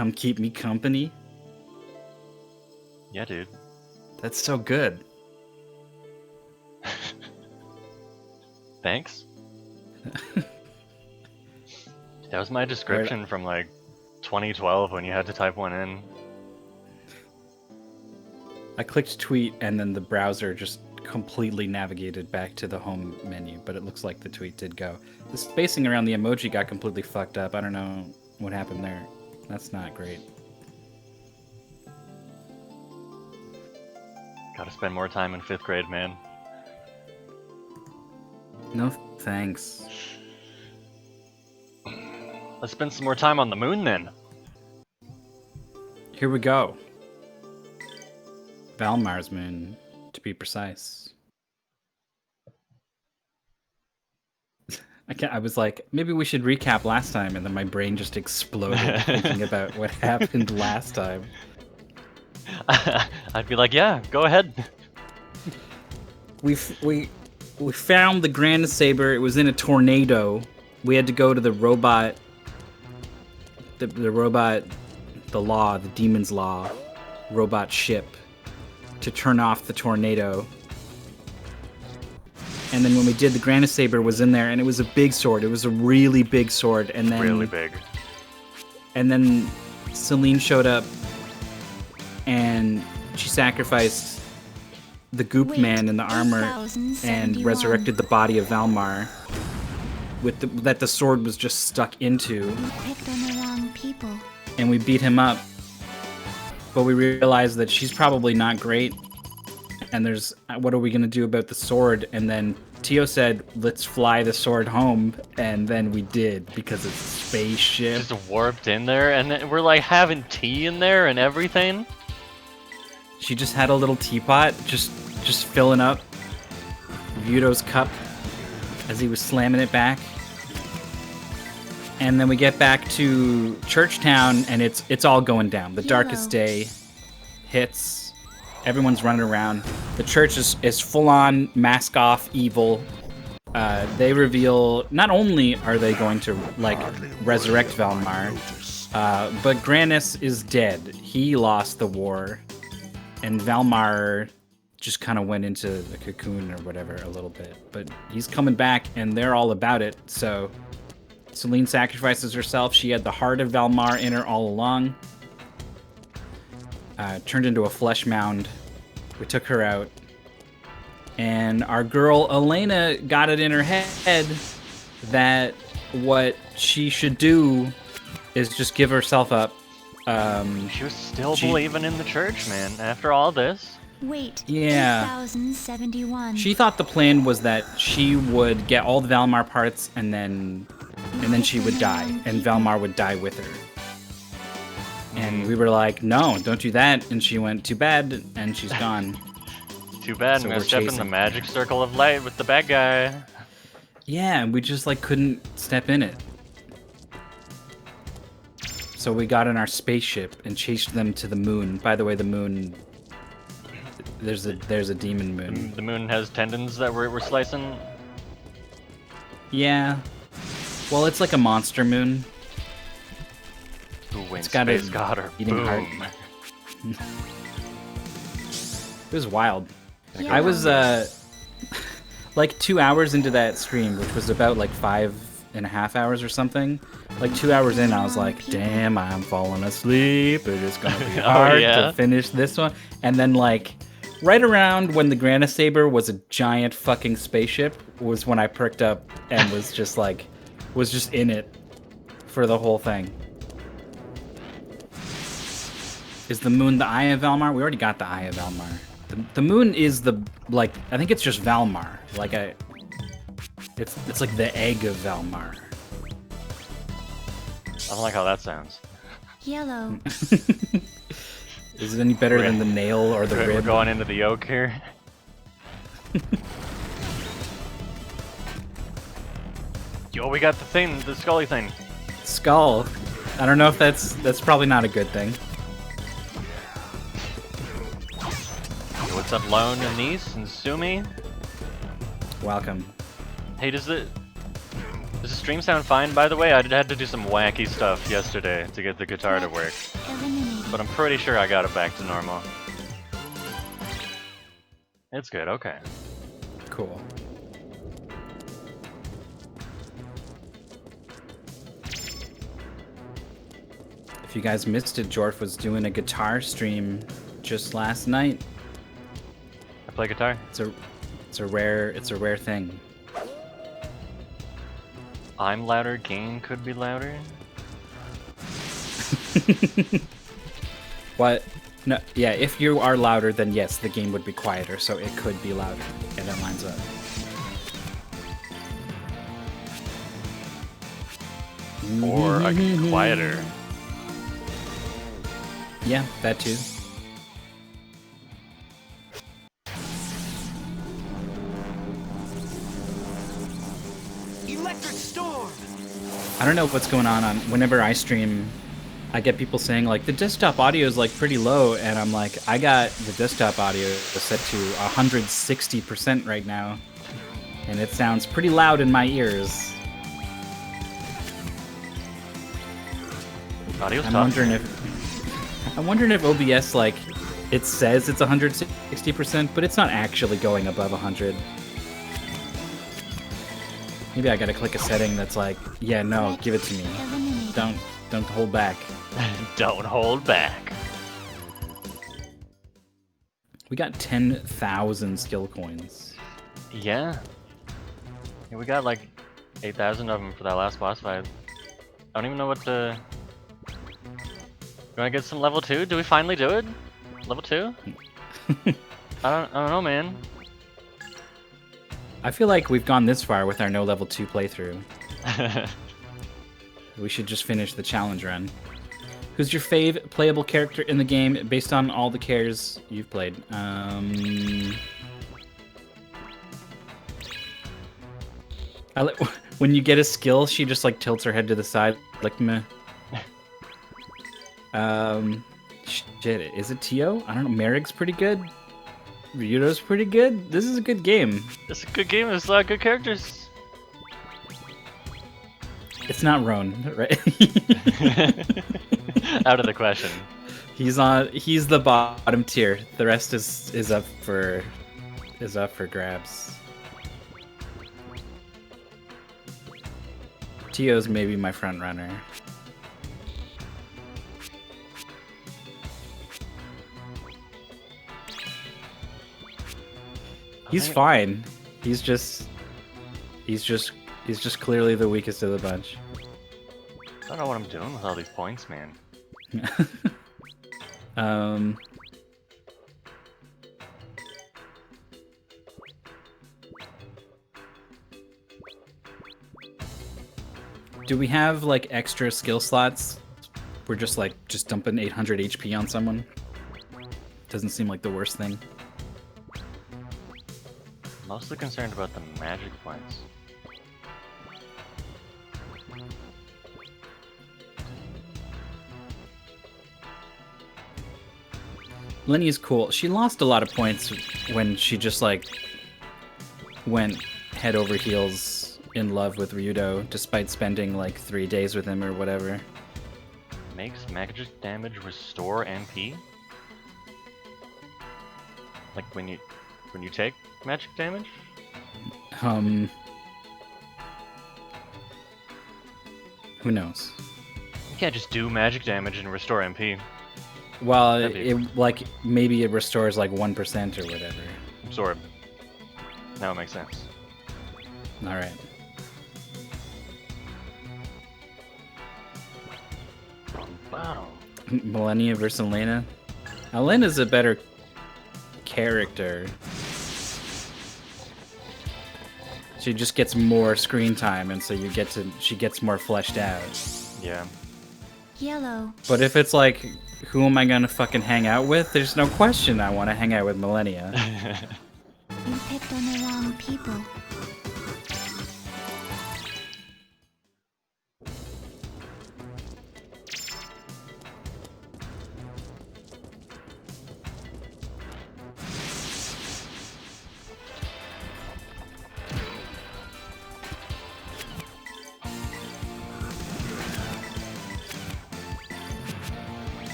come keep me company? Yeah, dude. That's so good. Thanks. That was my description from like 2012 when you had to type one in. I clicked tweet and then the browser just completely navigated back to the home menu, but it looks like the tweet did go. The spacing around the emoji got completely fucked up. I don't know what happened there. That's not great. Gotta spend more time in 5th grade, man. No thanks. Let's spend some more time on the moon then. Here we go. Valmar's moon, to be precise. I was like, maybe we should recap last time, and then my brain just exploded thinking about what happened last time. I'd be like, yeah, go ahead. We found the Grand Saber. It was in a tornado. We had to go to the robot, the demon's law, robot ship, to turn off the tornado. And then when we did, the Grand Saber was in there, and it was a big sword. It was a really big sword, and then Really big. And then Celine showed up, and she sacrificed the Goop Man in the armor and resurrected the body of Valmar, that the sword was just stuck into. You picked on the wrong people. And we beat him up, but we realized that she's probably not great. And what are we gonna do about the sword? And then Tio said, let's fly the sword home, and then we did, because it's a spaceship. Just warped in there, and then we're like having tea in there and everything. She just had a little teapot, just filling up Ryudo's cup as he was slamming it back. And then we get back to Churchtown, and it's all going down. The darkest day hits. Everyone's running around. The church is full-on mask-off evil. They reveal, not only are they going to resurrect Valmar, but Granis is dead. He lost the war, and Valmar just kind of went into the cocoon or whatever a little bit. But he's coming back, and they're all about it. So Celine sacrifices herself. She had the heart of Valmar in her all along. Turned into a flesh mound. We took her out. And our girl Elena got it in her head that what she should do is just give herself up. She was still believing in the church, man, after all this. Wait, yeah. 8071. She thought the plan was that she would get all the Valmar parts and then she would die, and Valmar would die with her. And we were like, no, don't do that. And she went, too bad, and she's gone. Too bad, So I'm gonna we're step in chasing. the magic circle of light with the bad guy. Yeah, and we just couldn't step in it. So we got in our spaceship and chased them to the moon. By the way, the moon, there's a demon moon. The moon has tendons that we're slicing. Yeah. Well, it's like a monster moon. Who wins? It's got Space a God or beating heart. boom. It was wild. Yeah. I was 2 hours into that stream, which was about 5.5 hours or something. 2 hours in, I was like, damn, I'm falling asleep. It is gonna be hard to finish this one. And then right around when the Grand Saber was a giant fucking spaceship was when I perked up and was just in it for the whole thing. Is the moon the Eye of Valmar? We already got the Eye of Valmar. The moon is I think it's just Valmar. It's like the egg of Valmar. I don't like how that sounds. Yellow. Is it any better than the nail or the We're rib? going into the yolk here. Yo, we got the Scully thing. Skull. I don't know if that's probably not a good thing. Yo, what's up, Lone and Nice and Sumi? Welcome. Hey, does the stream sound fine, by the way? I had to do some wacky stuff yesterday to get the guitar to work. Eliminated. But I'm pretty sure I got it back to normal. It's good, okay. Cool. If you guys missed it, Jorf was doing a guitar stream just last night. I play guitar. It's a rare thing. I'm louder, game could be louder. What? No, yeah, if you are louder, then yes, the game would be quieter, so it could be louder. Yeah, that lines up. Or I could be quieter. Yeah, that too. Electric storm. I don't know what's going on whenever I stream. I get people saying like the desktop audio is like pretty low, and I'm like, I got the desktop audio set to 160% right now, and it sounds pretty loud in my ears. Audio's I'm tough. wondering if OBS, like, it says it's 160%, but it's not actually going above 100. Maybe I gotta click a setting that's like, yeah, no, give it to me. Eliminated. Don't hold back. Don't hold back. We got 10,000 skill coins. Yeah. Yeah, we got like 8,000 of them for that last boss fight. I don't even know what to... You wanna get some level 2? Do we finally do it? Level 2? I don't know, man. I feel like we've gone this far with our no level 2 playthrough. We should just finish the challenge run. Who's your fave playable character in the game based on all the cares you've played? When you get a skill, she just like tilts her head to the side, like meh. Shit, is it Tio? I don't know. Merrick's pretty good. Ryudo's pretty good. This is a good game. It's a good game, there's a lot of good characters. It's not Roan, right? Out of the question. He's the bottom tier. The rest is up for grabs. Tio's maybe my front runner. He's fine. He's just clearly the weakest of the bunch. I don't know what I'm doing with all these points, man. Do we have like extra skill slots? We're just dumping 800 HP on someone. Doesn't seem like the worst thing. Mostly concerned about the magic points. Lenny is cool. She lost a lot of points when she just like went head over heels in love with Ryudo, despite spending like 3 days with him or whatever. Makes magic damage restore MP? Like when you take magic damage? Who knows? You can't just do magic damage and restore MP. Well, That'd be- it like maybe it restores like 1% or whatever. Absorb. Now it makes sense. All right. Wow. Millennia versus Elena. Elena's a better character. She just gets more screen time, and so she gets more fleshed out. Yeah. Yellow. But if it's like, who am I gonna fucking hang out with? There's no question I want to hang out with Millennia. You picked on the wrong people.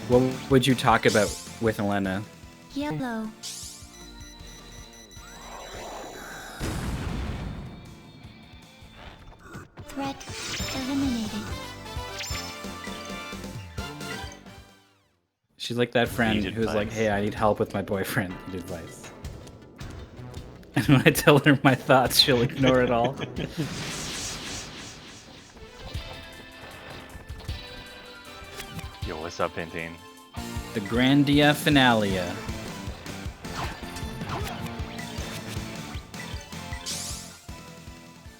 What would you talk about with Elena? Yellow. Threat eliminated. She's like that friend Need who's like, advice. hey, I need help with my boyfriend. Need advice. And when I tell her my thoughts, she'll ignore it all. Yo, what's up, Pantene? The Grandia finale.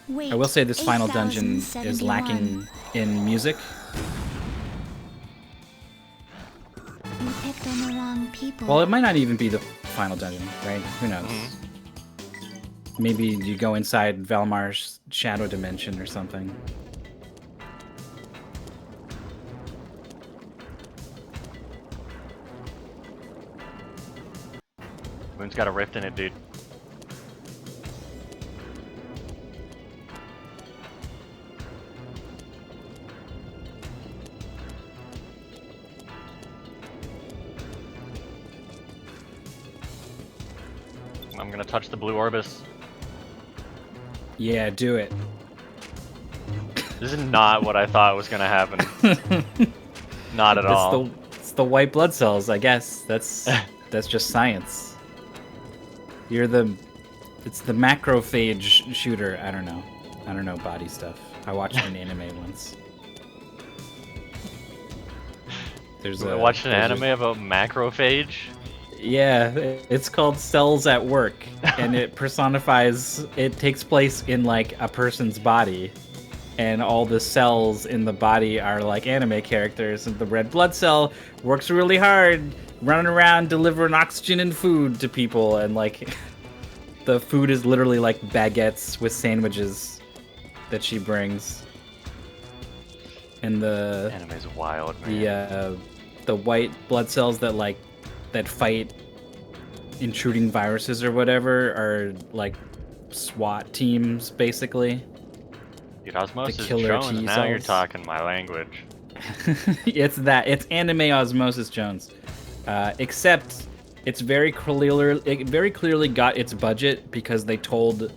Wait, I will say this final dungeon is 8071. lacking in music. You picked on the wrong people. Well, it might not even be the final dungeon, right? Who knows? Maybe you go inside Valmar's shadow dimension or something. Moon's got a rift in it, dude. I'm gonna touch the blue Orbis. Yeah, do it. This is not what I thought was gonna happen. Not at all. It's the white blood cells, I guess. That's just science. It's the macrophage shooter. I don't know body stuff. I watched an anime once. I watched an anime about macrophage. Yeah, it's called Cells at Work, and it personifies. It takes place in like a person's body, and all the cells in the body are like anime characters. And the red blood cell works really hard, running around delivering oxygen and food to people, and like the food is literally like baguettes with sandwiches that she brings. And the Anime's wild, man. the white blood cells that fight intruding viruses or whatever are like SWAT teams, basically. Dude, Osmosis killer Jones, T now you're cells. talking my language. It's anime Osmosis Jones, except it's it very clearly got its budget because they told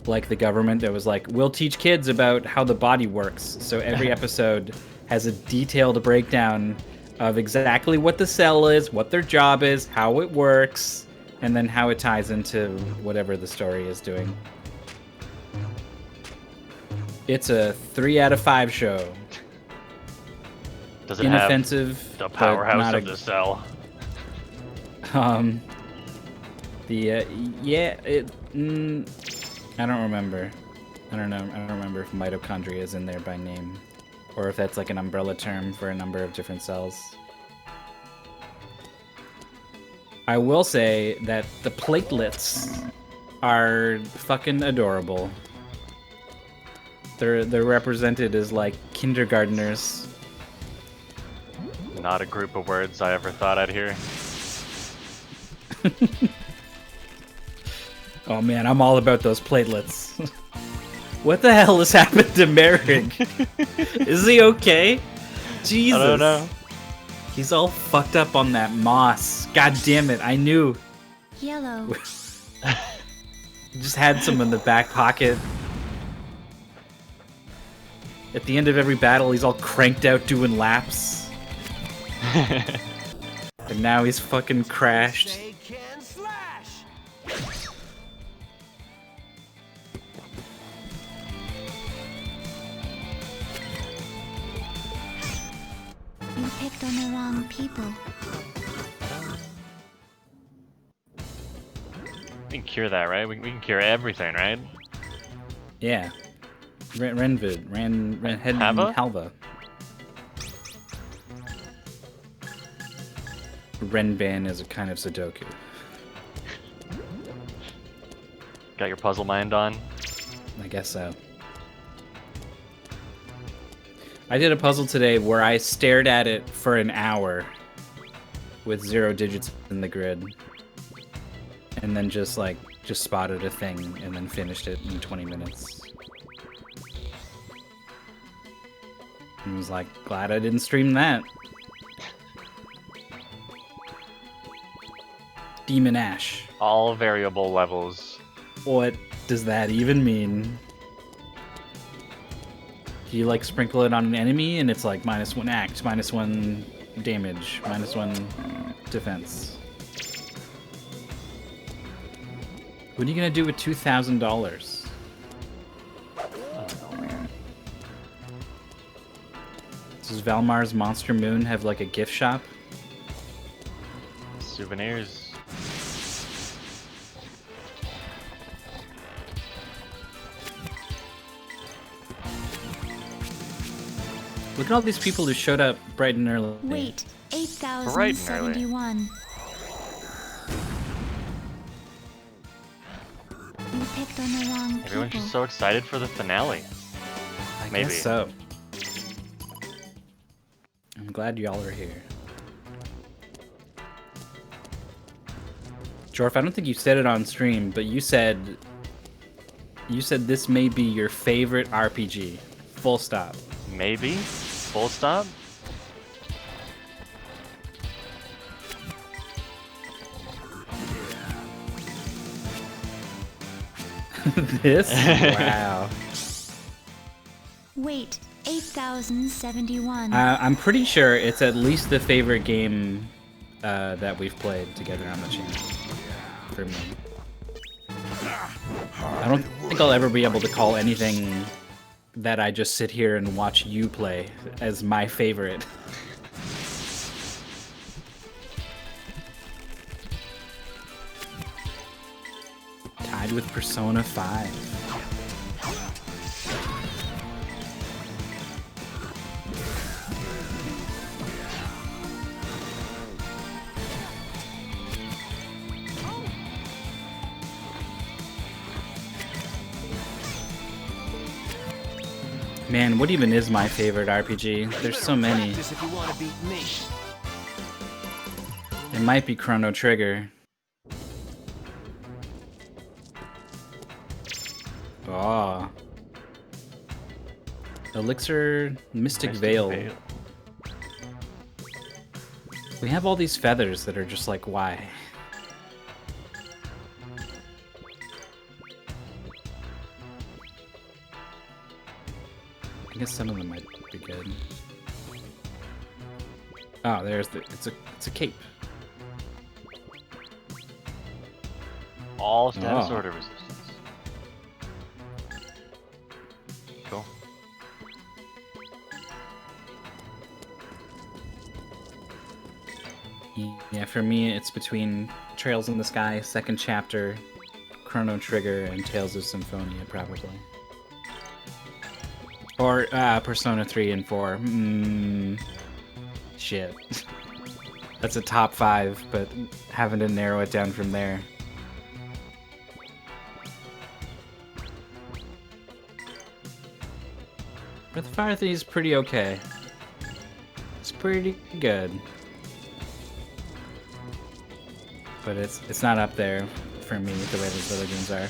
like the government that was like, we'll teach kids about how the body works. So every episode has a detailed breakdown of exactly what the cell is, what their job is, how it works, and then how it ties into whatever the story is doing. It's a 3 out of 5 show. Does it Inoffensive, have the but powerhouse not of the cell? I don't remember. I don't remember if mitochondria is in there by name, or if that's like an umbrella term for a number of different cells. I will say that the platelets are fucking adorable. They're represented as like kindergartners. Not a group of words I ever thought I'd hear. Oh man, I'm all about those platelets. What the hell has happened to Merrick? Is he okay? Jesus. I don't know. He's all fucked up on that moss. God damn it, I knew. Yellow. He just had some in the back pocket. At the end of every battle, he's all cranked out doing laps. And now he's fucking crashed. They can slash. You picked on the wrong people. We can cure that, right? We can cure everything, right? Yeah. Renvid. Head Hava? Halva. Renban is a kind of Sudoku. Got your puzzle mind on? I guess so. I did a puzzle today where I stared at it for an hour with 0 digits in the grid. And then just spotted a thing and then finished it in 20 minutes. And was like, glad I didn't stream that. Demon Ash. All variable levels. What does that even mean? Do you like sprinkle it on an enemy and it's like -1 act, -1 damage, -1 defense? What are you gonna do with $2,000? Does Valmar's Monster Moon have like a gift shop? Souvenirs. Look at all these people who showed up bright and early. Wait, Bright and early. 8,071. You picked on the wrong Everyone's people. just so excited for the finale. I Maybe. guess so. I'm glad y'all are here. Jorf, I don't think you said it on stream, but you said this may be your favorite RPG. Full stop. Maybe? Full stop? This? Wow. Wait, 8,071. I'm pretty sure it's at least the favorite game that we've played together on the channel. For me. I don't think I'll ever be able to call anything that I just sit here and watch you play as my favorite. Tied with Persona 5. Man, what even is my favorite RPG? There's so many. Practice if you want to beat me. It might be Chrono Trigger. Oh. Elixir Mystic Veil. We have all these feathers that are just like, why? I guess some of them might be good. Oh, there's the it's a cape. All status Oh. order resistance. Cool. Yeah, for me it's between Trails in the Sky, second chapter, Chrono Trigger, and Tales of Symphonia, probably. Or Persona 3 and 4. Shit. That's a top 5, but having to narrow it down from there. Breath of Fire 3 is pretty okay. It's pretty good. But it's not up there for me the way those other games are.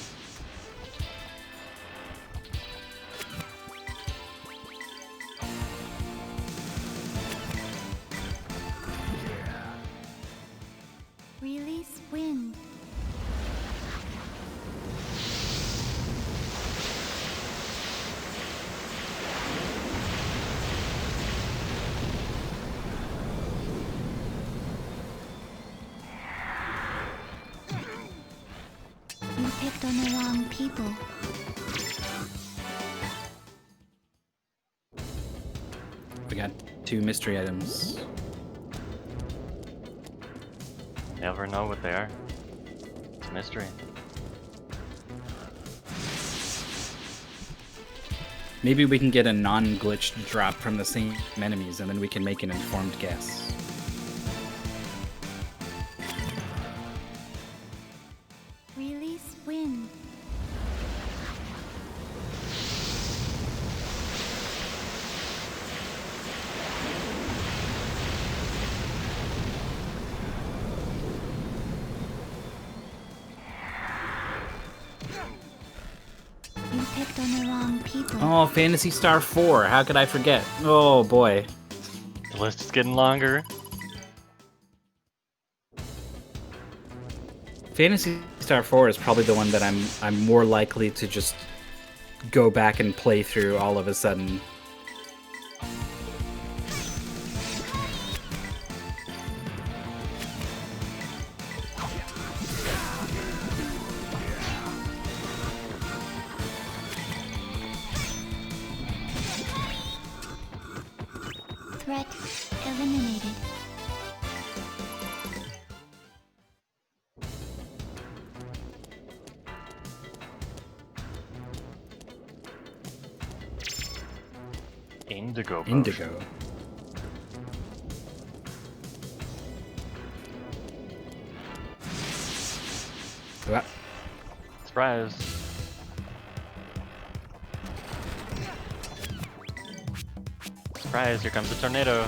Release wind. You picked on the wrong people. We got 2 mystery items. Never know what they are. It's a mystery. Maybe we can get a non-glitched drop from the same enemies, and then we can make an informed guess. Release wind. You picked on the wrong people. Oh, Phantasy Star 4. How could I forget? Oh, boy. The list is getting longer. Phantasy Star 4 is probably the one that I'm more likely to just go back and play through all of a sudden. Threat eliminated. Indigo. Potion. Indigo. What? Surprise. Surprise, here comes a tornado.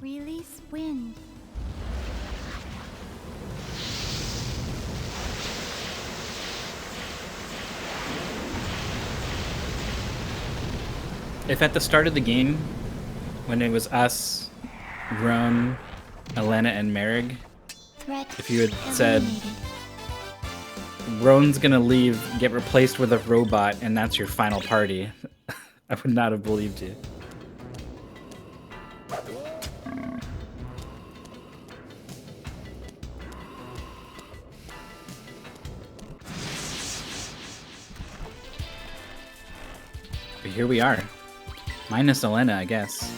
Release wind. If at the start of the game, when it was us, Roan, Elena, and Merrig, Threat if you had said eliminated. Roan's gonna leave, get replaced with a robot, and that's your final party, I would not have believed you. But here we are. Minus Elena, I guess.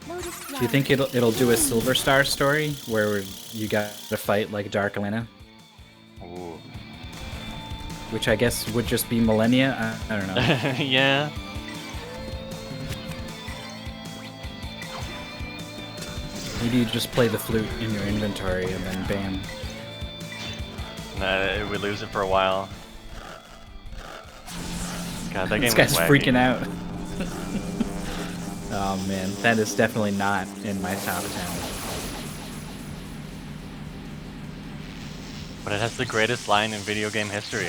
Lotus Do you think it'll do a Silver Star story where you got to fight like Dark Elena, Ooh. which I guess would just be Millennia? I don't know. Yeah. Maybe you just play the flute in your inventory and then bam. Nah, we lose it for a while. God, that game This was guy's wacky. freaking out. Oh man, that is definitely not in my top 10. But it has the greatest line in video game history.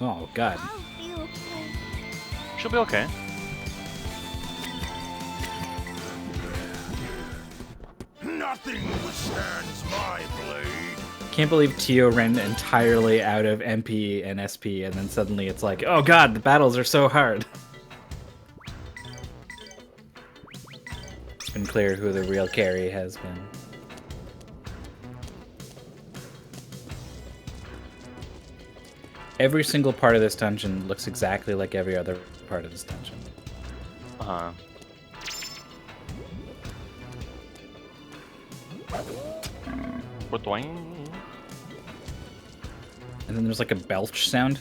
Oh god. I'll be okay. She'll be okay. Nothing withstands my blade. Can't believe Tio ran entirely out of MP and SP, and then suddenly it's like, oh god, the battles are so hard. It's been clear who the real carry has been. Every single part of this dungeon looks exactly like every other part of this dungeon. Uh-huh. Boing. And then there's like a belch sound.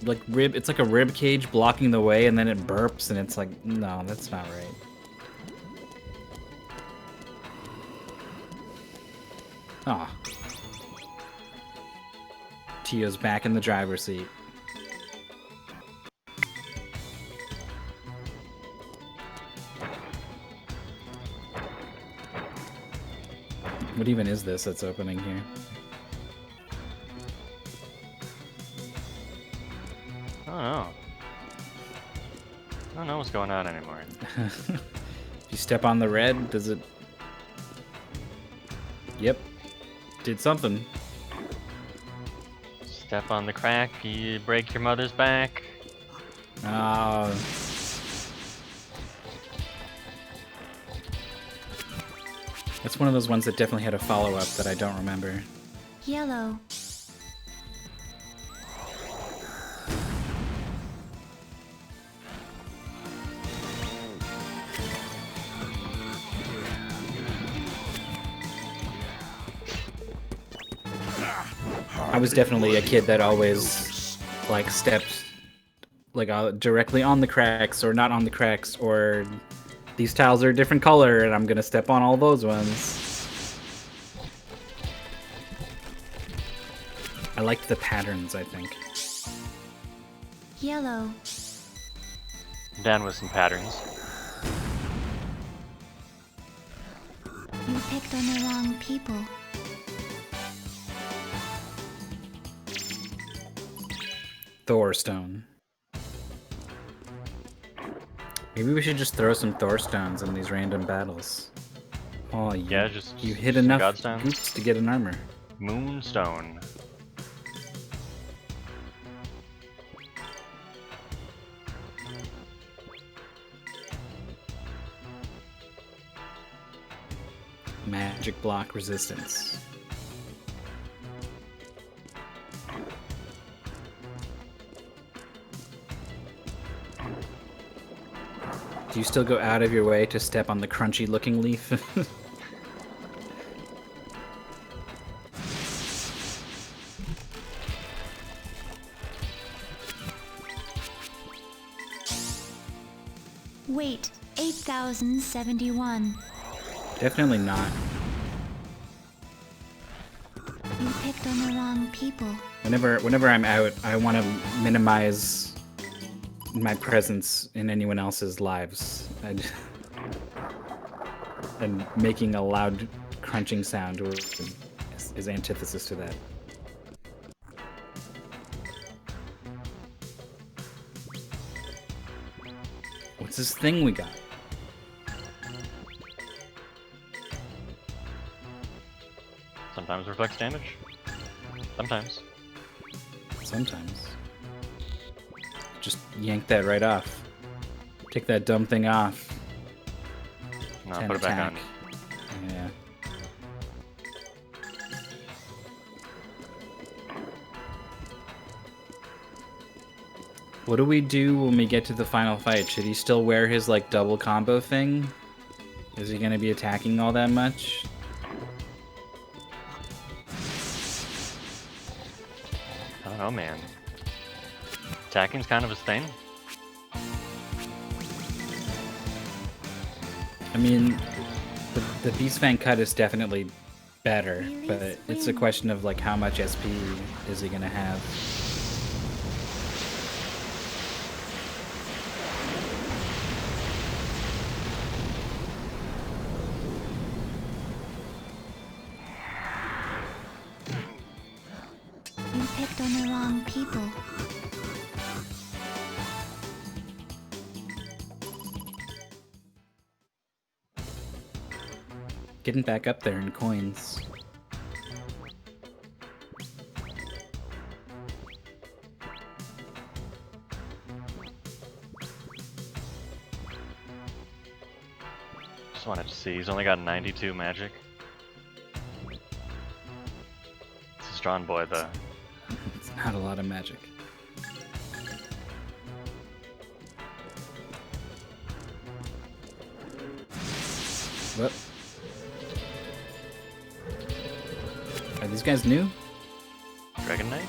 Like it's like a rib cage blocking the way, and then it burps, and it's like, no, that's not right. Aw. Tio's back in the driver's seat. What even is this that's opening here? I don't know. I don't know what's going on anymore. If you step on the red, does it... Yep. Did something. Step on the crack, you break your mother's back. Oh. That's one of those ones that definitely had a follow-up that I don't remember. Yellow. I was definitely a kid that always, like, stepped, like, directly on the cracks, or not on the cracks, or these tiles are a different color, and I'm gonna step on all those ones. I liked the patterns, I think. Yellow. down with some patterns. You picked on the wrong people. Thorstone. Maybe we should just throw some Thorstones in these random battles. Oh, Yeah, just you hit some enough Godstones. hoops to get an armor. Moonstone. Magic block resistance. Do you still go out of your way to step on the crunchy looking leaf? Wait, 8,071. Definitely not. You picked on the wrong people. Whenever I'm out, I want to minimize my presence in anyone else's lives. And making a loud crunching sound is antithesis to that. What's this thing we got? Sometimes reflects damage. Sometimes. Sometimes. Just yank that right off. Take that dumb thing off. No, 10 put it back attack. on. Yeah. What do we do when we get to the final fight? Should he still wear his like double combo thing? Is he gonna be attacking all that much? I don't know, man. Attacking's kind of his thing. I mean, the Beast Fang cut is definitely better, but it's a question of like how much SP is he gonna have? You picked on the wrong people. Getting back up there in coins. Just wanted to see. He's only got 92 magic. It's a strong boy, though. It's not a lot of magic. What? Are these guys new? Dragon Knight?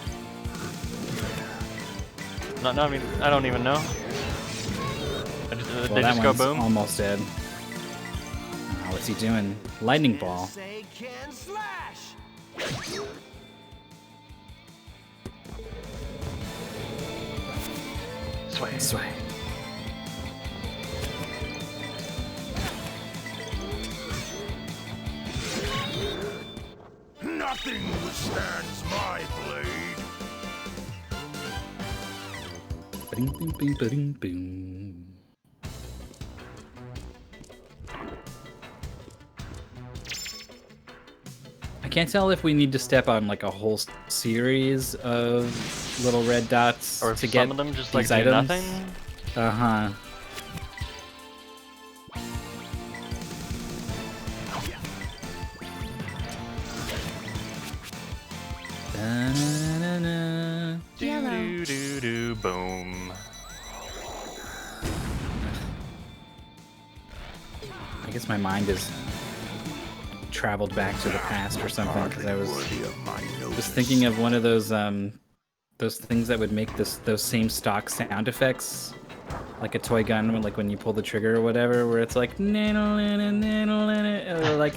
No, I mean, I don't even know. Well, They that just go one's boom? almost dead. What's he doing? Lightning ball. Say can slash. Sway. Sway. Nothing withstands my blade. Bing, bing, bing, bing, boom. I can't tell if we need to step on like a whole series of little red dots Or if to some get of them just these like do items. nothing? Uh-huh. Da-na-na-na. Yellow. Do do do boom. I guess my mind has traveled back to the past or something because I was Worthy of my notice. thinking of one of those things that would make those same stock sound effects, like a toy gun, when, like when you pull the trigger or whatever, where it's like or like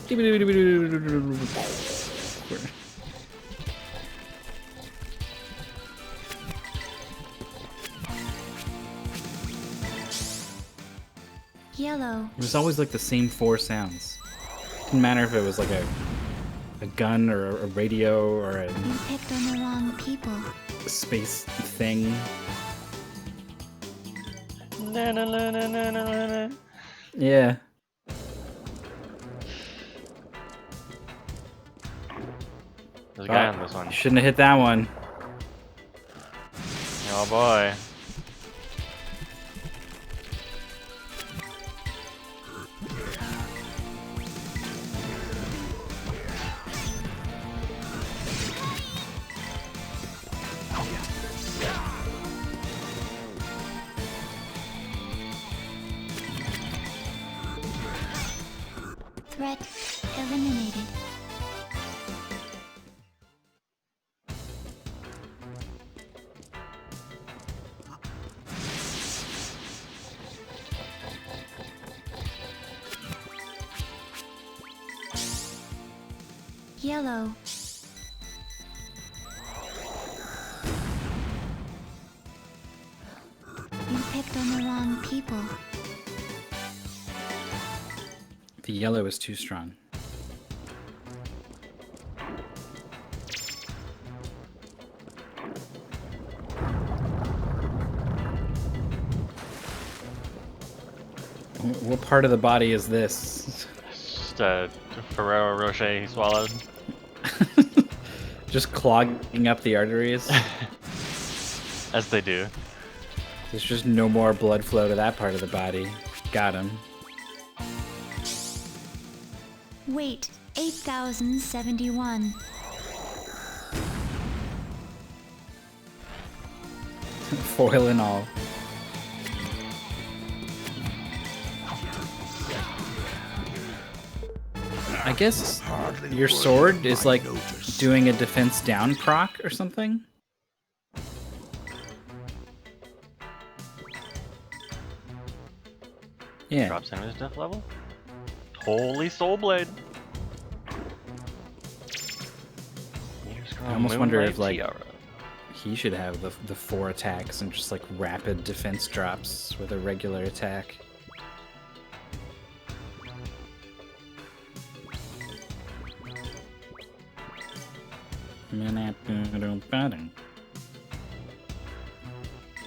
Yellow. It was always like the same 4 sounds. Didn't matter if it was like a gun or a radio or a You picked on the wrong people. space thing. Na, na, na, na, na, na, na. Yeah. There's a guy on this one. Shouldn't have hit that one. Oh boy. Threat eliminated. Yellow. You picked on the wrong people. The yellow is too strong. What part of the body is this? Just a Ferrero Rocher he swallowed. Just clogging up the arteries? As they do. There's just no more blood flow to that part of the body. Got him. Weight 8,071. Foil and all. I guess your sword is like doing a defense down proc or something? Yeah. Drops enemy's death level. Holy Soul Blade. I almost wonder if, like, Tiara. he should have the 4 attacks and just like rapid defense drops with a regular attack.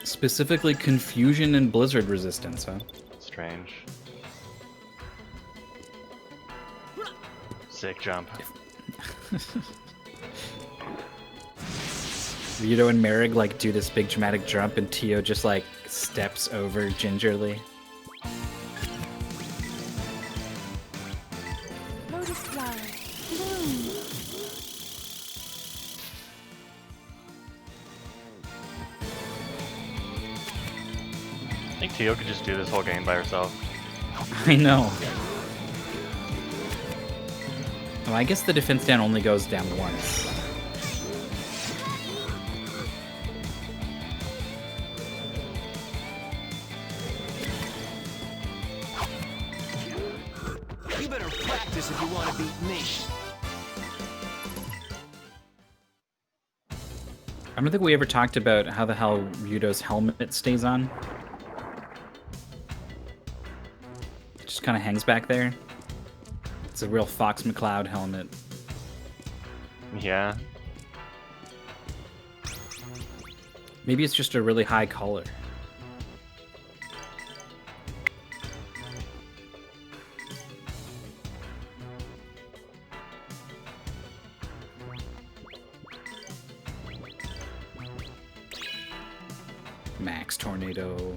Specifically confusion and blizzard resistance, huh? Strange. Sick jump. Ryudo and Merrig like do this big dramatic jump and Tio just like steps over gingerly. Lotus flower. Bloom. I think Tio could just do this whole game by herself. I know. Well, I guess the defense down only goes down once. You better practice if you want to beat me. I don't think we ever talked about how the hell Ryudo's helmet stays on. It just kind of hangs back there. It's a real Fox McCloud helmet. Yeah. Maybe it's just a really high collar. Max Tornado.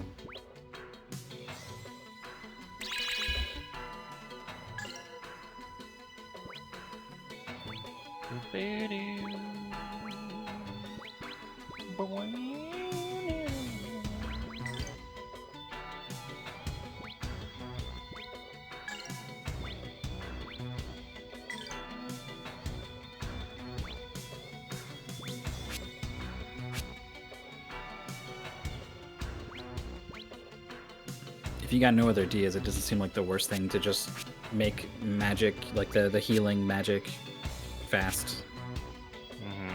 If you got no other ideas, it doesn't seem like the worst thing to just make magic, like the healing magic, fast. Mm-hmm.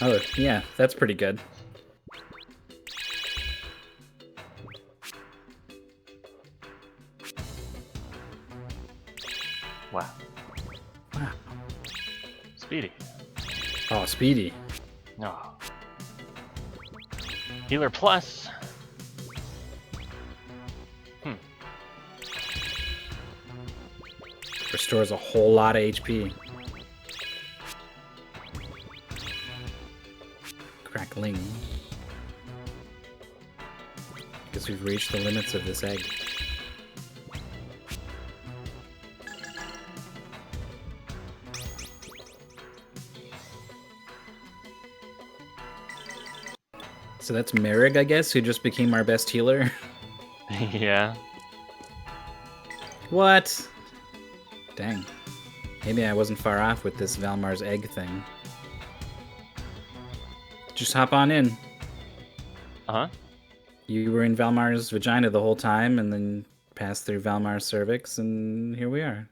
Oh, yeah, that's pretty good. Wow. Wow. Speedy. Oh, Speedy. No. Healer plus. Restores a whole lot of HP. Crackling. Guess we've reached the limits of this egg. So that's Merrig, I guess, who just became our best healer. Yeah. What? Dang. Maybe I wasn't far off with this Valmar's egg thing. Just hop on in. Uh-huh. You were in Valmar's vagina the whole time, and then passed through Valmar's cervix, and here we are.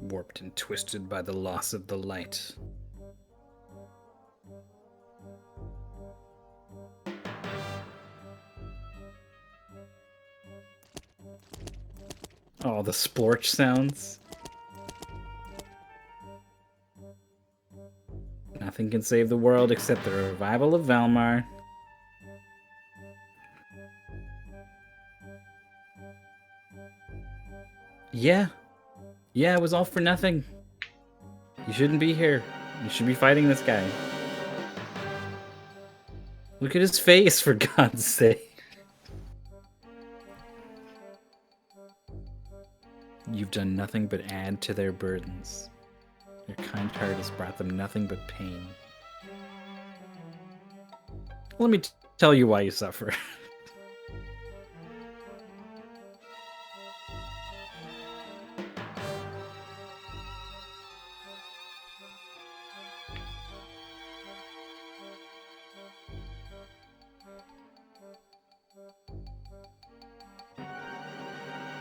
Warped and twisted by the loss of the light. Oh, the splorch sounds. Nothing can save the world except the revival of Valmar. Yeah. Yeah, it was all for nothing. You shouldn't be here. You should be fighting this guy. Look at his face, for God's sake. You've done nothing but add to their burdens. Your kind heart has brought them nothing but pain. Let me tell you why you suffer.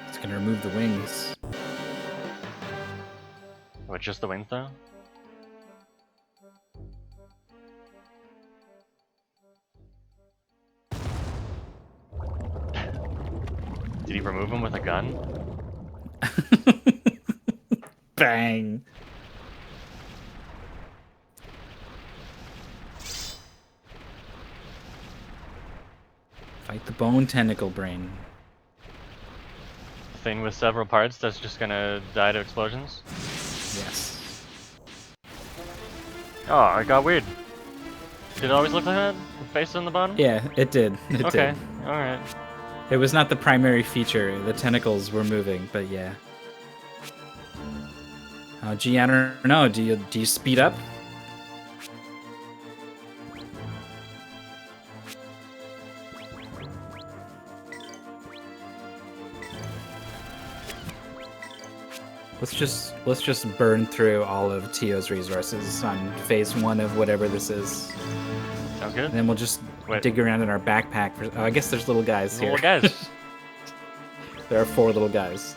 It's gonna remove the wings. What, just the wings though? Did he remove him with a gun? Bang! Fight the bone tentacle brain. Thing with several parts that's just gonna die to explosions? Yes. Oh, it got weird. Did it always look like that? The face on the bottom? Yeah, it did. It Okay, did. alright. It was not the primary feature. The tentacles were moving, but yeah. Oh, gee, I don't know. Do you speed up? Let's just burn through all of Tio's resources on phase 1 of whatever this is. Sounds good. And then we'll just dig around in our backpack for. Oh, I guess there's little guys here. Little guys. There are 4 little guys.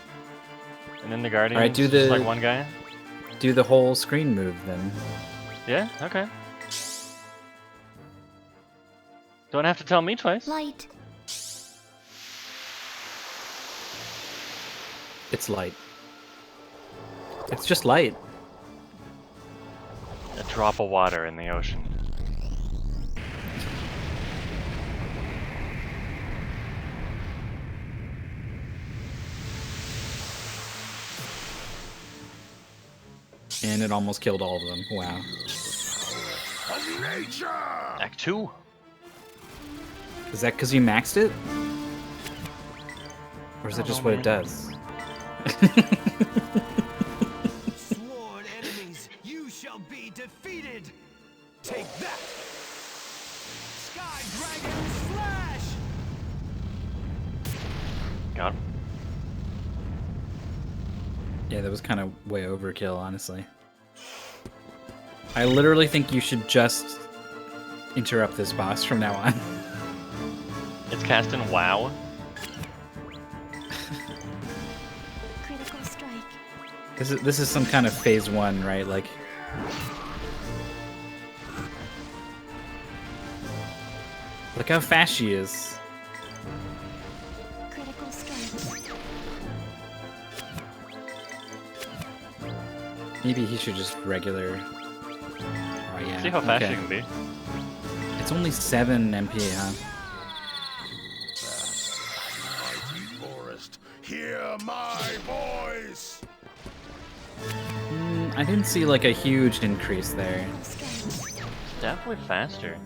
And then the Guardian. Alright, do just the- like one guy? Do the whole screen move then. Yeah? Okay. Don't have to tell me twice. Light. It's light. It's just light. A drop of water in the ocean. And it almost killed all of them. Wow. Act 2. Is that because you maxed it? Or is I that don't just know, what it man. does? Sworn enemies, you shall be defeated. Take that. Sky Dragon Slash. Got him. Yeah, that was kind of way overkill, honestly. I literally think you should just interrupt this boss from now on. It's cast in WoW. Critical strike. This is some kind of phase 1, right? Like, look how fast she is. Critical strike. Maybe he should just regular. Oh yeah. See how fast okay. you can be. It's only 7 MP, huh? Mighty forest, hear my voice. I didn't see like a huge increase there. It's definitely faster.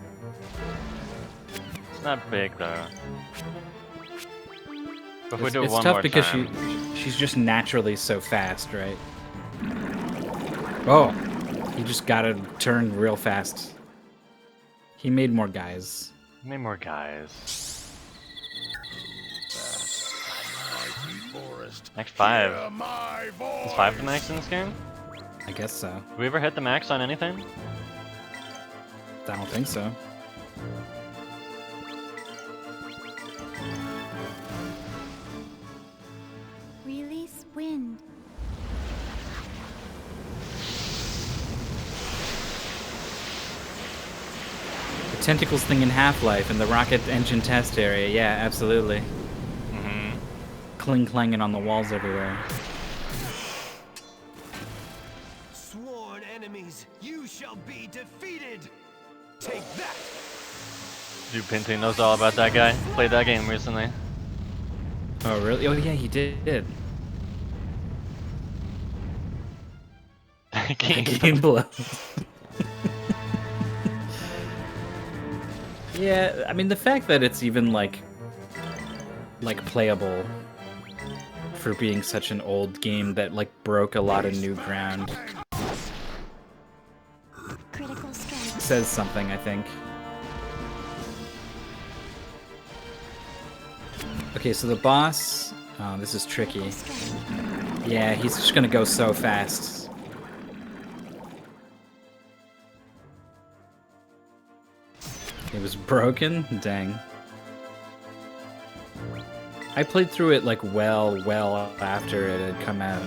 It's not big though. But if we do it It's one tough more because time, she's just naturally so fast, right? Oh, he just gotta turn real fast. He made more guys. Many more guys. Mighty forest, Max 5. hear my voice. Is 5 the max in this game? I guess so. Have we ever hit the max on anything? I don't think so. Release wind. The tentacles thing in Half-Life and the rocket engine test area. Yeah, absolutely. Mm-hmm. Clang-clanging on the walls everywhere. Sworn enemies, you shall be defeated. Take that. Dude, Pinty knows all about that guy. Played that game recently. Oh, really? Oh, yeah, he did. Game blows. Yeah, I mean the fact that it's even like playable for being such an old game that like broke a lot of new ground Critical strike. says something, I think. Okay, so the boss, oh, this is tricky. Strike. Yeah, he's just gonna go so fast. It was broken? Dang. I played through it like well after it had come out.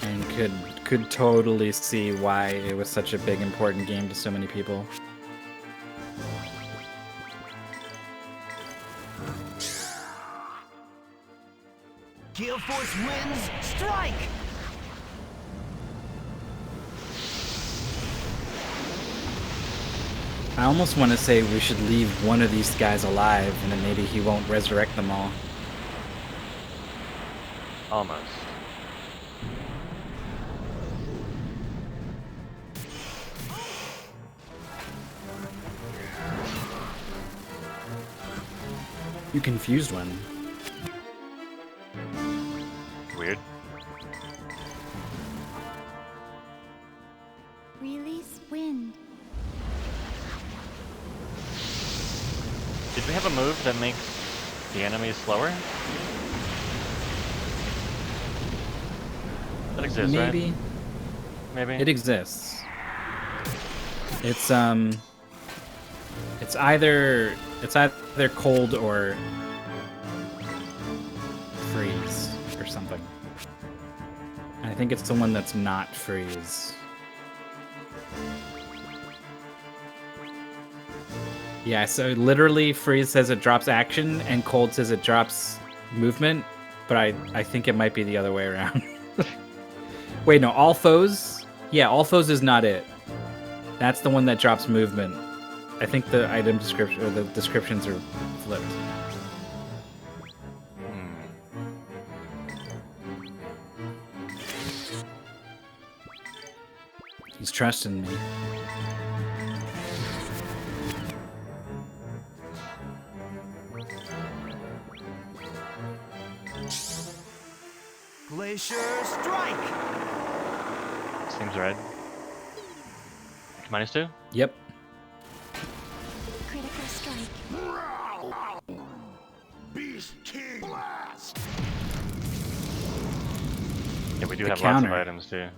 And could totally see why it was such a big important game to so many people. Gale Force wins. Strike. I almost want to say we should leave one of these guys alive and then maybe he won't resurrect them all. Almost. You confused one. Weird. Release wind. Did we have a move that makes the enemies slower? That exists, Maybe. right? Maybe. It exists. It's either cold or freeze or something. I think it's the one that's not freeze. Yeah, so literally freeze says it drops action and cold says it drops movement, but I think it might be the other way around. Wait, no, all foes? Yeah, all foes is not it. That's the one that drops movement. I think the item description or the descriptions are flipped. He's trusting me. Glacier strike. Seems right. -2? Yep. Critical strike. Beast King Blast! Yeah, we do The have lots of counter. items too.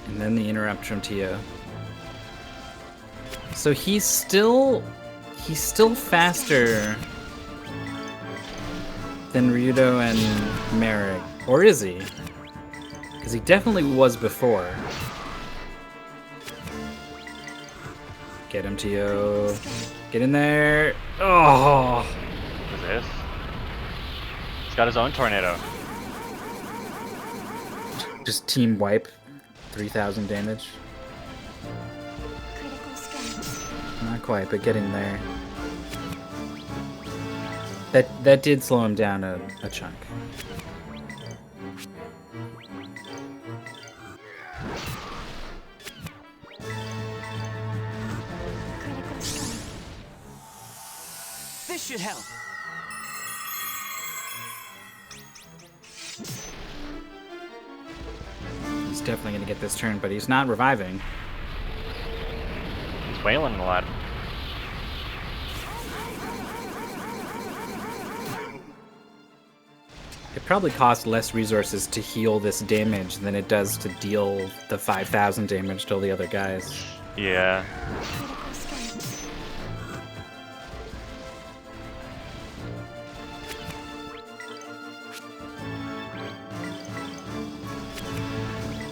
And then the interrupt from Tio. So he's still faster than Ryudo and Merrick. Or is he? Because he definitely was before. Get him, Tio. Get in there. Oh! What is this? He's got his own tornado. Just team wipe. 3,000 damage. Critical strike. Not quite, but getting there. That did slow him down a chunk. Critical strike. This should help. He's definitely gonna get this turn, but he's not reviving. He's wailing a lot. It probably costs less resources to heal this damage than it does to deal the 5,000 damage to all the other guys. Yeah. Critical strike.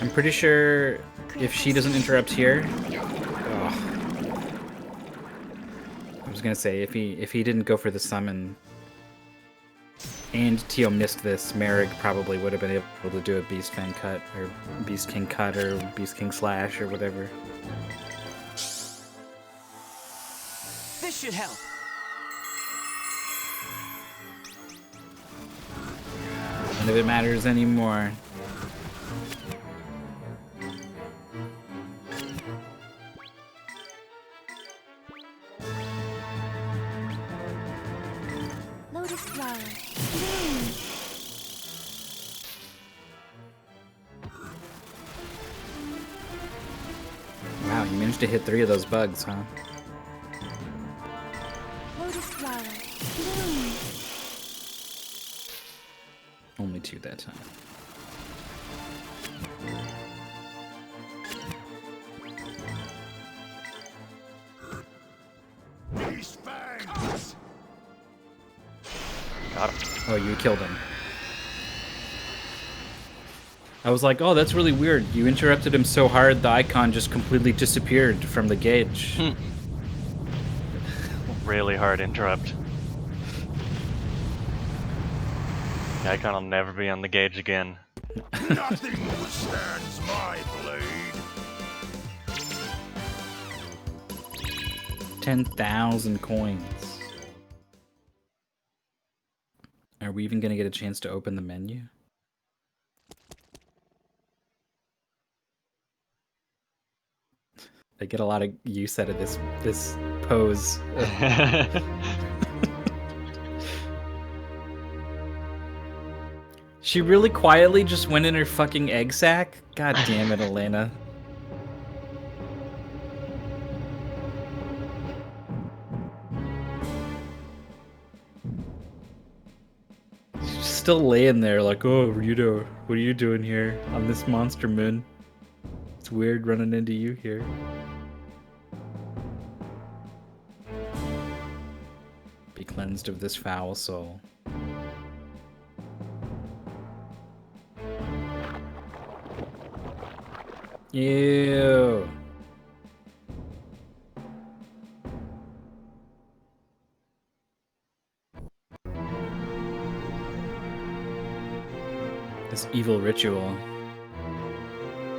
I'm pretty sure if she doesn't interrupt here... Oh. I was gonna say, if he didn't go for the summon and Tio missed this, Merrick probably would have been able to do a Beast Fang cut, or Beast King cut, or Beast King slash, or whatever. This should help. None of it matters anymore. Lotus flower. Bloom. Wow, you managed to hit 3 of those bugs, huh? Lotus flower. Bloom. Only 2 that time. Beast Fangs! Got him. Oh, you killed him. I was like, oh, that's really weird. You interrupted him so hard, the icon just completely disappeared from the gauge. Really hard interrupt. The icon will never be on the gauge again. Nothing withstands my blade. 10,000 coins. Are we even gonna get a chance to open the menu? I get a lot of use out of this pose. She really quietly just went in her fucking egg sack? God damn it, Elena. She's still laying there like, oh, Ryudo, what are you doing here on this monster moon? It's weird running into you here. Be cleansed of this foul soul. Ew. This evil ritual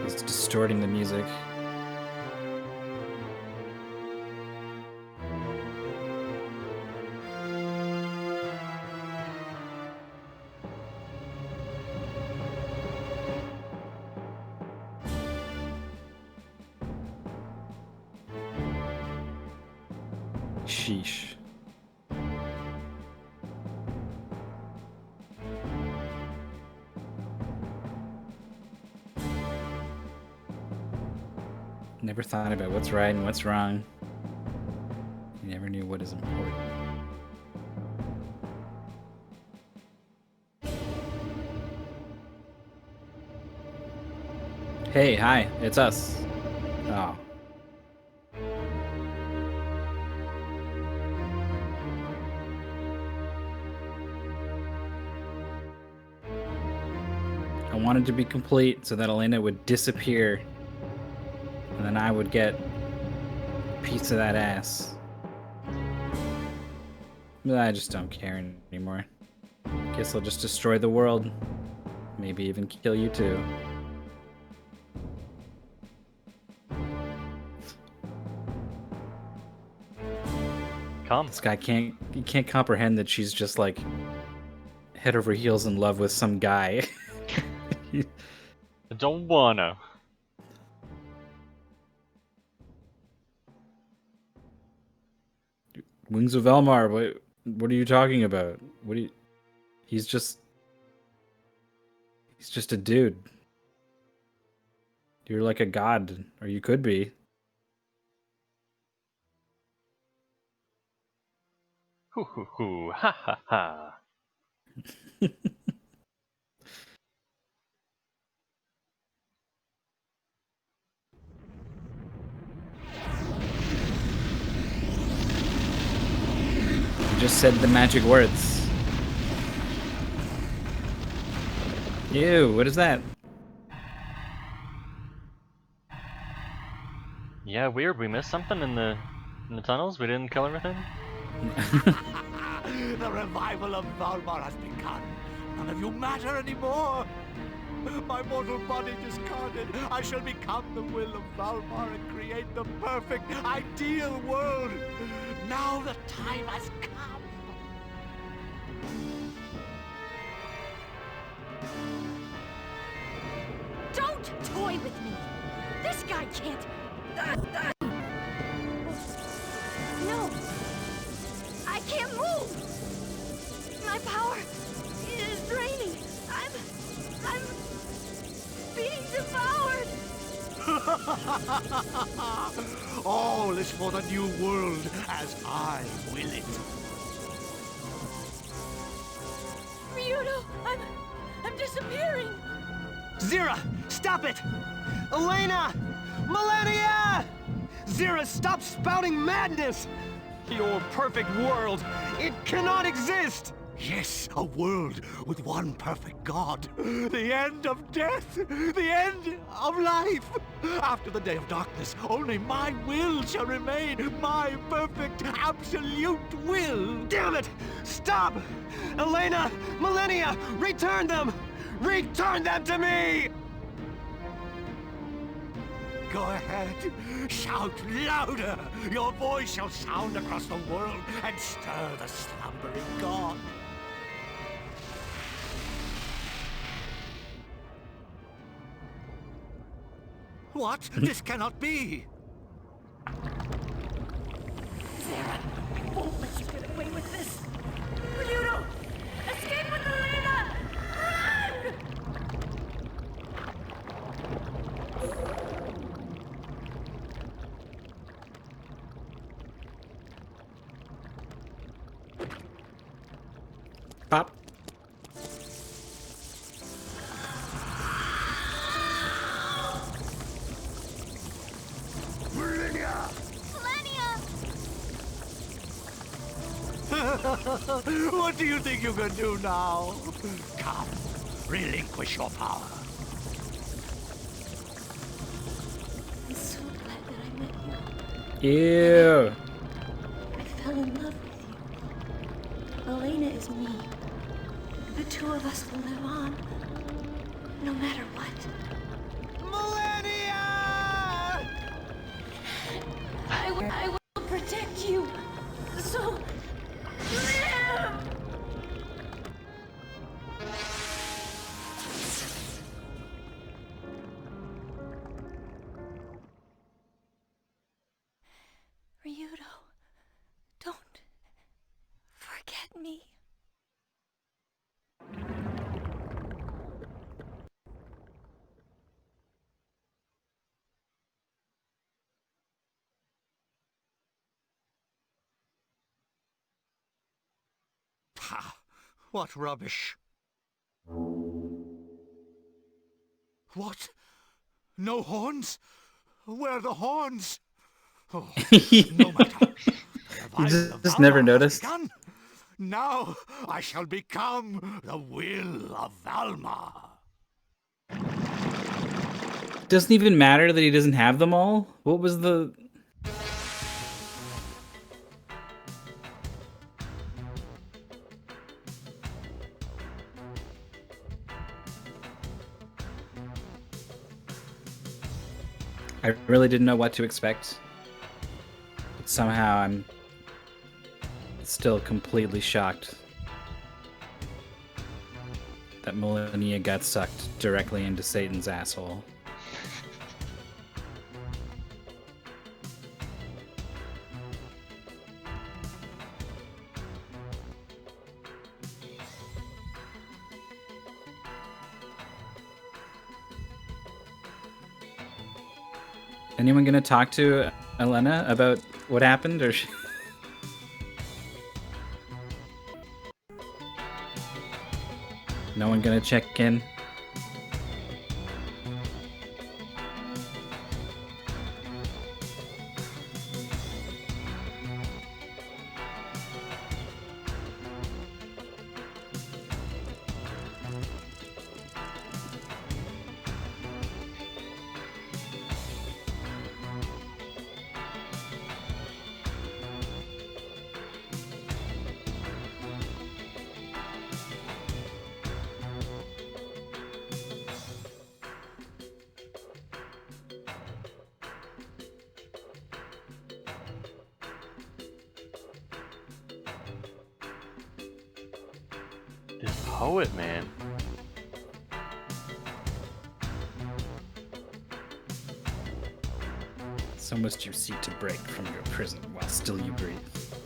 is distorting the music. Sheesh. Never thought about what's right and what's wrong. You never knew what is important. Hey, hi, it's us. Oh. I wanted to be complete so that Elena would disappear. And then I would get a piece of that ass. But I just don't care anymore. Guess I'll just destroy the world. Maybe even kill you too. Come. This guy can't comprehend that she's just like head over heels in love with some guy. I don't wanna. Wings of Elmar, what are you talking about? He's just a dude. You're like a god, or you could be. Hoo hoo hoo. Ha ha ha. You just said the magic words. Ew, what is that? Yeah, weird. We missed something in the tunnels. We didn't kill everything. The revival of Valmar has begun. None of you matter anymore. My mortal body discarded, I shall become the will of Valmar and create the perfect, ideal world. Now the time has come. Don't toy with me! This guy can't... No! I can't move! My power is draining! I'm being devoured! All is for the new world as I will it. Ryudo, I'm disappearing! Zira, stop it! Elena! Millennia! Zira, stop spouting madness! Your perfect world, it cannot exist! Yes, a world with one perfect God. The end of death. The end of life. After the day of darkness, only my will shall remain. My perfect, absolute will. Damn it! Stop! Elena! Millennia! Return them! Return them to me! Go ahead. Shout louder. Your voice shall sound across the world and stir the slumbering God. What? This cannot be! Sarah, I won't let you get away with this! Ryudo! Escape with Elena! Run! Pop. Millennia! What do you think you can do now? Come, relinquish your power. I'm so glad that I met you. Ew. I fell in love with you. Elena is me. The two of us will live on, no matter what. Millennia! I will protect you. So live! Ryudo, don't forget me. Ha! What rubbish! What? No horns? Where are the horns? Oh, no matter. The You Will of just never Valmar has noticed? begun. Now I shall become the Will of Valmar. Doesn't even matter that he doesn't have them all? What was the... I really didn't know what to expect. But somehow I'm still completely shocked that Millennia got sucked directly into Satan's asshole. Anyone gonna talk to Elena about what happened, or no one gonna check in? This poet, man. So must you seek to break from your prison while still you breathe.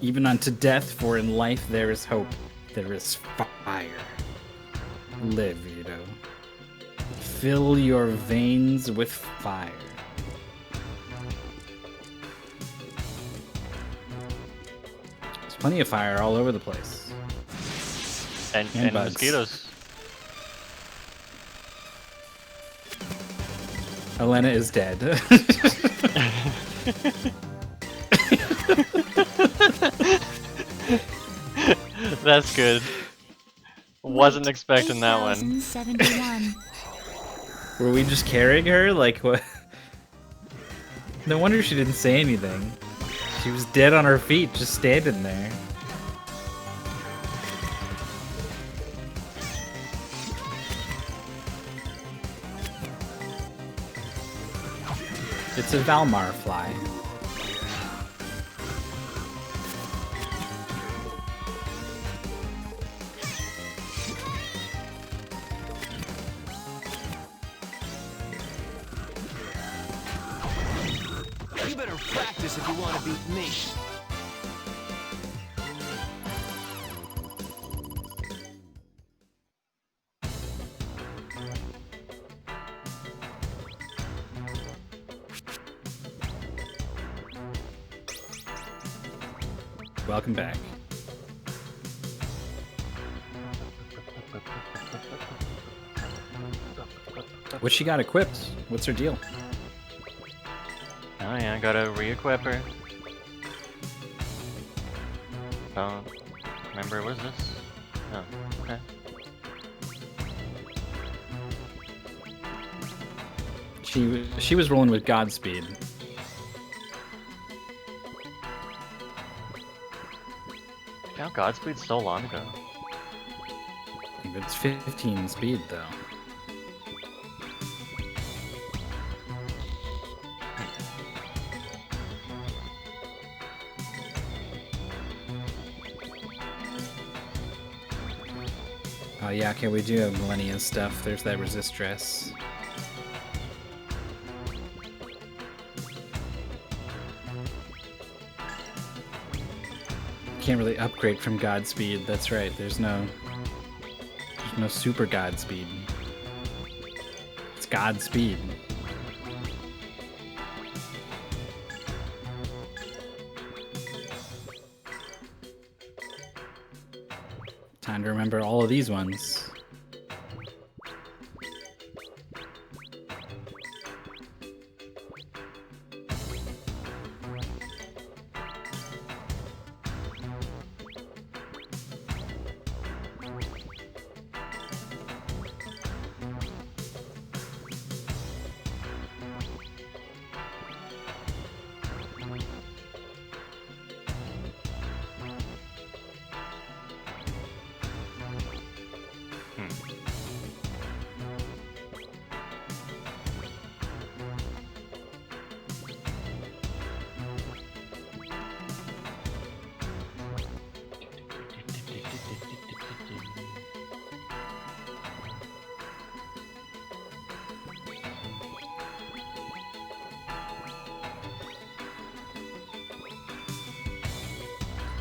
Even unto death, for in life there is hope, there is fire. Live, Ito. Fill your veins with fire. There's plenty of fire all over the place. And bugs. mosquitoes. Elena is dead. That's good. Wasn't expecting that one. 8071. Were we just carrying her? Like, what? No wonder she didn't say anything. She was dead on her feet, just standing there. It's a Valmar fly. You better practice if you want to beat me. Welcome back. What she got equipped? What's her deal? Oh yeah, gotta re-equip her. Don't remember, what is this? Oh, okay. She was rolling with Godspeed. Found Godspeed so long ago. It's 15 speed though. Oh yeah, okay, we do have Millennia stuff. There's that resist dress. Can't really upgrade from Godspeed, that's right. There's no super Godspeed. It's Godspeed. Time to remember all of these ones.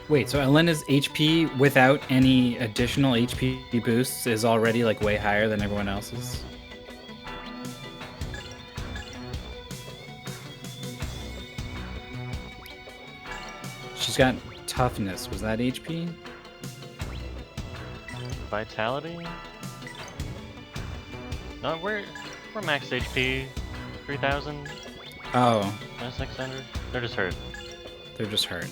Wait, so Elena's HP without any additional HP boosts is already like way higher than everyone else's? She's got toughness. Was that HP? Vitality? No, we're max HP. 3,000. Oh, 600. They're just hurt. they're just hurt.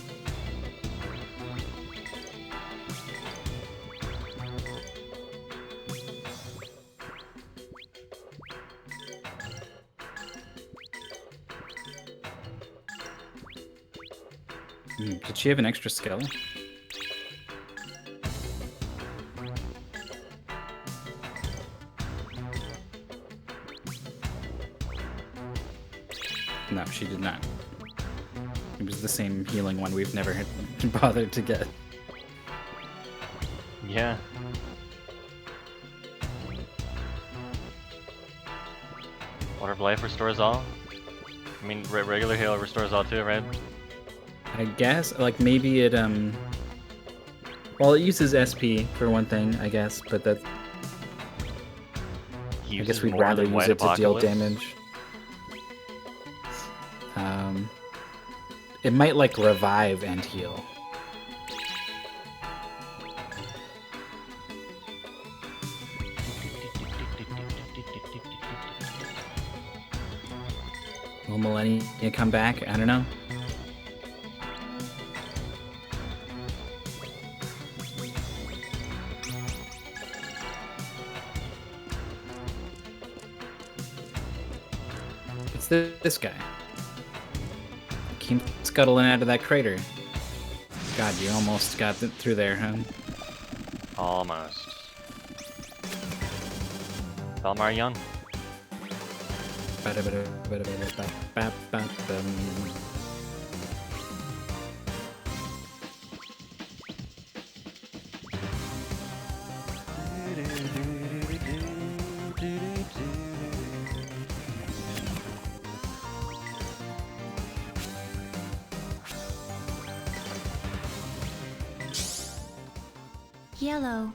Did she have an extra skill? No, she did not. It was the same healing one we've never bothered to get. Yeah. Water of Life restores all? I mean, regular heal restores all too, right? I guess, like, maybe it, well, it uses SP for one thing, I guess, but that... I guess we'd rather use it to deal damage. It might, like, revive and heal. Will Millennia come back? I don't know. It's this guy. Came scuttling out of that crater. God, you almost got through there, huh? Almost. Valmar Young. Yellow.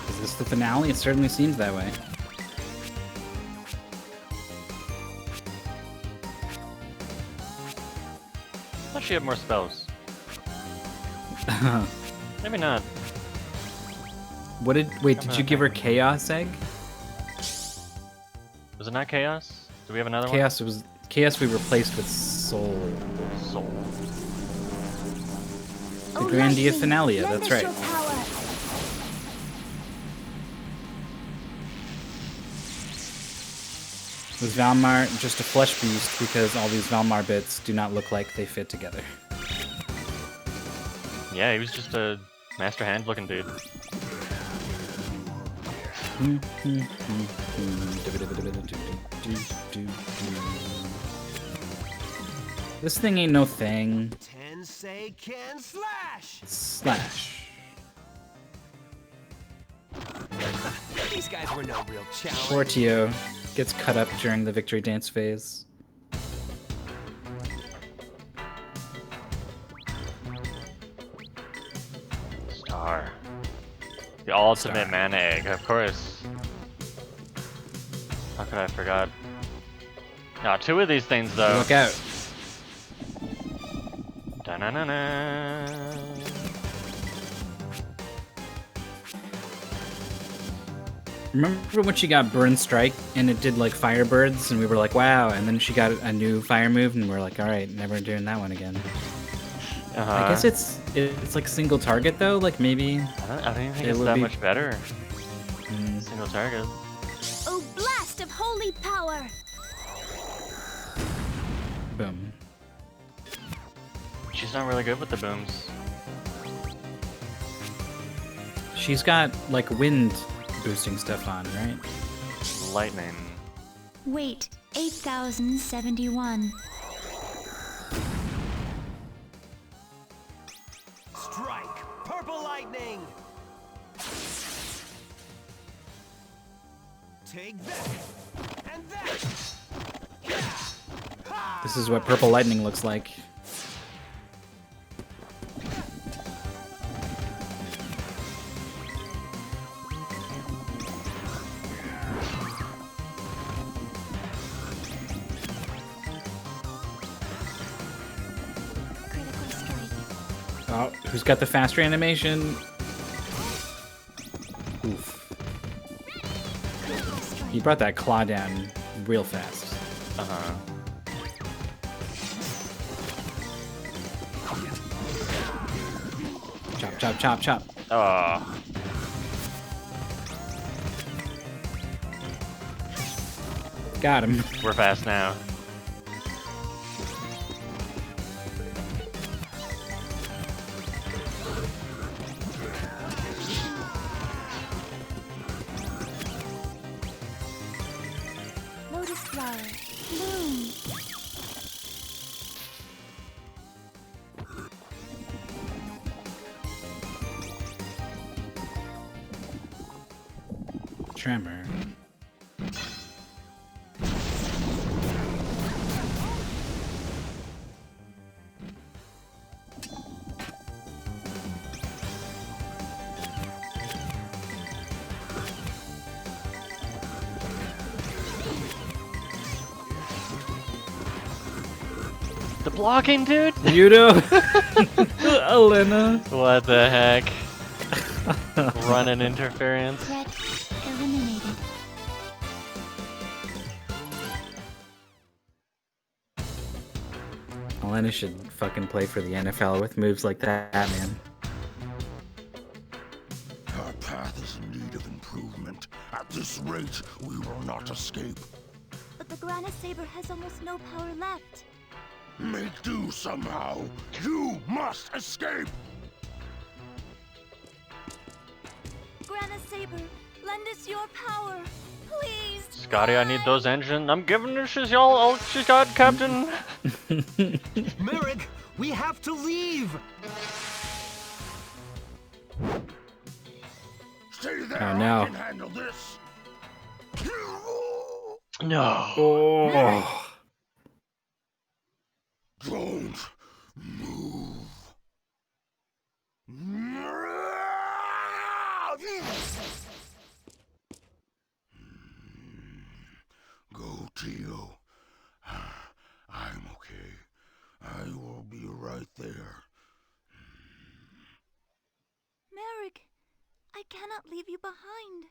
Is this the finale? It certainly seems that way. I thought she had more spells. Maybe not. What did... Wait, did you give her Chaos Egg? Was it not Chaos? Do we have another Chaos was... Chaos we replaced with Soul. one? Soul. The Grandia Finalia, that's right. Was Valmar just a flesh beast because all these Valmar bits do not look like they fit together? Yeah, he was just a master hand looking dude. This thing ain't no thing. Tensei can slash! Slash. These guys were no real challenge. Fortio gets cut up during the victory dance phase. Star. The ultimate mana egg, of course. How could I forgot? Now, two of these things though. Look out. Ta-na-na-na. Remember when she got Burn Strike and it did like Firebirds and we were like, wow, and then she got a new fire move and we're like, all right, never doing that one again. I guess it's like single target though, like maybe. I don't even think it's that much better. Single target. Oh, blast of holy power! Boom. She's not really good with the booms. She's got like wind boosting stuff on, right? Lightning. Wait, 8,071. Strike! Purple lightning! Take that! And that! This is what purple lightning looks like. Critical strike. Oh, who's got the faster animation? Oof. Critical strike. He brought that claw down real fast. Uh-huh. Chop, chop, chop, chop. Oh. Got him. We're fast now. Lotus flower. Bloom. Tremor. The blocking, dude? Yudo. Elena. What the heck? Running interference. Threat eliminated. Elena should fucking play for the NFL with moves like that, man. Our path is in need of improvement. At this rate, we will not escape. But the Grandia Saber has almost no power left. Make do somehow. You must escape! Grandia Saber, lend us your power. Please. Scotty, I need those engines. I'm giving her she's all she's got, Captain. Merrick, we have to leave! Stay there, Oh, no. I can handle this! No. Oh. Don't move. Go, Tio. I'm okay. I will be right there. Merrick, I cannot leave you behind.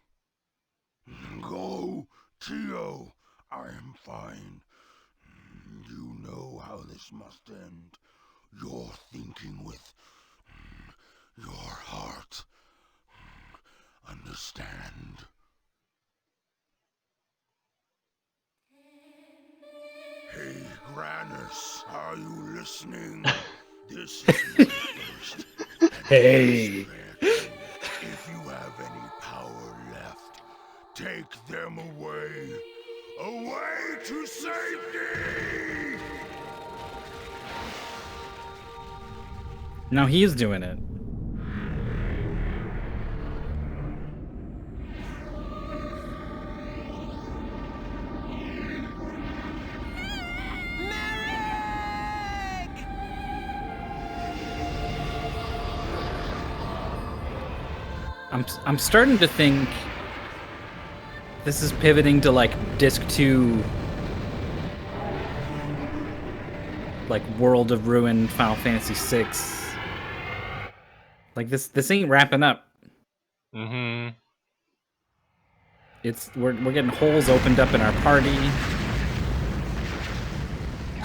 Go, Tio. I am fine. You know how this must end. You're thinking with your heart. Understand? Hey, Granus, are you listening? This is my first. Hey. If you have any power left, take them away. Away to safety! No, he's doing it. I'm starting to think this is pivoting to like disc 2 like World of Ruin Final Fantasy VI. Like this ain't wrapping up. Mm-hmm. We're getting holes opened up in our party.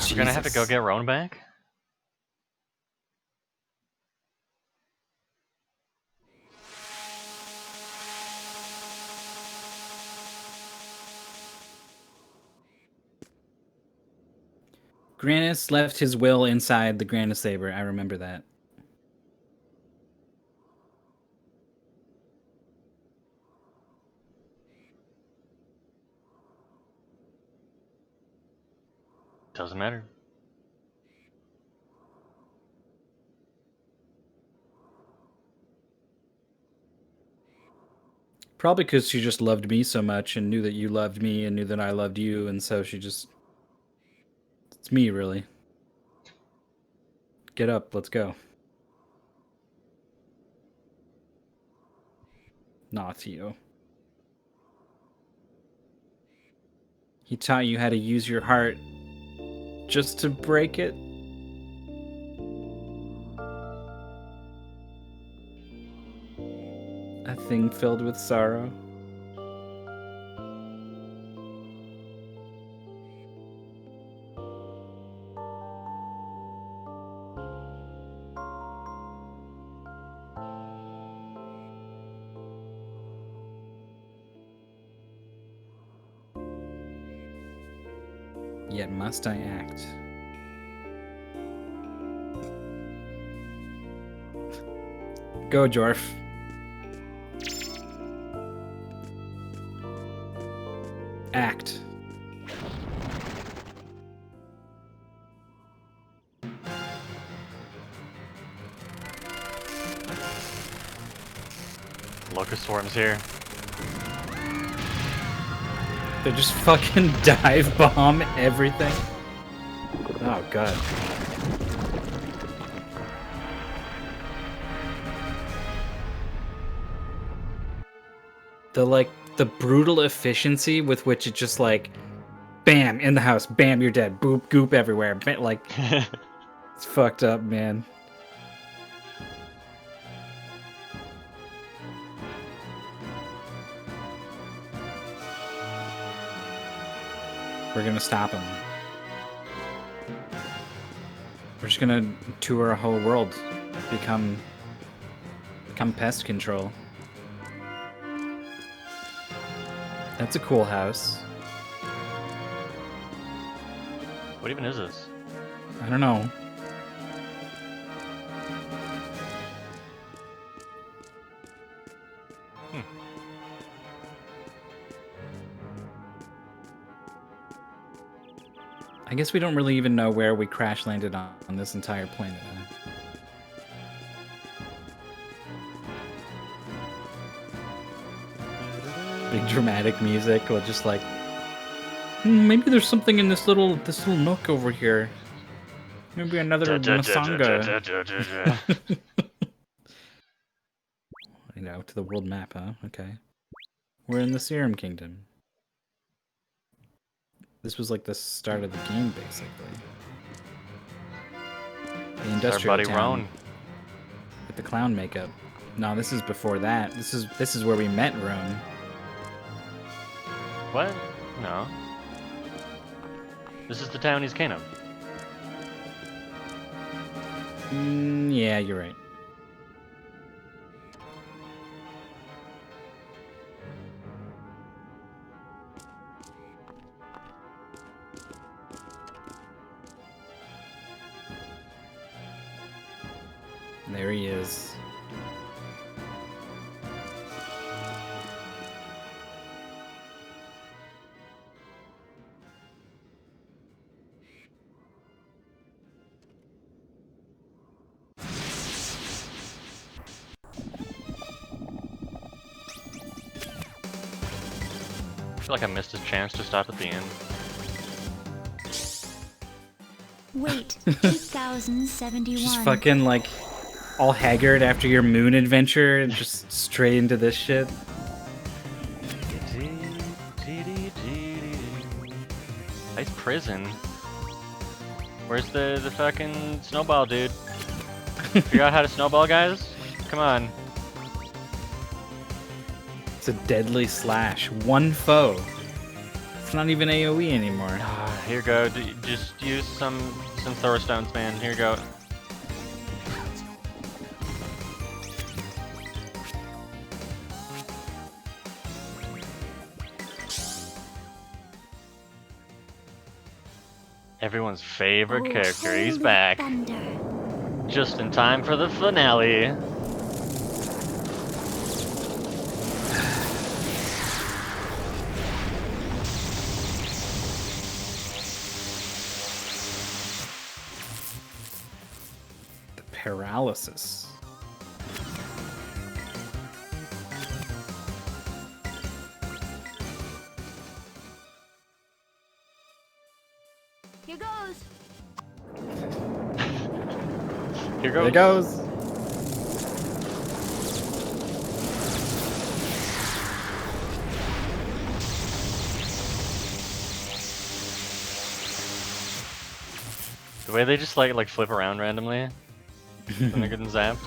We're gonna have to go get Roan back? Granis left his will inside the Granis Saber. I remember that. Doesn't matter. Probably because she just loved me so much and knew that you loved me and knew that I loved you, and so she just... It's me, really. Get up, let's go. Not you. He taught you how to use your heart just to break it. A thing filled with sorrow. Yet must I act. Go, Jorf. Act. Locust Swarm's here. They just fucking dive bomb everything. Oh god. The brutal efficiency with which it just like, bam, in the house, bam, you're dead, boop, goop everywhere, like, it's fucked up, man. We're gonna stop him. We're just gonna tour a whole world, become pest control. That's a cool house. What even is this? I don't know. I guess we don't really even know where we crash landed on this entire planet. Big dramatic music, or just like, maybe there's something in this little nook over here. Maybe another Masanga. You know, to the world map, huh? Okay. We're in the Serum Kingdom. This was like the start of the game, basically. The industrial town Roan. with the clown makeup. No, this is before that. This is where we met Roan. What? No. This is the town he's king of. Yeah, you're right. There he is. I feel like I missed a chance to stop at the end. Wait, 2071. Just fucking like all haggard after your moon adventure and just straight into this shit. Nice prison. Where's the fucking snowball, dude? Figure out how to snowball, guys? Come on. It's a deadly slash. One foe. It's not even AoE anymore. Here you go. Just use some Thor stones, man. Here you go. Everyone's favorite Oh, character. He's holy back. thunder. Just in time for the finale. The paralysis. Here goes. Here There goes. it goes. The way they just like flip around randomly when they're getting zapped.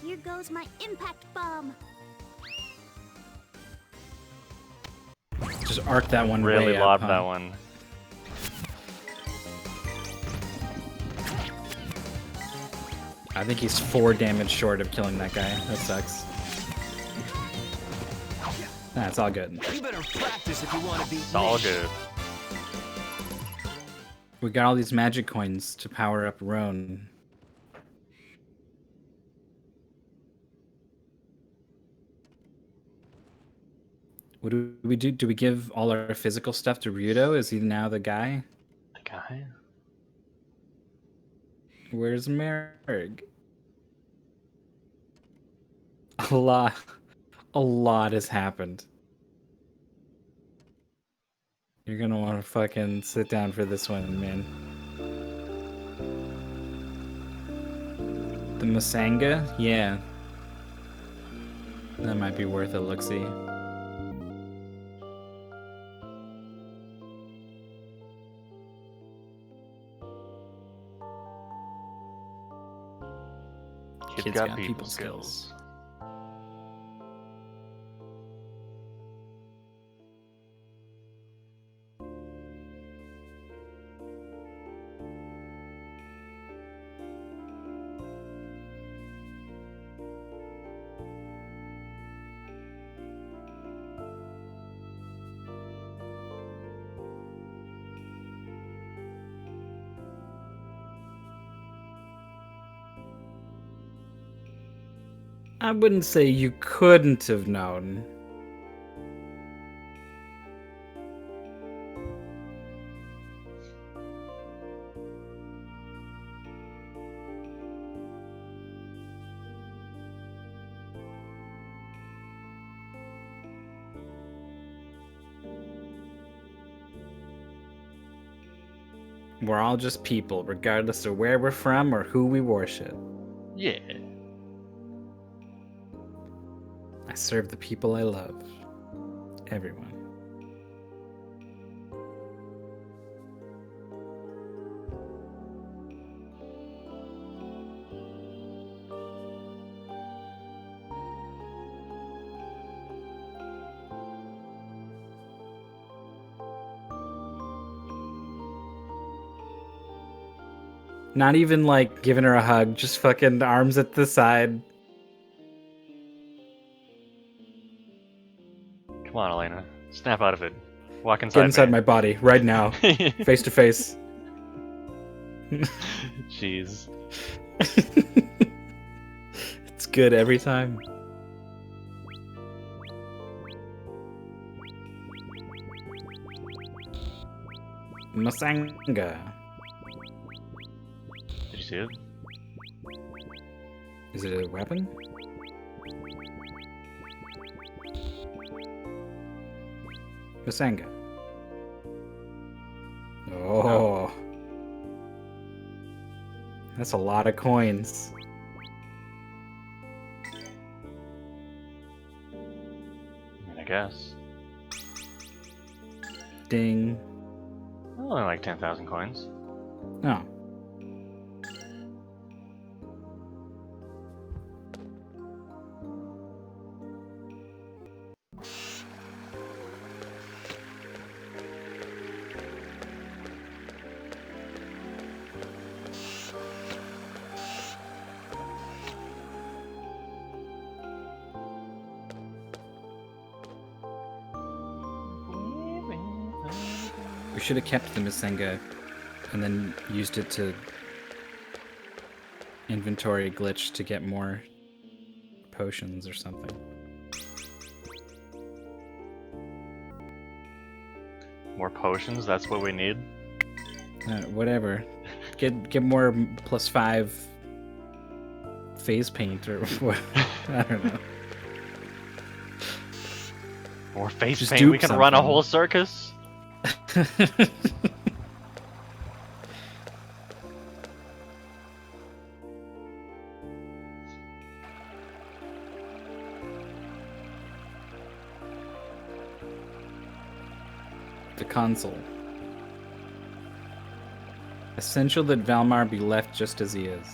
Here goes my impact bomb. Just arc that one Really way up, lobbed huh? that one. I think he's 4 damage short of killing that guy. That sucks. Nah, it's all good. You better practice if you want to beat It's all good. We got all these magic coins to power up Roan. What do we do? Do we give all our physical stuff to Ryudo? Is he now the guy? The guy? Where's Merrick? A lot has happened. You're gonna want to fucking sit down for this one, man. The Masanga? Yeah. That might be worth a look-see. Kid's got people skills. I wouldn't say you couldn't have known. We're all just people, regardless of where we're from or who we worship. Yeah. I serve the people I love. Everyone. Not even like giving her a hug, just fucking arms at the side. Come on, Elena. Snap out of it. Walk inside Get inside me. my body right now. Face to face. Jeez. It's good every time. Masanga. Did you see it? Is it a weapon? Masanga. Oh. That's a lot of coins. guess. Ding. Only like 10,000 coins. Oh. We should have kept the Misenga and then used it to inventory glitch to get more potions or something. More potions, that's what we need. Whatever. Get more +5 phase paint or what? I don't know. More face Just paint, dupe we can run a something. whole circus. The console. Essential that Valmar be left just as he is.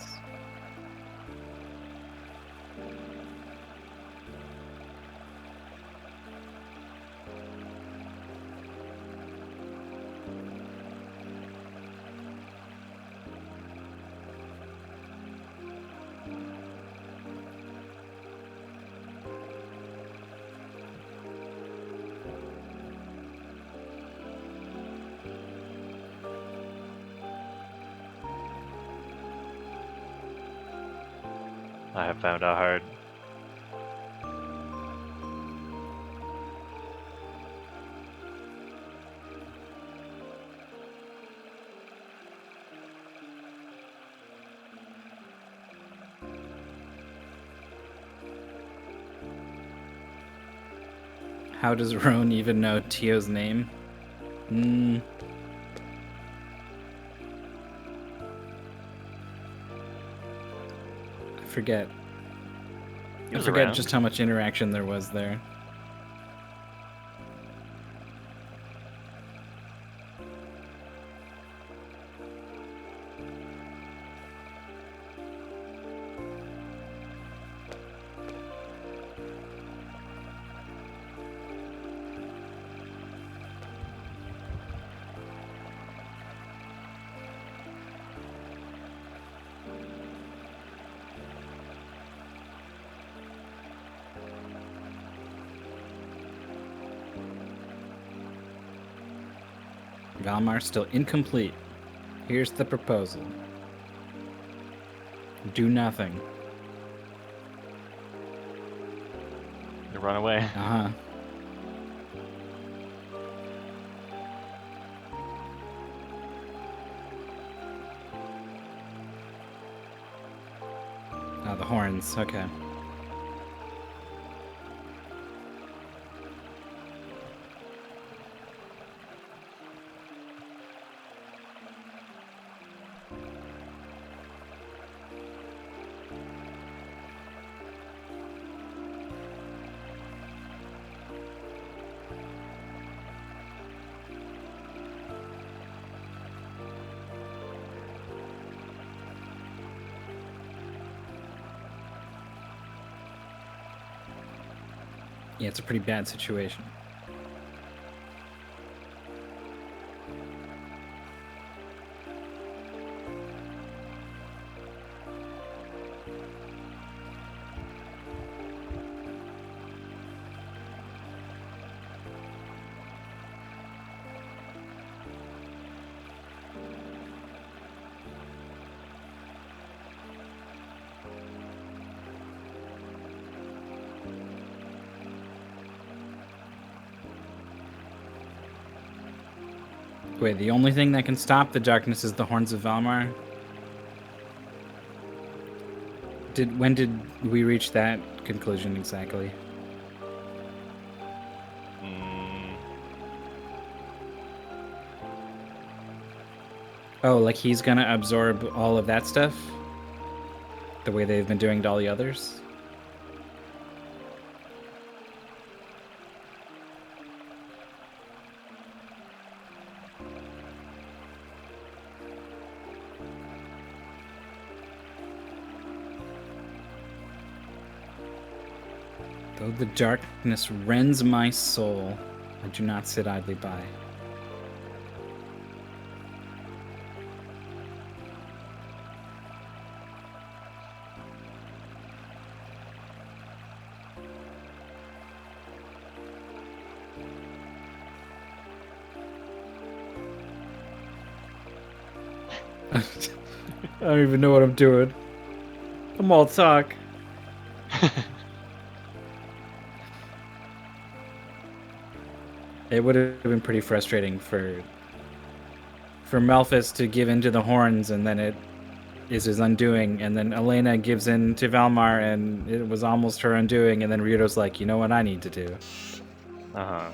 I have found out hard. How does Roan even know Tio's name? I forget. He I was forget around. just how much interaction there was there. Valmar still incomplete. Here's the proposal. Do nothing. You run away. Uh-huh. Oh, the horns. Okay. Yeah, it's a pretty bad situation. Wait, the only thing that can stop the darkness is the horns of Valmar? When did we reach that conclusion exactly? Oh, like he's gonna absorb all of that stuff? The way they've been doing to all the others? Though the darkness rends my soul, I do not sit idly by. I don't even know what I'm doing. I'm all talk. It would have been pretty frustrating for Malphus to give in to the horns, and then it is his undoing, and then Elena gives in to Valmar, and it was almost her undoing, and then Ryudo's like, you know what I need to do? Uh-huh.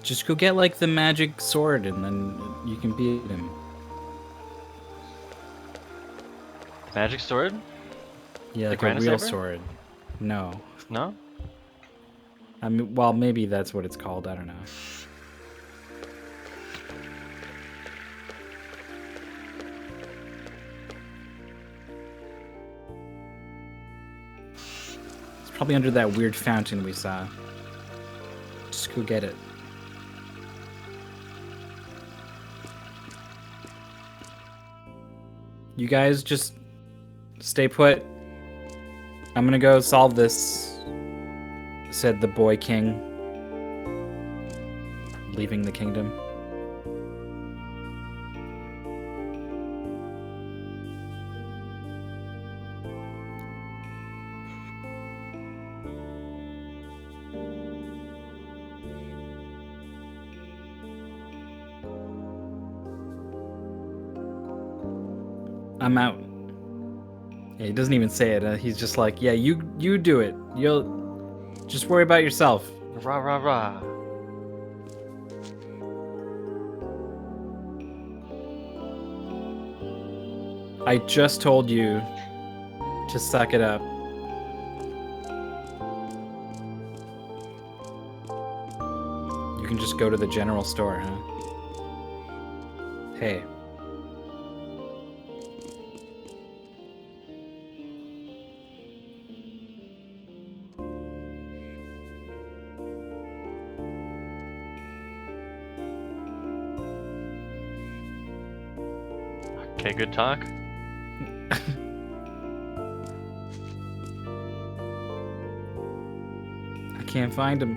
Just go get, like, the magic sword, and then you can beat him. Magic sword? Yeah, like a Grandia real saber? sword. No. No? I mean, well, maybe that's what it's called. I don't know. It's probably under that weird fountain we saw. Just go get it. You guys just stay put. I'm gonna go solve this, said the boy king, leaving the kingdom. I'm out. Yeah, he doesn't even say it. He's just like, yeah, you do it. You'll just worry about yourself. Rah rah rah. I just told you to suck it up. You can just go to the general store, huh? Hey. Okay, good talk. I can't find him.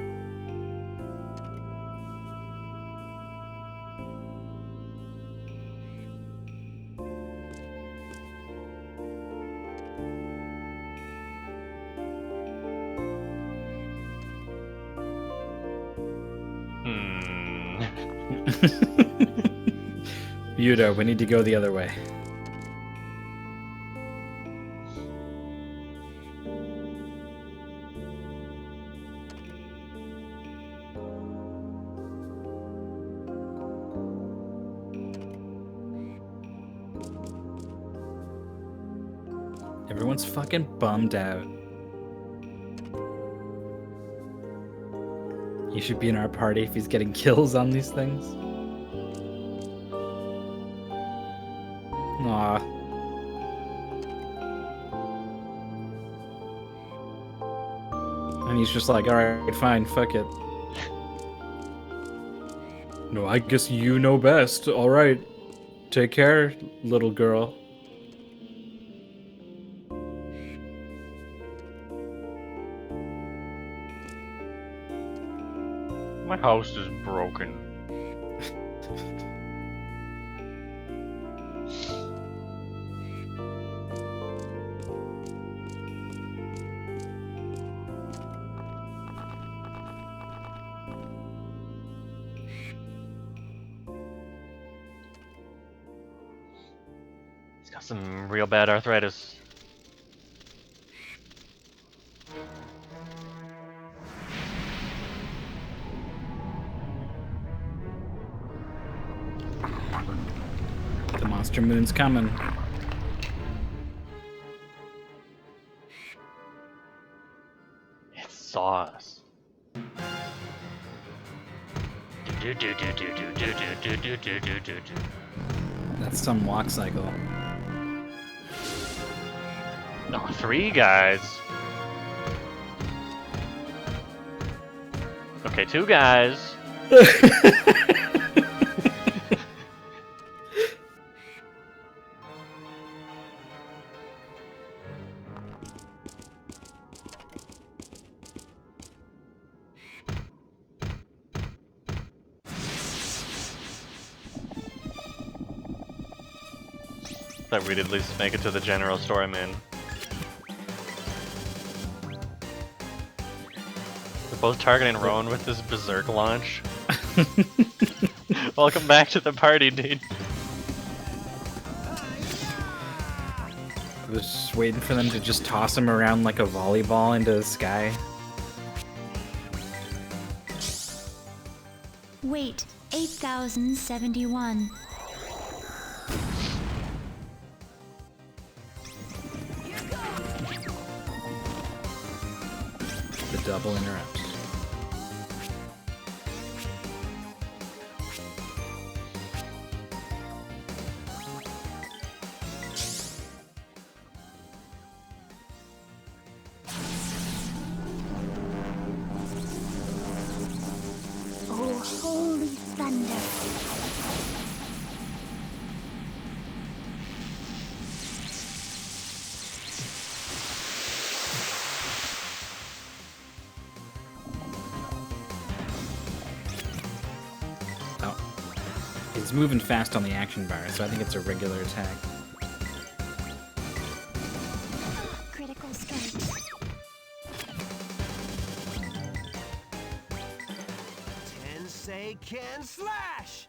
Yudo, we need to go the other way. Everyone's fucking bummed out. He should be in our party if he's getting kills on these things. Aw. And he's just like, alright, fine, fuck it. No, I guess you know best. Alright. Take care, little girl. My house is broken. He's got some real bad arthritis. The monster moon's coming. It's sauce. That's some walk cycle. No, 3 guys. Okay, 2 guys. Thought we'd at least make it to the general store I'm in. We're both targeting Rowan with this berserk launch. Welcome back to the party, dude. I was just waiting for them to just toss him around like a volleyball into the sky. Wait, 8,071. The double interrupt. Oh, holy thunder. Oh. It's moving fast on the action bar, so I think it's a regular attack. Critical strike. Tensei can slash!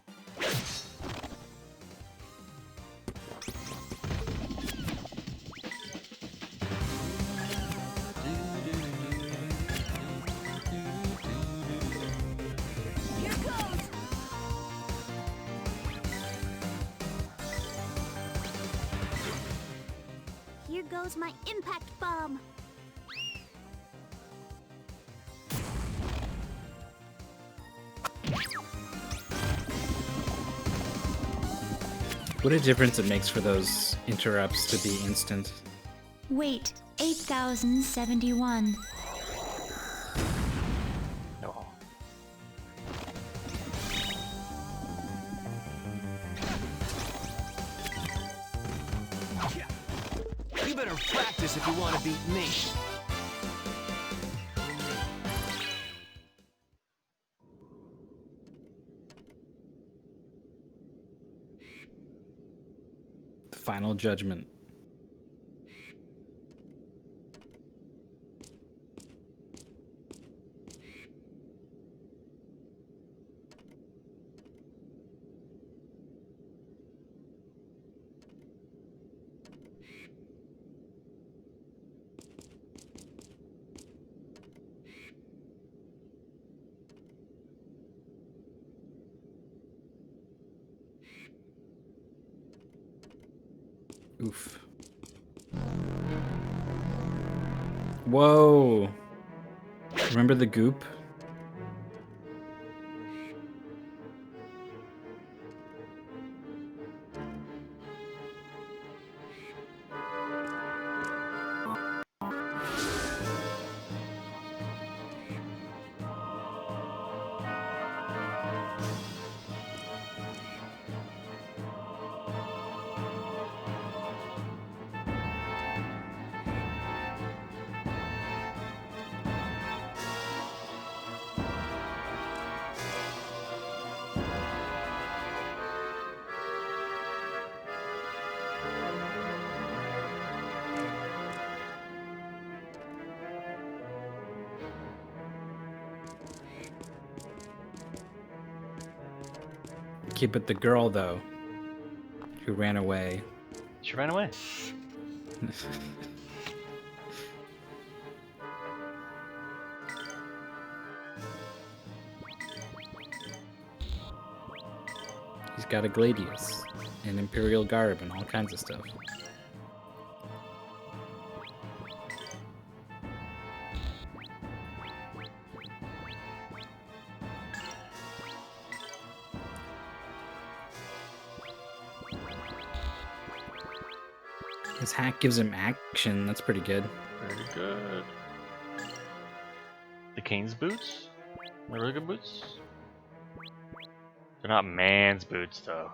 Here goes my impact bomb. What a difference it makes for those interrupts to be instant. Wait, 8,071. No. You better practice if you want to beat me. The final judgment. Oof. Whoa. Remember the goop? Okay, but the girl, though, who ran away. She ran away. He's got a gladius and imperial garb and all kinds of stuff. His hack gives him action. That's pretty good. Very good. The King's boots? They're really good boots? They're not man's boots, though.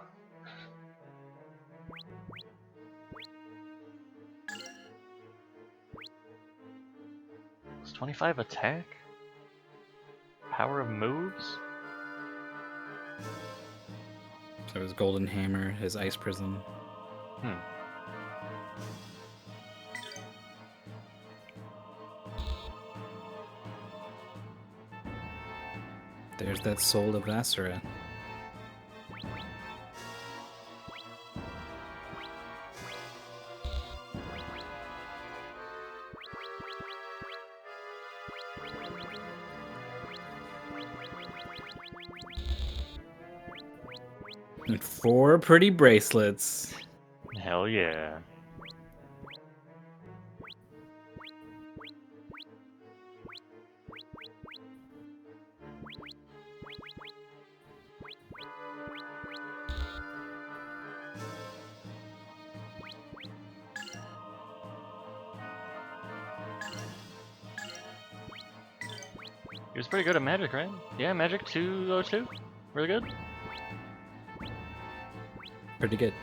It's 25 attack? Power of moves? So his golden hammer, his ice prism. There's that soul of Vassara. And 4 pretty bracelets. Hell yeah. He was pretty good at magic, right? Yeah, magic 202. Really good. Pretty good.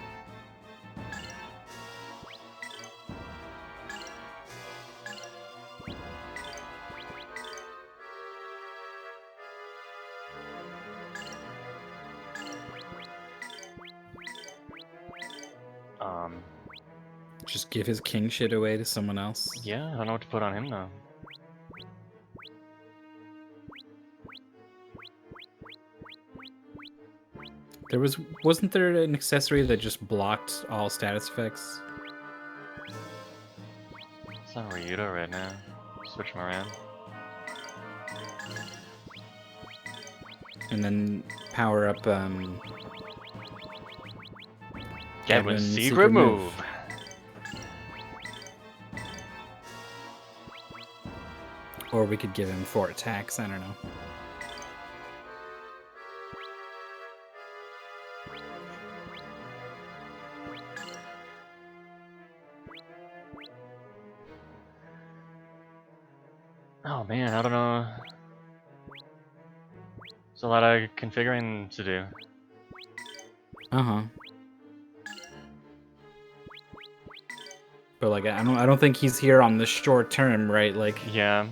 Just give his king shit away to someone else. Yeah, I don't know what to put on him though. Wasn't there an accessory that just blocked all status effects? It's on Ryudo right now. Switch him around. And then power up Gadwin's secret move. Or we could give him 4 attacks, I don't know. Oh man, I don't know. There's a lot of configuring to do. Uh-huh. But like I don't think he's here on the short term, right? Like Yeah.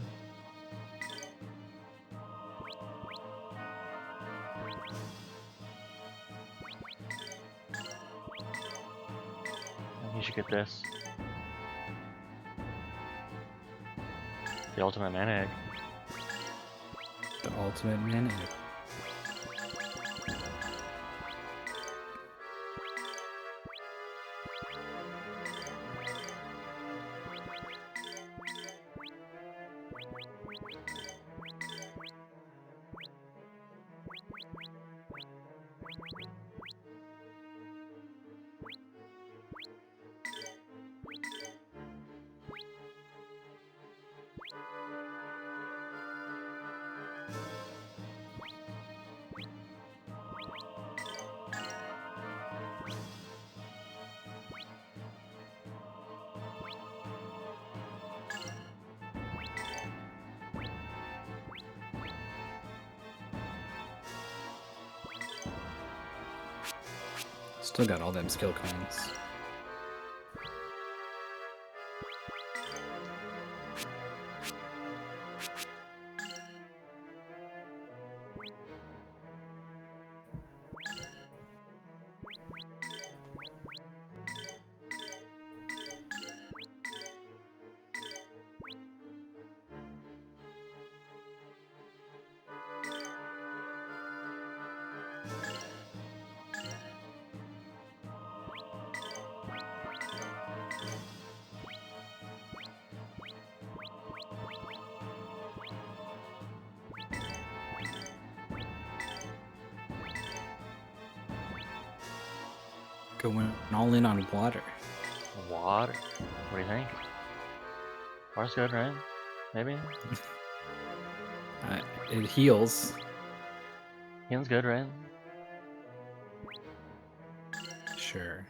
You should get this. The ultimate mana egg. the ultimate mana egg. Still got all them skill coins. Going all in on water. Water. What do you think? Water's good, right? Maybe? It heals. Healing's good, right? Sure.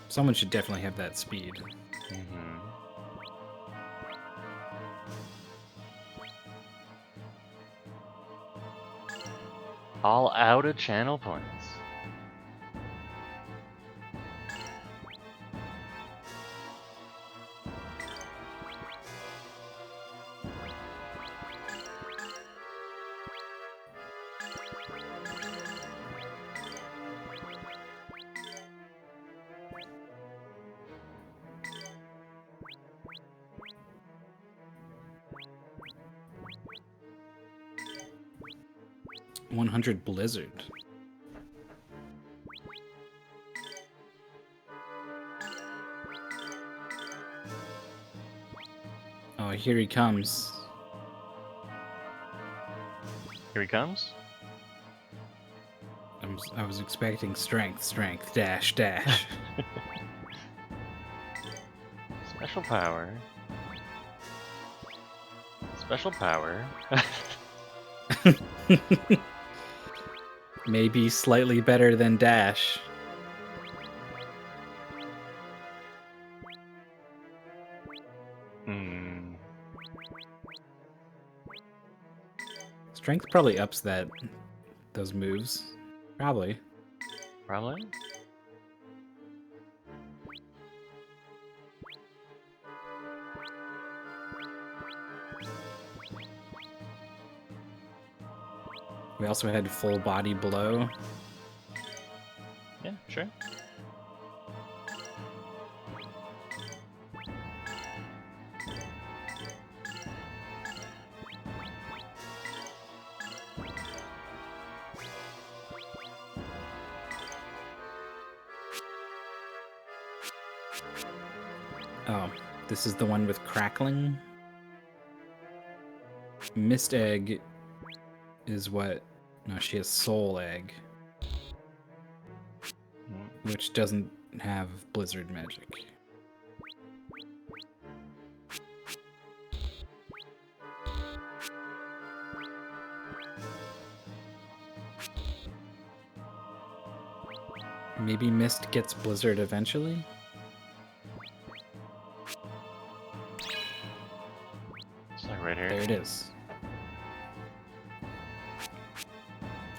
Someone should definitely have that speed. Mm-hmm. All out of channel points. $100 Blizzard. Oh, here he comes. Here he comes. I was expecting strength, strength, dash, dash. Special power. Special power. Maybe slightly better than dash. Hmm. Strength probably ups those moves. Probably. Probably. We also had full body blow. Yeah, sure. Oh, this is the one with crackling. Mist Egg is what? No, she has Soul Egg, which doesn't have Blizzard magic. Maybe Mist gets Blizzard eventually? It's like right here. There it is.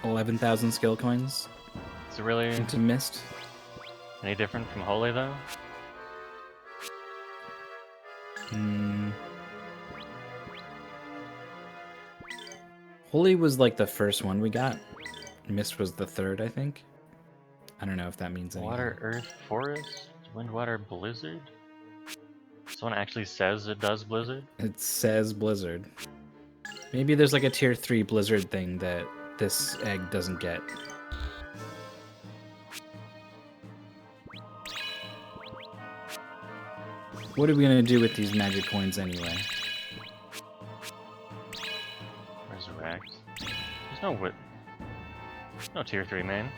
11,000 skill coins Is it really into Mist. any different from Holy though? Holy was like the first one we got. Mist was the third, I think. I don't know if that means anything. Water, Earth, Forest, Wind, Water, Blizzard? Someone actually says it does Blizzard? It says Blizzard. Maybe there's like a tier 3 Blizzard thing that this egg doesn't get. What are we gonna do with these magic coins anyway? Resurrect. There's no tier 3 main.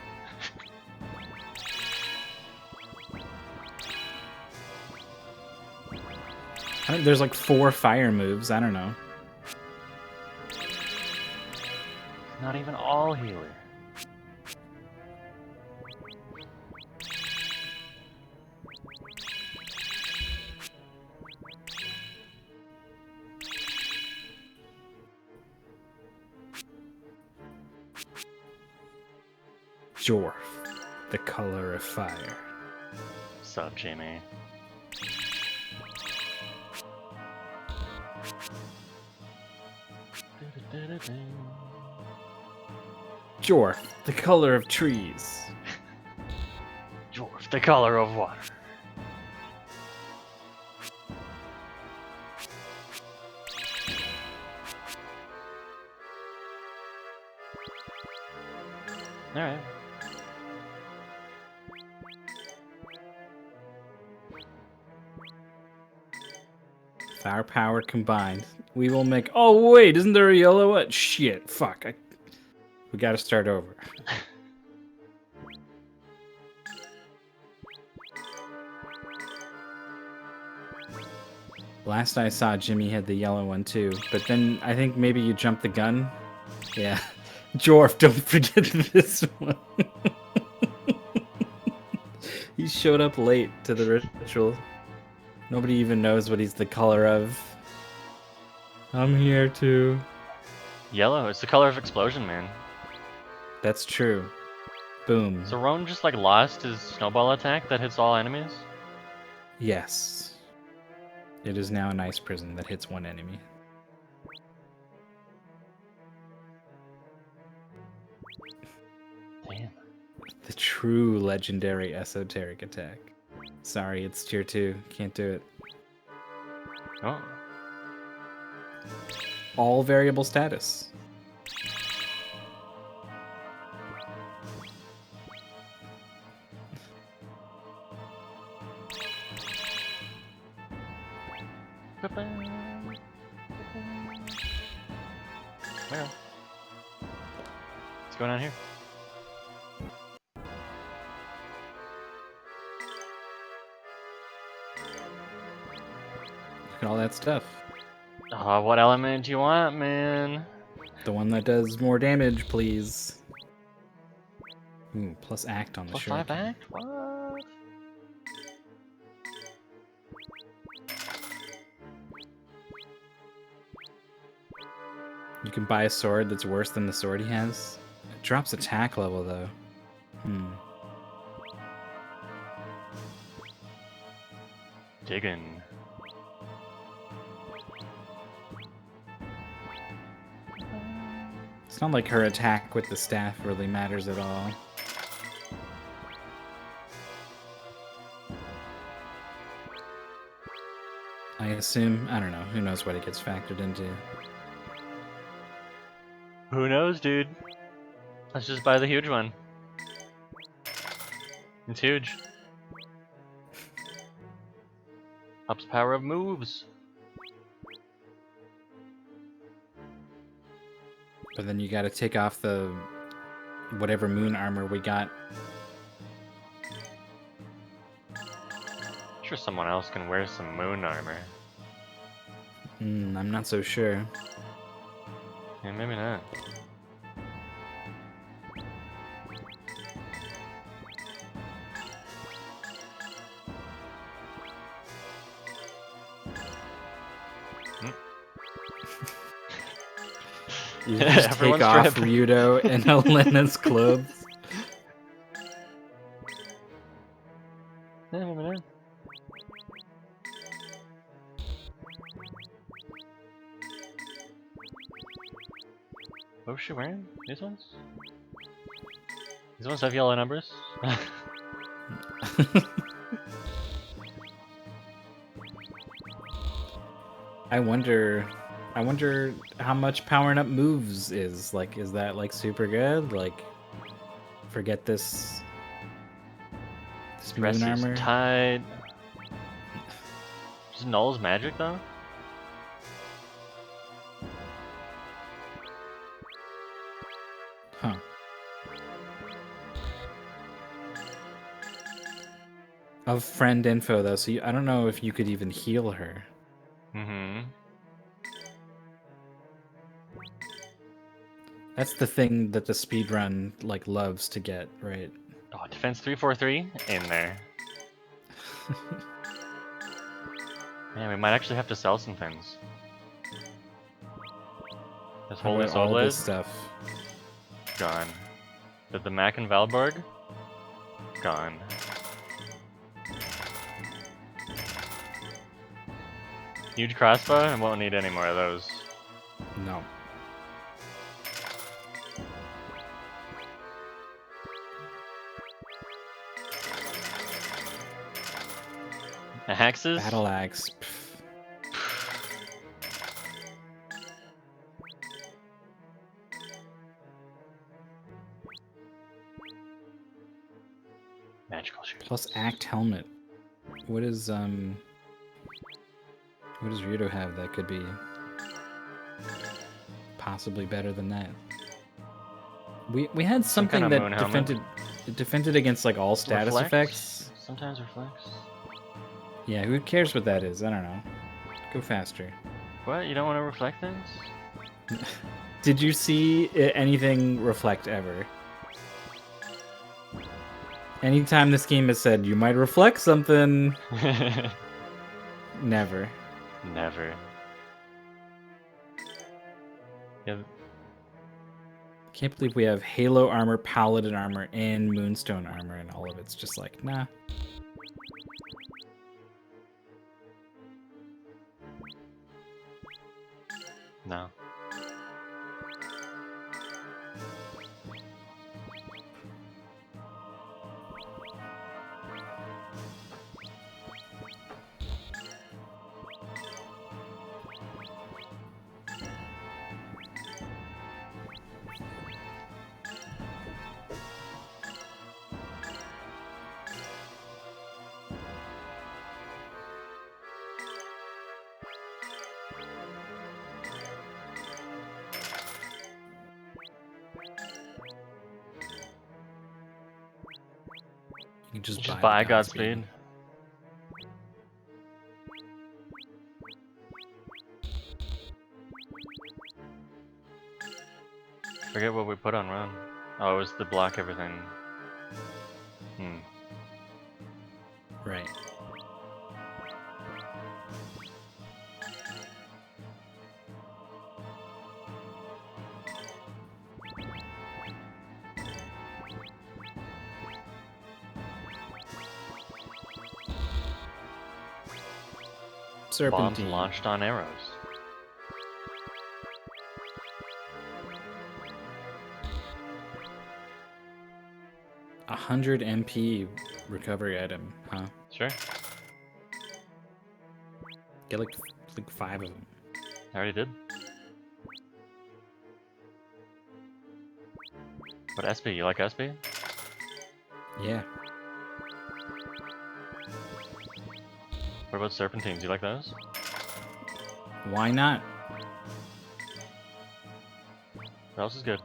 There's like 4 fire moves, I don't know. Not even all healer. Jorf, the color of fire. Sup, Jimmy? Jorf, the color of trees. Dwarf, the color of water. Alright. Firepower combined. We will make... Oh, wait, isn't there a yellow one? Shit, fuck. We gotta start over. Last I saw, Jimmy had the yellow one too. But then I think maybe you jumped the gun. Yeah. Jorf, don't forget this one. He showed up late to the ritual. Nobody even knows what he's the color of. I'm here too. Yellow. It's the color of explosion, man. That's true. Boom. So Roan just like lost his snowball attack that hits all enemies? Yes. It is now an ice prison that hits one enemy. Damn. The true legendary esoteric attack. Sorry, it's tier 2. Can't do it. Oh. All variable status. Where? What's going on here? Look at all that stuff. Oh, what element do you want, man? The one that does more damage, please. Ooh, plus act on the Plus shirt. 5 act? What? You can buy a sword that's worse than the sword he has. It drops attack level, though. Diggin'. It's not like her attack with the staff really matters at all. I assume, I don't know, who knows what it gets factored into. Who knows, dude? Let's just buy the huge one. It's huge. Ups power of moves. But then you gotta take off the whatever moon armor we got. Sure, someone else can wear some moon armor. I'm not so sure. Yeah, maybe not. You just take Everyone's off drip. Ryudo and Elena's clothes. Yeah, maybe not. What was she wearing? These ones? These ones have yellow numbers? I wonder how much powering up moves is. Like, is that like super good? Like, forget this Dress moon is armor. tied. Is Null's magic though? Huh. Of friend info though, so I don't know if you could even heal her. Mm-hmm. That's the thing that the speedrun like loves to get, right? Oh, defense 343 in there. Man, we might actually have to sell some things. This How holy about soul all blade this stuff. gone. Did the Mac and Valborg gone. Huge crossbow, and won't need any more of those. No. A Hexes? Battle axe. Magical shoes. Plus act helmet. What is Ryudo have that could be possibly better than that? We had something kind of moon that helmet. defended against like all status Reflect? effects. Sometimes reflects. Yeah, who cares what that is? I don't know. Go faster. What? You don't want to reflect things? Did you see anything reflect ever? Anytime this game has said you might reflect something, never. Never. Yeah, Can't believe we have Halo armor, Paladin armor, and Moonstone armor, and all of it's just like, nah. no. You can just Just buy buy the Godspeed. Forget what we put on run. Oh, it was to block everything. Right. Bombs Serpentine. launched on arrows. A 100 MP recovery item, huh? Sure. Get like 5 of them. I already did. But SB, you like SB? Yeah. What about serpentines? You like those? Why not? What else is good?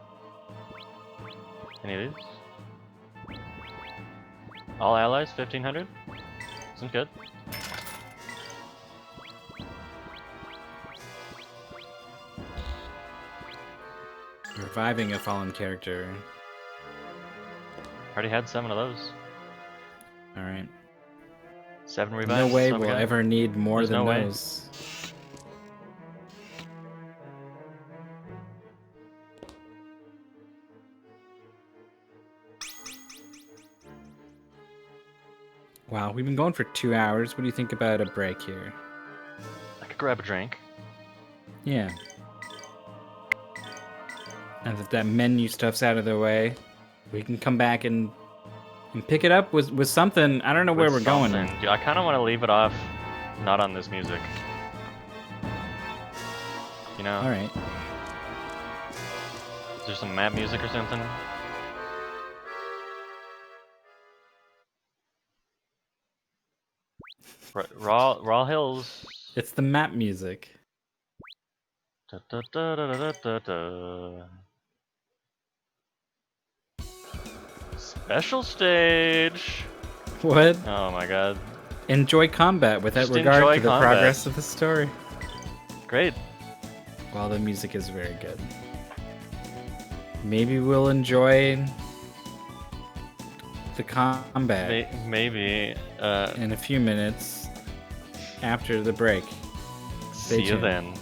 Any of these? All allies, 1500? Sounds good. Reviving a fallen character. Already had 7 of those. Alright. 7 revives. No way so we'll good. ever need more There's than no way. those. Wow, we've been going for 2 hours. What do you think about a break here? I could grab a drink. Yeah. And if that menu stuff's out of the way, we can come back and pick it up with something. I don't know where With we're going. something. Dude, I kind of want to leave it off, not on this music. You know? Alright. Is there some map music or something? Raw Hills. It's the map music. Da, da, da, da, da, da, da. Special stage. What? Oh my god. Enjoy combat without Just regard enjoy to the combat. progress of the story. Great. Well, the music is very good. Maybe we'll enjoy the combat Maybe. in a few minutes after the break. See you tuned. then.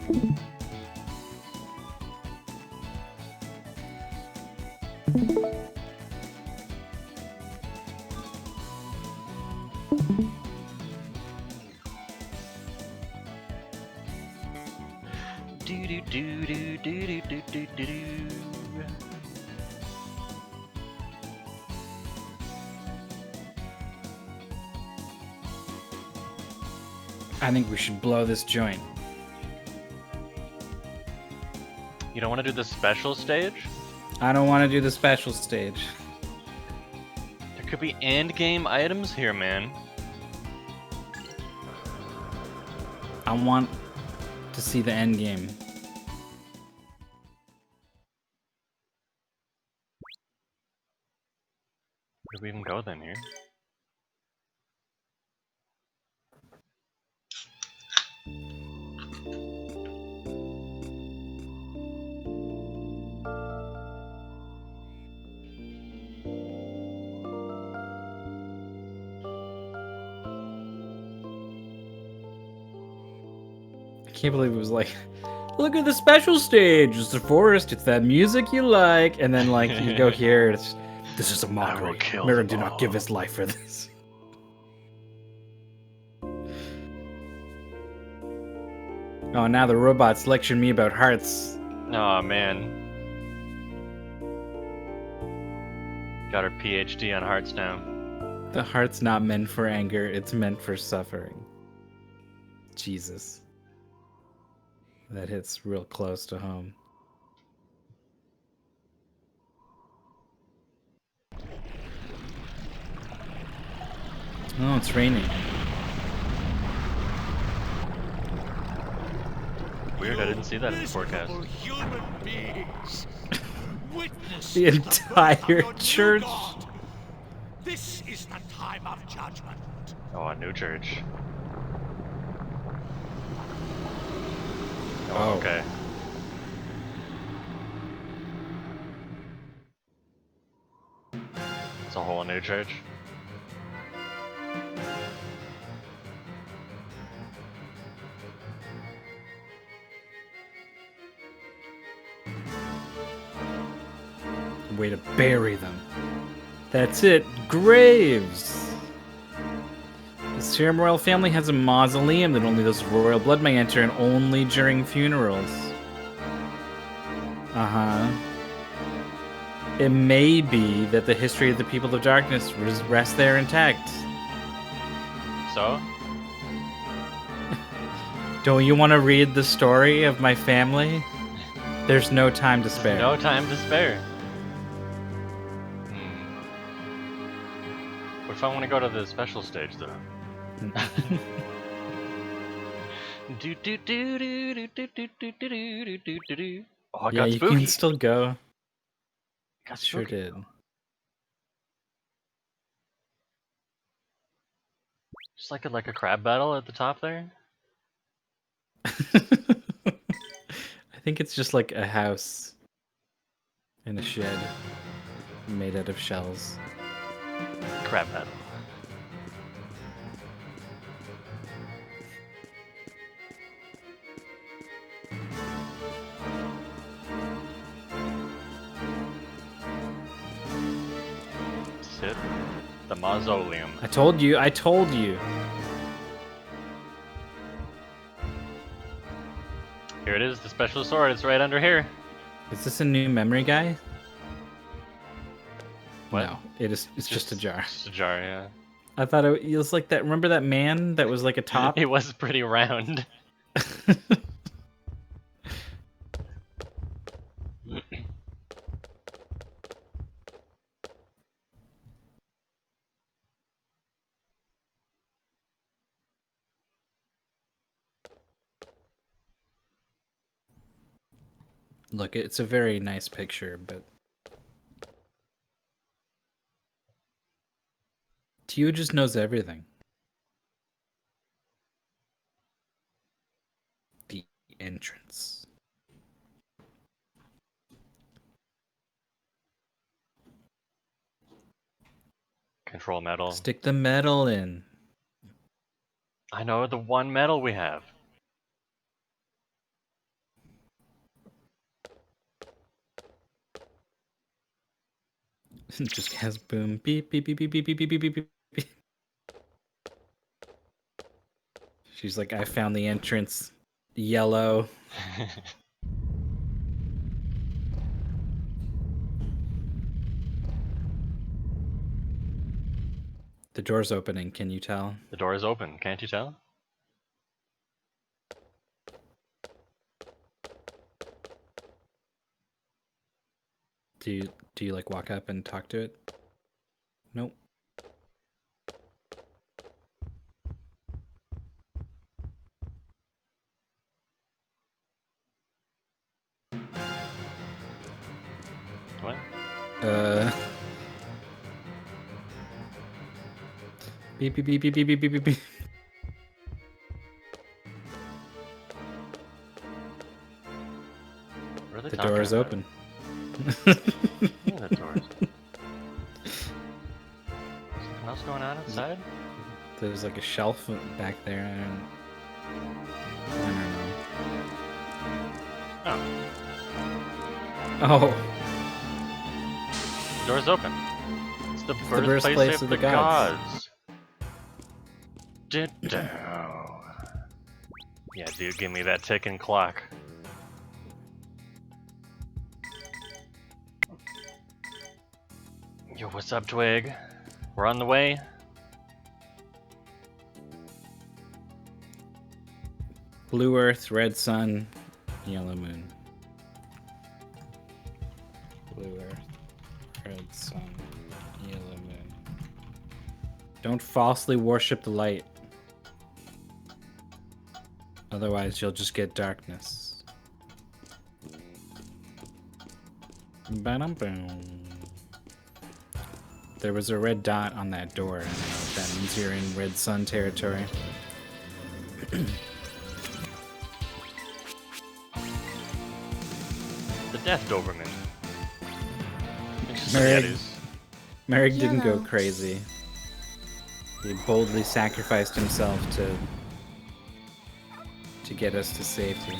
Do do do do do do do do do. I think we should blow this joint. You don't want to do the special stage? I don't want to do the special stage. There could be end game items here, man. I want to see the end game. Where do we even go then here? I can't believe it was like, look at the special stage. It's the forest. It's that music you like. And then like you go here. It's this is a mockery. Mirror did not give his life for this. Oh, now the robot's lecturing me about hearts. Oh man. Got her PhD on hearts now. The heart's not meant for anger. It's meant for suffering. Jesus. That hits real close to home. Oh, it's raining. Weird, I didn't see that in the forecast. Miserable human beings. Witness The entire wrath of your new church. God. This is the time of judgment. Oh, a new church. Oh. Okay. It's a whole new church. Way to bury them. That's it. Graves. The Serum royal family has a mausoleum that only those of royal blood may enter, and only during funerals. Uh-huh. It may be that the history of the people of darkness rests there intact. So? Don't you want to read the story of my family? There's no time to spare. No time to spare. What if I want to go to the special stage though? Do do do do do do do do do do do do do. Oh, it Yeah, got you spooky. can still go. Got Sure spooky. did. Just like a crab battle at the top there. I think it's just like a house in a shed made out of shells. Crab battle. Sit. The mausoleum. I told you. I told you. Here it is, the special sword. It's right under here. Is this a new memory guy? What? No, it's just a jar. Just a jar, yeah. I thought it was like that. Remember that man that was like a top? It was pretty round. Look, it's a very nice picture, but Tio just knows everything. The entrance. Control metal. Stick the metal in. I know the one metal we have. Just has boom beep beep beep beep beep beep beep beep beep. Beep. She's like, I found the entrance. Yellow. The door's opening, can you tell? The door is open, can't you tell? Do you like walk up and talk to it? Nope. What? Beep beep beep beep beep beep beep beep beep. What are they The talking door is about? open. Yeah, the door is open. Something else going on outside? There's like a shelf back there. I don't know. Oh, Oh, the door's open. It's the birthplace birthplace of of the the gods. gods. Ditto. Yeah, dude, give me that ticking clock. Yo, what's up, Twig? We're on the way. Blue Earth, red sun, yellow moon. Blue Earth, red sun, yellow moon. Don't falsely worship the light. Otherwise, you'll just get darkness. Ba-dum-boom. There was a red dot on that door. I don't know if that means you're in red sun territory. The Death Doberman. Merrick didn't go Yellow. crazy. He boldly sacrificed himself to get us to safety.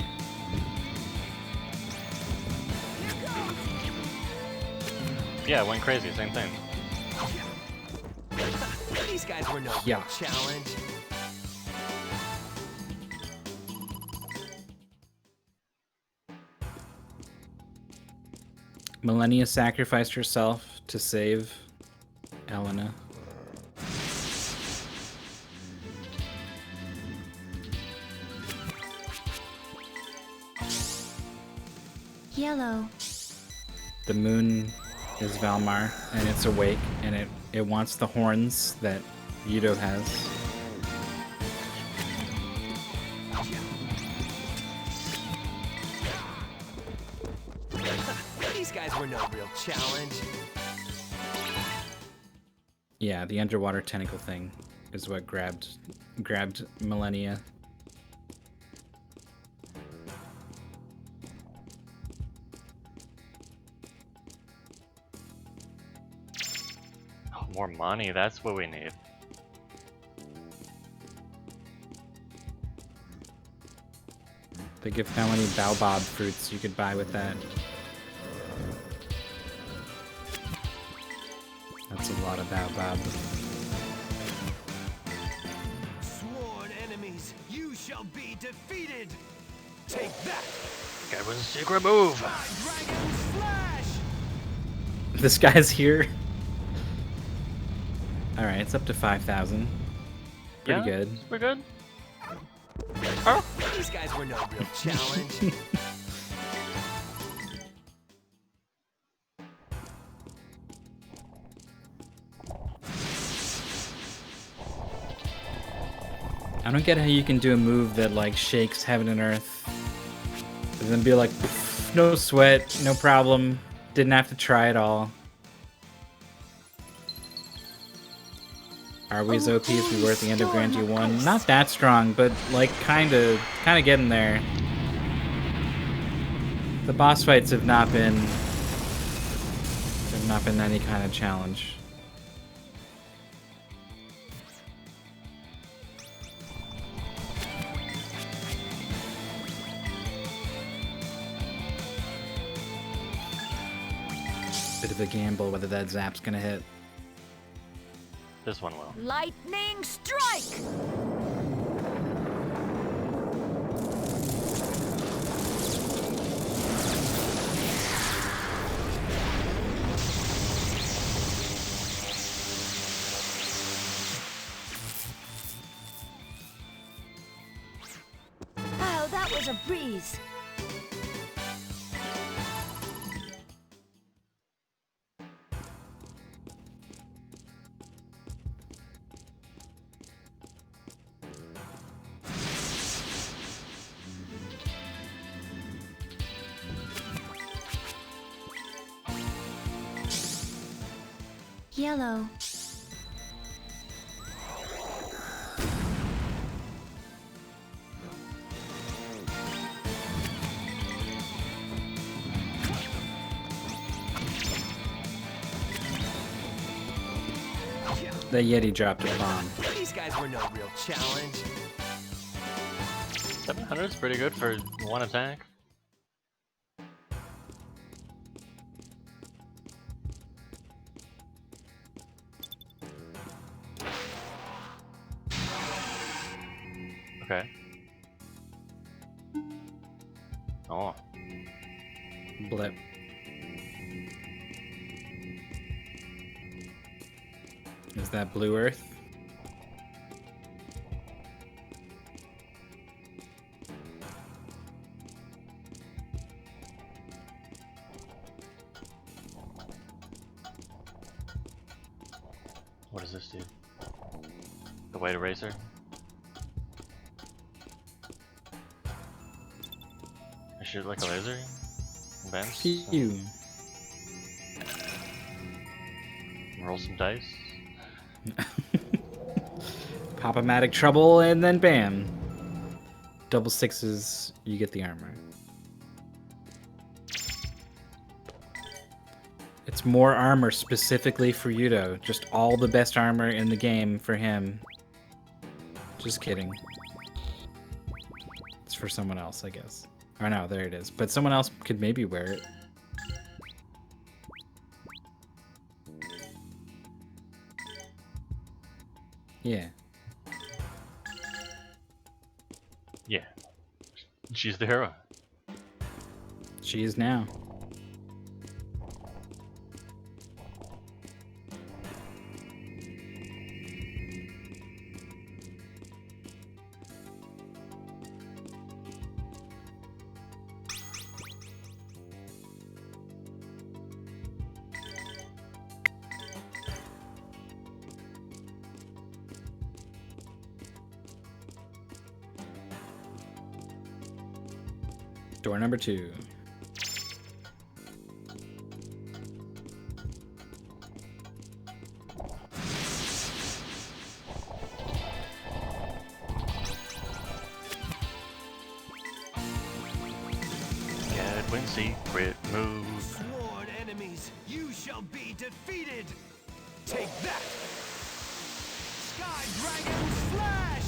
Yeah, went crazy, same thing. These guys were no Yeah. challenge. Millennia sacrificed herself to save Elena. Yellow. The moon is Valmar, and it's awake, and it wants the horns that Yudo has. These guys were no real challenge. Yeah, the underwater tentacle thing is what grabbed Millennia. Oh, more money, that's what we need. They give how many baobab fruits you could buy with that. That's a lot of baobab. Sworn enemies, you shall be defeated. Take that. That was a secret move. Dragon slash. This guy's here. Alright, it's up to 5,000. Pretty Yeah, good. it's pretty good. These guys were no real challenge. I don't get how you can do a move that like shakes heaven and earth, and then be like, no sweat, no problem, didn't have to try at all. Are we as OP as we were at the end of Grandia 1? Not that strong, but like kinda getting there. The boss fights have not been any kind of challenge. worth a gamble whether that zap's gonna hit. This one will. Lightning strike! Oh, that was a breeze. Yellow. The Yeti dropped a bomb. These guys were no real challenge. 700's pretty good for one attack. Okay. Oh. Blip. Is that Blue Earth? What does this do? The weight eraser? I shoot like a laser? Bounce? Pew. Roll some dice? Pop-O-Matic trouble, and then bam. Double sixes, you get the armor. It's more armor specifically for Yudo. Just all the best armor in the game for him. Just kidding. It's for someone else, I guess. Oh no, there it is. But someone else could maybe wear it. Yeah. Yeah. She's the hero. She is now. Door number 2. Gadwin secret move. Sworn enemies, you shall be defeated. Take that. Sky Dragon Slash.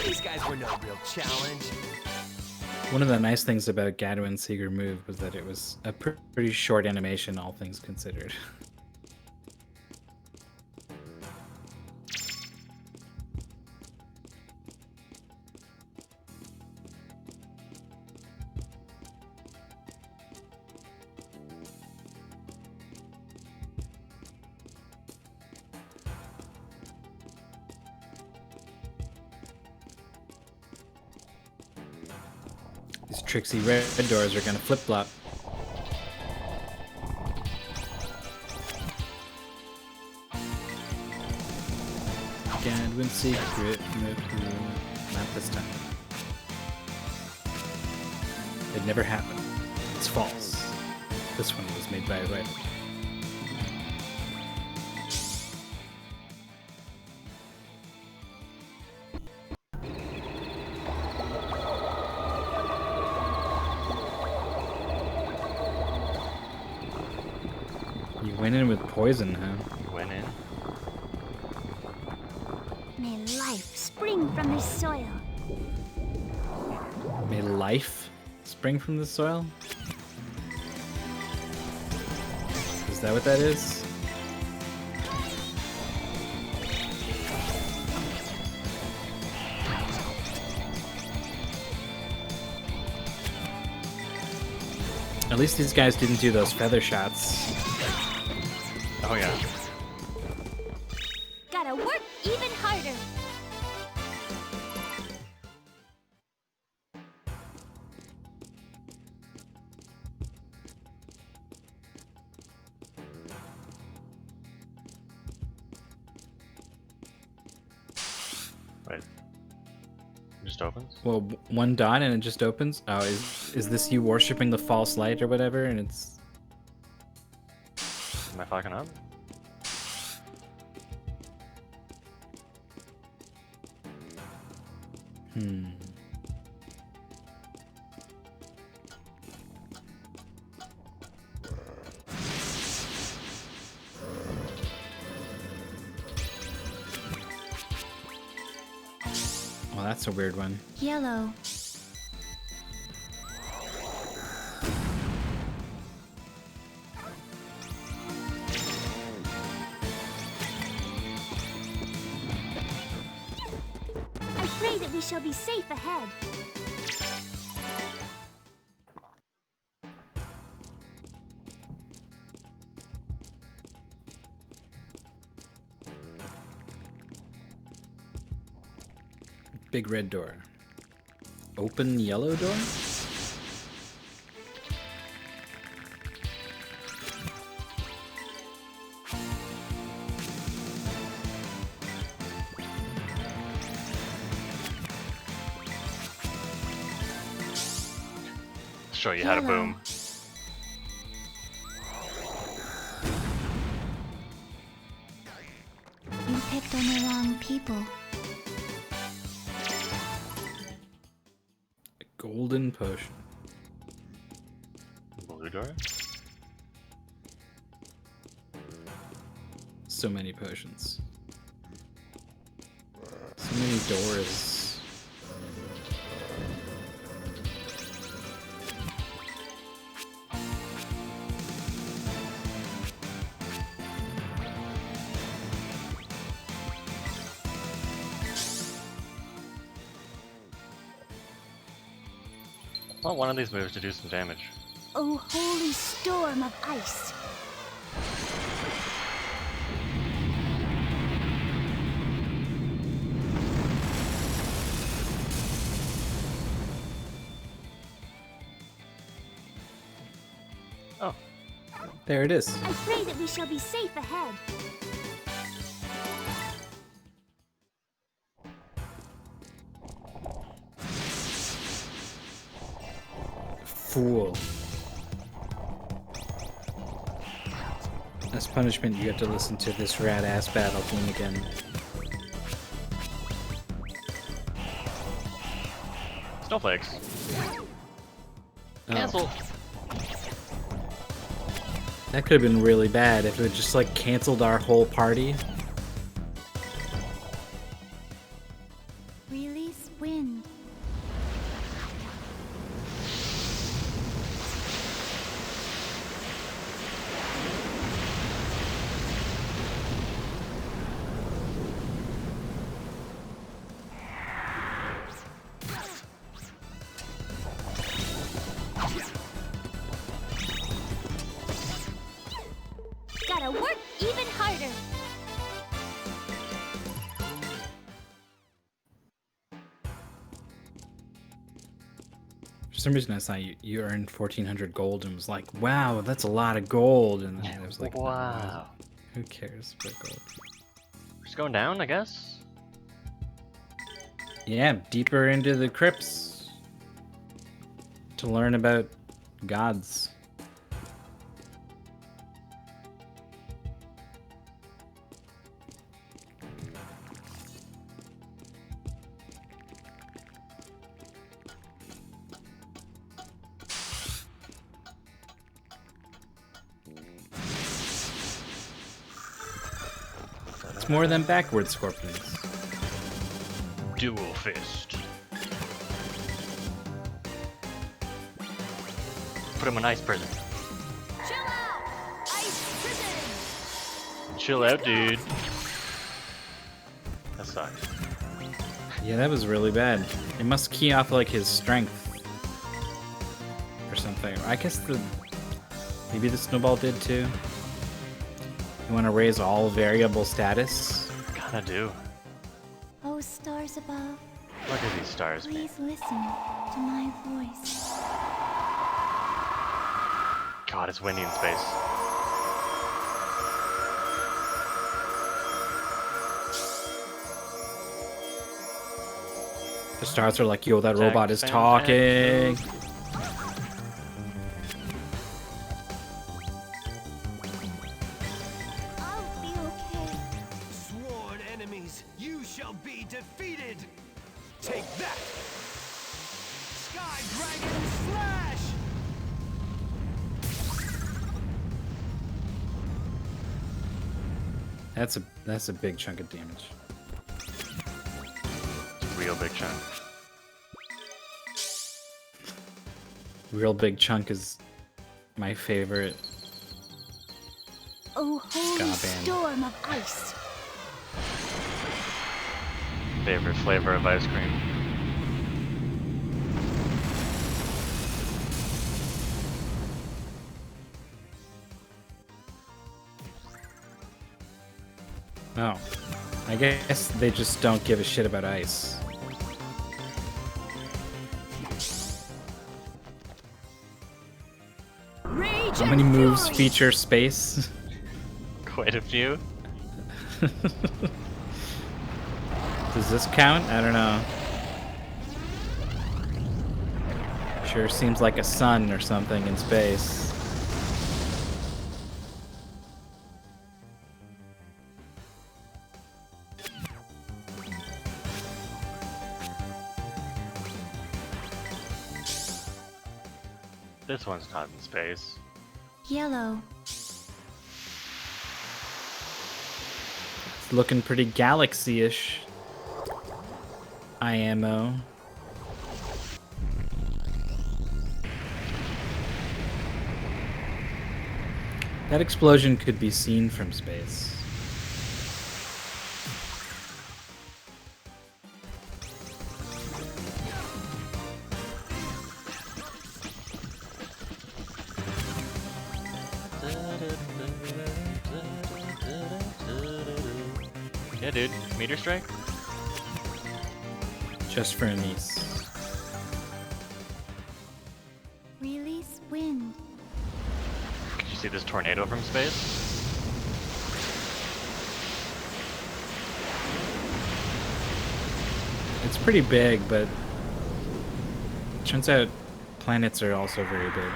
These guys were no real challenge. One of the nice things about Gadwin's secret move was that it was a pretty short animation, all things considered. These tricksy red doors are gonna flip-flop. Gadwin's secret move. Not this time. It never happened. It's false. This one was made by a writer. You went in with poison, huh? Went in. May life spring from this soil. May life spring from the soil? Is that what that is? At least these guys didn't do those feather shots. Oh yeah. Gotta work even harder. Wait. It just opens? Well, one dot and it just opens. Oh, is this you worshipping the false light or whatever? And it's Am I fucking up? Well, that's a weird one. Yellow. I pray that we shall be safe ahead. Big red door. Open yellow door? Show you how to boom. You picked on the wrong people. A golden potion. Blue door? So many potions. So many doors. I want one of these moves to do some damage. Oh, holy storm of ice. Oh, There it is. I pray that we shall be safe ahead. Fool. As punishment, you have to listen to this rad-ass battle theme again. snowflakes. Oh. Cancel. That could have been really bad if it just like canceled our whole party. Release wind. Gotta work even harder. For some reason I saw you earned 1,400 gold and was like, wow, that's a lot of gold. And then I was like, Wow. who cares about gold? Just going down, I guess. Yeah, deeper into the crypts to learn about gods. It's more than backward scorpions. Dual fist. Put him in ice prison. Chill out! Ice prison! Chill out, dude. That sucks. Yeah, that was really bad. It must key off like his strength or something. I guess maybe the snowball did too. You want to raise all variable status? Kinda do. Oh, stars above, Look at these stars, man. please listen to my voice. God, it's windy in space. The stars are like, yo, that Jack robot is Van talking. I'll be okay. Sworn enemies, you shall be defeated! Take that! Sky Dragon Slash! That's a big chunk of damage. Real big chunk. Real big chunk is my favorite. Oh, holy Ska band. storm of ice. Favorite flavor of ice cream. Oh, I guess they just don't give a shit about ice. Rage How many and moves fury. feature space? Quite a few. Does this count? I don't know. Sure seems like a sun or something in space. This one's not in space. Yellow. It's looking pretty galaxy-ish. IMO. That explosion could be seen from space. Yeah, dude. Meteor strike? Just for Anise. Release wind. Could you see this tornado from space? It's pretty big, but turns out planets are also very big.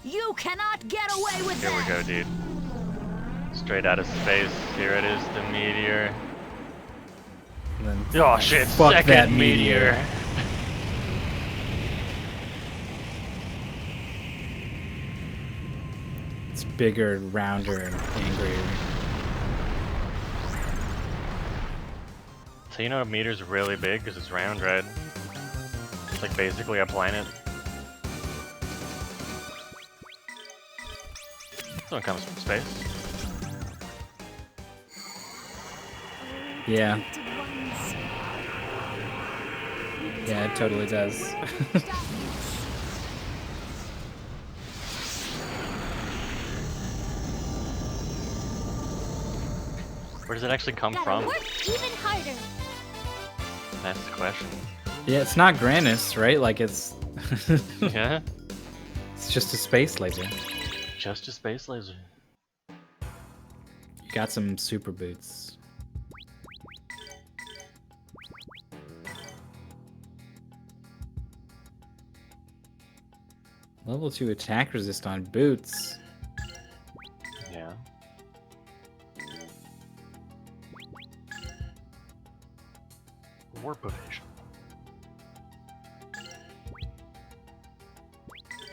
You cannot get away with Here we go, dude. Straight out of space. Here it is, the meteor. And then Oh shit, Fuck second that meteor. meteor. it's bigger, rounder, and angrier. So you know a meteor's really big because it's round, right? It's like basically a planet. This one comes from space. Yeah, Gifted ones. yeah, it totally does. Where does it actually come Gotta from? work even harder. That's the question. Yeah, it's not Granis, right? Like it's Yeah? it's just a space laser. Just a space laser. You got some super boots. Level 2 attack resist on boots. Yeah. Warp evasion.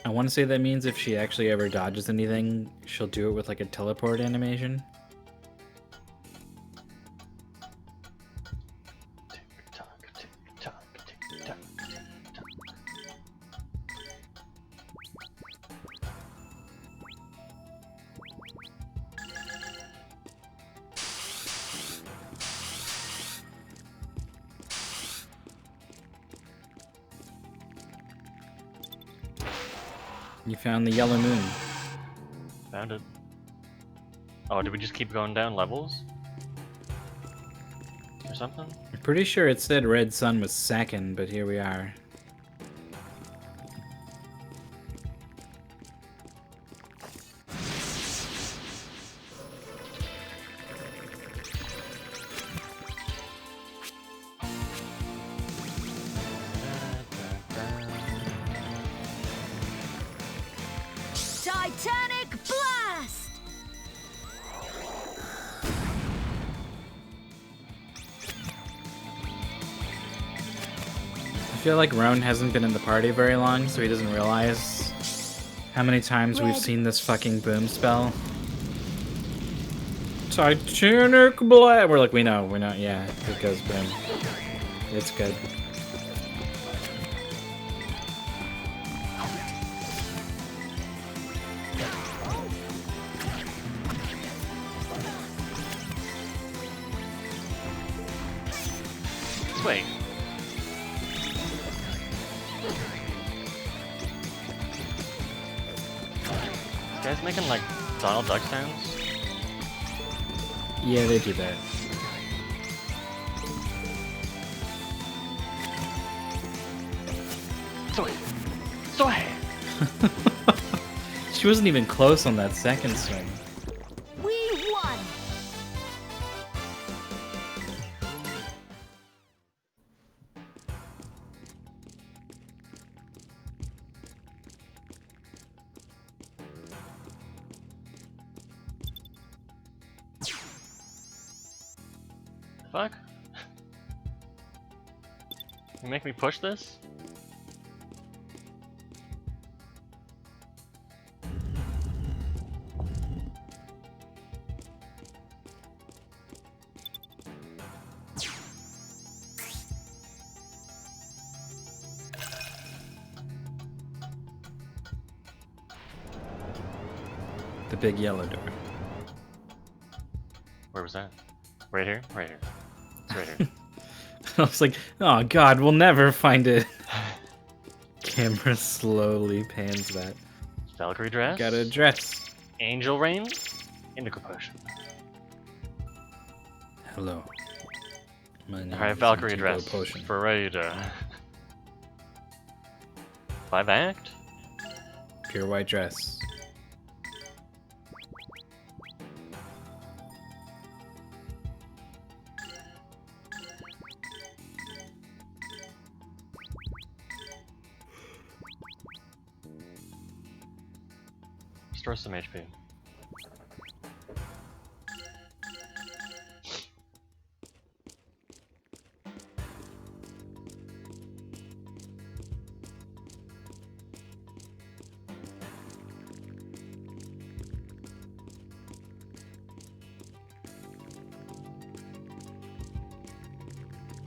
I want to say that means if she actually ever dodges anything, she'll do it with like a teleport animation. Tick-tock, tick-tock, tick-tock, tick-tock. You found the yellow moon. Found it. Oh, did we just keep going down levels? Or something? I'm pretty sure it said red sun was second, but here we are. Titanic blast! I feel like Roan hasn't been in the party very long, so he doesn't realize how many times we've seen this fucking boom spell. Titanic blast! We're like, we know, yeah, it goes boom. It's good. Wait. This guy's making like Donald Duck sounds. Yeah, they do that. Soy! She wasn't even close on that second swing. We won! Fuck? You make me push this? The big yellow door. Where was that? Right here? Right here. It's right here. I was like, oh god, we'll never find it. Camera slowly pans that. Valkyrie dress. Got a dress. Angel rain. Indigo potion. Hello. My name Alright, is Valkyrie Indigo dress. Potion. For Raider. 5 act? Pure white dress. Restore some HP.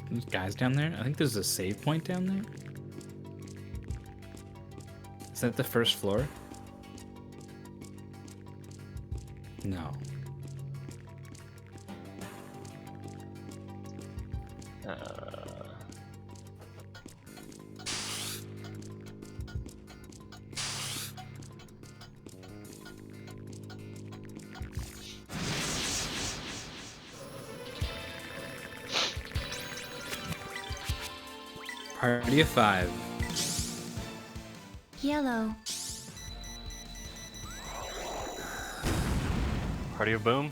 There's guys down there? I think there's a save point down there. Is that the first floor? No. Party of 5. Yellow. Party of boom.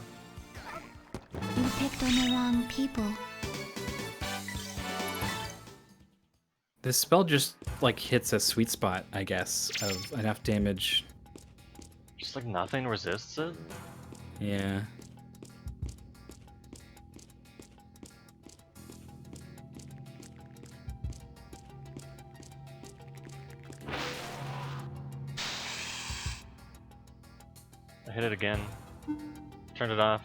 You picked on the wrong people. This spell just like hits a sweet spot, I guess, of enough damage. Just like nothing resists it. Yeah. hit it again. Turned it off.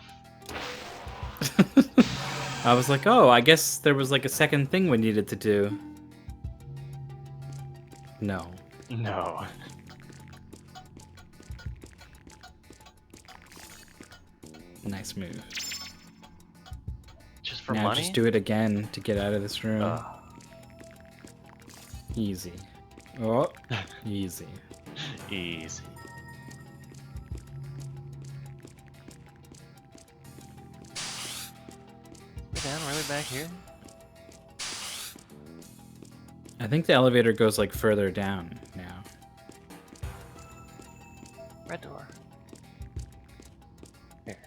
I was like, oh, I guess there was like a second thing we needed to do. No. No. Nice move. Just for Now money? just do it again to get out of this room. Easy. Oh, easy. Easy. Down really back here? I think the elevator goes like further down now. Red door. Here.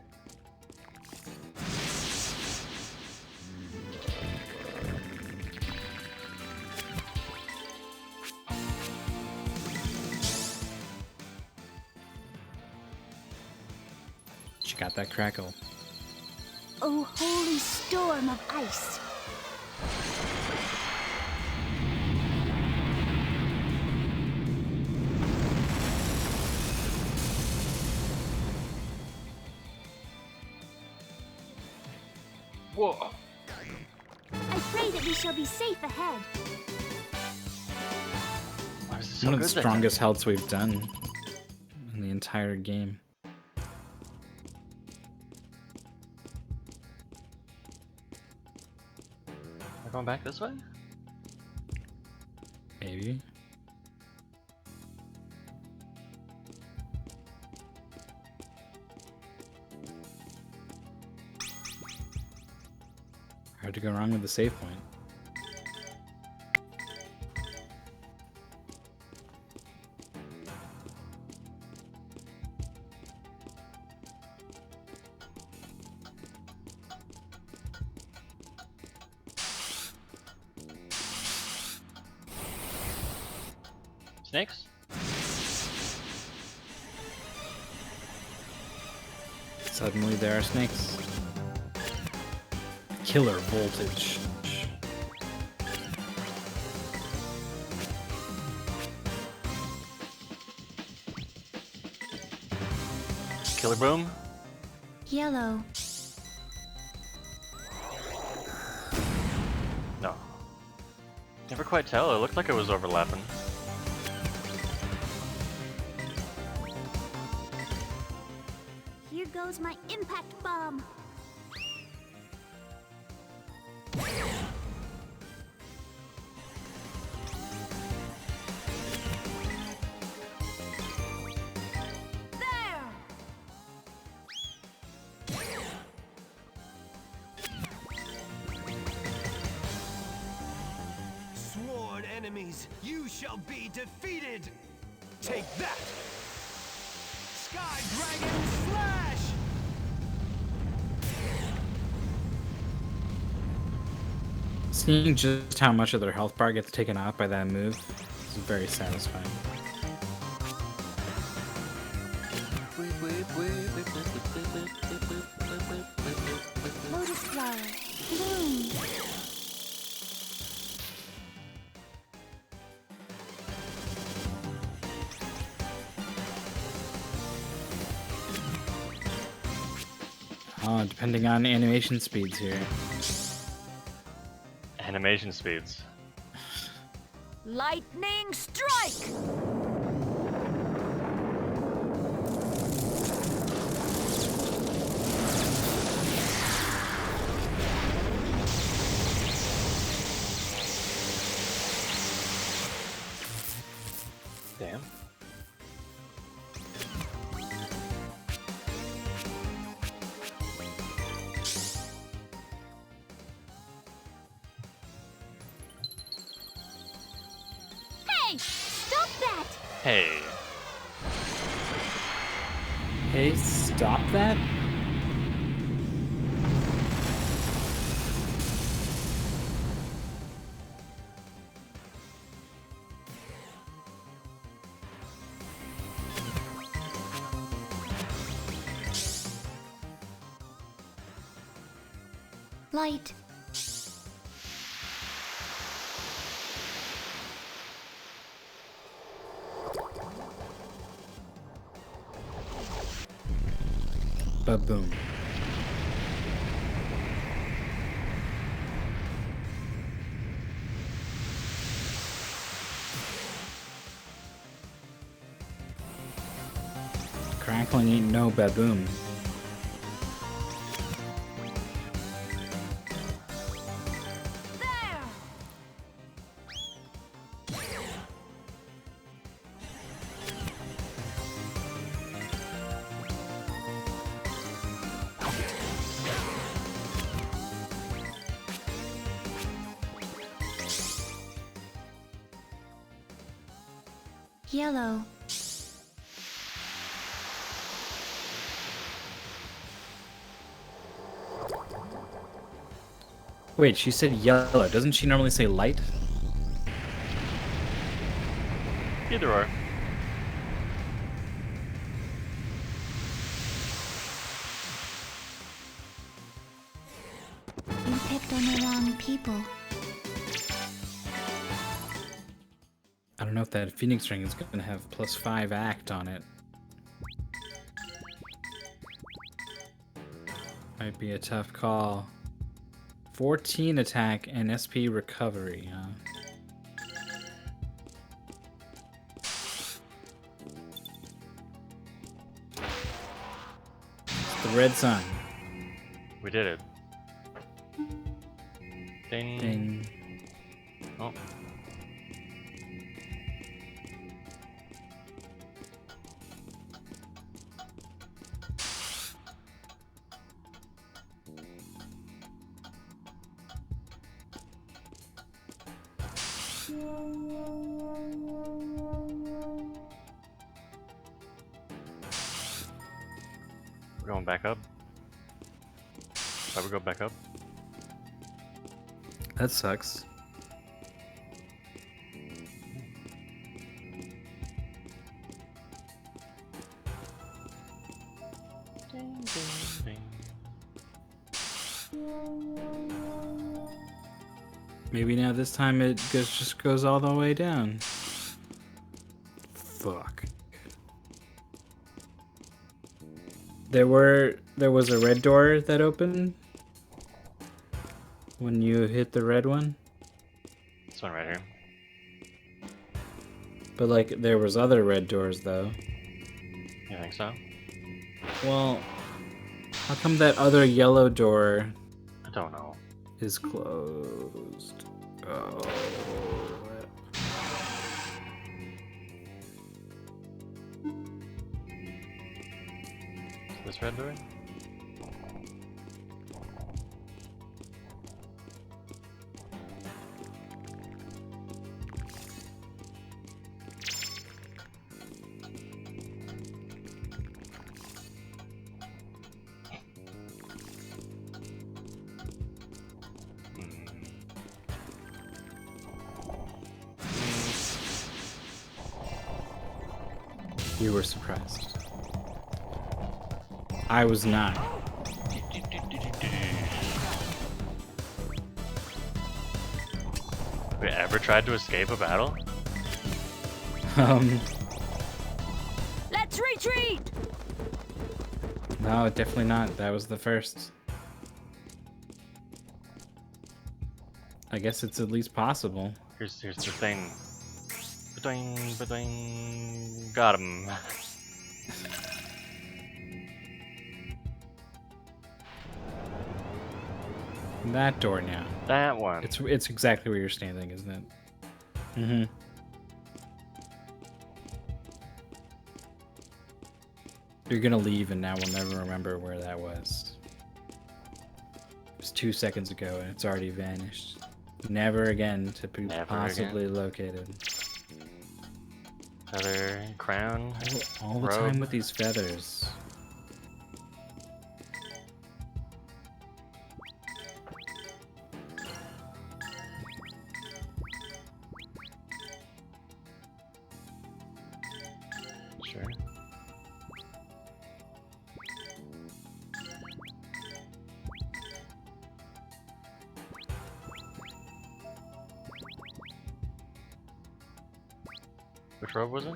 She got that crackle. Oh, holy storm of ice. Whoa! I pray that we shall be safe ahead. Why is it so One of the good that strongest healths we've done in the entire game. We're going back this way? Maybe. Hard to go wrong with the save point. Snakes? Suddenly there are snakes. Killer voltage. Killer boom? Yellow. No. Never quite tell. It looked like it was overlapping. Here goes my impact bomb. There! Sworn enemies, you shall be defeated! Take that! Sky Dragon Slash! Seeing just how much of their health bar gets taken off by that move is very satisfying. Lotus flower. Bloom. Oh, depending on animation speeds here. Animation speeds. Lightning strike! Damn. Hey! Stop that! Hey. Hey, stop that? Light. Ba-boom. Crackling ain't no baboon. There! Yellow. Wait, she said yellow. Doesn't she normally say light? Either or. You picked on the wrong people. I don't know if that Phoenix ring is going to have +5 act on it. Might be a tough call. 14 attack and SP recovery, huh? It's the red sun. We did it. Ding. Ding. Oh. We're going back up. Why we go back up? That sucks. Ding, ding, ding. Maybe now this time it just goes all the way down. Fuck. There was a red door that opened when you hit the red one, This one right here. but like there was other red doors though. You think so? Well, how come that other yellow door I don't know. is closed? Oh. This red door? You were surprised. I was not. Have we ever tried to escape a battle? Let's retreat! No, definitely not. That was the first. I guess it's at least possible. Here's the thing. Ba-doing, ba-doing. Got him. That door now. That one. It's exactly where you're standing, isn't it? Mm-hmm. You're gonna leave and now we'll never remember where that was. It was 2 seconds ago and it's already vanished. Never again to be Never possibly again. located. Feather, crown. All the robe. time with these feathers. Sure. Which robe was it?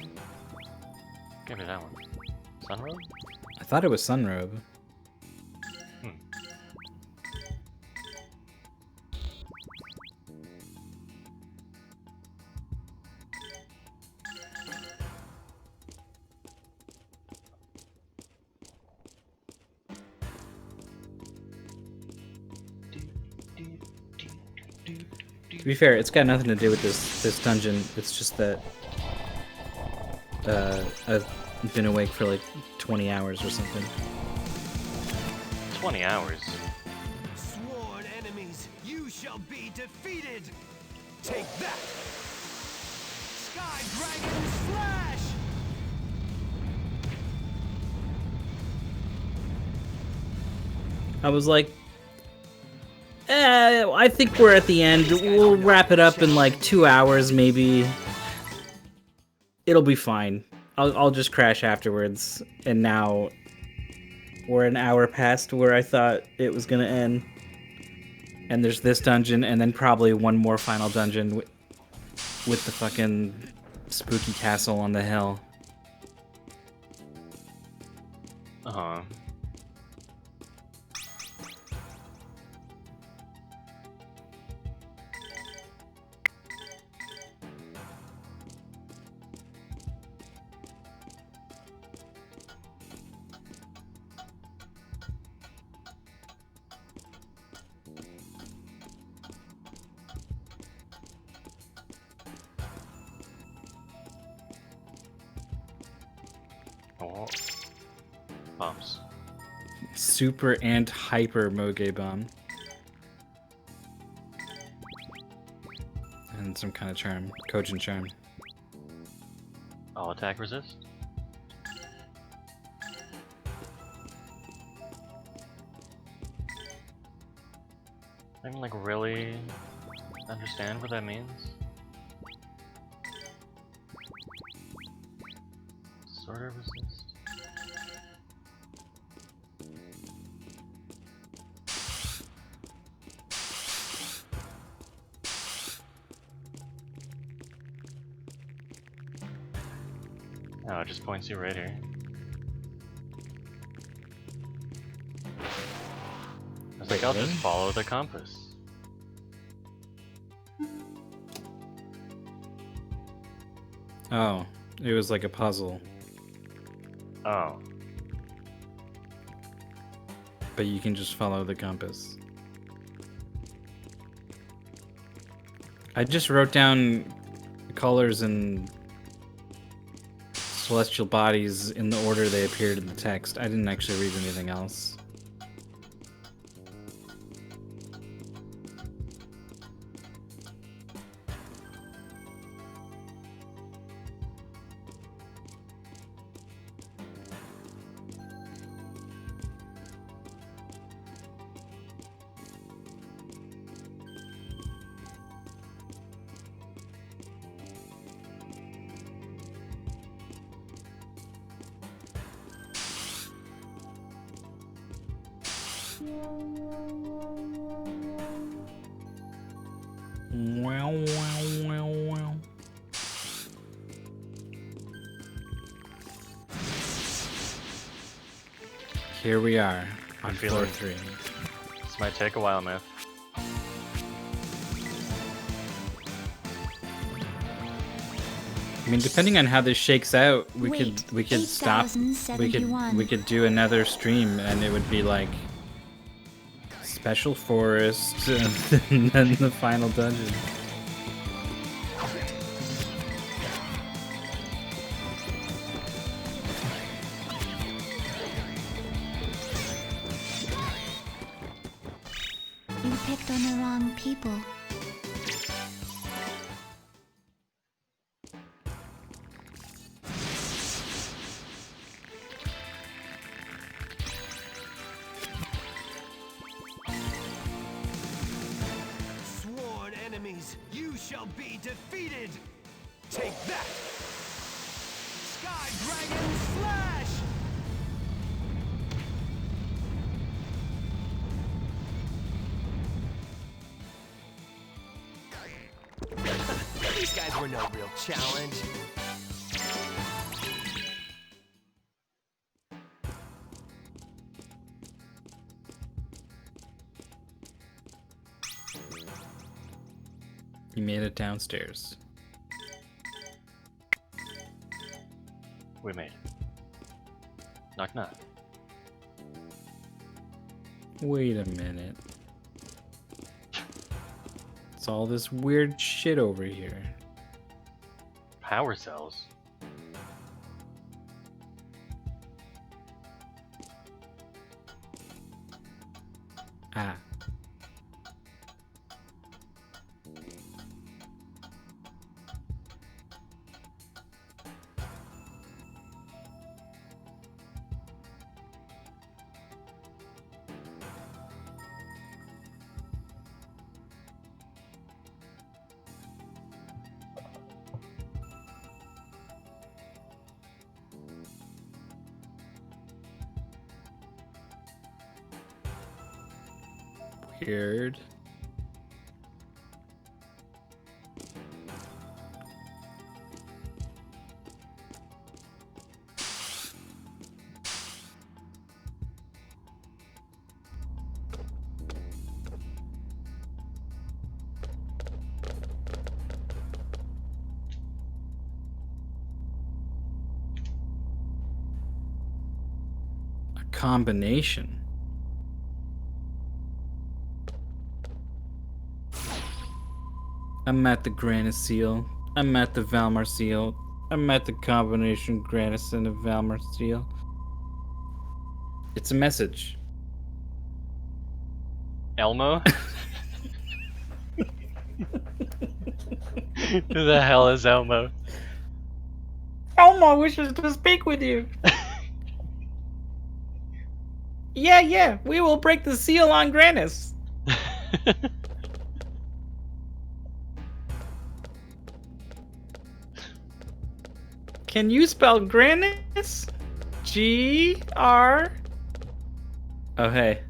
Give me that one. Sun robe? I thought it was Sunrobe. To be fair, it's got nothing to do with this dungeon. It's just that I've been awake for like 20 hours or something. 20 hours. Sworn enemies, you shall be defeated. Take that. Sky Dragon Slash. I was like, I think we're at the end. We'll wrap it up in like 2 hours, maybe. It'll be fine. I'll just crash afterwards. And now we're an hour past where I thought it was gonna end. And there's this dungeon, and then probably one more final dungeon with the fucking spooky castle on the hill. Uh-huh. Oh. Bombs. Super and hyper Moge Bomb. And some kind of charm. Cogent charm. All attack resist? I don't like really understand what that means. Sort of resist. Oh, it just points you right here. I was like, I'll just follow the compass. Oh, it was like a puzzle. Oh. But you can just follow the compass. I just wrote down colors and celestial bodies in the order they appeared in the text. I didn't actually read anything else. Wow, wow, wow, wow. Here we are on floor 3. This might take a while, Mith. I mean, depending on how this shakes out, we could stop. We 8071. could do another stream, and it would be like special forest, and then the final dungeon. You picked on the wrong people. Sworn enemies, you shall be defeated. Take that. Sky Dragon Slash. These guys were no real challenge. You made it downstairs. We made it. Knock knock. Wait a minute. It's all this weird shit over here. Power cells. Ah. Weird. A combination. I'm at the Grannis seal. I'm at the Valmar seal. I'm at the combination Grannis and the Valmar seal. It's a message. Elmo? Who the hell is Elmo? Elmo wishes to speak with you. Yeah, we will break the seal on Grannis. Can you spell Grannis? G-R... Oh, hey.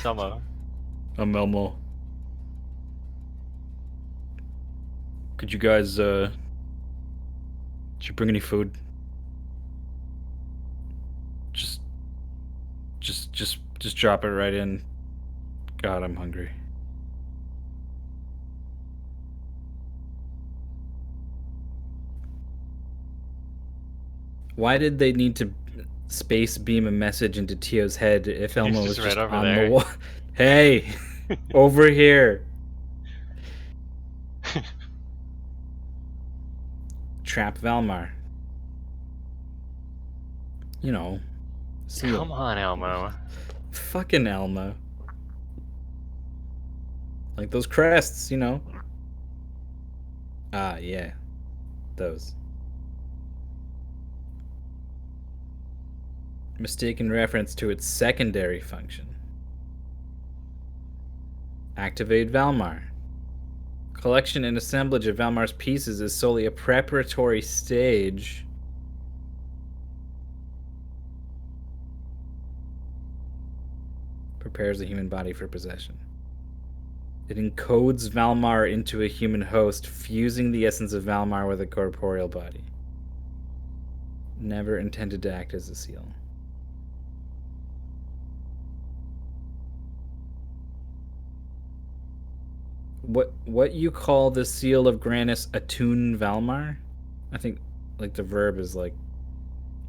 Elmo. I'm Elmo. Could you guys, did you bring any food? Just drop it right in. God, I'm hungry. Why did they need to space beam a message into Tio's head if Elmo was just right just over on there. the wall? Hey, over here. Trap Valmar. You know, seal. Come on, Elmo. Fucking Elmo. Like those crests, you know. Ah, yeah. Those. Mistaken reference to its secondary function. Activate Valmar. Collection and assemblage of Valmar's pieces is solely a preparatory stage. Prepares the human body for possession. It encodes Valmar into a human host, fusing the essence of Valmar with a corporeal body. Never intended to act as a seal. What you call the seal of Grannis attune Valmar? I think like the verb is like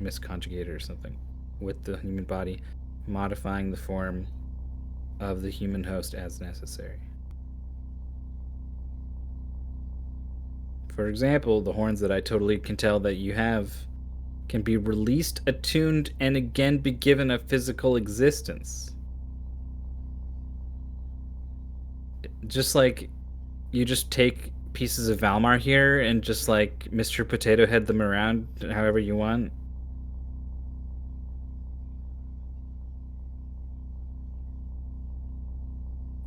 misconjugated or something with the human body, modifying the form of the human host as necessary. For example, the horns that I totally can tell that you have can be released, attuned, and again be given a physical existence. Just like you just take pieces of Valmar here and just like Mr. Potato Head them around however you want.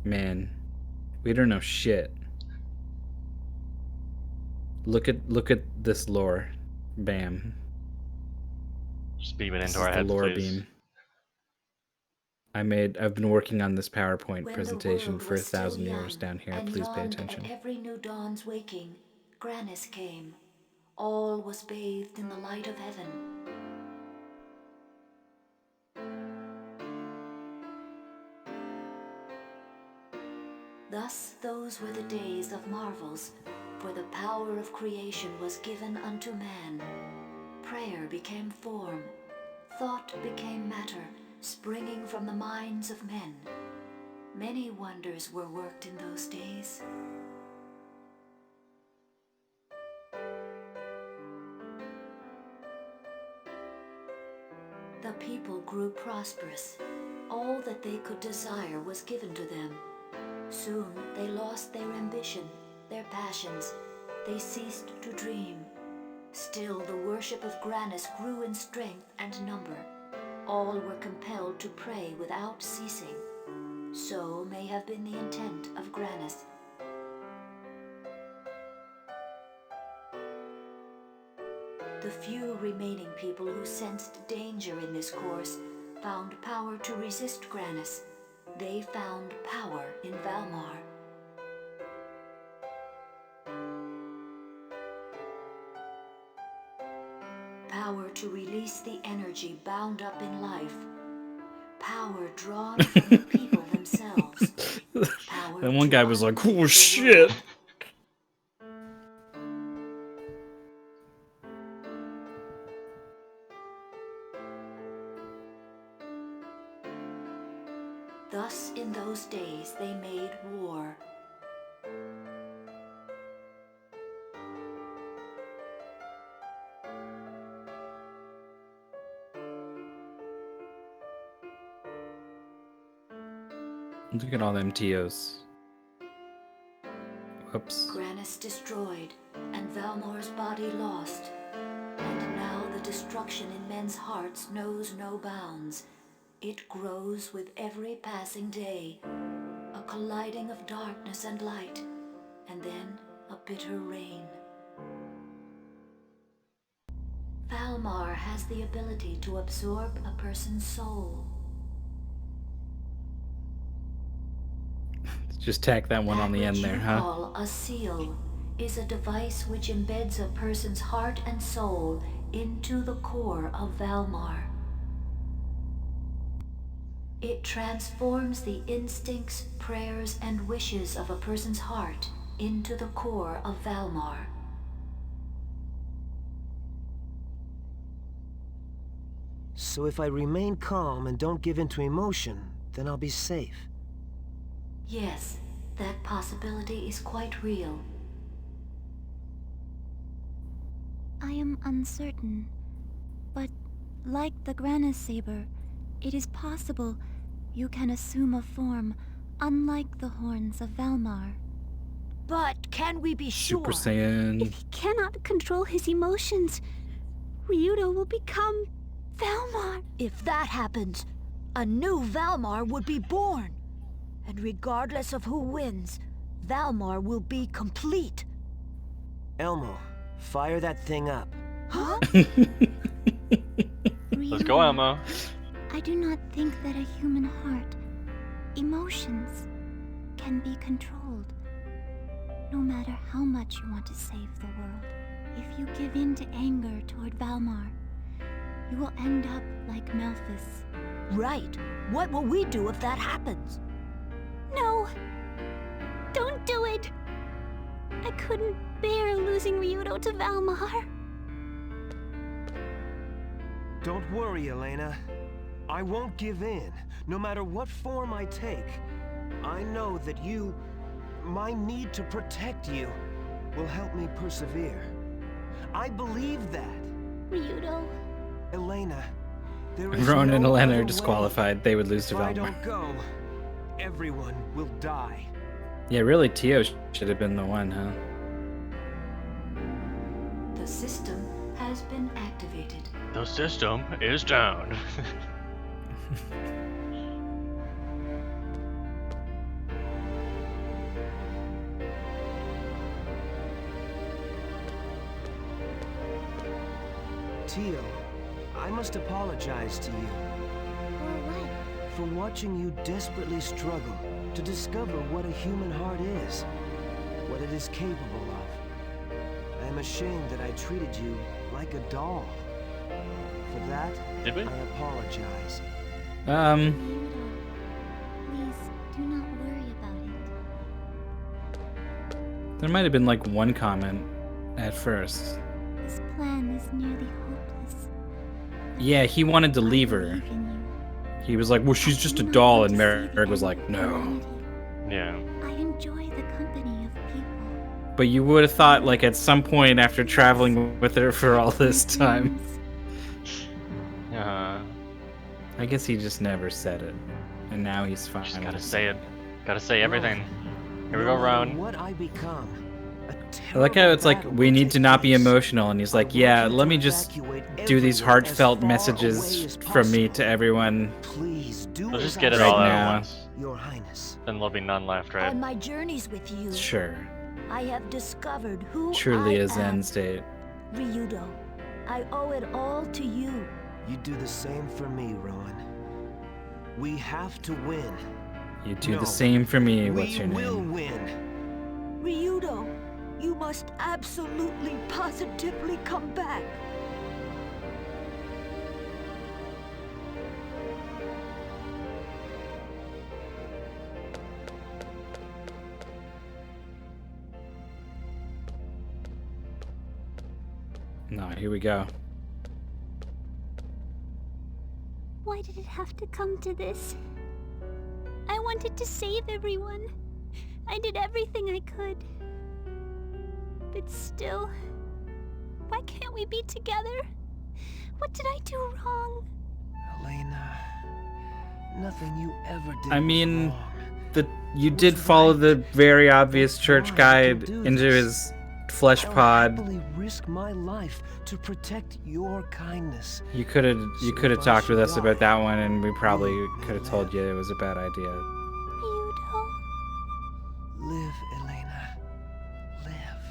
Man, we don't know shit. Look at this lore. Bam. Just beam it This into is our the heads, lore please. beam. I've been working on this PowerPoint When presentation the world for was still 1,000 years young down here. and Please pay yawned attention. At every new dawn's waking, Grannis came. All was bathed in the light of heaven. Thus those were the days of marvels, for the power of creation was given unto man. Prayer became form, thought became matter, springing from the minds of men. Many wonders were worked in those days. The people grew prosperous. All that they could desire was given to them. Soon they lost their ambition, their passions. They ceased to dream. Still the worship of Grannis grew in strength and number. All were compelled to pray without ceasing. So may have been the intent of Grannis. The few remaining people who sensed danger in this course found power to resist Grannis. They found power in Valmar. Power to release the energy bound up in life. Power drawn from the people themselves. Power And one guy was drawn like, from oh the shit. world. Thus in those days they made war. Look at all them TOs. Whoops. Grannis destroyed, and Valmar's body lost. And now the destruction in men's hearts knows no bounds. It grows with every passing day, a colliding of darkness and light, and then a bitter rain. Valmar has the ability to absorb a person's soul. Just tack that one on the end there, What you huh? call a seal is a device which embeds a person's heart and soul into the core of Valmar. It transforms the instincts, prayers, and wishes of a person's heart into the core of Valmar. So if I remain calm and don't give in to emotion, then I'll be safe. Yes, that possibility is quite real. I am uncertain, but like the Grannis Saber, it is possible you can assume a form unlike the horns of Valmar. But can we be sure? Super Saiyan. If he cannot control his emotions, Ryudo will become Valmar. If that happens, a new Valmar would be born. And regardless of who wins, Valmar will be complete. Elmo, fire that thing up. Huh? Let's go, Elmo. I do not think that a human heart, emotions, can be controlled. No matter how much you want to save the world, if you give in to anger toward Valmar, you will end up like Melphis. Right. What will we do if that happens? No! Don't do it! I couldn't bear losing Ryudo to Valmar. Don't worry, Elena. I won't give in, no matter what form I take. I know that you, my need to protect you, will help me persevere. I believe that. Ryudo. Elena, there is Ronan and no Elena other are way. disqualified. They would lose to If I Valmar. don't go, everyone will die. Yeah, really, Tio should have been the one, huh? The system has been activated. The system is down. Tio, I must apologize to you For what? for watching you desperately struggle to discover what a human heart is, what it is capable of. I am ashamed that I treated you like a doll. For that, Did we? I apologize. Ryudo, please do not worry about it. There might have been like one comment at first. This plan is nearly hopeless. Yeah, he wanted to leave her. Believe in you. He was like, well, she's just a I do not doll, want and to see the Merrick was end like, of no. humanity. Yeah. I enjoy the company of people. But you would have thought, like, at some point after traveling with her for all this time. I guess he just never said it. And now he's fine. Just gotta say it. Gotta say everything. Here we go, Rowan. What I become, I like how it's like, we need to not be emotional. And he's like, yeah, let me just do these heartfelt messages from me to everyone. Please do Let's as just get it I all Right out now. at once. Your Highness. Then there'll be none left, right? On my journeys with you, Sure. I have discovered who Truly I is am. end state. Ryudo, I owe it all to you. You do the same for me, Rowan. We have to win. You do No, the same for me. What's we your will name? win. Ryudo, you must absolutely, positively come back. No, here we go. Why did it have to come to this? I wanted to save everyone. I did everything I could. But still, why can't we be together? What did I do wrong? Elena, nothing you ever did I was mean, wrong. you did follow the very obvious church why guide to do into this. his flesh I'll pod. happily risk my life to protect your kindness. You could have So if I talked with should us about die, that one, and we probably you could have will told live. you it was a bad idea. Ryudo. Live, Elena. Live.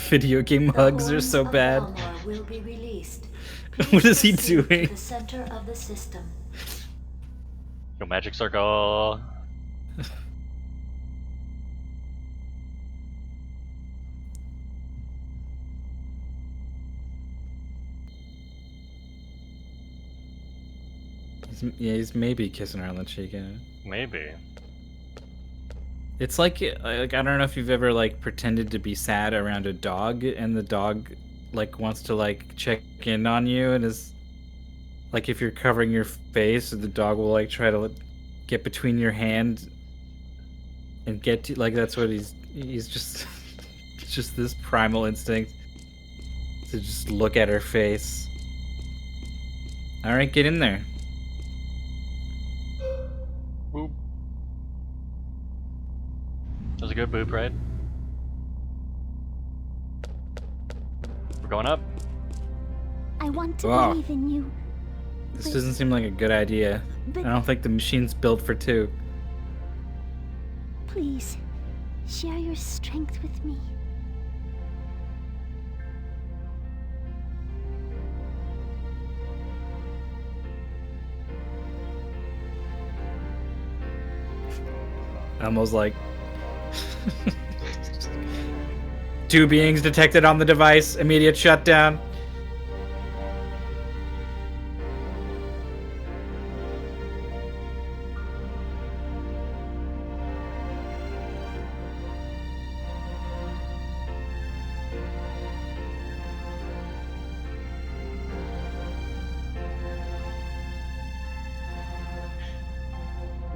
Video game The hugs are horns so of bad. Valmar will be released. What is he Please proceed to doing? The center of the system. Go magic circle. He's maybe kissing her on the cheek. Yeah. Maybe. It's like I don't know if you've ever like pretended to be sad around a dog, and the dog like wants to like check in on you, and is like if you're covering your face, the dog will like try to like, get between your hand and get to like that's what he's just it's just this primal instinct to just look at her face. All right, get in there. Boop. That was a good boop, right? We're going up. I want to Wow. believe in you. This doesn't seem like a good idea. I don't think the machine's built for two. Please, share your strength with me. Elmo's like, two beings detected on the device, immediate shutdown.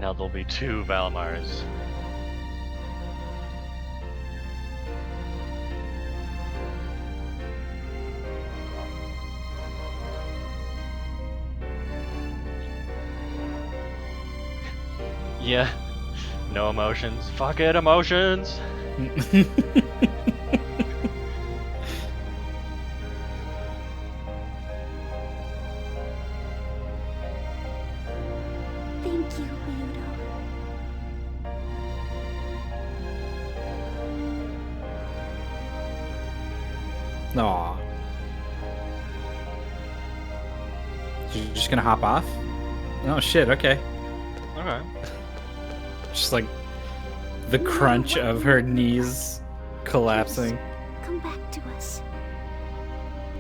Now there'll be two Valmars. Yeah. No emotions. Fuck it, emotions! Thank you, Ryudo. Aw. You're just gonna hop off? Oh shit, okay. Okay. Just like the crunch of her knees collapsing. Come back to us.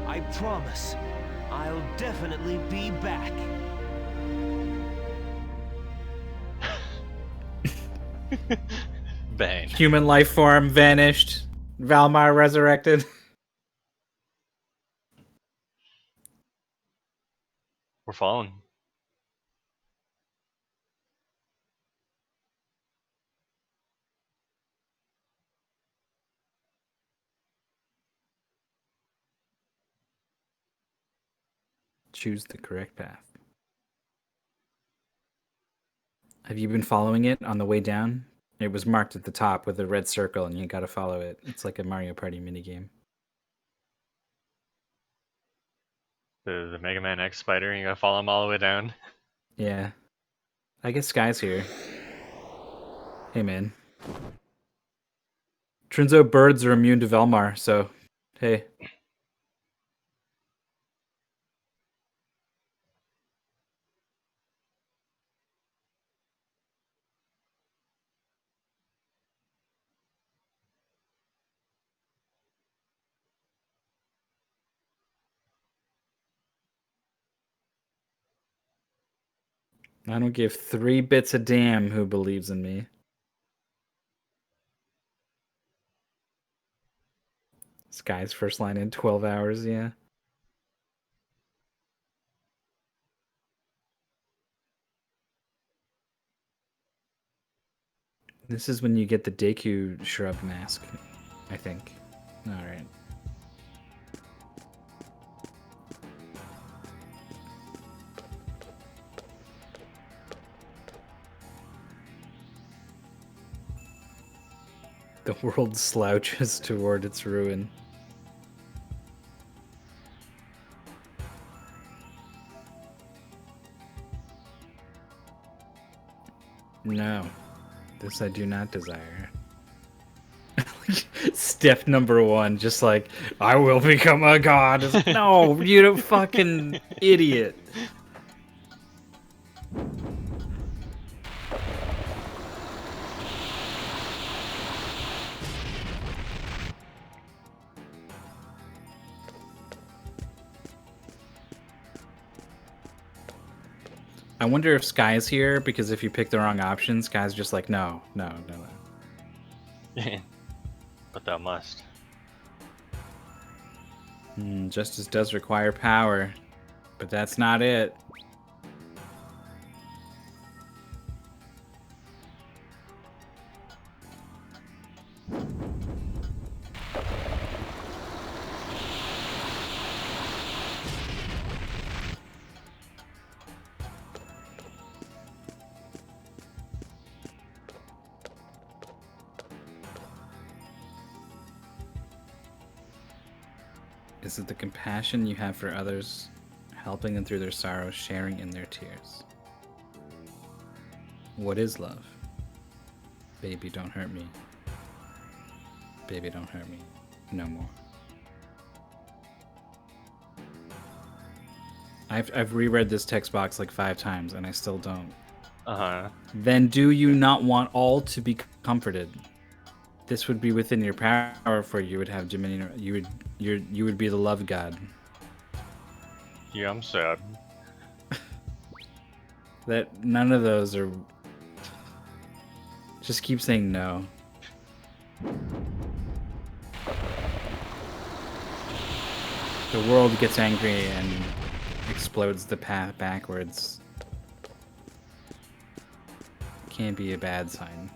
I promise. I'll definitely be back. Bang. Human life form vanished. Valmar resurrected. We're falling. Choose the correct path. Have you been following it on the way down? It was marked at the top with a red circle, and you gotta follow it. It's like a Mario Party minigame. The Mega Man X spider, you gotta follow him all the way down. Yeah. I guess Sky's here. Hey, man. Turns out birds are immune to Velmar, so hey. I don't give 3 bits a damn who believes in me. Sky's first line in 12 hours, yeah. This is when you get the Deku shrub mask, I think. Alright. The world slouches toward its ruin. No, this I do not desire. Step number 1, just like, I will become a god. It's like, no, you fucking idiot. I wonder if Sky's here, because if you pick the wrong option, Sky's just like, no. But thou must. Justice does require power, but that's not it. Is it the compassion you have for others, helping them through their sorrows, sharing in their tears? What is love? Baby, don't hurt me. Baby, don't hurt me. No more. I've reread this text box like 5 times and I still don't. Uh-huh. Then do you not want all to be comforted? This would be within your power, for you would have dominion. You would be the love god. Yeah, I'm sad. That none of those are. Just keep saying no. The world gets angry and explodes the path backwards. Can't be a bad sign.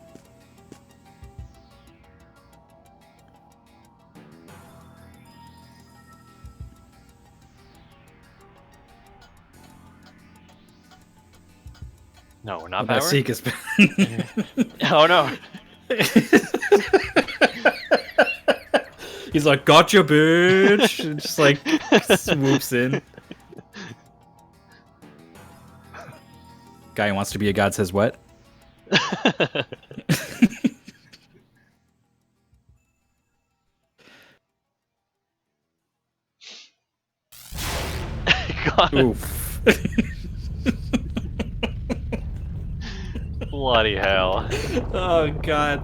No, we're not Well, power. Seek is bad. Oh no. He's like, gotcha, bitch! And just like swoops in. Guy who wants to be a god says what? God. Oof. Bloody hell. Oh god.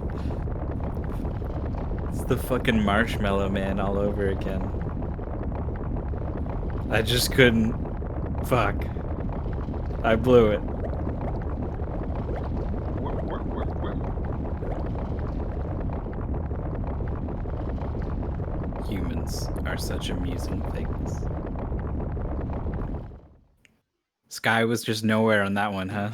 It's the fucking Marshmallow Man all over again. I just couldn't. Fuck. I blew it. humans are such amusing things. Sky was just nowhere on that one, huh?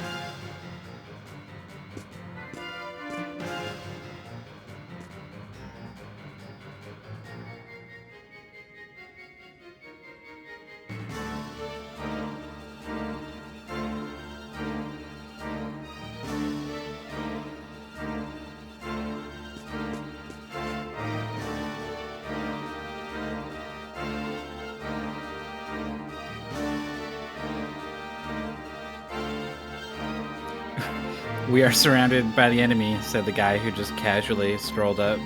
We are surrounded by the enemy, said the guy who just casually strolled up.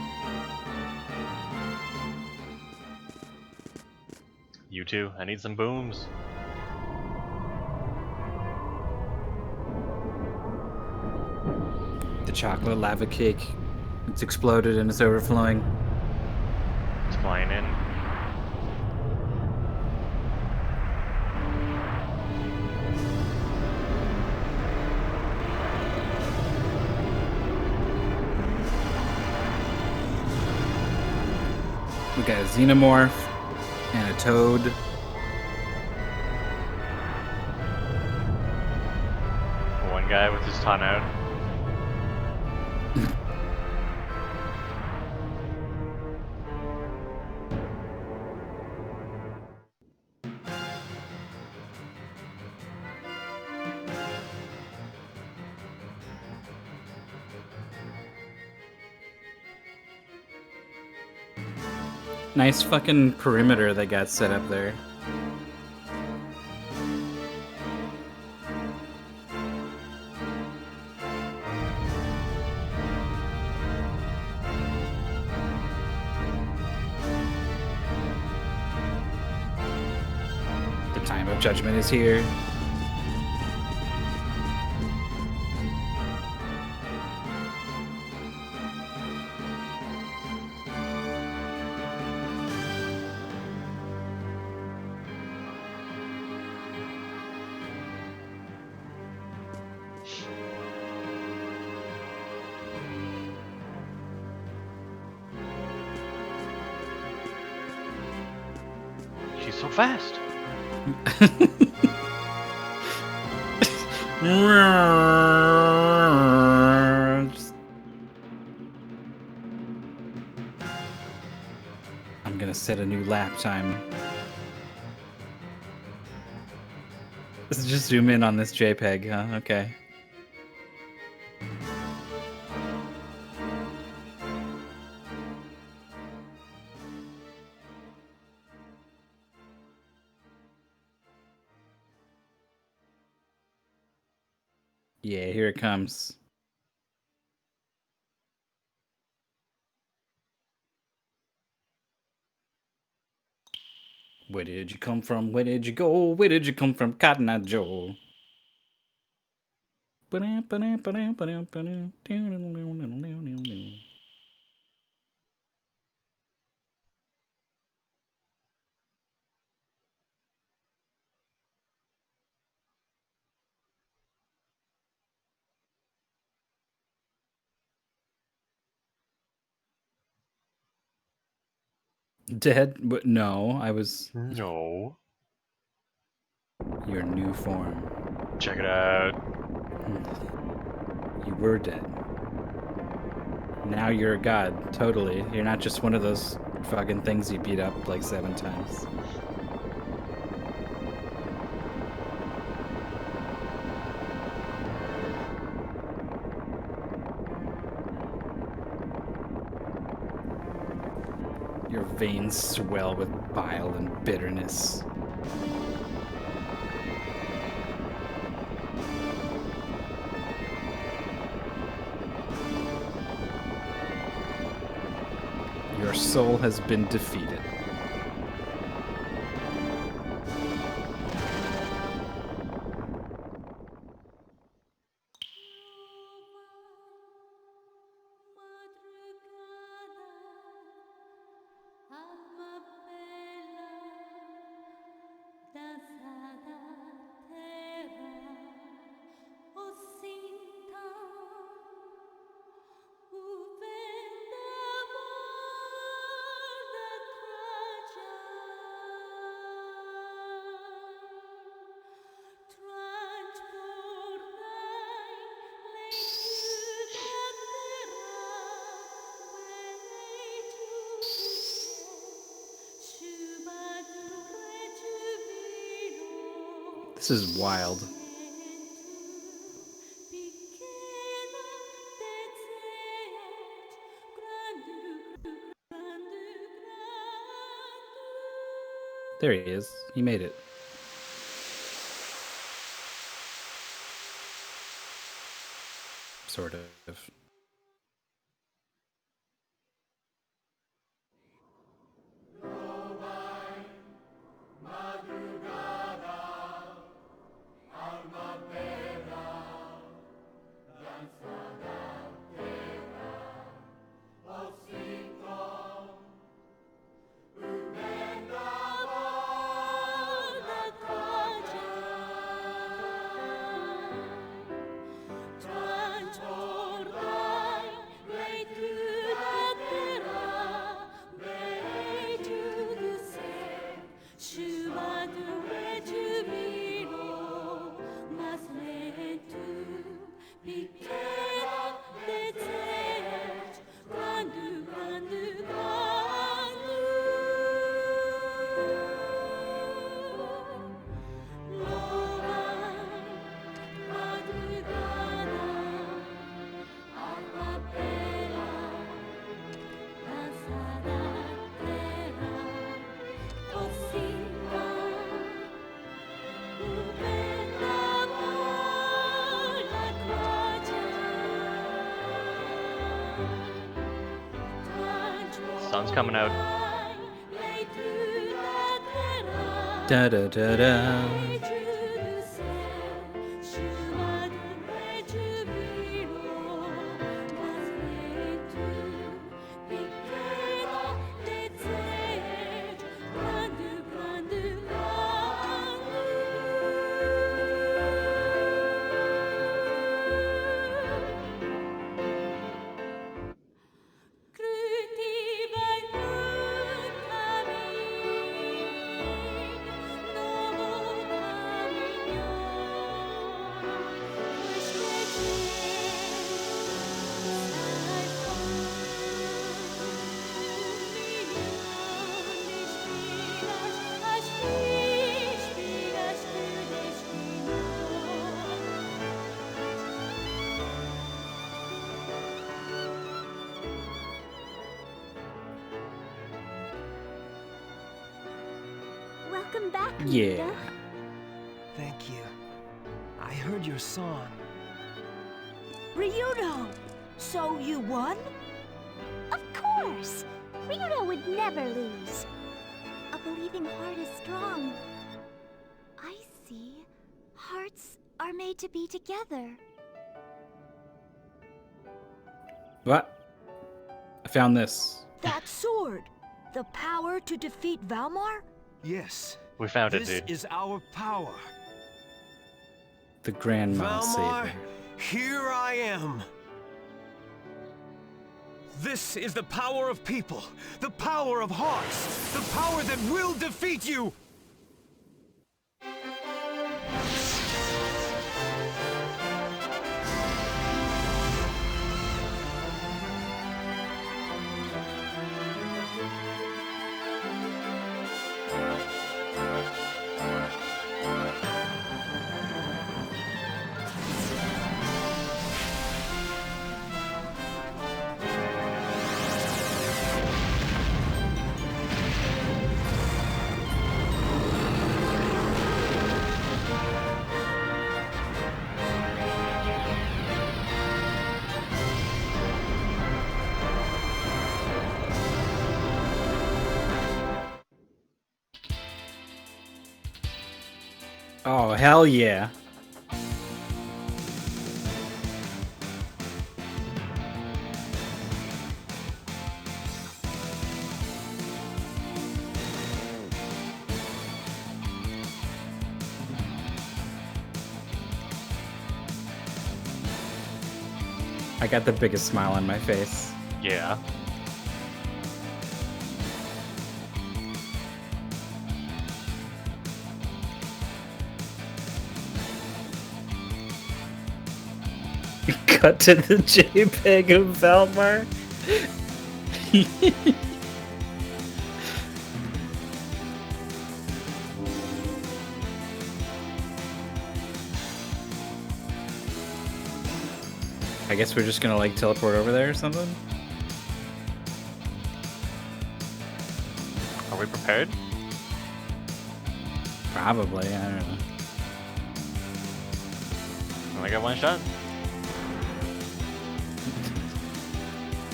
You too. I need some booms. The chocolate lava cake. It's exploded and it's overflowing. It's flying in. We got a xenomorph and a toad. One guy with his tongue out. Nice fucking perimeter they got set up there. The time of judgment is here. She's so fast. I'm gonna set a new lap time. Let's just zoom in on this JPEG, huh? Okay. Yeah, here it comes. Where did you come from? Where did you go? Where did you come from, Cotton Eye Joe? Dead? But no, I was No. your new form. Check it out. You were dead. Now you're a god, totally. You're not just one of those fucking things you beat up like 7 times. Your veins swell with bile and bitterness. Your soul has been defeated. This is wild. There he is. He made it. Sort of. Sun's coming out. Da da da da. Welcome back, Yeah. Rita. Thank you. I heard your song. Ryudo! So you won? Of course! Ryudo would never lose. A believing heart is strong. I see. Hearts are made to be together. What? I found this. That sword! The power to defeat Valmar? Yes. We found it, This dude. is our power. The Grandma Valmar, Saber. here I am. This is the power of people, the power of hearts, the power that will defeat you! Oh, hell yeah. I got the biggest smile on my face. Yeah. Cut to the JPEG of Valmar. I guess we're just gonna like teleport over there or something. Are we prepared? Probably, I don't know. Only got one shot.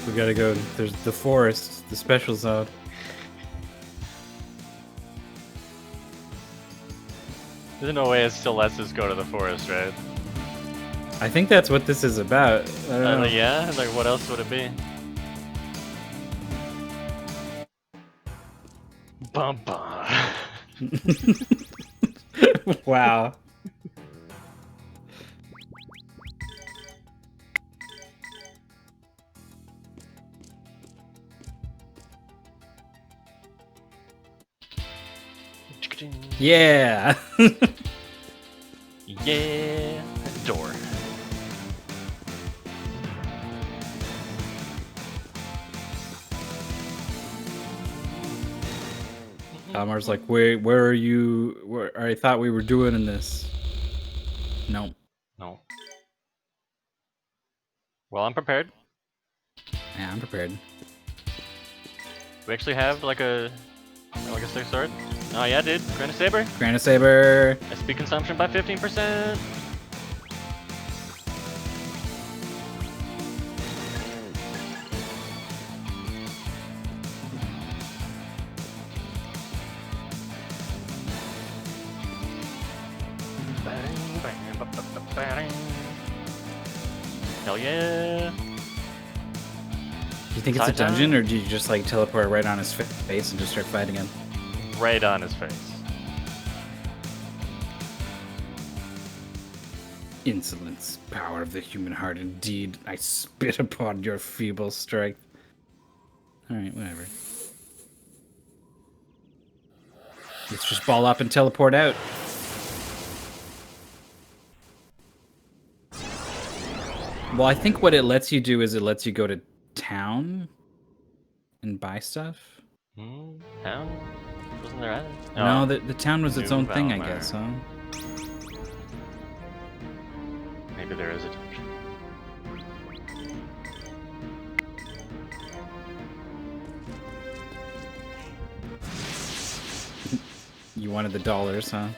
We gotta go. There's the forest, the special zone. There's no way it still lets us go to the forest, right? I think that's what this is about. I don't know. Yeah? Like, what else would it be? Bum bum. Wow. Yeah. Yeah. Door. Valmar's like, where are you? Where, I thought we were doing in this. No. No. Well, I'm prepared. Yeah, I'm prepared. We actually have like a six sword. Oh yeah, dude. Grandia Saber. Grandia Saber. SP consumption by 15%. Hell yeah! Do you think it's a dungeon, or do you just like teleport right on his face and just start fighting him? Right on his face. Insolence, power of the human heart, indeed. I spit upon your feeble strength. Alright, whatever. Let's just ball up and teleport out. Well, I think what it lets you do is it lets you go to town and buy stuff. Town? Wasn't there either? No, the town was its New own thing, I Valmar. guess, huh? Maybe there is a dungeon. You wanted the dollars, huh?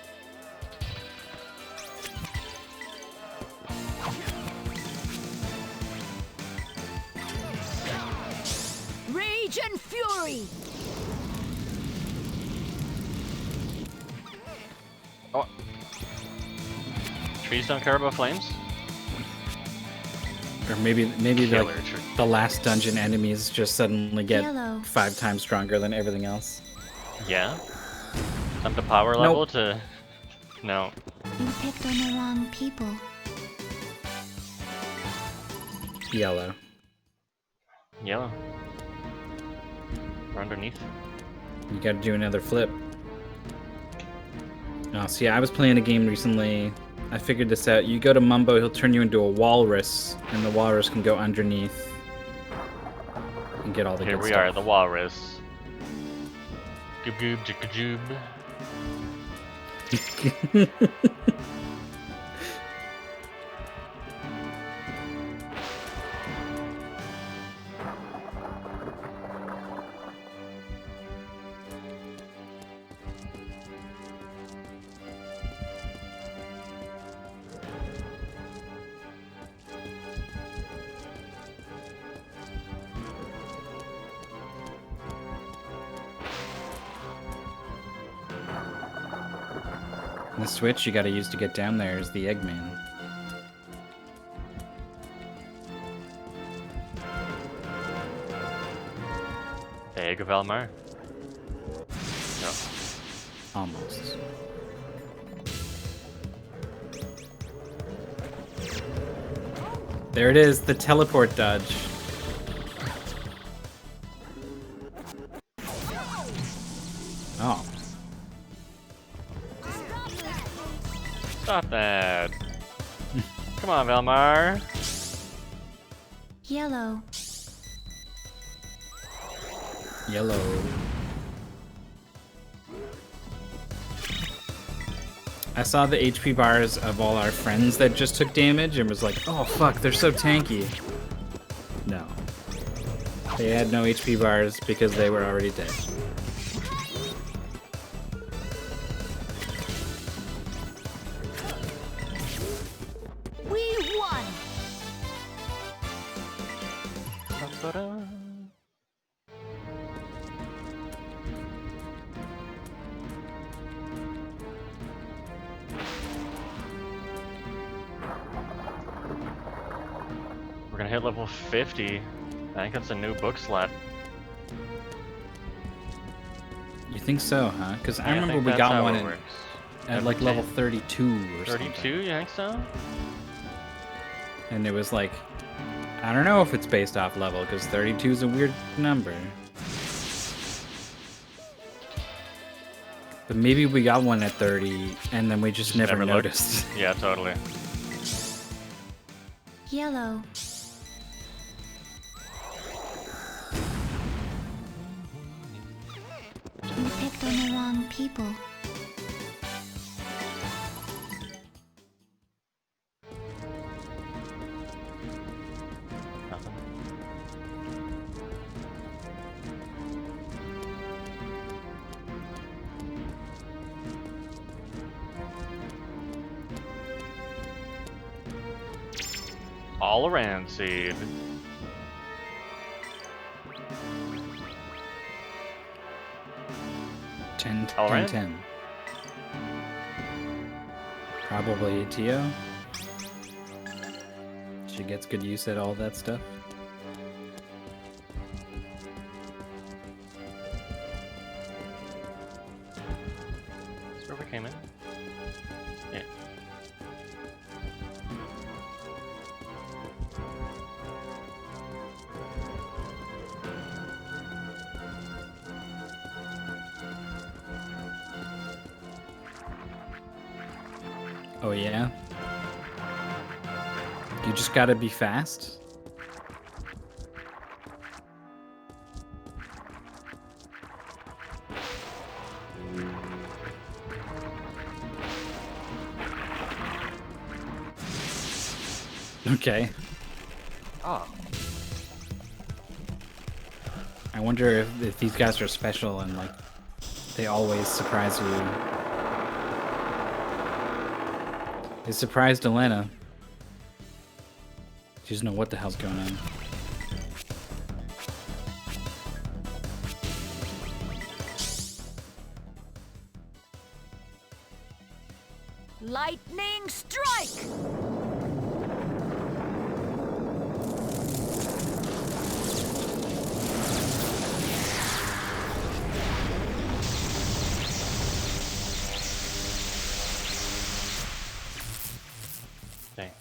Rage and fury! Oh. Trees don't care about flames? Or maybe Killer like tree. the last dungeon enemies just suddenly get Yellow. 5 times stronger than everything else. Yeah? Up to power level to... No. You picked on the wrong people. Yellow. Yellow. We're underneath. You gotta do another flip. Oh, see, I was playing a game recently. I figured this out. You go to Mumbo, he'll turn you into a walrus, and the walrus can go underneath and get all the Here good we stuff. are, the walrus. Goob goob jigga joob. And the switch you gotta use to get down there is the Eggman. The Egg of Valmar? No. Almost. There it is, the teleport dodge. Oh. Stop that! Come on, Valmar! Yellow. Yellow. I saw the HP bars of all our friends that just took damage and was like, oh fuck, they're so tanky. No. They had no HP bars because they were already dead. We won! Ta-da. We're gonna hit level 50. I think that's a new book slot. You think so, huh? Because I Yeah, remember think we that's got how one it works. at like level 32 or 32, something. you think so? And it was like, I don't know if it's based off level, because 32 is a weird number. But maybe we got one at 30, and then we just never looked. noticed. Yeah, totally. Yellow. You picked on the wrong people. Nothing. All around seed. All right. 10. Probably Tio. She gets good use at all that stuff. That's where we came in. Yeah. Oh yeah? You just gotta be fast? Okay. Oh. I wonder if these guys are special and like they always surprise you. They surprised Elena. She doesn't know what the hell's going on. Lightning strike! Dang.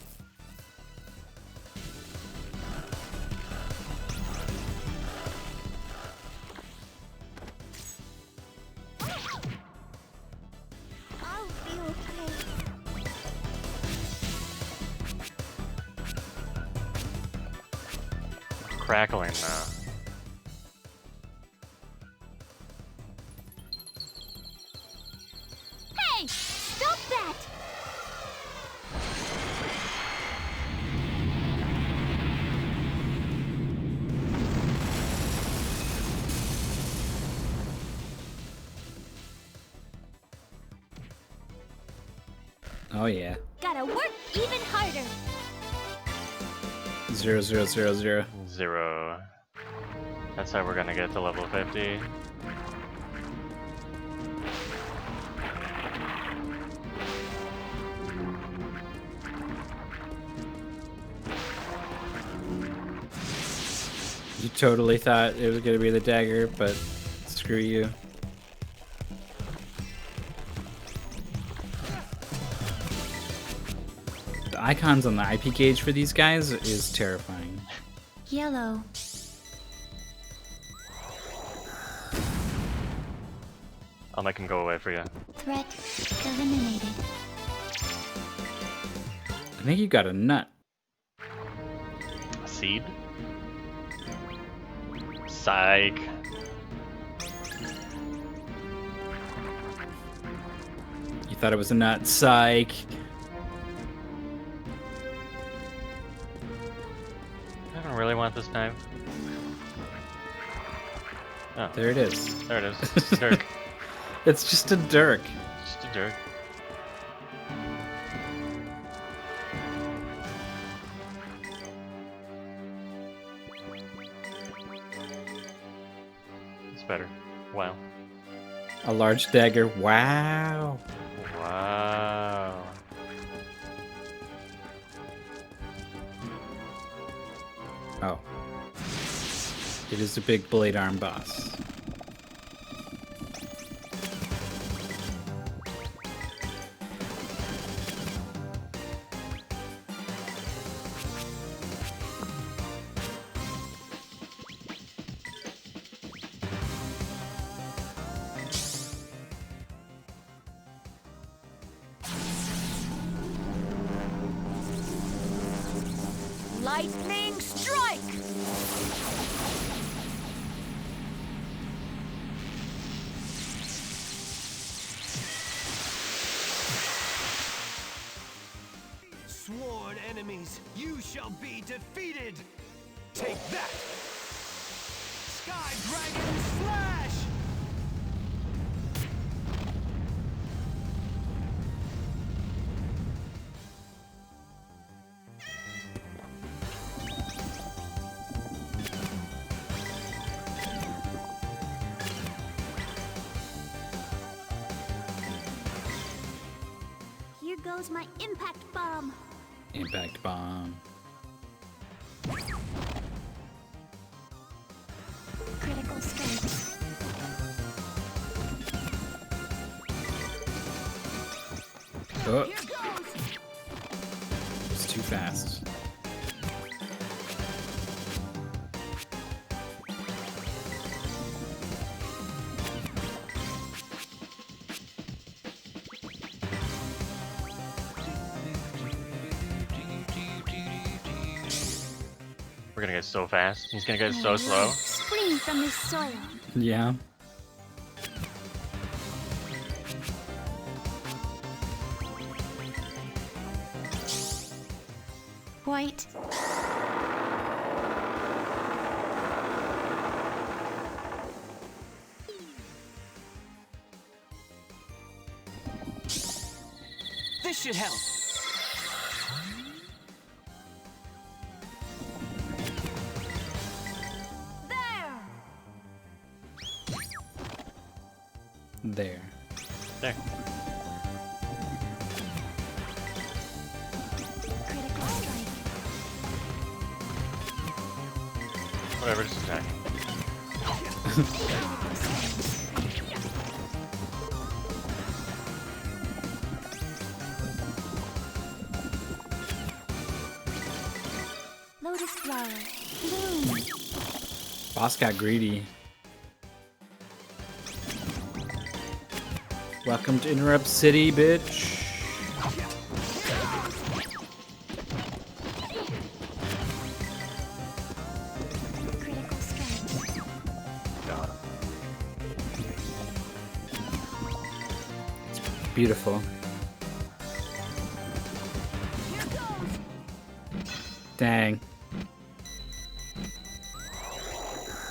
I'll be okay. Crackling now. Hey! Stop that! Oh yeah. Gotta work even harder. 0, 0, 0, 0. 0. That's how we're gonna get to level 50. You totally thought it was gonna be the dagger, but screw you. The icons on the IP gauge for these guys is terrifying. Yellow. I'll make him go away for you. Threat eliminated. I think you got a nut. A seed? Psych. You You thought it was a nut. Psych. I don't really want this knife. Oh, There it is. there it is. Dirk. It's just a dirk. Just a Dirk. It's better. Wow. A large dagger. Wow. Wow. Oh. It is a big blade arm boss. Lightning strike! Sworn enemies, you shall be defeated! Take that! Sky Dragon Slash! Here goes my impact bomb. Impact bomb. Critical strike. Oh, Here goes! it's too fast. We're gonna get so fast. He's gonna get so slow. Spring from this soil. Yeah. White. This should help. There. There. Critical strike. Whatever, just attack. Lotus flower. Bloom. Boss got greedy. Welcome to Interrupt City, bitch. Critical strike. Got him. Beautiful. Dang.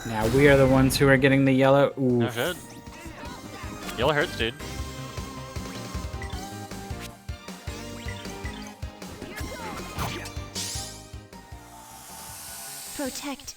Now we are the ones who are getting the yellow. Ooh. No shit. Yellow hurts, dude. Protect.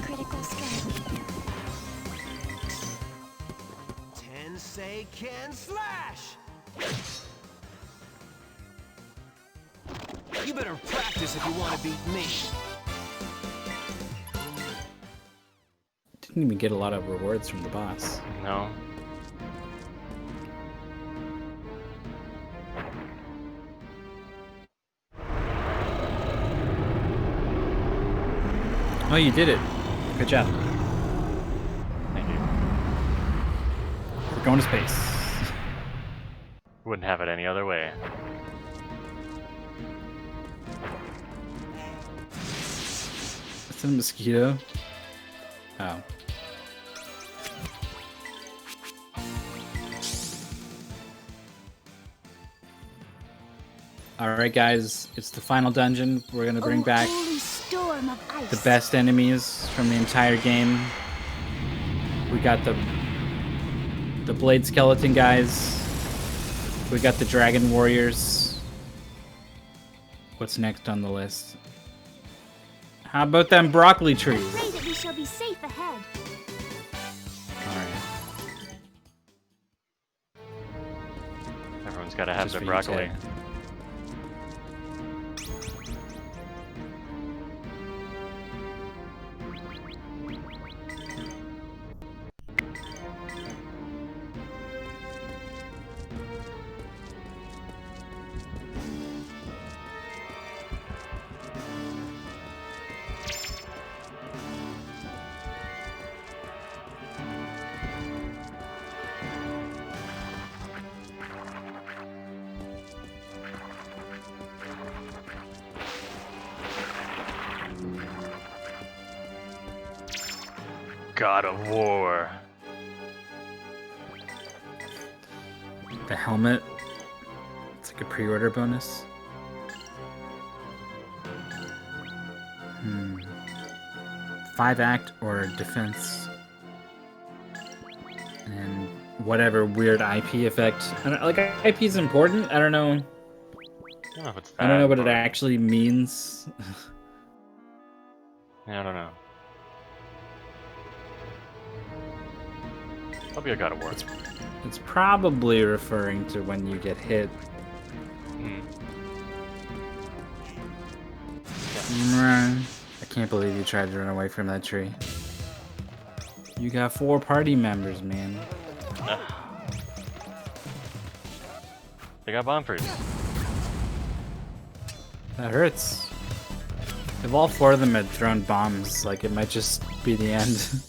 Critical strike. Tensei can slash! You better practice if you want to beat me. Didn't even get a lot of rewards from the boss. No. Oh, you did it. Good job. Thank you. We're going to space. Wouldn't have it any other way. It's a mosquito. Oh. Alright guys, it's the final dungeon. We're gonna bring back Holy storm of ice. the best enemies from the entire game. We got the blade skeleton guys. We got the dragon warriors. What's next on the list? How about them broccoli trees? Pray that we shall be safe ahead. Alright. Everyone's gotta have Just their for you, broccoli. Ted. God of War. The helmet. It's like a pre-order bonus. 5-act or defense. And whatever weird IP effect. I don't, like, IP is important. I don't know. I don't know if it's that. I don't know what it important. actually means. Yeah, I don't know. I'll be a God of War. It's probably referring to when you get hit. Hmm. I can't believe you tried to run away from that tree. You got 4 party members, man. They got bumpers. That hurts. If all 4 of them had thrown bombs, like, it might just be the end.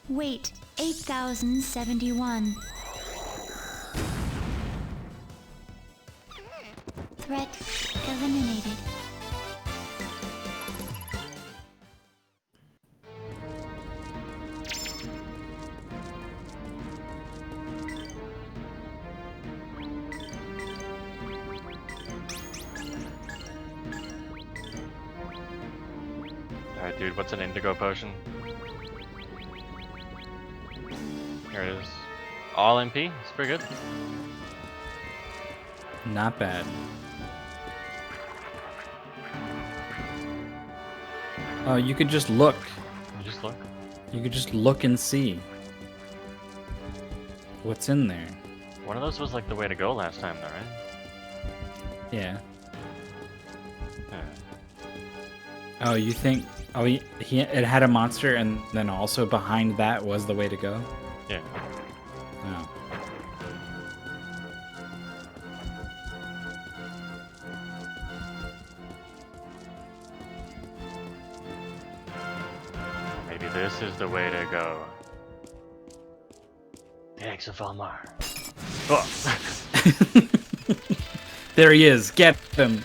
Wait, 8,071. Threat eliminated. Alright, dude, what's an indigo potion? Here it is. All MP? It's pretty good. Not bad. Oh, you could just look. You just look. You could just look and see what's in there. One of those was like the way to go last time, though, right? Yeah. Yeah. Oh, you think? Oh, it had a monster, and then also behind that was the way to go. Yeah. Oh. Maybe this is the way to go. Thanks, Valmar. Oh. There he is. Get him.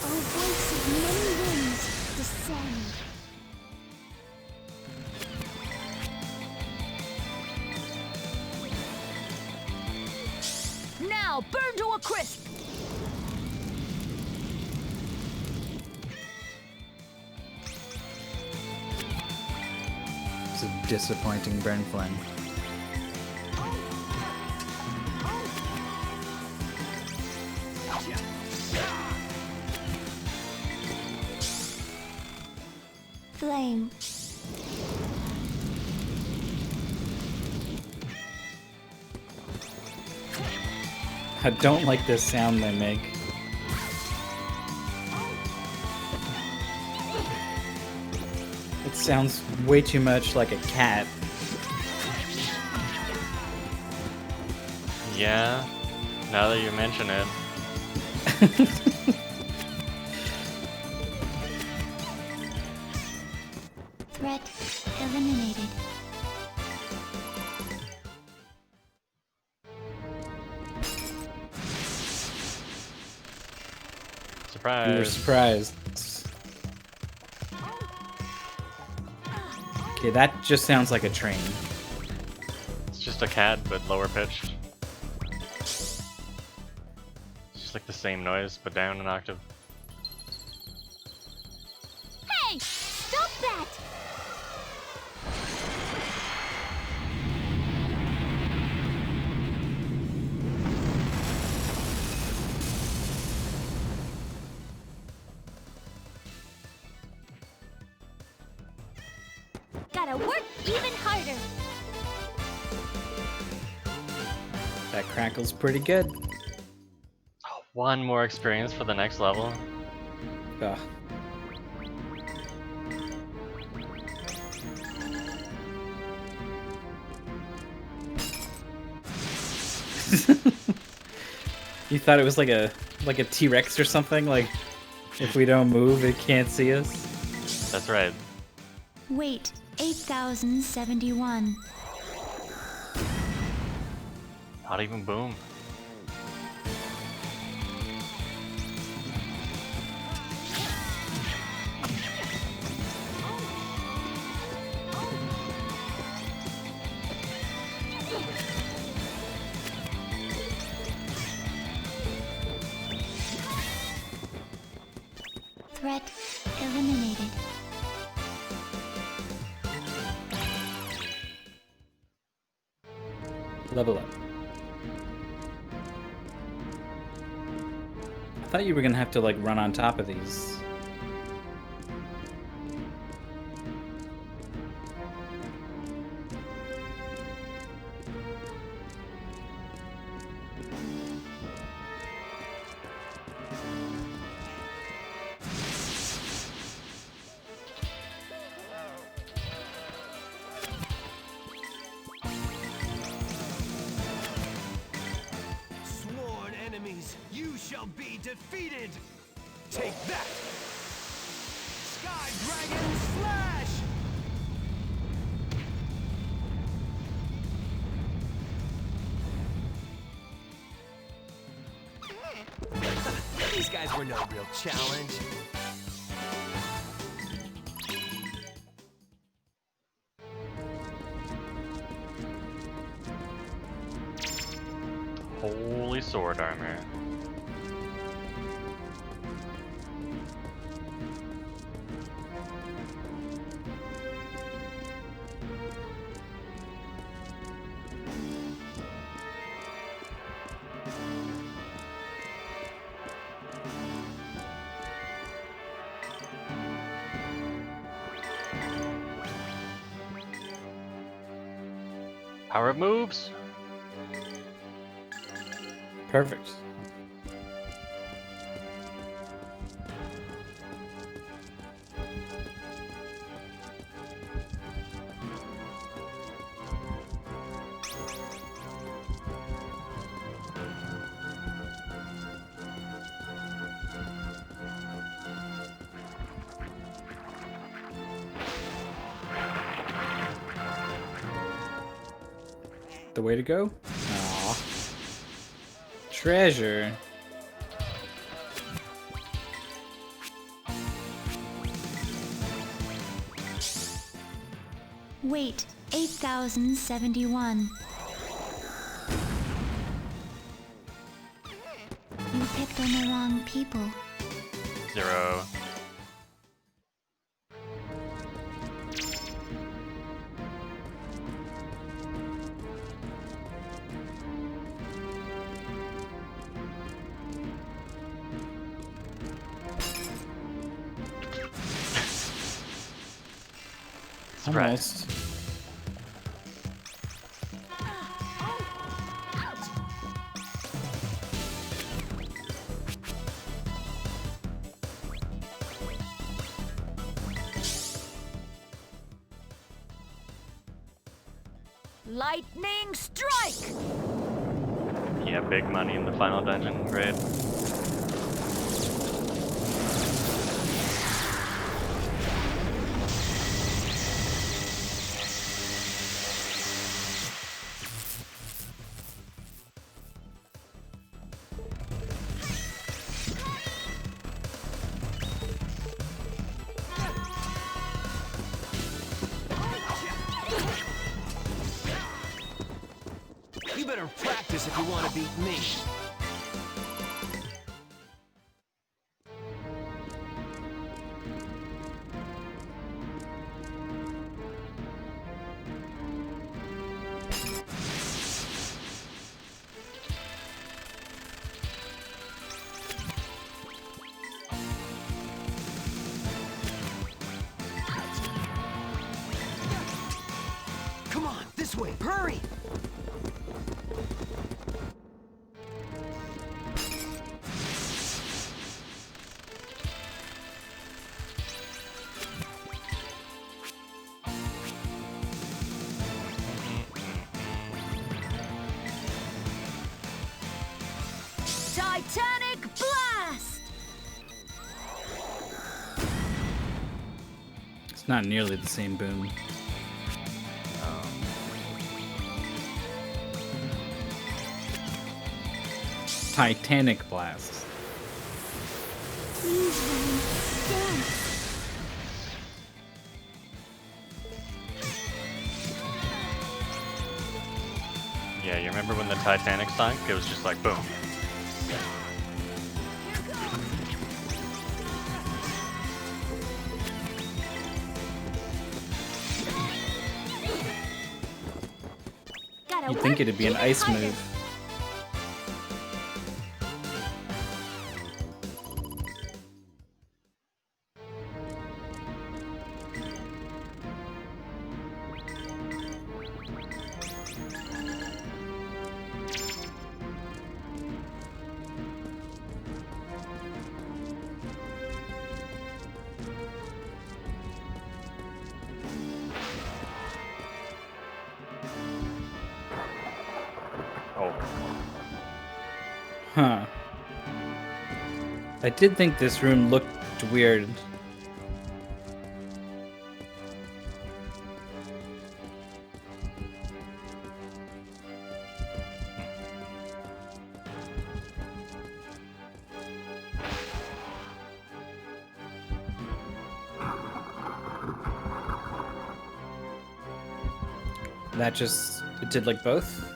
O voice of many winds, descend. Now, burn to a crisp! It's a disappointing burn flame. Flame. I don't like this sound they make. It sounds way too much like a cat. Yeah, now that you mention it. Threat eliminated. Surprise. You were surprised. Okay, that just sounds like a train. It's just a cat, but lower pitched. It's just like the same noise, but down an octave. Hey! Stop that! Gotta work even harder. That crackle's pretty good. One more experience for the next level. Ugh. You thought it was like a T-Rex or something? Like, if we don't move, it can't see us? That's right. Wait, 8,071. Not even boom. Threat eliminated. Level up. I thought you were gonna have to, like, run on top of these. Sworn enemies, you shall be defeated! Take that! Sky Dragon Slash! These guys were no real challenge. Holy sword armor. Power up moves. Perfect. The way to go? Aw. Treasure. Wait, 8,071. You picked on the wrong people. 0. Almost. Lightning strike! Yeah, big money in the final dungeon, great. You better practice if you want to beat me. Come on, this way, hurry! Titanic Blast! It's not nearly the same boom. Titanic blast. Please, Rain, dance. Yeah, you remember when the Titanic sunk? It was just like boom. Gotta You'd think work it'd be an even ice harder. move. Oh, Huh. I did think this room looked weird. That just, it did like both?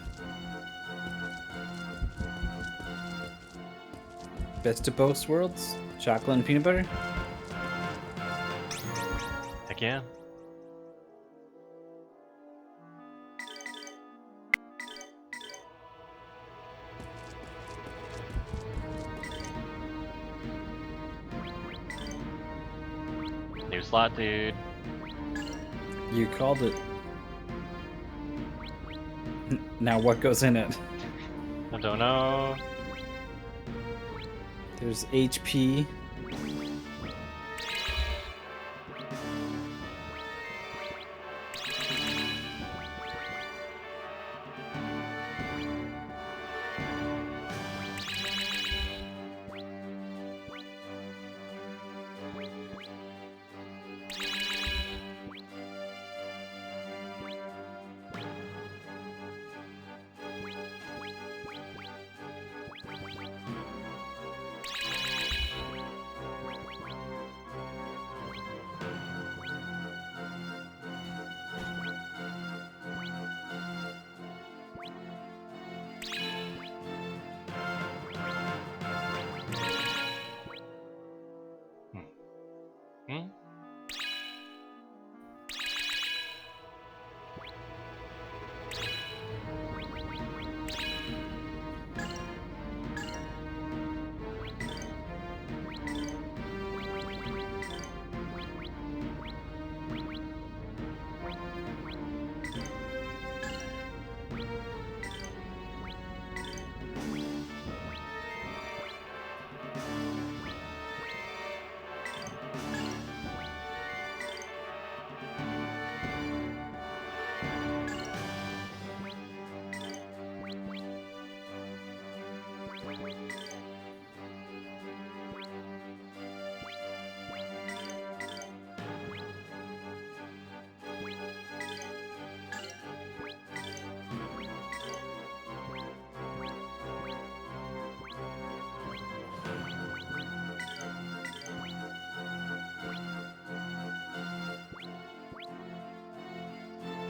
Best of both worlds? Chocolate and peanut butter? heck yeah. New slot, dude. You called it. Now what goes in it? I don't know. There's HP.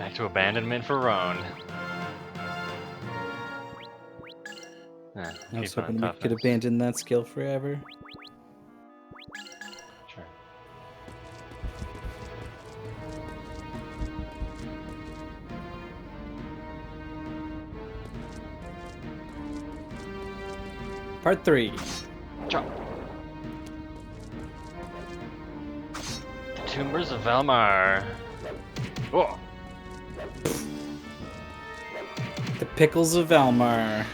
Back to abandonment for Roan. I was hoping we could abandon that skill forever. Sure. Part 3. Chop. The Tombers of Valmar. Oh. The Pickles of Valmar.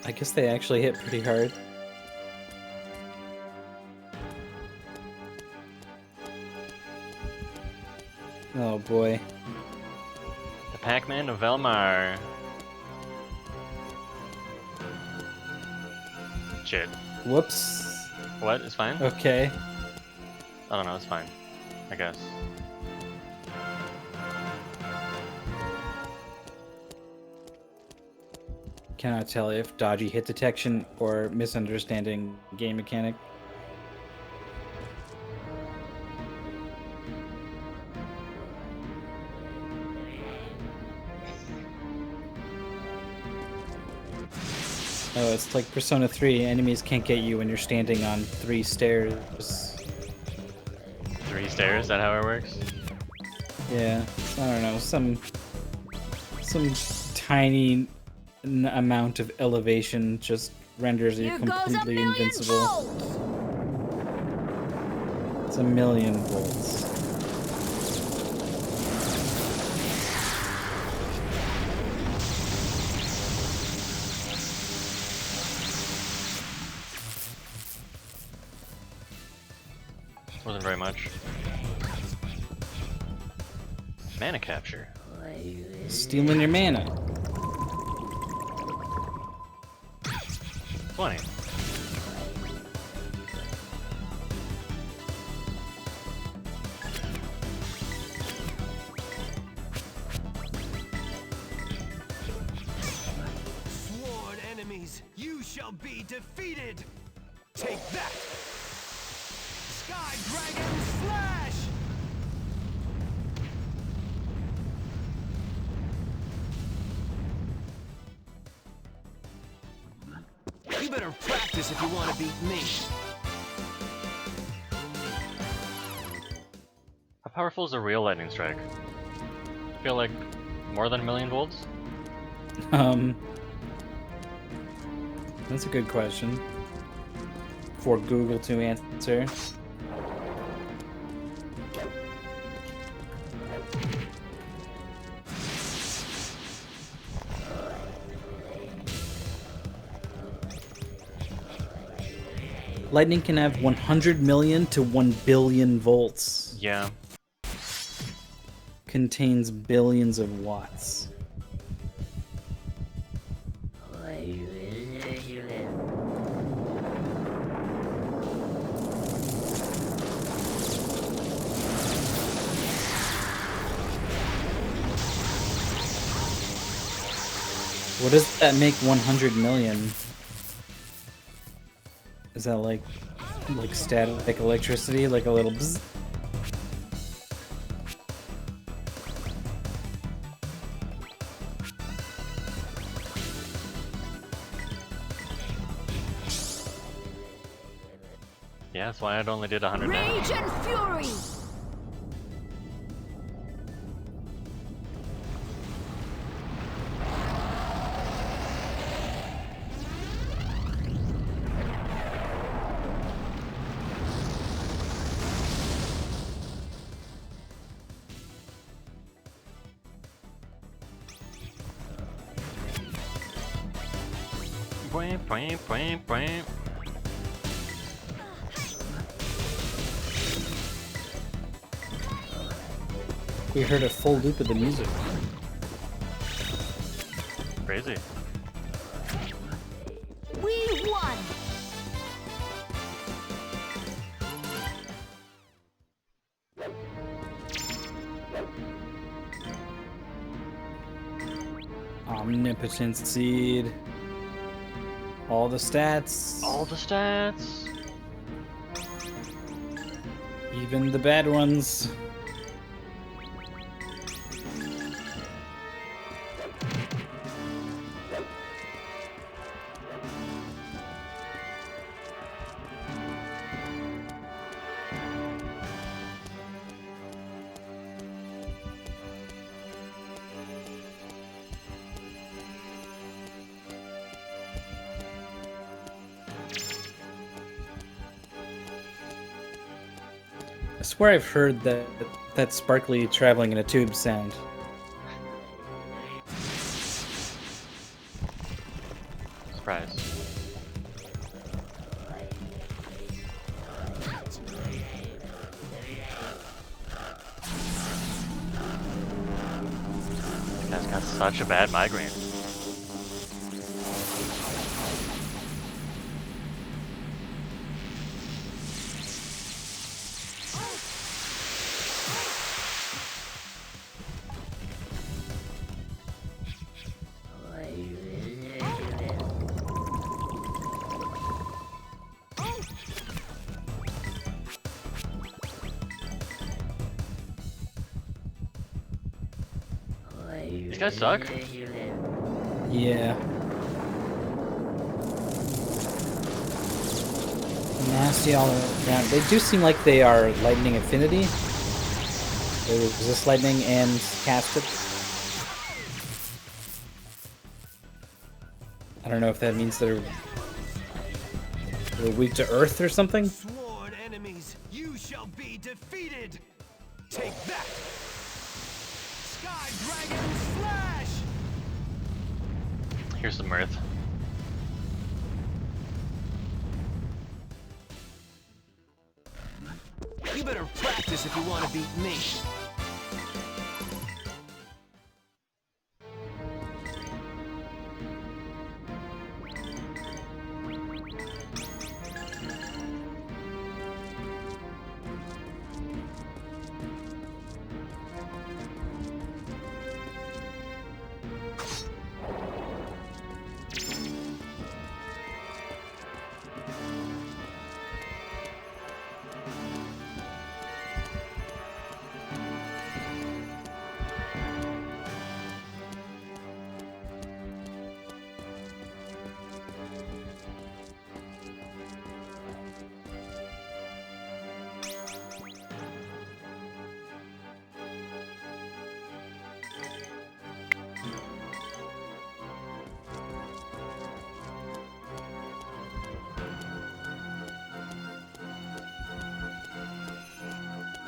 I guess they actually hit pretty hard. Oh boy. The Pac-Man of Valmar. Shit. Whoops. What? It's fine? Okay. I don't know, it's fine. I guess. Cannot tell if dodgy hit detection or misunderstanding game mechanic. Oh, it's like Persona 3. Enemies can't get you when you're standing on 3 stairs. 3 stairs? Is that how it works? Yeah, I don't know. Some tiny amount of elevation just renders you completely invincible. It's 1,000,000 volts. Wasn't very much. Mana capture. Stealing your mana. 20. Sworn enemies, you shall be defeated! Take that! Sky Dragon Slash! You better practice if you want to beat me. How powerful is a real lightning strike? I feel like more than 1,000,000 volts? That's a good question for Google to answer. Lightning can have 100 million to 1 billion volts. Yeah. Contains billions of watts. What does that make 100 million? Is that like static electricity, like a little bzz? Yeah, that's why it only did 100 Rage and fury! Bwam, bwam, bwam, bwam. We heard a full loop of the music. Crazy. We won! Omnipotent seed. All the stats. All the stats. Even the bad ones. I swear I've heard that sparkly traveling in a tube sound. Surprise. This guy's got such a bad migraine. These guys suck. Yeah. Nasty all around. They do seem like they are lightning affinity. They resist lightning and cast it. I don't know if that means they're weak to earth or something. Sworn enemies, you shall be defeated. Take that. Sky Dragon Slash. Here's the Mith. You better practice if you want to beat me.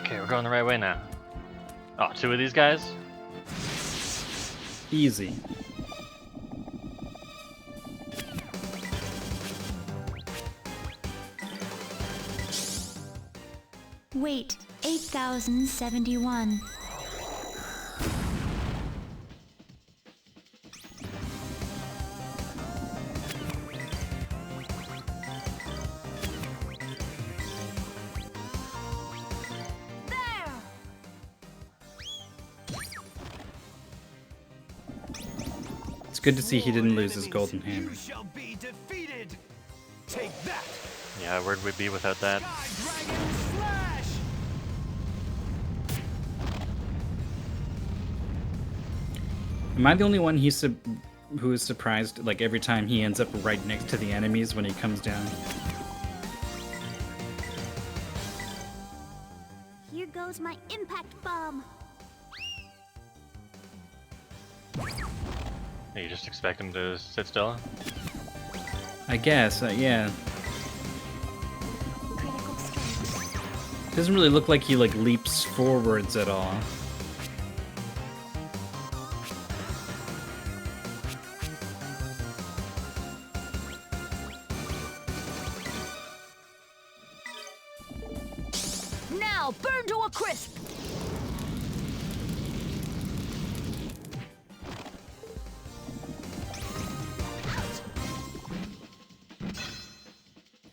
Okay, we're going the right way now. Oh, two of these guys? Easy. Wait, 8,071. It's good to see he didn't lose his golden hammer. You shall be defeated. Take that. Yeah, where'd we be without that? Sky Dragon Slash. Am I the only one who is surprised like every time he ends up right next to the enemies when he comes down? Here goes my impact bomb. You just expect him to sit still? I guess, yeah. Critical strike. Doesn't really look like he like leaps forwards at all. Now burn to a crisp!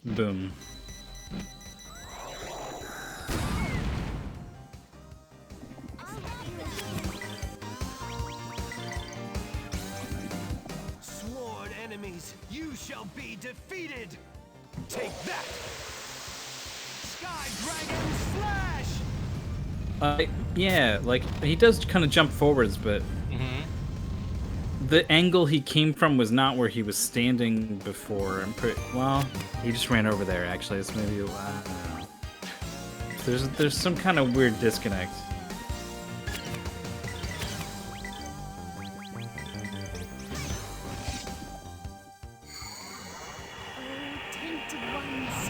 Boom. enemies, you shall be defeated! Take that! Sky Dragon Slash! Yeah, like, he does kind of jump forwards, but the angle he came from was not where he was standing before. Well, he just ran over there, actually. It's maybe, I don't know. There's some kind of weird disconnect. Tainted ones,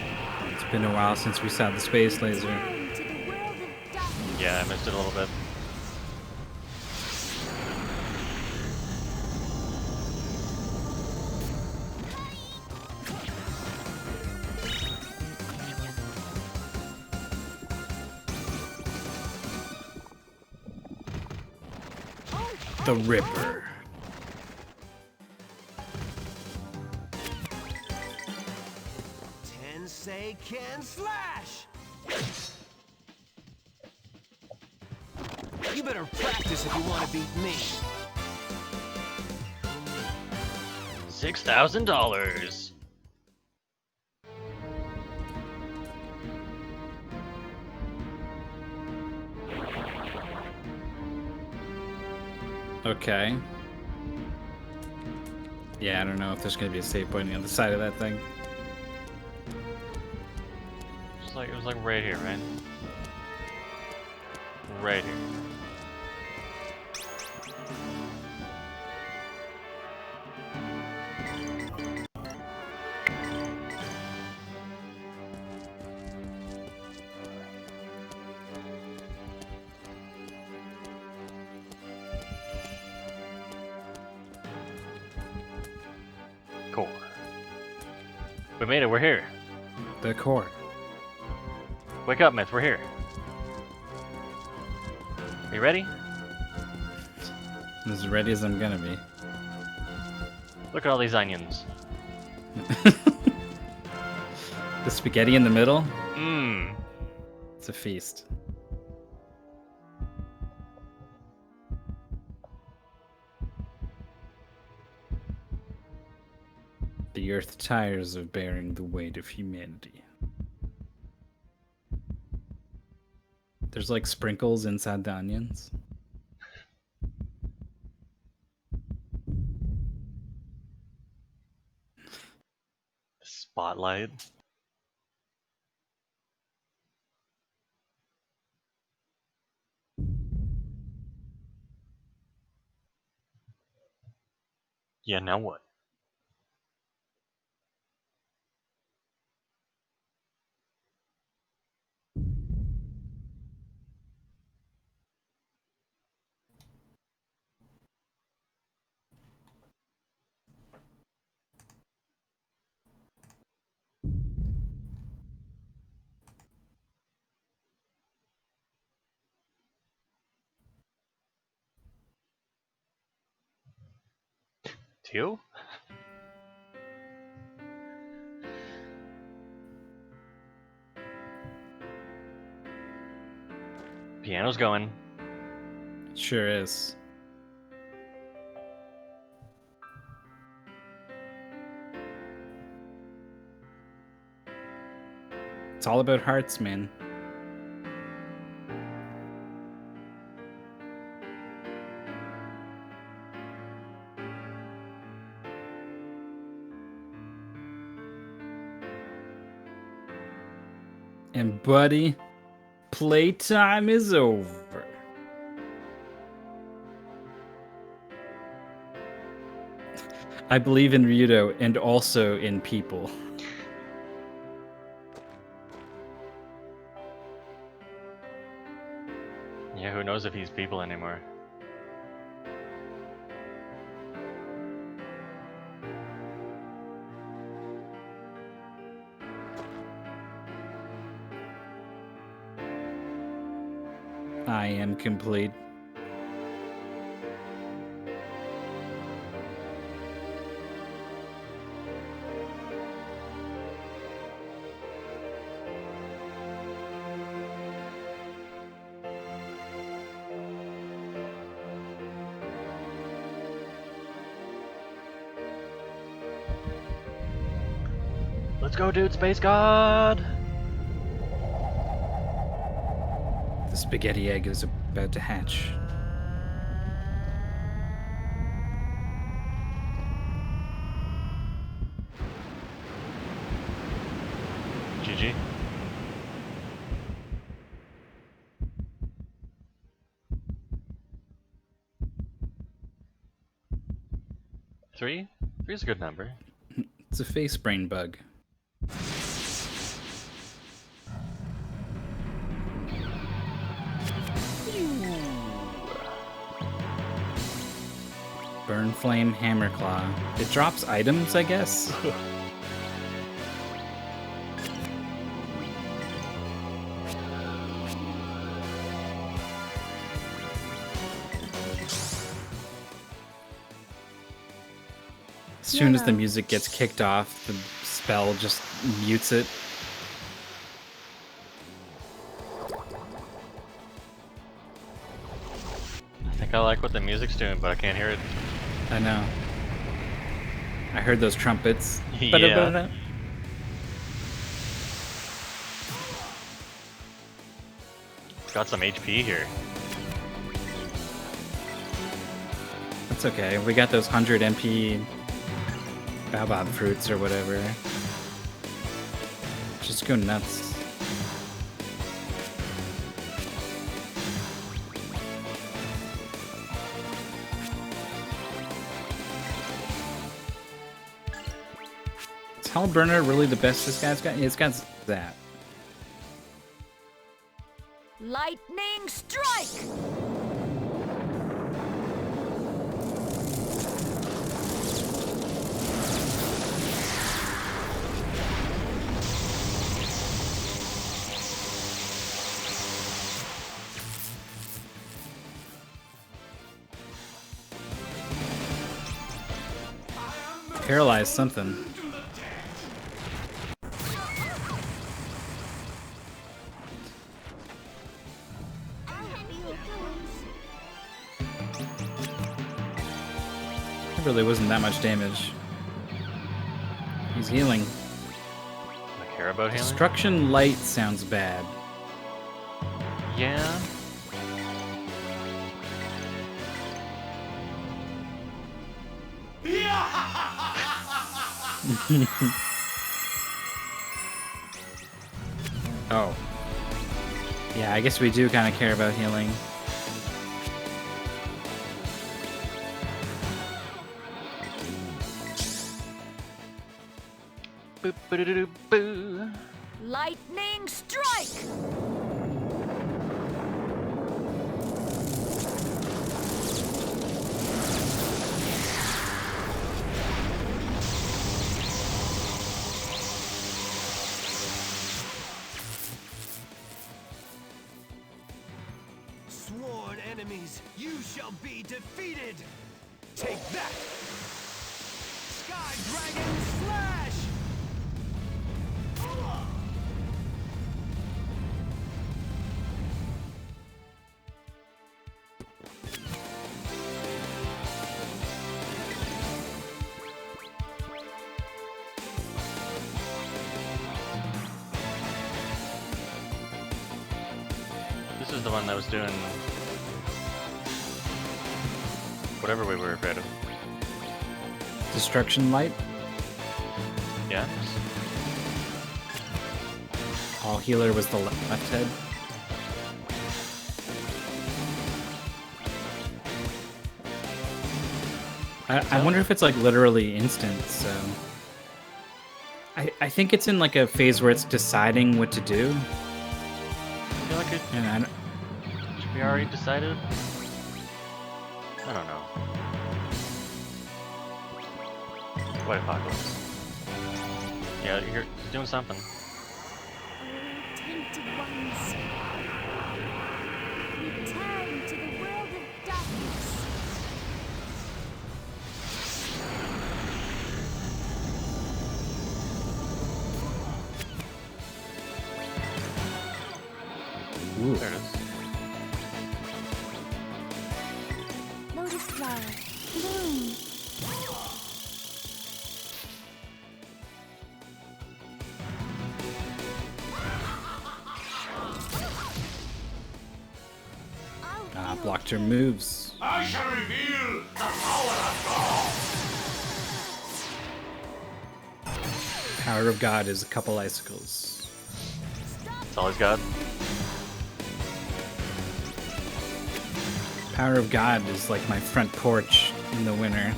It's been a while since we saw the space laser. down to the world of darkness. Yeah, I missed it a little bit. The Ripper. Tensei can slash! You better practice if you want to beat me. $6,000. Okay. Yeah, I don't know if there's gonna be a save point on the other side of that thing. It was like right here, right? Right here. Core. We made it, we're here. The core. Wake up, Mith, we're here. You ready? I'm as ready as I'm gonna be. Look at all these onions. The spaghetti in the middle? Mmm. It's a feast. The earth tires of bearing the weight of humanity. There's like sprinkles inside the onions. Spotlight. Yeah, now what? Teal? Piano's going. It sure is. It's all about hearts, man. And buddy, playtime is over. I believe in Ryudo and also in people. Yeah, who knows if he's people anymore. I am complete. Let's go, dude, space god! The spaghetti egg is about to hatch. GG. Three? Three's a good number. It's a face brain bug. Burn Flame Hammerclaw. It drops items, I guess? As soon as the music gets kicked off, the spell just mutes it. I think I like what the music's doing, but I can't hear it. I know. I heard those trumpets. Yeah. Ba-da-ba-da. Got some HP here. That's okay. We got those 100 MP baobab fruits or whatever. Just go nuts. Is Hellburner really the best this guy's got? Yeah, it's got that. Lightning strike! Paralyzed something. It really wasn't that much damage. He's healing. I care about healing? Destruction Light sounds bad. Yeah. Oh. Yeah, I guess we do kind of care about healing. Boop, ba-da-da-doo, boo. Lightning strike! Sworn enemies, you shall be defeated! Take that! Sky Dragon Slash! This is the one that was doing whatever we were afraid of. Destruction Light. Yeah? All healer was the left head. I wonder if it's like literally instant, so... I think it's in like a phase where it's deciding what to do. I feel like it And I don't, should be already decided. I don't know. What apocalypse? Yeah, you're doing something. Tainted ones, return to the world of darkness. ooh. There it is. Lotus flower, bloom. Blocked her moves. I shall reveal the power of God. Power of God is a couple icicles. That's all he's got. Power of God is like my front porch in the winter.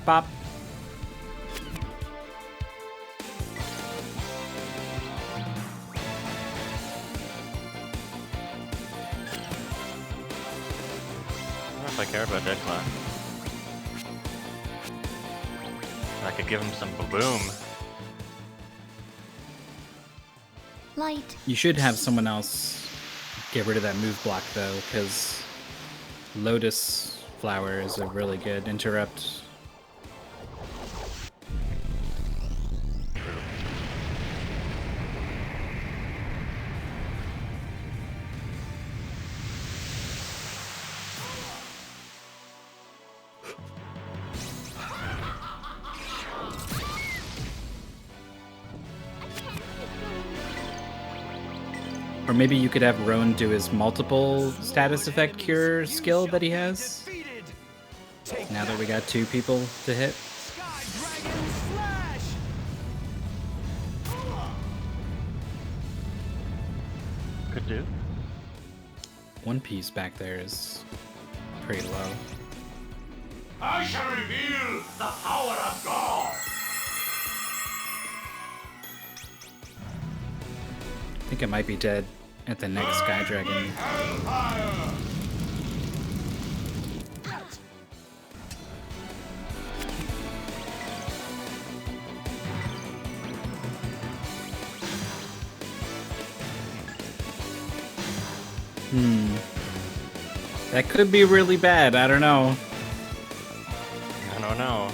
Bop. I don't know if I care about Dead Clown. I could give him some boom. Light. You should have someone else get rid of that move block though, because Lotus Flower is a really good interrupt. Or maybe you could have Roan do his multiple status effect cure skill that he has. Now that we got 2 people to hit. Could do. One piece back there is pretty low. I shall reveal the power of God. I think it might be dead at the next Sky Dragon. Hellfire. That could be really bad, I don't know. I don't know.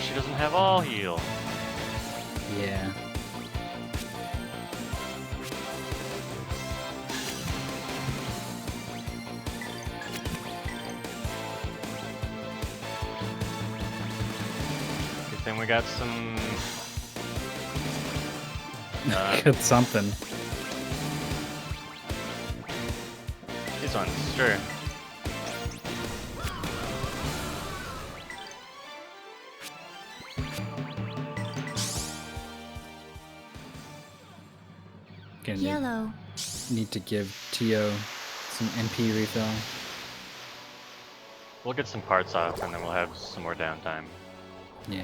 She doesn't have all heal. Yeah. Good thing we got some. Good something. These ones, sure. Gonna Yellow. need to give Tio some MP refill. We'll get some parts off and then we'll have some more downtime. Yeah.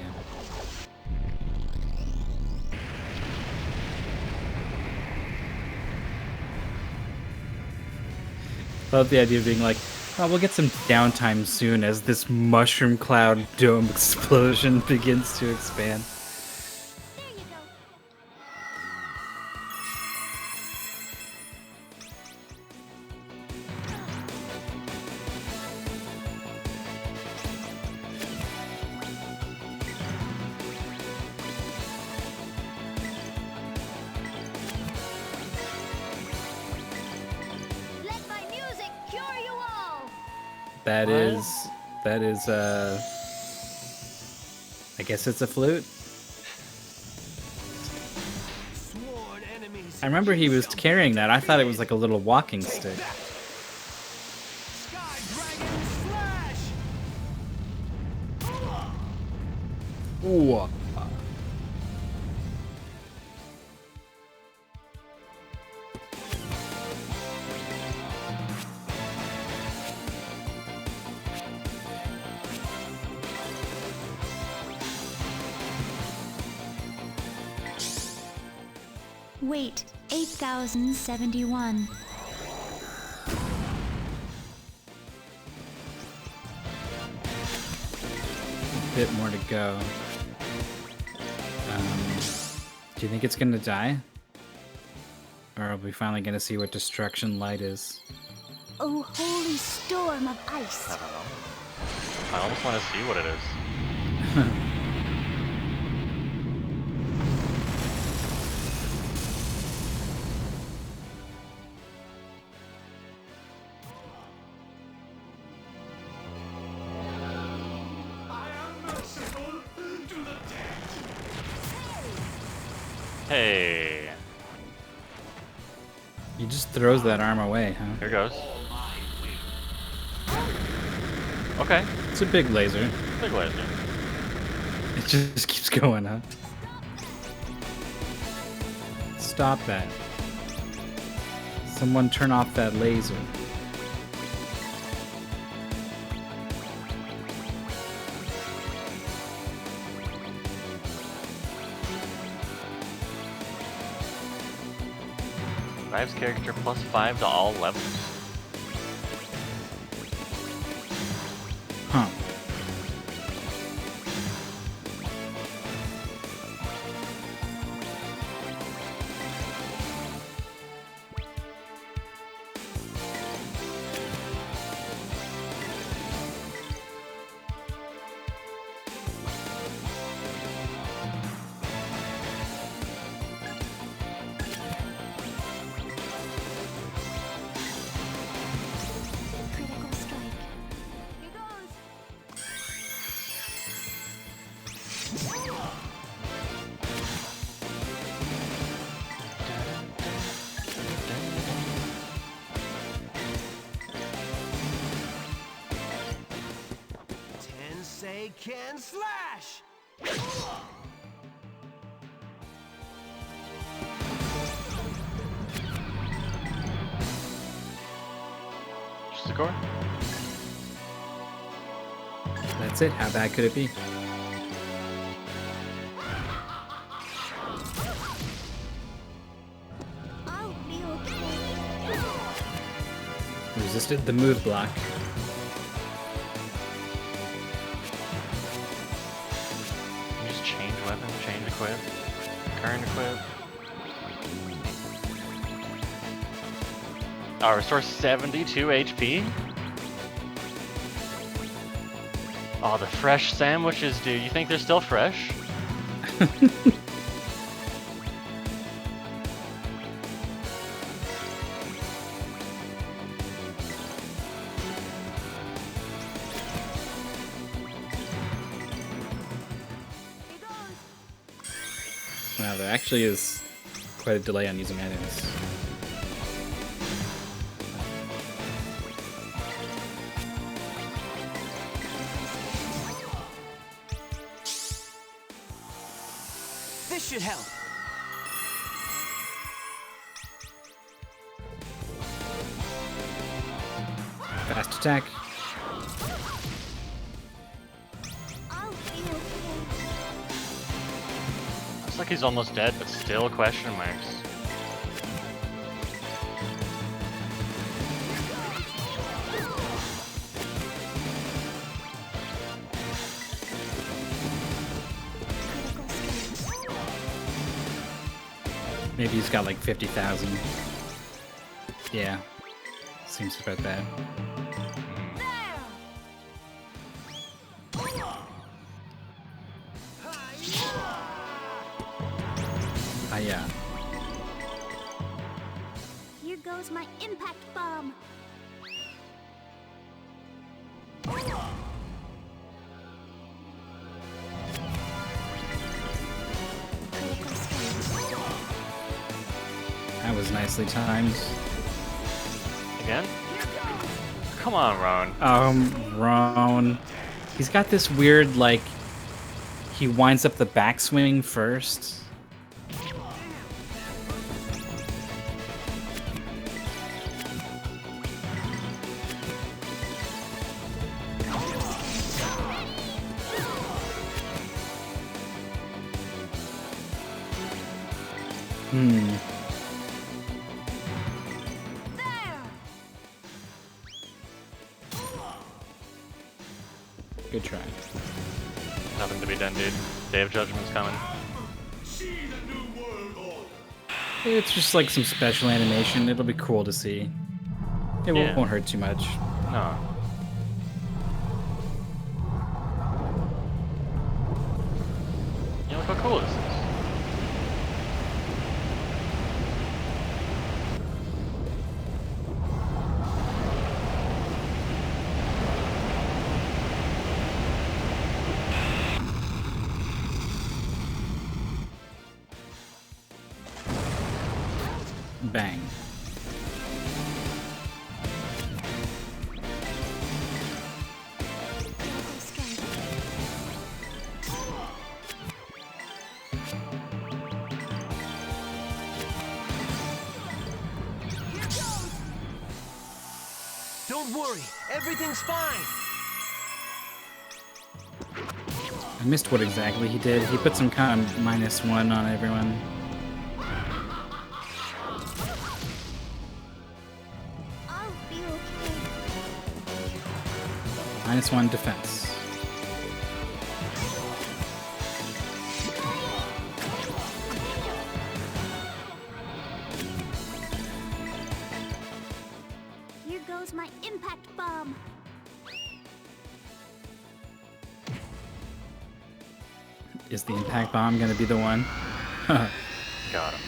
Love the idea of being like, oh, we'll get some downtime soon as this mushroom cloud dome explosion begins to expand. There you go. Let my music cure you all. That is, I guess it's a flute. Sworn enemies. I remember he was carrying that. I thought it was like a little walking stick. Sky Dragon Slash. Ooh. Wait, 8,071. A bit more to go. Do you think it's gonna die? Or are we finally gonna see what Destruction Light is? Oh, holy storm of ice. I don't know. I almost want to see what it is. Hey. He just throws that arm away, huh? Here goes. Okay. It's a big laser. Big laser. It just keeps going, huh? Stop that. Someone turn off that laser. Drives character +5 to all levels. Huh. Critical strike. Here goes. Tensei can slash! Just the core? That's it. How bad could it be? I'll be okay. Resisted the move block. You just change weapon, change equip, current equip. Oh, restore 72 HP? Oh, the fresh sandwiches, dude. You think they're still fresh? Here goes. Wow, there actually is quite a delay on using items. This should help. Fast attack. I'll be okay. Looks like he's almost dead, but still question marks. Critical strike. Maybe he's got like 50,000. Yeah. Seems about that. Ah, yeah. Here goes my impact bomb. Critical strike. That was nicely timed. Again? Come on, Ron. Ron. He's got this weird, like, he winds up the backswing first. Good try. Nothing to be done, dude. Day of Judgment's coming. It's just like some special animation. It'll be cool to see. It Yeah. won't hurt too much. No. Yeah, look how cool this is. Bang. Don't worry, everything's fine. I missed what exactly he did. He put some kind of -1 on everyone. I'll be okay. -1 defense. Here goes my impact bomb. Is the impact bomb gonna be the one? Got him.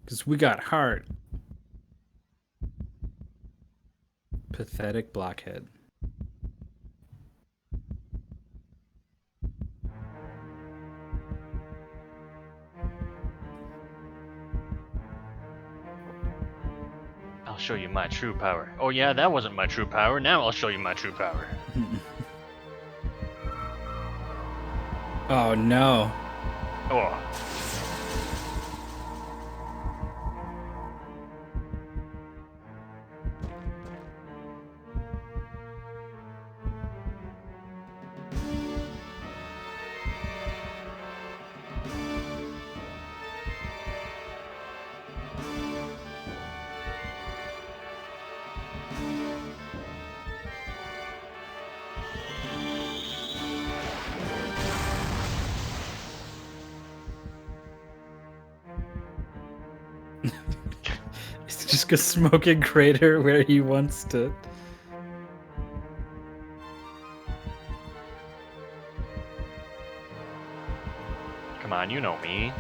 Because we got heart. Pathetic blockhead. I'll show you my true power. Oh yeah, that wasn't my true power. Now I'll show you my true power. Oh no. Oh. It's just a smoking crater where he once stood. Come on, you know me.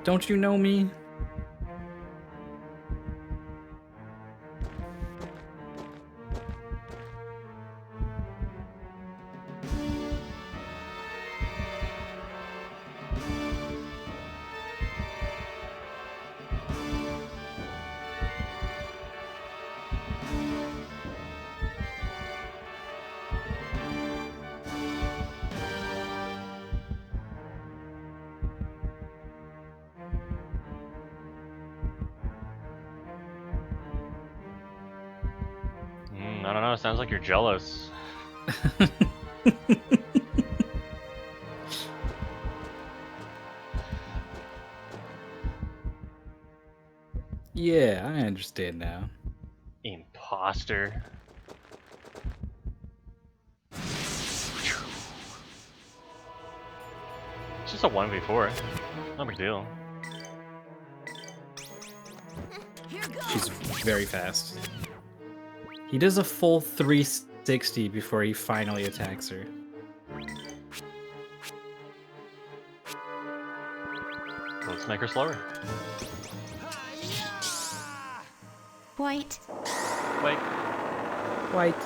Don't you know me? I don't know, sounds like you're jealous. Yeah, I understand now. Imposter. It's just a 1v4. No big deal. She's very fast. He does a full 360 before he finally attacks her. Let's make her slower. White. Wait. White.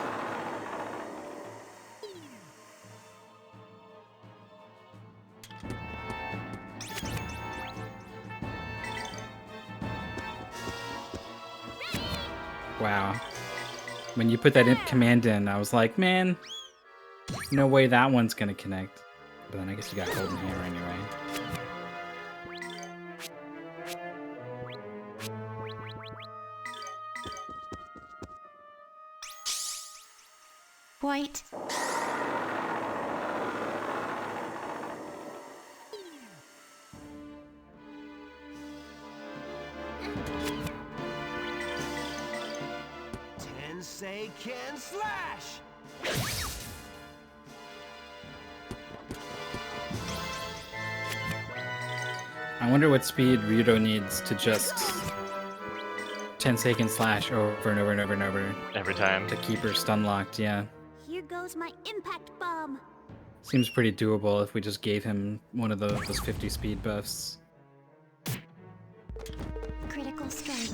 Wow. When you put that imp command in, I was like, man, no way that one's gonna connect. But then I guess you got golden hammer anyway. White. Tensei can slash! I wonder what speed Ryudo needs to just 10-second slash over and over and over and over Every time. to keep her stun locked, yeah. Here goes my impact bomb. Seems pretty doable if we just gave him one of those 50 speed buffs. Critical strike.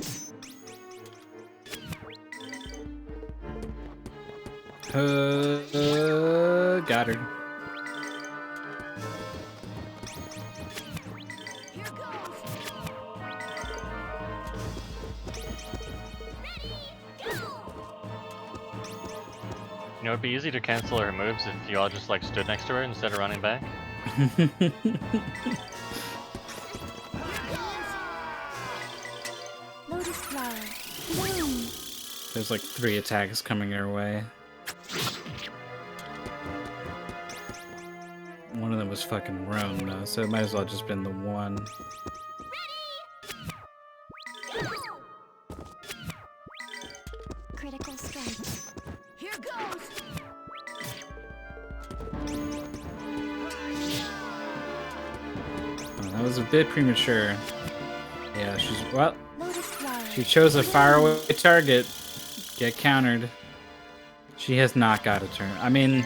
Got her. Here goes. You know, it'd be easy to cancel her moves if you all just like stood next to her instead of running back. Lotus flower. Bloom. There's like 3 attacks coming our way. One of them was fucking Rome, though, so it might as well just been the one. Critical strike. Here goes. Oh, that was a bit premature. Yeah, well, Lotus flower. she chose a faraway target. Get countered. She has not got a turn. I mean,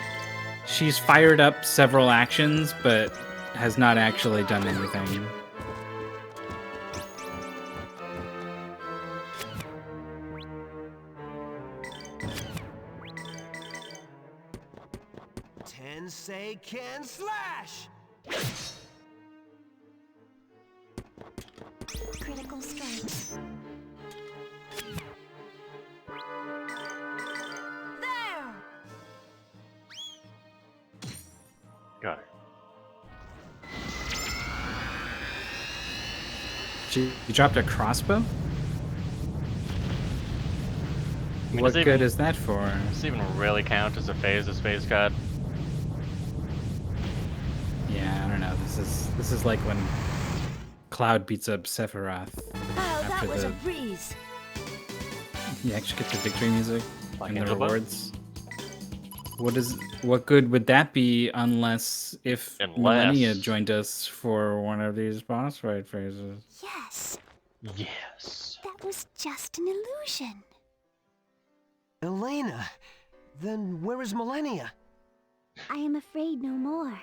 she's fired up several actions, but has not actually done anything. Tensei-ken slash! Critical strike. There. Got her. You dropped a crossbow? mean, What does it good even- is that for? Does this even really count as a phase got? Yeah, I don't know. This is like when Cloud beats up Sephiroth. Oh, that After was the- a breeze. You actually get the victory music Like and the Angel Bow? rewards. What good would that be unless if Millennia joined us for one of these boss fight phases? Yes, Yes. that was just an illusion. Elena, then where is Millennia? I am afraid no more.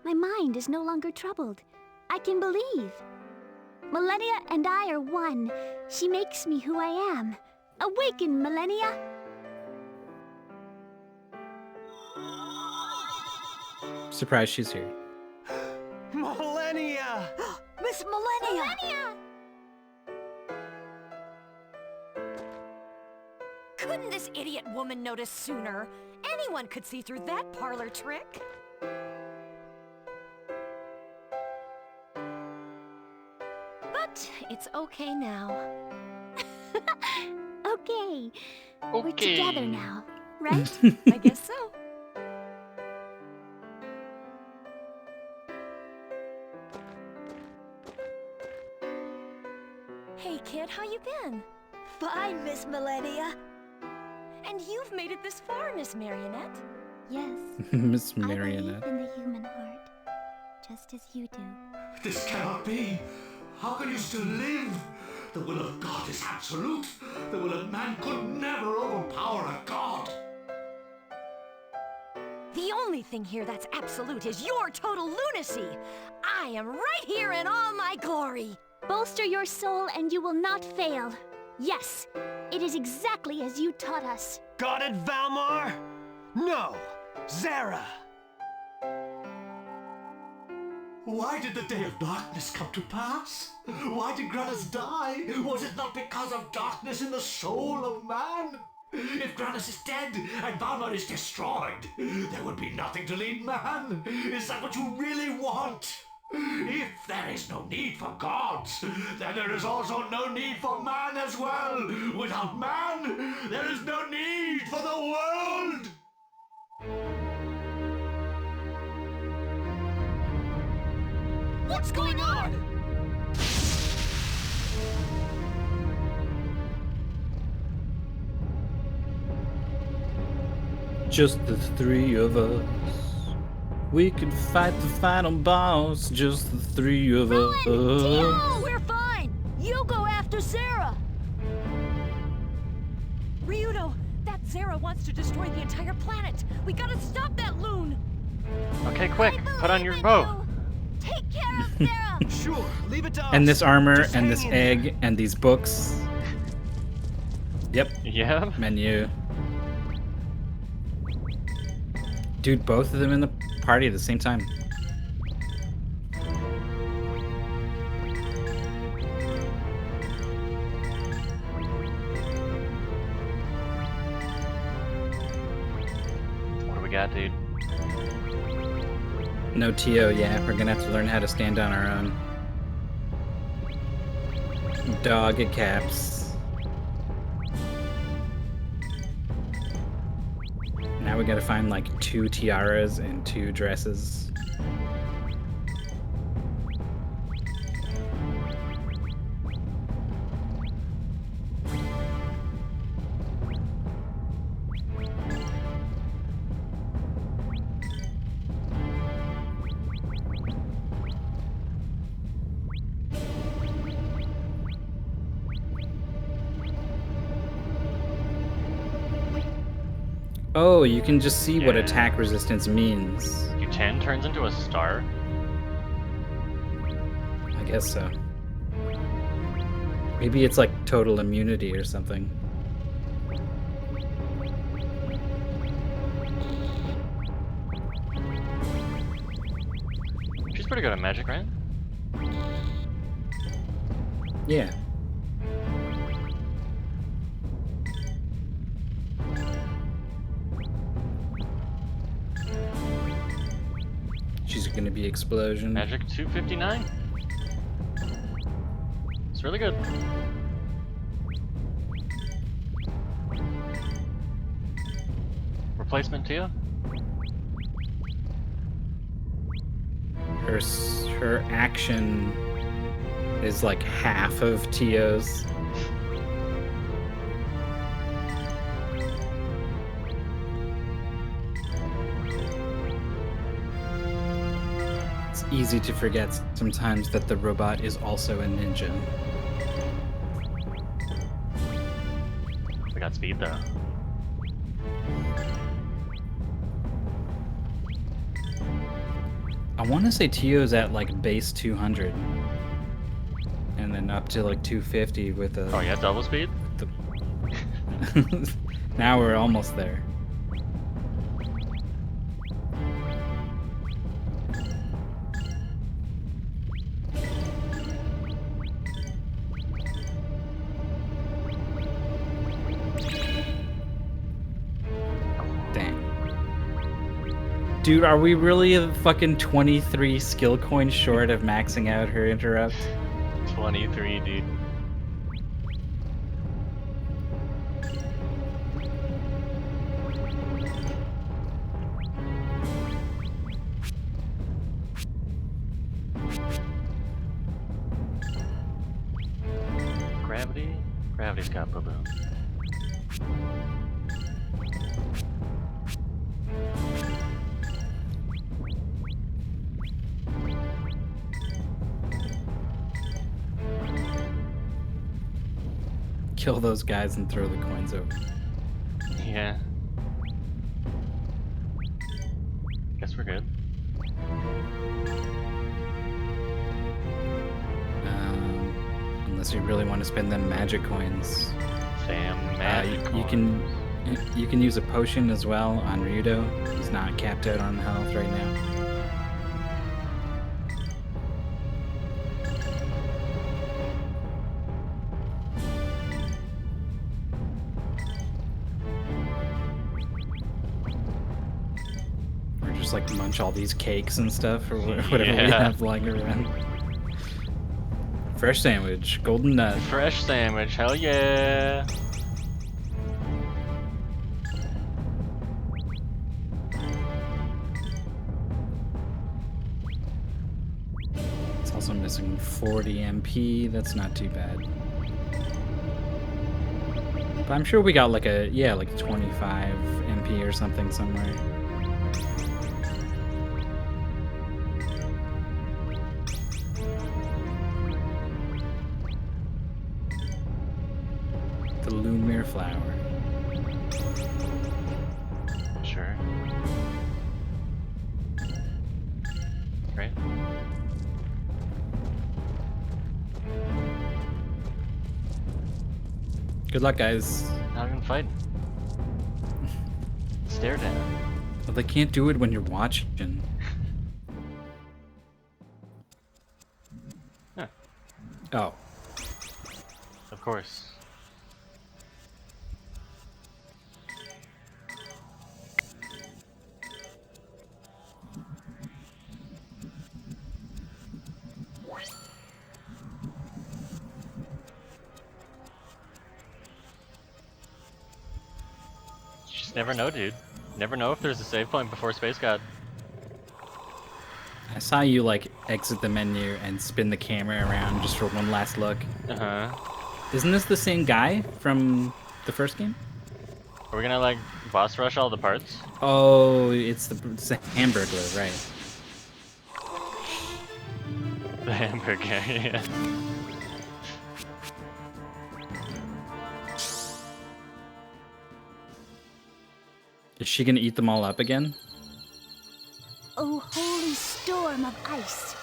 My mind is no longer troubled. I can believe. Millennia and I are one. She makes me who I am. Awaken, Millennia! Surprised she's here. Millennia! Miss Millennia! Couldn't this idiot woman notice sooner? Anyone could see through that parlor trick. But it's okay now. Okay, we're together now, right? I guess so. Hey kid, how you been? Fine, Miss Millennia. And you've made it this far, Miss Marionette. Yes, Miss I believe Marionette. in the human heart, just as you do. This cannot be. How can you still live? The will of God is absolute. The will of man could never overpower a god. The only thing here that's absolute is your total lunacy. I am right here in all my glory. Bolster your soul and you will not fail. Yes, it is exactly as you taught us. Got it, Valmar? No! Zara! Why did the day of darkness come to pass? Why did Granus die? Was it not because of darkness in the soul of man? If Granus is dead and Valmar is destroyed, there would be nothing to lead man. Is that what you really want? If there is no need for gods, then there is also no need for man as well. Without man, there is no need for the world. What's going on? Just the 3 of us. We could fight the final boss. Just the 3 of us. No, we're fine. You go after Sarah. Ryudo, that Zera wants to destroy the entire planet. We gotta stop that loon. Okay, quick, put on your bow. Take care of Zera. Sure, leave it to us. And this armor, Just and hang this in egg, there. and these books. Yep, Yeah. menu. Dude, both of them in the party at the same time. What do we got, dude? No TO, yeah. We're gonna have to learn how to stand on our own. Dog at caps. Now we gotta find like 2 tiaras and 2 dresses. Oh, you can just see what Yeah. attack resistance means. U10 turns into a star. I guess so. Maybe it's like total immunity or something. She's pretty good at magic, right? Yeah. She's gonna be explosion. Magic 259. It's really good. Replacement Tia? Her action is like half of Tio's. It's easy to forget sometimes that the robot is also a ninja. We got speed though. I want to say Tio's at like base 200. And then up to like 250 with a... Oh yeah, double speed? Now we're almost there. Dang. Dude, are we really a fucking 23 skill coins short of maxing out her interrupt? 23, dude. Gravity? Gravity's got boo-boo. Kill those guys and throw the coins over. Yeah. Guess we're good. Unless you really want to spend them magic coins. Damn magic you can use a potion as well on Ryudo. He's not capped out on health right now. Or just like munch all these cakes and stuff or whatever we Yeah. have lying around. Fresh sandwich, golden nut. Fresh sandwich, hell yeah! It's also missing 40 MP. That's not too bad. But I'm sure we got like a, yeah, like 25 MP or something somewhere. The Lumiere flower. Good luck, guys. Not even fighting. Stare down. Well, they can't do it when you're watching. Huh. Oh. Of course. You just never know, dude. Never know if there's a save point before Space God. I saw you, like, exit the menu and spin the camera around just for one last look. Uh-huh. Isn't this the same guy from the first game? Are we gonna, like, boss rush all the parts? Oh, it's the Hamburglar, right. The hamburger, yeah. Is she gonna eat them all up again? Oh, holy storm of ice.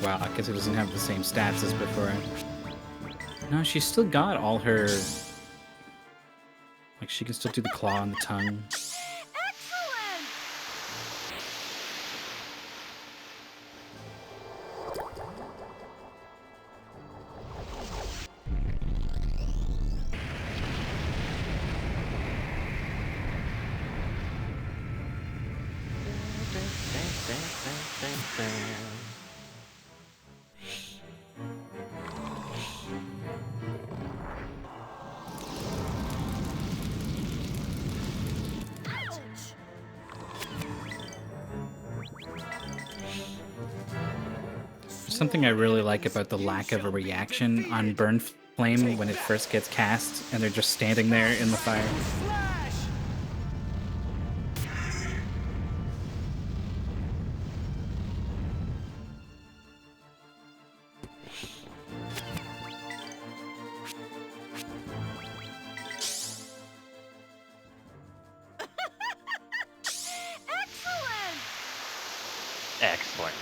Wow, I guess it doesn't have the same stats as before. No, she's still got all her... Like, she can still do the claw and the tongue. Excellent! Something I really like about the lack of a reaction on Burn Flame when it first gets cast and they're just standing there in the fire. Excellent! Excellent.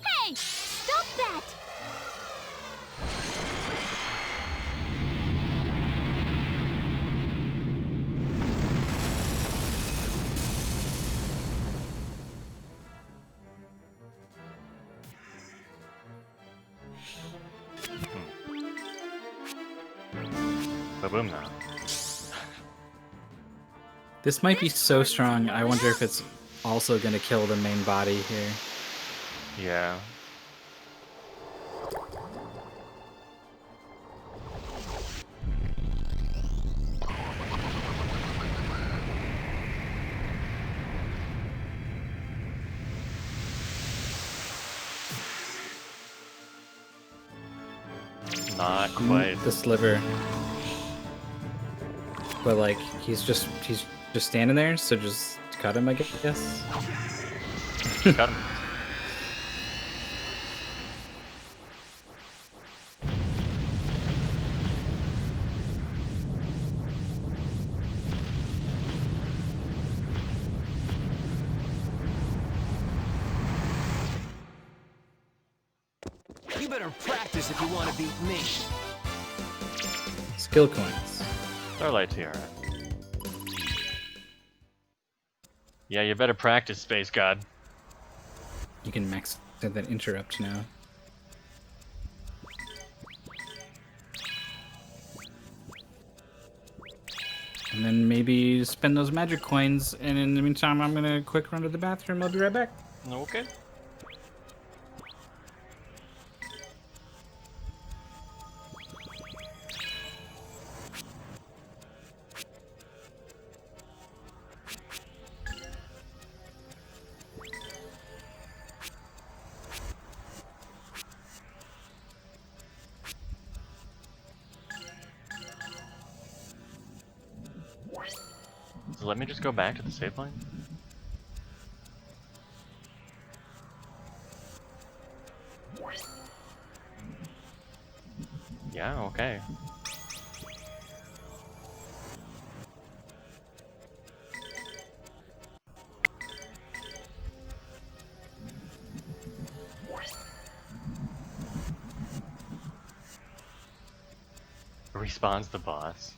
Hey! Stop that! Ba-boom now. This might be so strong, I wonder if it's also gonna kill the main body here. Yeah. Not quite. The sliver. But like, he's just standing there, so just cut him, I guess. Got him. You better practice if you want to beat me. Skill coins. Starlight Tiara. Yeah, you better practice, Space God. You can max that interrupt now. And then maybe spend those magic coins, and in the meantime, I'm gonna quick run to the bathroom. I'll be right back. Okay. So let me just go back to the save point. Yeah, okay. Respawns the boss.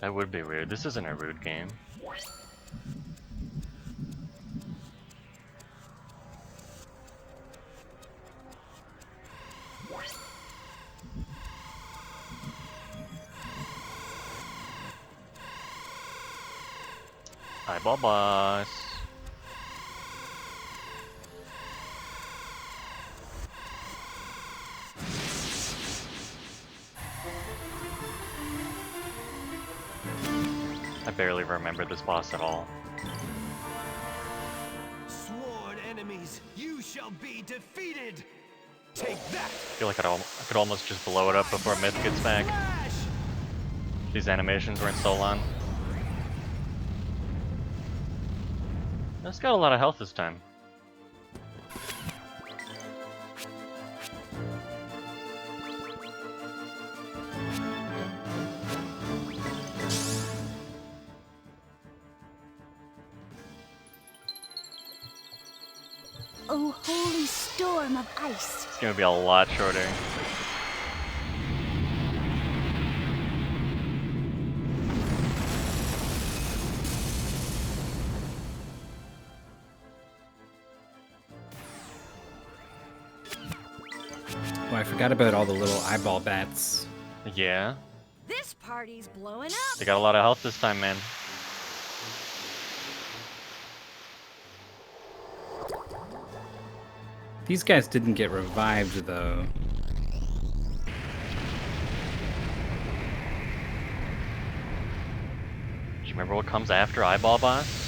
That would be weird. This isn't a rude game. Eyeball boss. I barely remember this boss at all. Sworn enemies, you shall be defeated! Take that! I feel like I could almost just blow it up before Mith gets back. Flash! These animations weren't so long. It's got a lot of health this time. Oh, holy storm of ice. It's gonna be a lot shorter. Oh, I forgot about all the little eyeball bats. Yeah, This party's blowing up. they got a lot of health this time, man. These guys didn't get revived, though. Do you remember what comes after Eyeball Boss?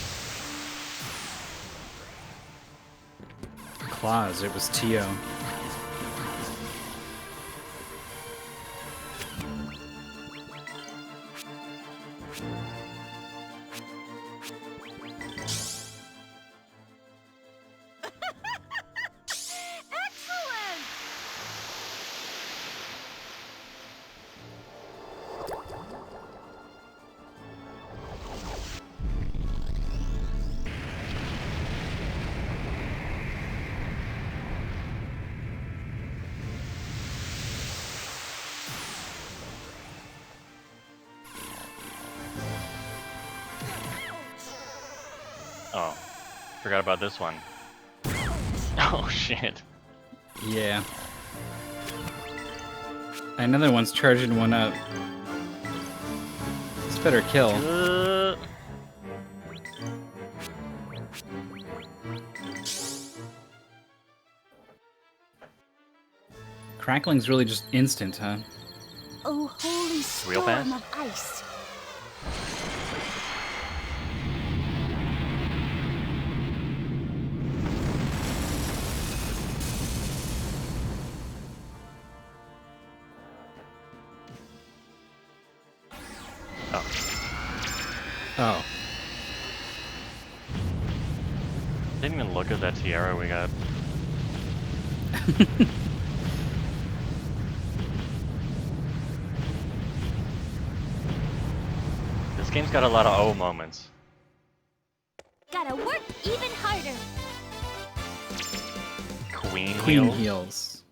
Claws, it was Tio. Excellent! Oh, forgot about this one. Oh shit. Yeah. Another one's charging one up. This better kill. Crackling's really just instant, huh? Oh, holy Real storm fast? of ice. Oh. Didn't even look at that tiara we got. This game's got a lot of O moments. Gotta work even harder. Queen Queen heals. heals.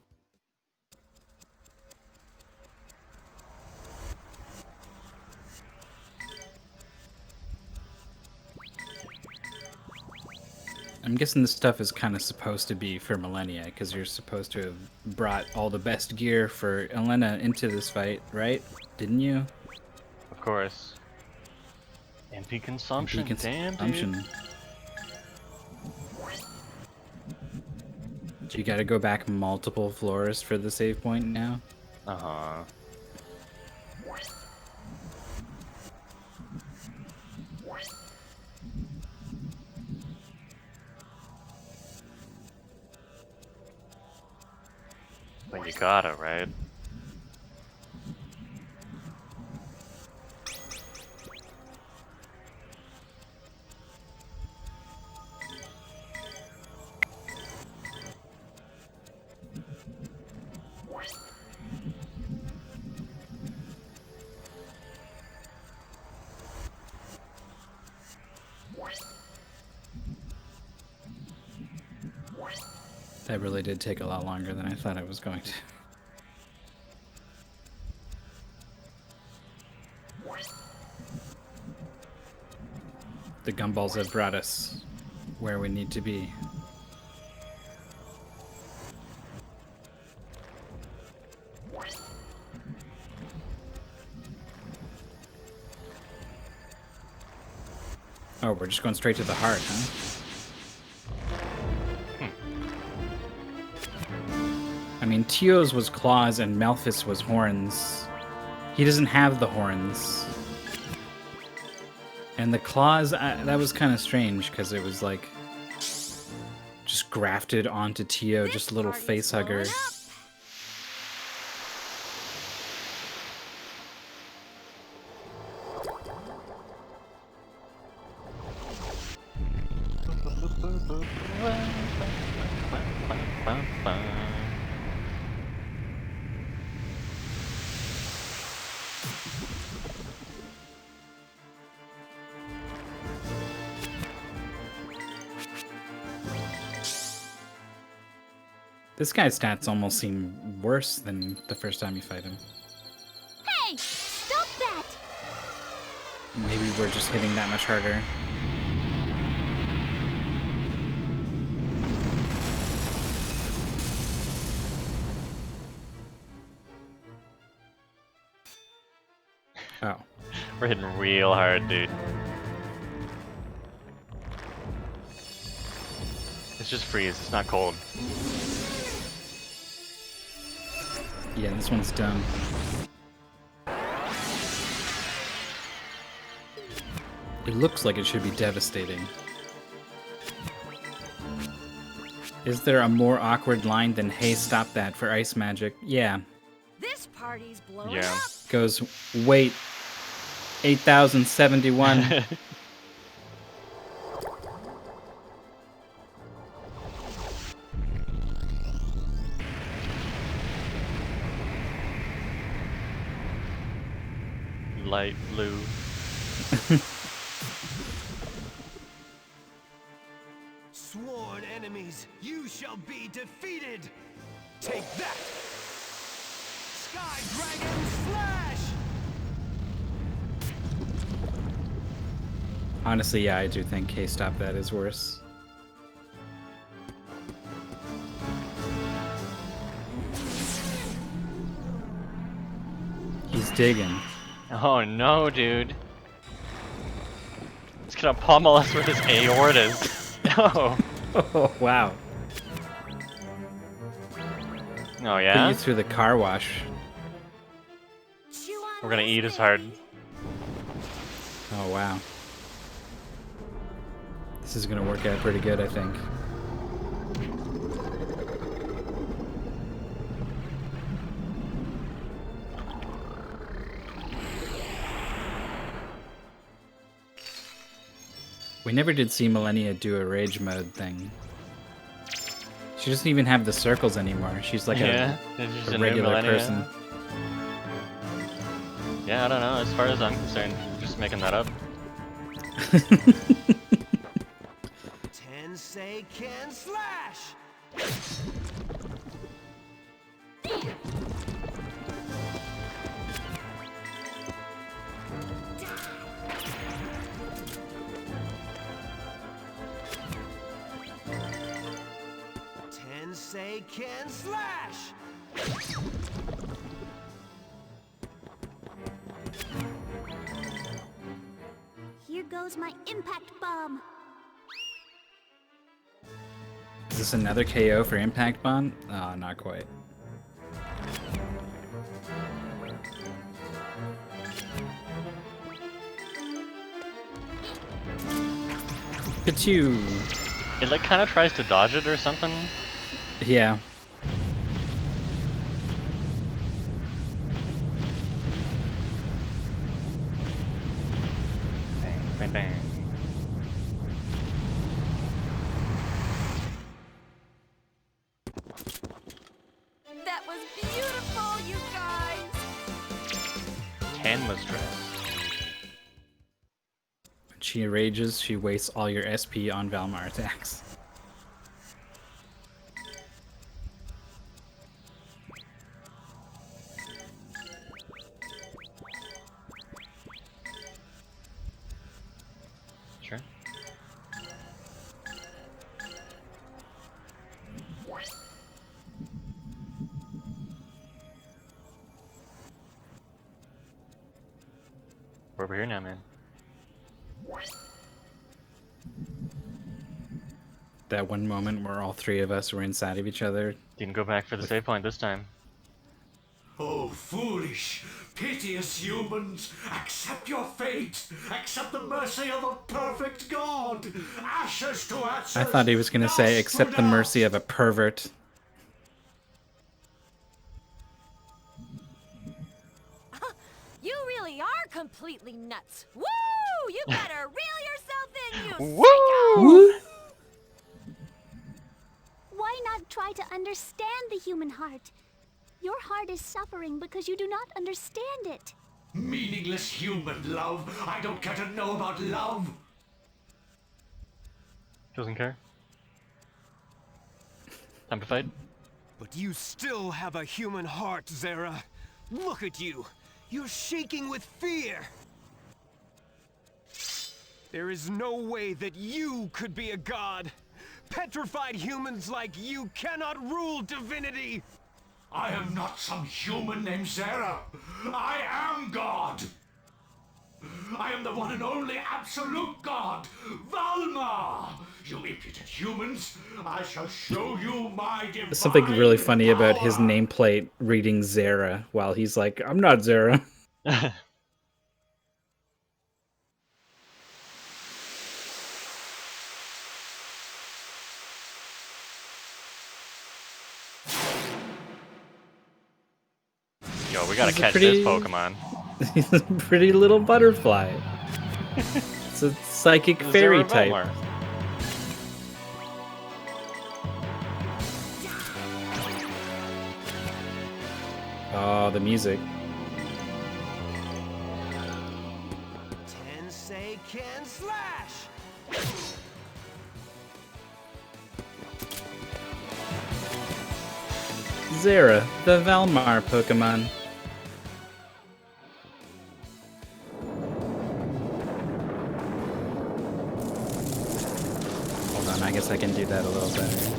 I'm guessing this stuff is kind of supposed to be for Millennia, because you're supposed to have brought all the best gear for Elena into this fight, right? Didn't you? Of course. MP consumption. MP Damn, dude. consumption. Do you gotta go back multiple floors for the save point now? Uh-huh. But you gotta, right? That really did take a lot longer than I thought it was going to. The gumballs have brought us where we need to be. Oh, we're just going straight to the heart, huh? I mean, Tio's was claws and Malphus was horns. He doesn't have the horns. And the claws, that was kind of strange because it was like just grafted onto Tio, just a little face hugger. This guy's stats almost seem worse than the first time you fight him. Hey! Stop that! Maybe we're just hitting that much harder. Oh. We're hitting real hard, dude. It's just freeze, it's not cold. Yeah, this one's done. It looks like it should be devastating. Is there a more awkward line than "Hey, stop that" for ice magic? Yeah. This party's blowing Yeah. up. Goes, wait, 8,071. Light blue. Sworn enemies, you shall be defeated! Take that! Sky Dragon Slash! Honestly, yeah, I do think "Hey, stop that" is worse. He's digging. Oh no, dude. It's gonna pummel us with his aortas. No. Oh, wow. Oh Put yeah? you through the car wash. We're gonna eat as hard. Oh, wow. This is gonna work out pretty good, I think. We never did see Millennia do a rage mode thing. She doesn't even have the circles anymore. She's like Yeah, it's just a a new regular Millennia. person. Yeah, I don't know. As far as I'm concerned, you're just making that up. Tensei can slash! Tensei can slash! Here goes my impact bomb. Is this another KO for Impact Bomb? Oh, not quite. Pachoo! It like kind of tries to dodge it or something. Yeah. Bang, bang, bang. That was beautiful, you guys. 10 was dressed. When she rages, she wastes all your SP on Valmar attacks. We're over here now, man. That one moment where all three of us were inside of each other. Didn't go back for the save point this time. Oh, foolish, piteous humans, accept your fate. Accept the mercy of a perfect God. Ashes to ashes. I thought he was going to say, dust accept to the mercy dust. of a pervert. You really are completely nuts. Woo! You better reel yourself in, you Woo! psycho! Why not try to understand the human heart? Your heart is suffering because you do not understand it. Meaningless human love. I don't care to know about love. Doesn't care. Time to fight. But you still have a human heart, Zera. Look at you. You're shaking with fear. There is no way that you could be a god. Petrified humans like you cannot rule divinity. I am not some human named Zera. I am God. I am the one and only absolute God, Valmar. You impudent humans, I shall show you my divine There's something really funny about his power. nameplate reading Zera while he's like, I'm not Zera. Yo, we gotta He's a catch pretty- this Pokemon. He's a pretty little butterfly. It's a psychic fairy Zera type. Velmar. Oh, the music. Tensei can slash. Zera, the Valmar Pokemon. Hold on, I guess I can do that a little better.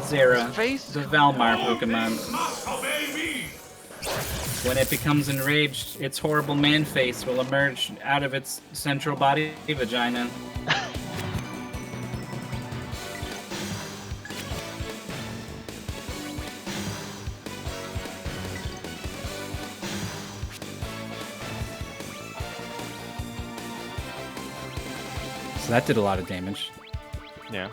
Zera, the Valmar Pokemon. Must obey me. When it becomes enraged, its horrible man face will emerge out of its central body vagina. So that did a lot of damage. Yeah.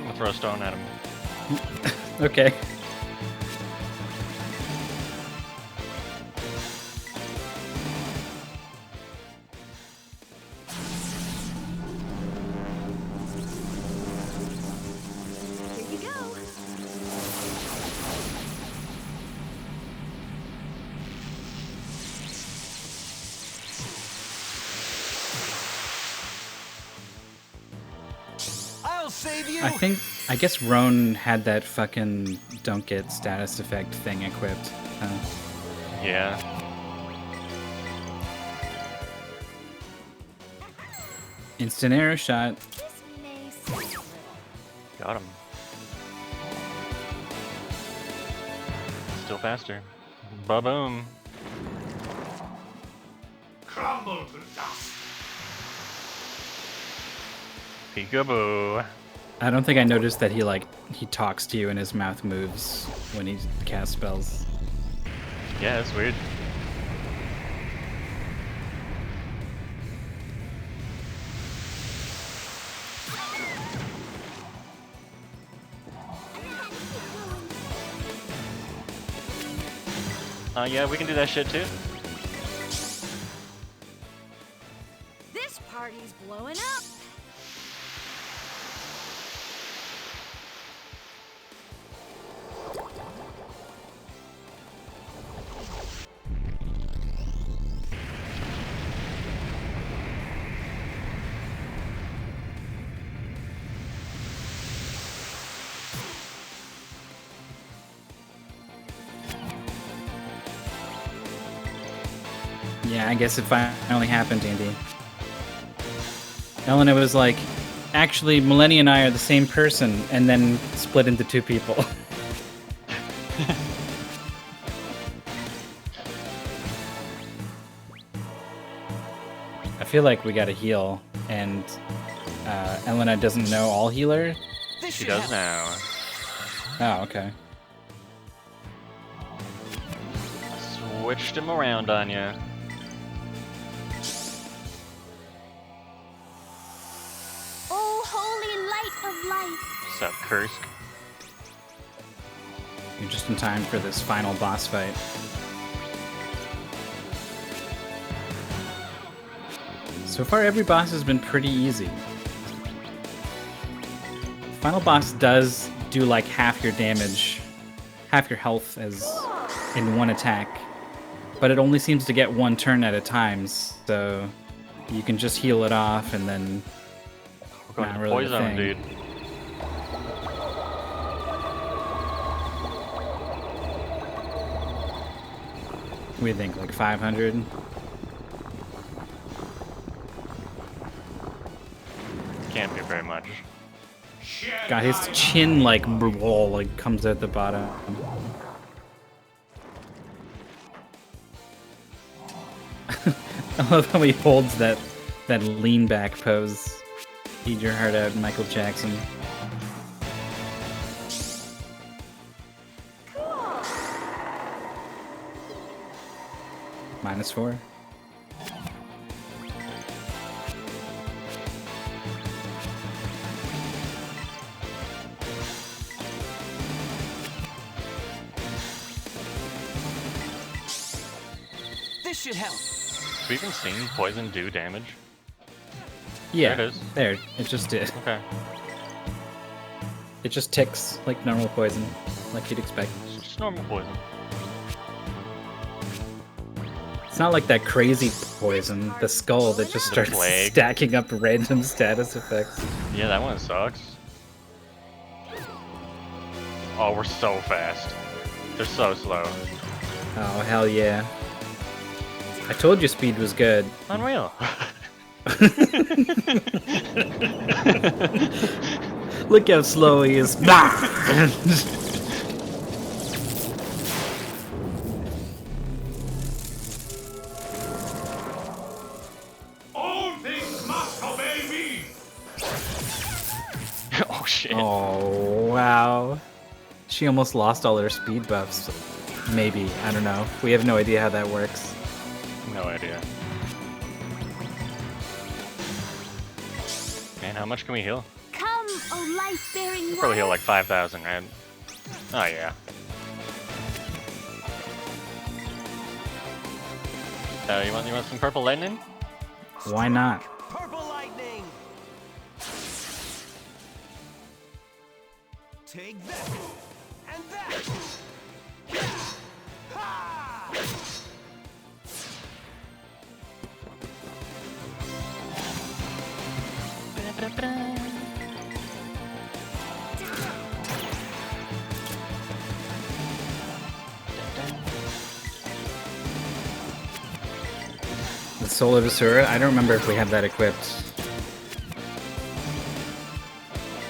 I'll throw a stone at him. Okay. Here you go. I'll save you. I guess Roan had that fucking don't get status effect thing equipped. Yeah. Instant arrow shot. This may seem a little. Got him. Still faster. Ba-boom. Crumble to dust. Peekaboo. I don't think I noticed that he talks to you and his mouth moves when he casts spells. Yeah, it's weird. Yeah, we can do that shit too. This party's blowing up. Yeah, I guess it finally happened, Andy. Elena was like, actually, Millennia and I are the same person, and then split into two people. I feel like we gotta heal, and Elena doesn't know all healer. She does now. Oh, okay. Switched him around on you. Oh, holy light of life. What's up, Kursk? You're just in time for this final boss fight. So far, every boss has been pretty easy. Final boss does do like half your damage, half your health as in one attack, but it only seems to get one turn at a time, so you can just heal it off and then We're going not to really a poison, thing. dude. What do you think, like 500? Can't be very much. God, his chin like comes out the bottom. I love how he holds that lean back pose. Eat your heart out, Michael Jackson. -4. This should help. Have we even seen poison do damage? Yeah, There it is. there, it just did. Okay. It just ticks like normal poison, like you'd expect. It's just normal poison. It's not like that crazy poison, the skull that just The starts plague. stacking up random status effects. Yeah, that one sucks. Oh, we're so fast. They're so slow. Oh, hell yeah. I told you speed was good. Unreal. Look how slow he is. All things must obey me. Oh shit. Oh, wow. She almost lost all her speed buffs. Maybe. I don't know. We have no idea how that works. No idea. Man, how much can we heal? Come, O life-bearing Probably heal light. like 5,000, right? Oh yeah. You want some purple lightning? Why not? Purple lightning. Take that and that. Ha! The Soul of Asura? I don't remember if we have that equipped.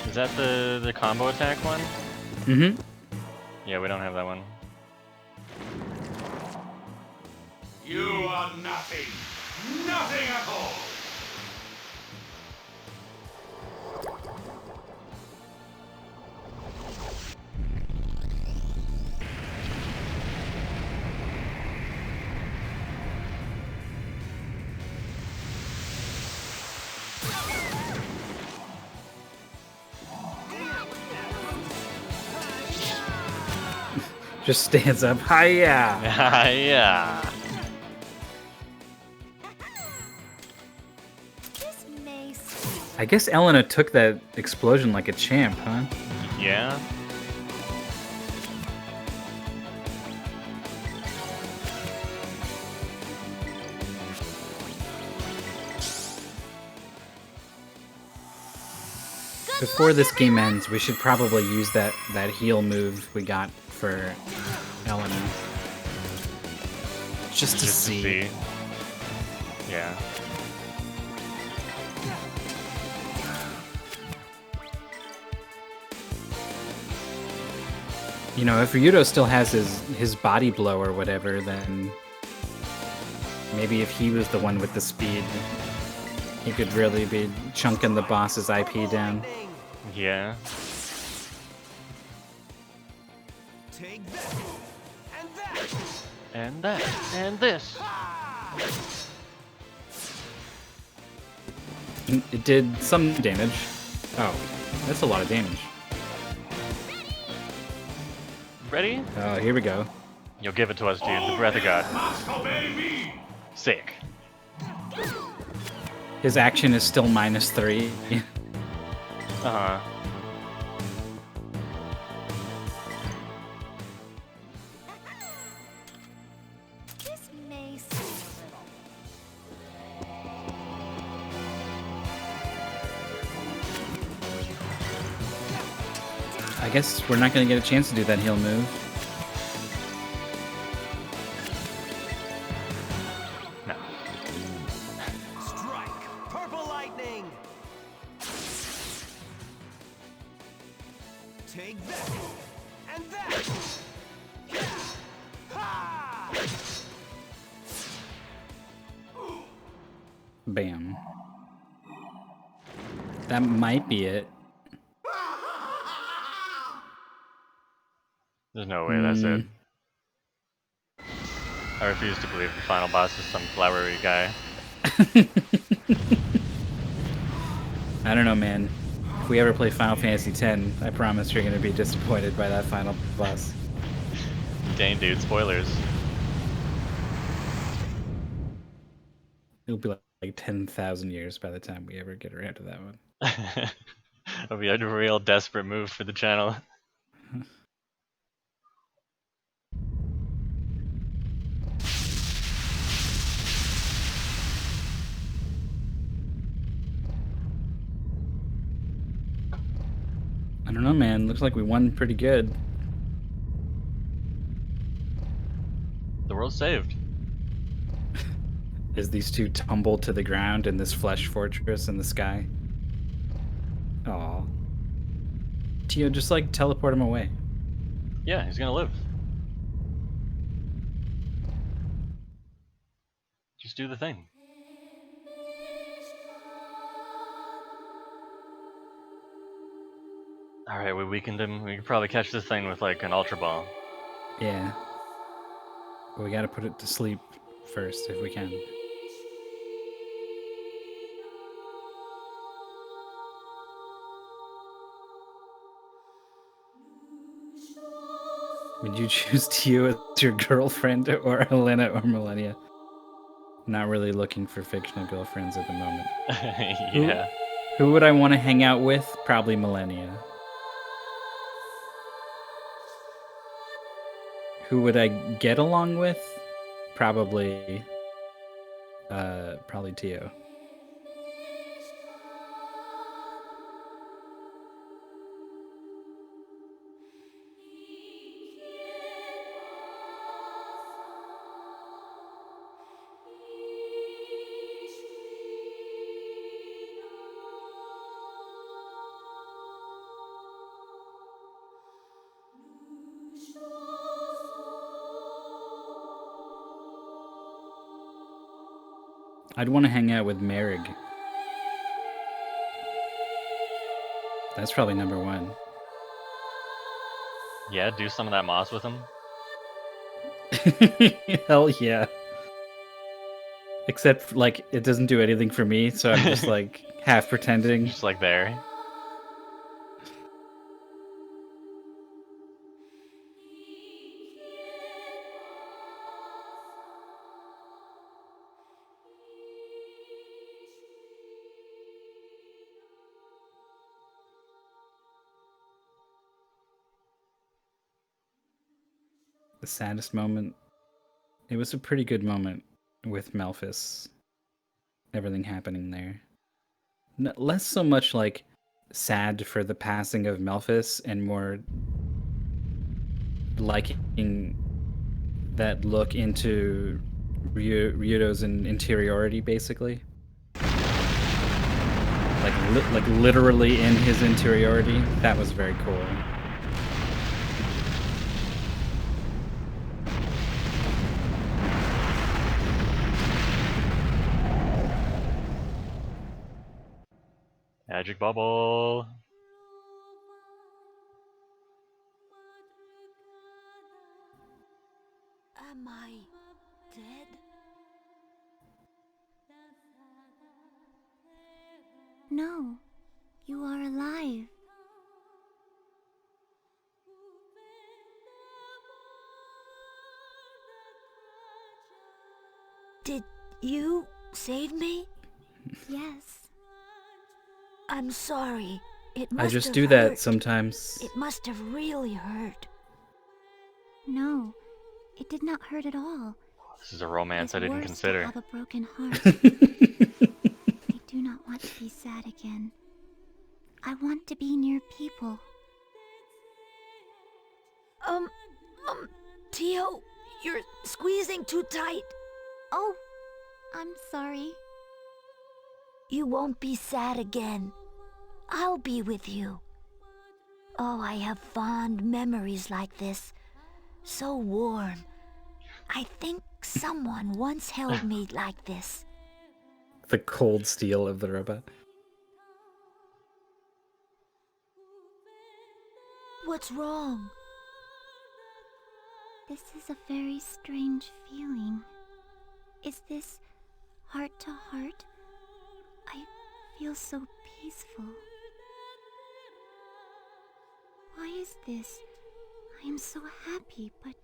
Is that the combo attack one? Mm-hmm. Yeah, we don't have that one. You are nothing. Nothing at all. Just stands up. Hiya! Yeah. This mace. I guess Elena took that explosion like a champ, huh? Yeah. Before this game ends, we should probably use that heal move we got for Elena. Just to see. Yeah. You know, if Ryudo still has his body blow or whatever, then maybe if he was the one with the speed, he could really be chunking the boss's IP down. Yeah. Take that, and that. And that, and this. It did some damage. Oh, that's a lot of damage. Ready? Oh, here we go. You'll give it to us, dude. The breath of God. Sick. His action is still -3. Uh-huh. This may seem a little. I guess we're not going to get a chance to do that heal move. No. Strike! Purple lightning! Take that, and that. Ha! Bam. That might be it. There's no way that's it. I refuse to believe the final boss is some flowery guy. I don't know, man. If we ever play Final Fantasy X, I promise you're going to be disappointed by that final boss. Dang, dude, spoilers. It'll be like 10,000 years by the time we ever get around to that one. It'll be a real desperate move for the channel. I don't know, man. Looks like we won pretty good. The world's saved. As these two tumble to the ground in this flesh fortress in the sky. Aw. Tio, just like teleport him away. Yeah, he's gonna live. Just do the thing. Alright, we weakened him. We could probably catch this thing with like an Ultra Ball. Yeah. But we gotta put it to sleep first if we can. Would you choose Tio as your girlfriend or Helena or Millennia? Not really looking for fictional girlfriends at the moment. Yeah. Who would I want to hang out with? Probably Millennia. Who would I get along with? Probably Tio. I'd want to hang out with Merrig. That's probably number one. Yeah, do some of that moss with him. Hell yeah. Except, like, it doesn't do anything for me, so I'm just, like, half pretending. Just like there. The saddest moment. It was a pretty good moment with Melphis. Everything happening there. Less so much like sad for the passing of Melphis and more liking that look into Ryudo's interiority, basically. Like literally in his interiority. That was very cool. Magic bubble. Am I dead? No, you are alive. Did you save me? Yes. I'm sorry. It must I just have do that hurt. sometimes. It must have really hurt. No, it did not hurt at all. This is a romance I It's didn't worse consider. to have a broken heart. I do not want to be sad again. I want to be near people. Tio, you're squeezing too tight. Oh, I'm sorry. You won't be sad again. I'll be with you. Oh, I have fond memories like this. So warm. I think someone once held me like this. The cold steel of the robot. What's wrong? This is a very strange feeling. Is this heart to heart? I feel so peaceful. Why is this? I am so happy, but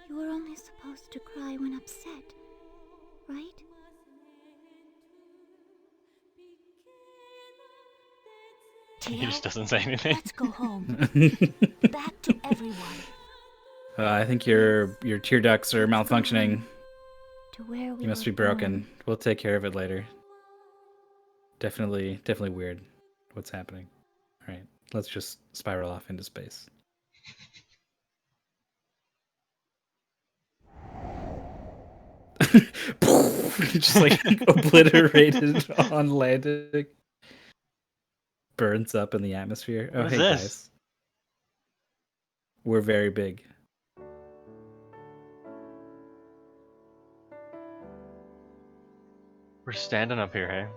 you are only supposed to cry when upset, right? He Tio, just doesn't say anything. let's go home. Back to everyone. I think your tear ducts are malfunctioning. To where we You must were be broken. born. We'll take care of it later. Definitely weird what's happening. All right, let's just spiral off into space. Just like obliterated on landing. Burns up in the atmosphere. Oh, What is hey this? guys. We're very big. We're standing up here, hey?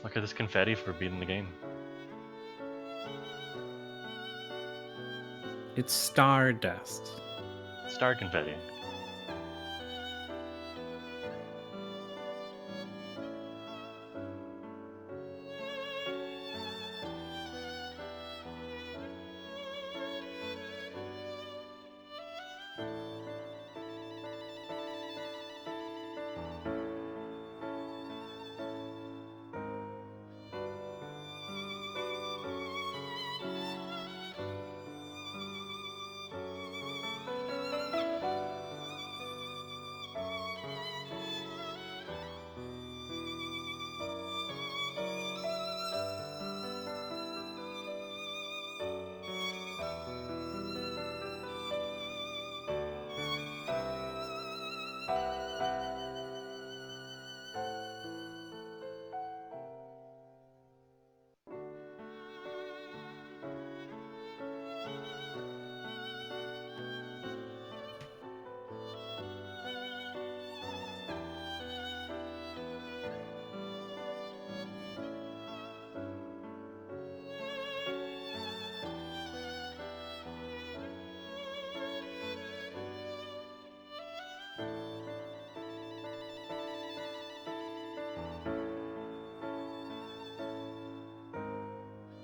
Look at this confetti for beating the game. It's stardust. Star confetti.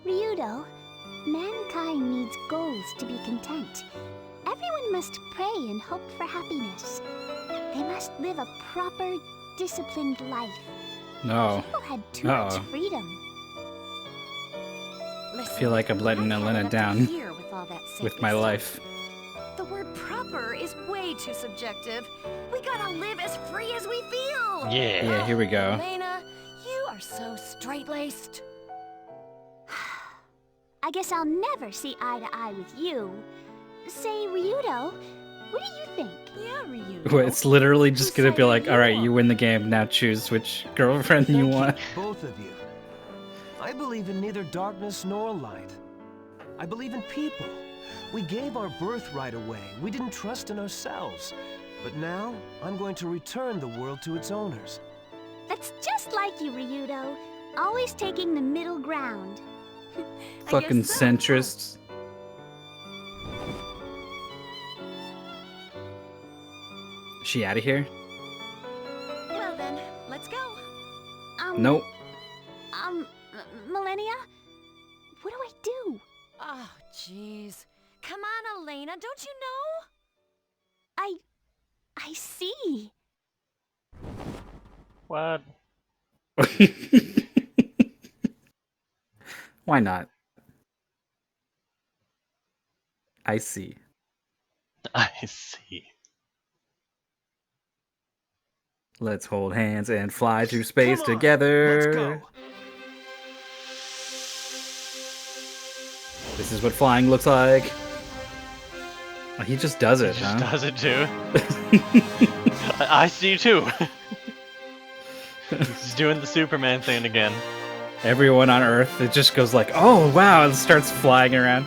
Ryudo, mankind needs goals to be content. Everyone must pray and hope for happiness. They must live a proper, disciplined life. No. People had too much freedom. I feel like I'm letting Elena down with my life. The word proper is way too subjective. We gotta live as free as we feel. Yeah. Yeah, here we go. Elena, you are so straight-laced. I guess I'll never see eye to eye with you. Say, Ryudo, what do you think? Yeah, Ryudo. Well, it's literally just Whose gonna be side are like, you all right, you on?" win the game. Now choose which girlfriend you Thank want. both of you. I believe in neither darkness nor light. I believe in people. We gave our birthright away. We didn't trust in ourselves. But now, I'm going to return the world to its owners. That's just like you, Ryudo. Always taking the middle ground. Fucking guess so. centrists. Is she out of here? Well then, let's go. Nope. Millennia? What do I do? Oh, jeez. Come on, Elena, don't you know? I see. What? Why not? I see. I see. Let's hold hands and fly through space Come on, together. let's go. This is what flying looks like. Oh, he just does it, He just huh? does it too. I see too. He's doing the Superman thing again. Everyone on Earth, it just goes like, oh wow, and starts flying around.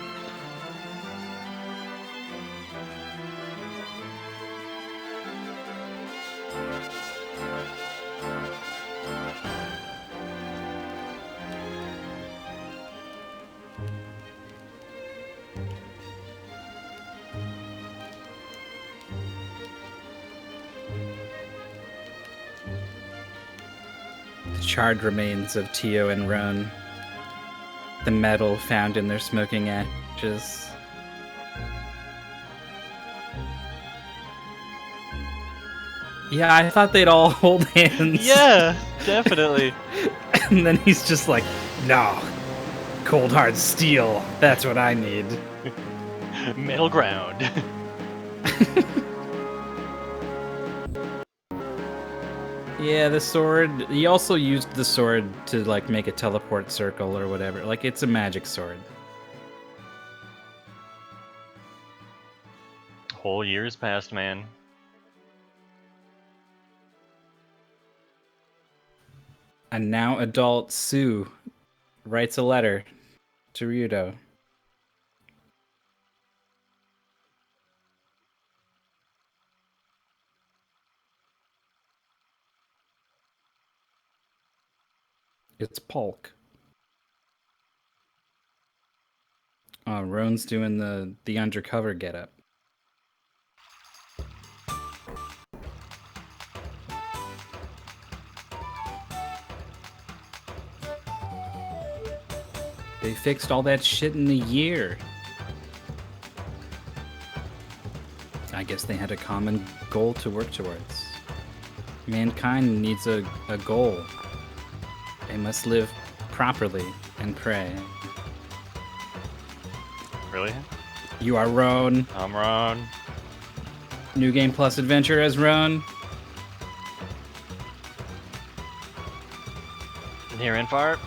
The charred remains of Tio and Roan. The metal found in their smoking ashes. Yeah, I thought they'd all hold hands. Yeah, definitely. And then he's just like, no. Cold hard steel. That's what I need. Middle ground. Yeah, the sword. He also used the sword to like make a teleport circle or whatever. Like it's a magic sword. Whole years passed, man. A now adult Sue writes a letter to Ryudo. It's Polk. Roan's doing the undercover getup. They fixed all that shit in a year. I guess they had a common goal to work towards. Mankind needs a goal. They must live properly and pray. Really? You are Roan. I'm Ron. New Game Plus Adventure as Roan. Here in fart.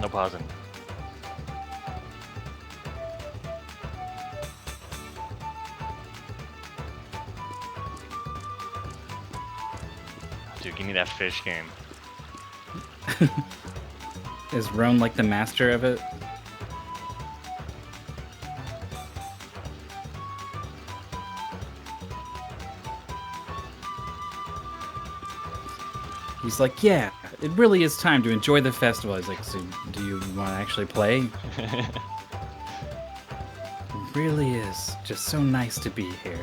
No pausing. Dude, give me that fish game. Is Roan like the master of it? He's like, yeah, it really is time to enjoy the festival. He's like, so do you want to actually play? It really is just so nice to be here.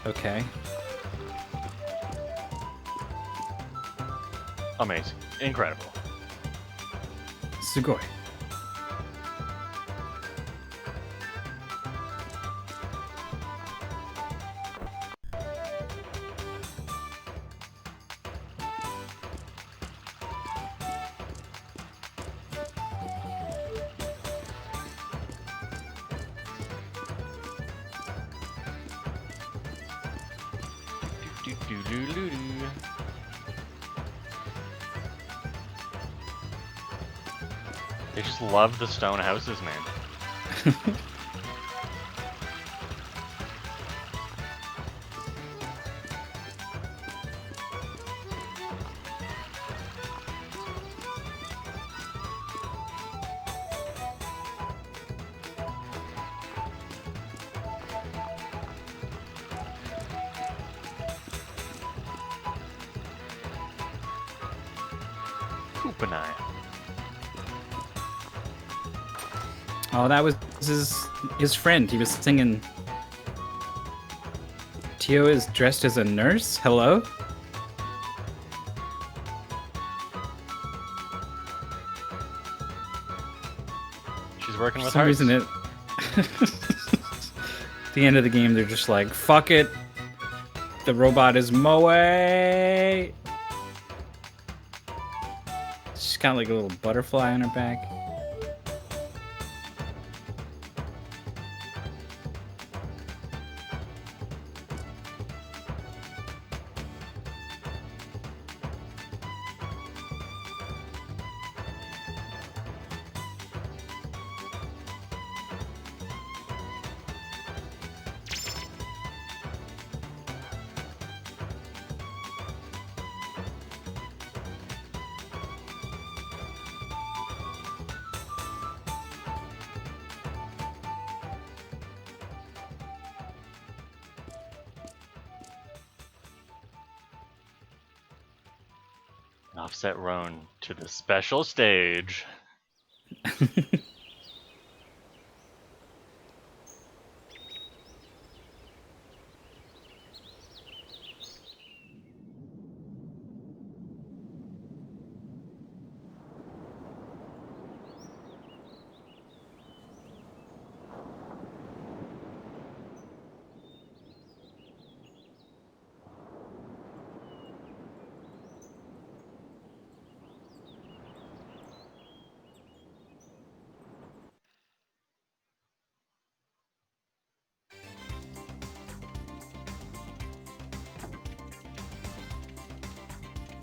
Okay. Amazing. Incredible. Sugoi. Doo-doo-doo-doo. They just love the stone houses, man. Koopanai. Oh, that was his friend. He was singing. Tio is dressed as a nurse? Hello? She's working For with some hearts. reason it... At the end of the game, they're just like, fuck it. The robot is Moe. She's got like a little butterfly on her back. Offset Roan to the special stage.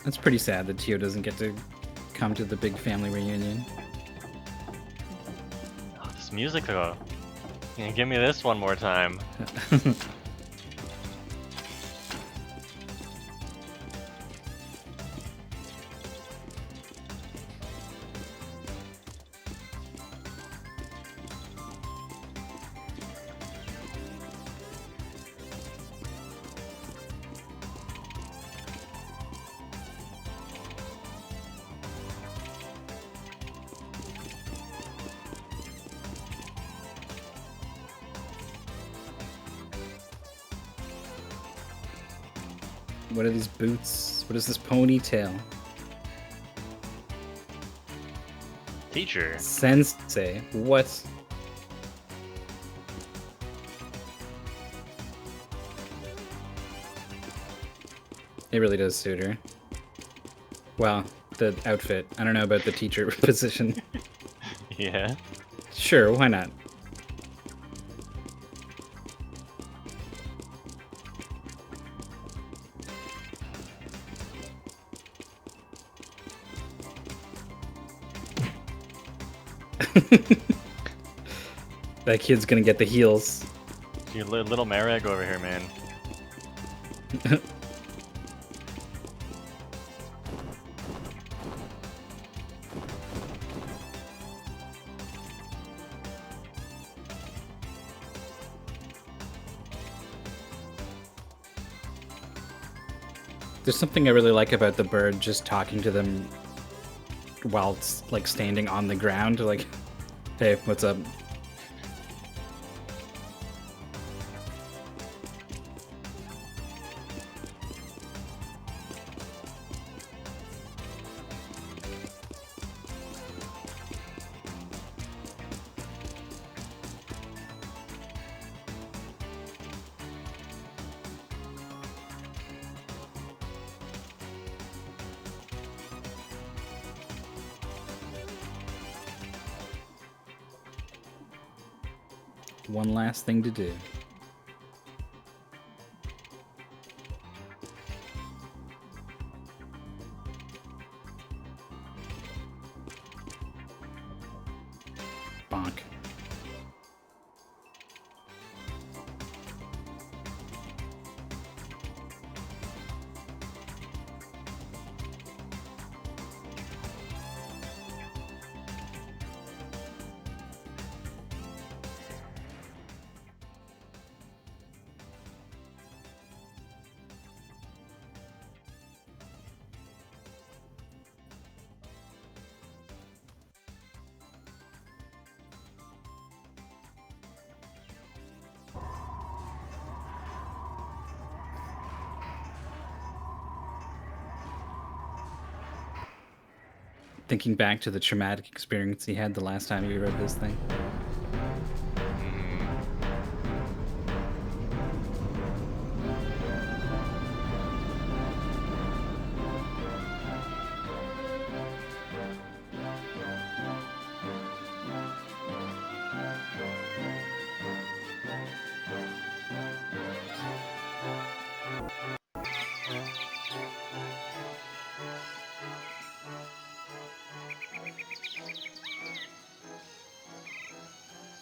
That's pretty sad that Tio doesn't get to come to the big family reunion. Oh, this music though. Can you give me this one more time? What are these boots? What is this ponytail? Teacher. Sensei. What? It really does suit her. Well, the outfit. I don't know about the teacher position. Yeah. Sure, why not? That kid's gonna get the heels. You little Marek over here, man. There's something I really like about the bird just talking to them while like standing on the ground, like, hey, what's up? One last thing to do. Thinking back to the traumatic experience he had the last time he read this thing.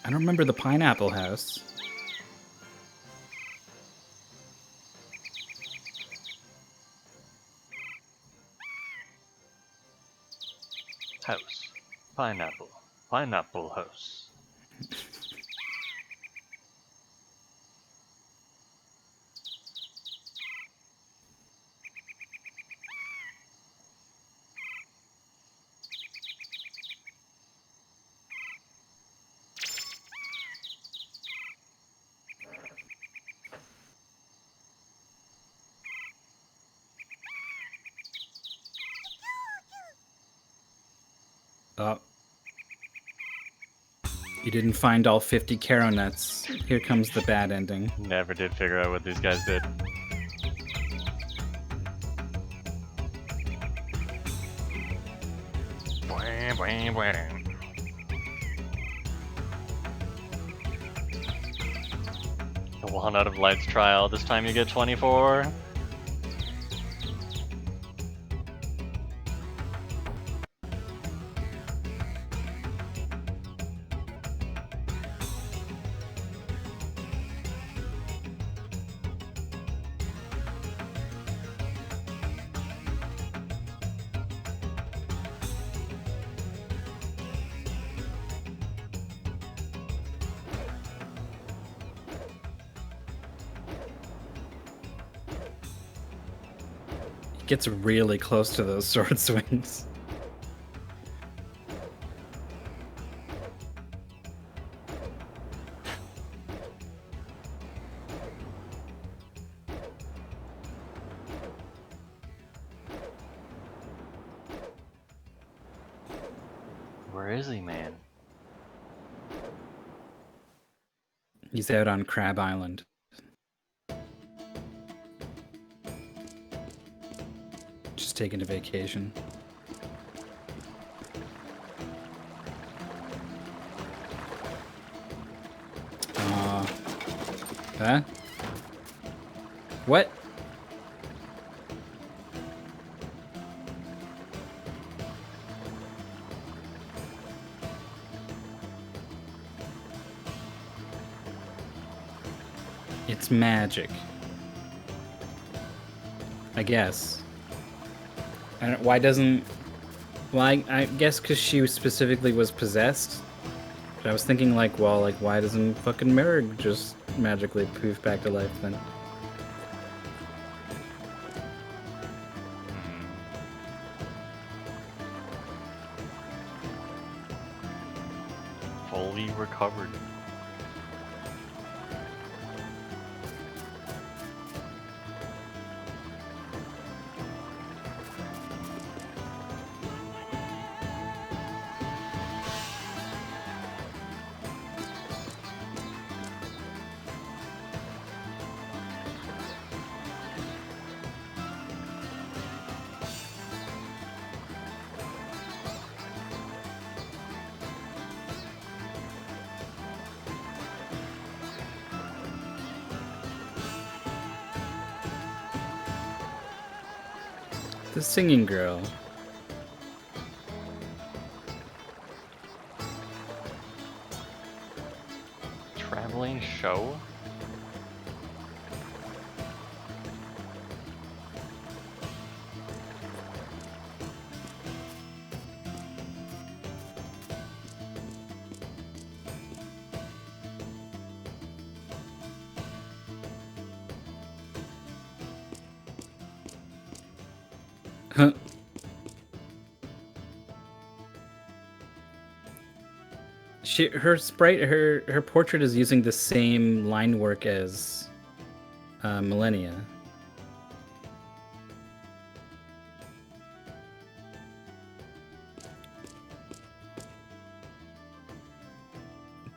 I don't remember the pineapple house. House. Pineapple. Pineapple house. Oh. You didn't find all 50 Caro nuts. Here comes the bad ending. Never did figure out what these guys did. Bwah, bwah, bwah. The Walnut of Lights trial. This time you get 24. Gets really close to those sword swings. Where is he, man? He's out on Crab Island. Just taking a vacation. Huh? What? It's magic. I guess. I don't, why doesn't... Well, I guess because she specifically was possessed. But I was thinking, like, well, like, why doesn't fucking Merrick just magically poof back to life then? Fully recovered. The singing girl. Traveling show? Huh. Her sprite, her portrait is using the same line work as Millennia.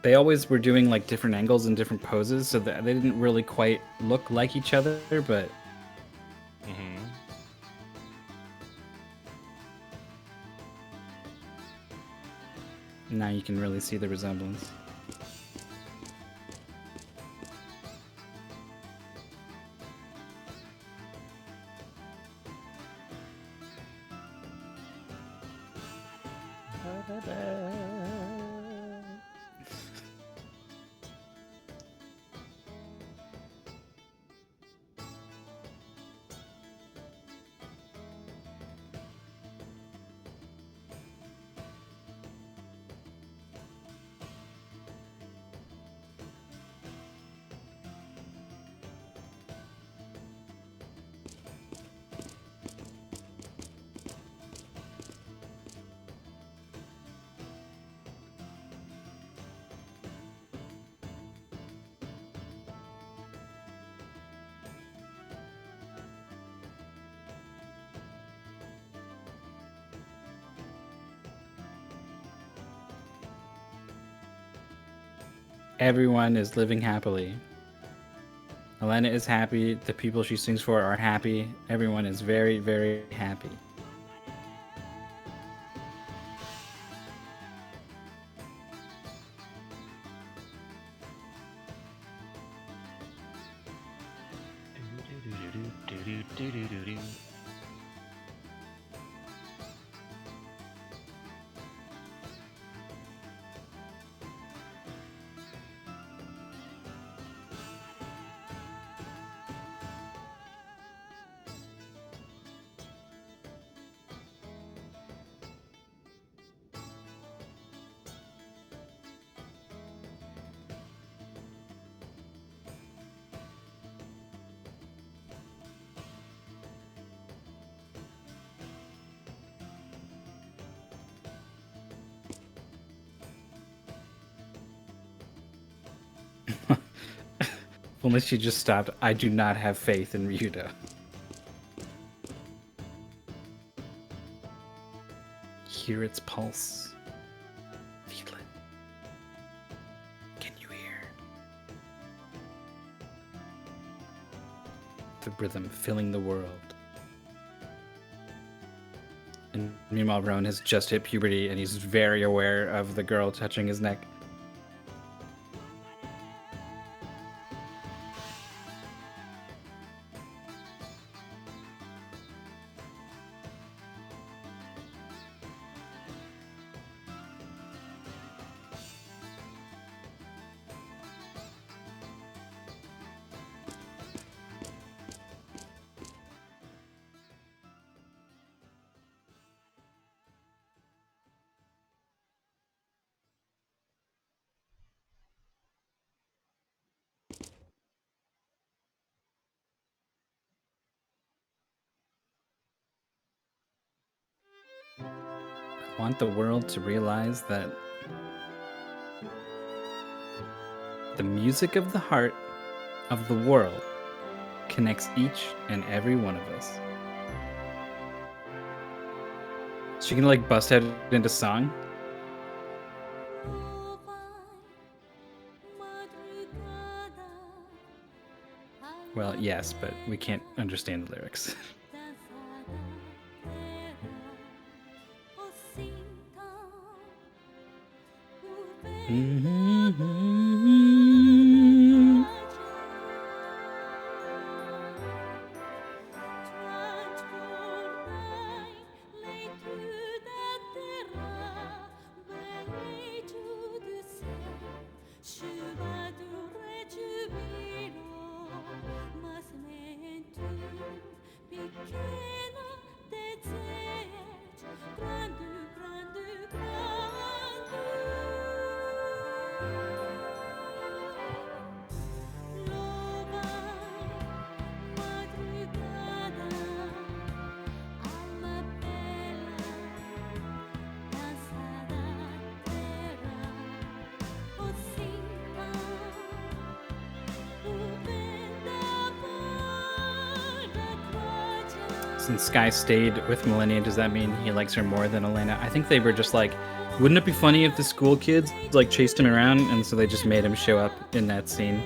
They always were doing like different angles and different poses, so that they didn't really quite look like each other, but now you can really see the resemblance. Everyone is living happily. Elena is happy. The people she sings for are happy. Everyone is very, very happy. If only she just stopped. I do not have faith in Ryuda. Hear its pulse. Feel it. Can you hear? The rhythm filling the world. And meanwhile, Rowan has just hit puberty and he's very aware of the girl touching his neck. I want the world to realize that the music of the heart of the world connects each and every one of us. Is she gonna like bust out into song? Well, yes, but we can't understand the lyrics. Since Sky stayed with Millennia, does that mean he likes her more than Elena? I think they were just like Wouldn't it be funny if the school kids like chased him around and so they just made him show up in that scene?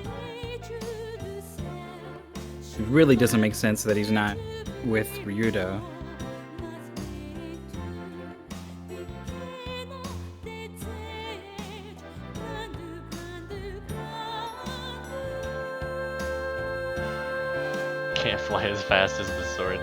It really doesn't make sense that he's not with Ryudo. Can't fly as fast as the sword.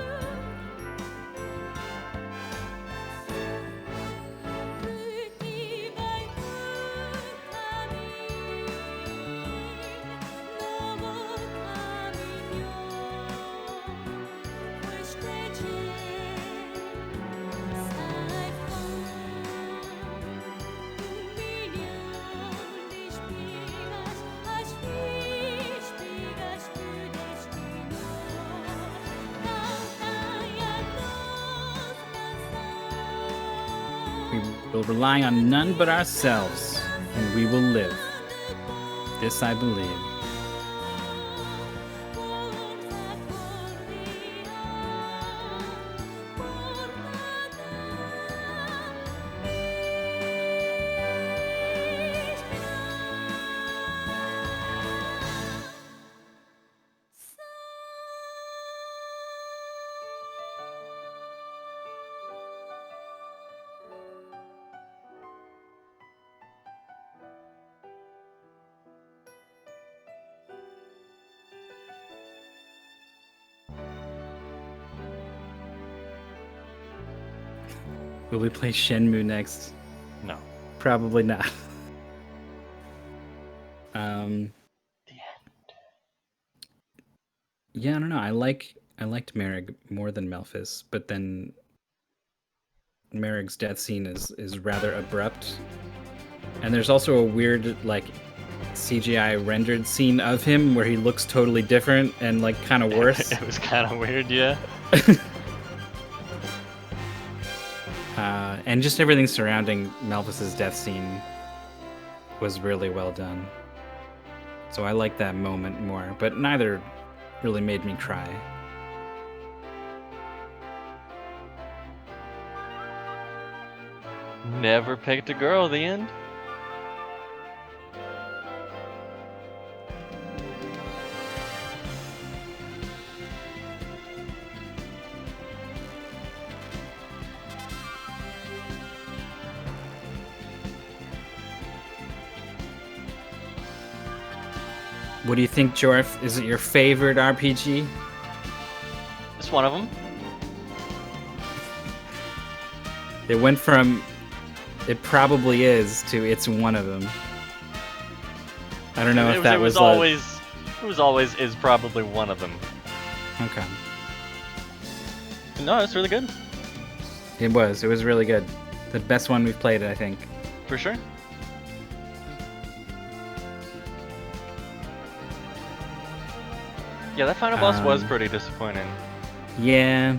We will rely on none but ourselves, and we will live. This I believe. Will we play Shenmue next? No. Probably not. Yeah, I don't know. I liked Merrig more than Melphis, but then Merrig's death scene is rather abrupt. And there's also a weird like CGI rendered scene of him where he looks totally different and like kind of worse. It was kind of weird, yeah. And just everything surrounding Melphis' death scene was really well done. So I like that moment more, but neither really made me cry. Never picked a girl, the end. What do you think, Jorf? Is it your favorite RPG? It's one of them. It went from it probably is to it's one of them. I don't know if that was always is probably one of them. Okay. No, it's really good. It was really good. The best one we've played, I think. For sure. Yeah, that final boss was pretty disappointing. Yeah.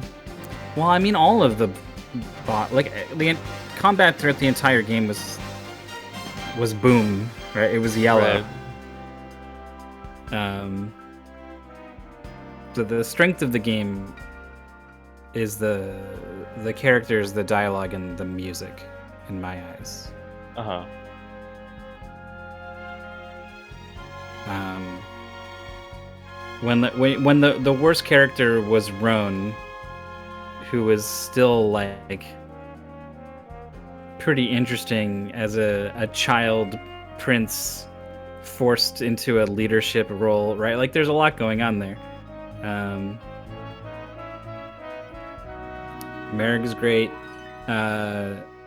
Well, I mean, all of the the combat throughout the entire game was boom, right? It was yellow. Right. So the strength of the game is the characters, the dialogue, and the music, in my eyes. Uh-huh. When the worst character was Roan, who was still like pretty interesting as a child prince forced into a leadership role, right? Like there's a lot going on there. Merrig is great.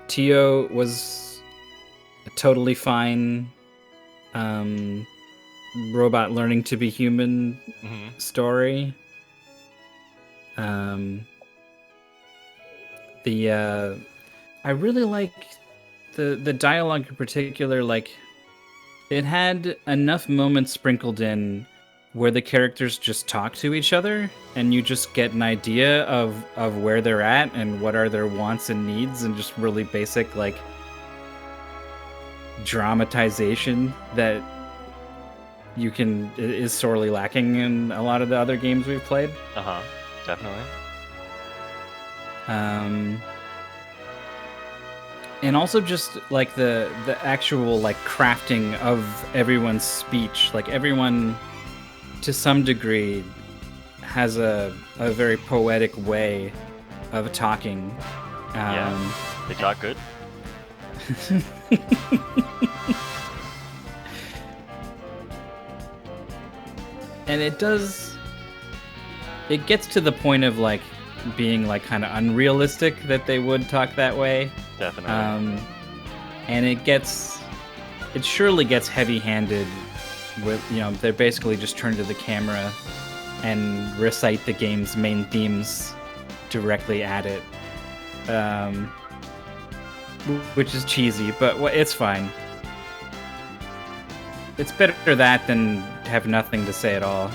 Tio was a totally fine robot learning to be human story. I really like the dialogue in particular. Like, it had enough moments sprinkled in where the characters just talk to each other, and you just get an idea of where they're at and what are their wants and needs, and just really basic like dramatization that is sorely lacking in a lot of the other games we've played. Definitely. And also just like the actual like crafting of everyone's speech. Like everyone, to some degree, has a very poetic way of talking. Yeah, they talk good. And it gets to the point of like being like kind of unrealistic that they would talk that way. Definitely. And it surely gets heavy-handed with, you know, they're basically just turn to the camera and recite the game's main themes directly at it. Which is cheesy, but it's fine. It's better that than have nothing to say at all.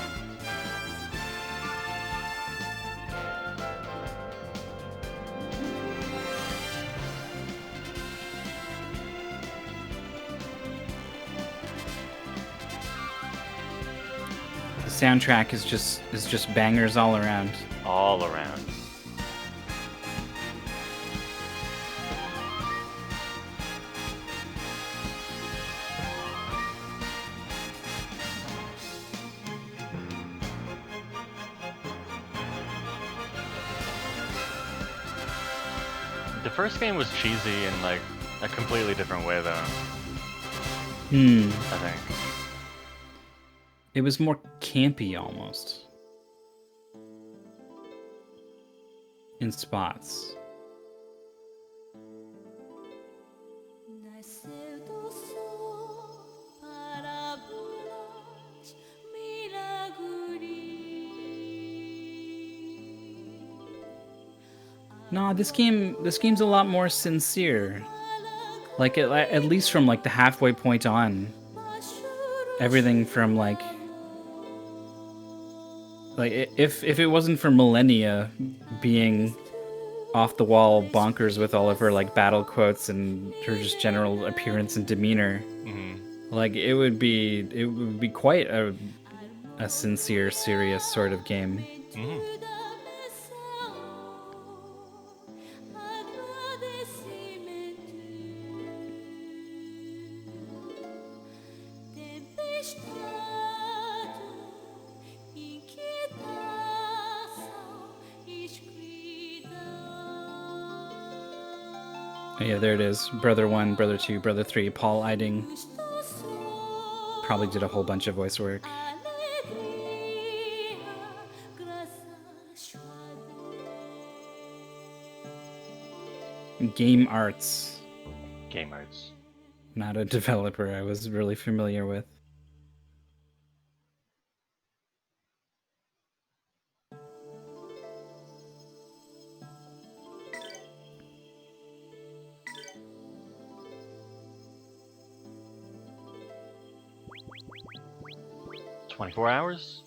The soundtrack is just bangers all around. All around. The first game was cheesy in like a completely different way though. I think. It was more campy almost. In spots. No, this game's a lot more sincere. Like at least from like the halfway point on, everything from like if it wasn't for Millennia being off the wall bonkers with all of her like battle quotes and her just general appearance and demeanor, like it would be quite a sincere, serious sort of game. Yeah, there it is. Brother 1, Brother 2, Brother 3, Paul Eiding. Probably did a whole bunch of voice work. Game Arts. Game Arts. Not a developer I was really familiar with. $24?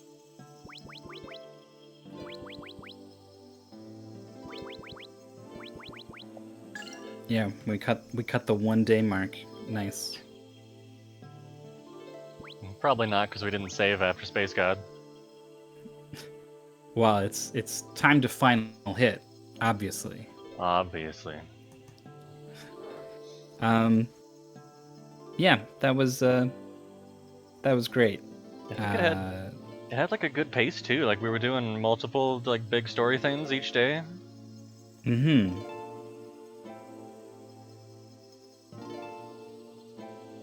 Yeah, we cut the 1 day mark. Nice. Probably not, because we didn't save after Space God. Well, it's time to final hit, obviously. Obviously. Yeah, that was great. I think it had like a good pace too. Like we were doing multiple like big story things each day.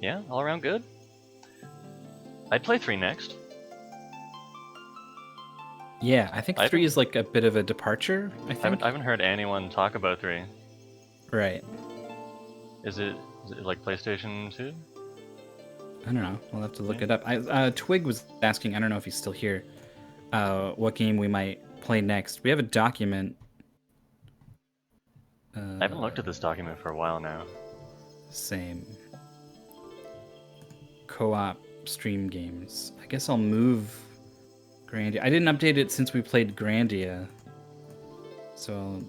Yeah, all around good. I'd play 3 next. Yeah, I think 3 is like a bit of a departure, I think. I haven't heard anyone talk about 3. Right. Is it like PlayStation 2? I don't know. We'll have to look it up. Twig was asking, I don't know if he's still here, what game we might play next. We have a document. I haven't looked at this document for a while now. Same. Co-op stream games. I guess I'll move Grandia. I didn't update it since we played Grandia, so I'll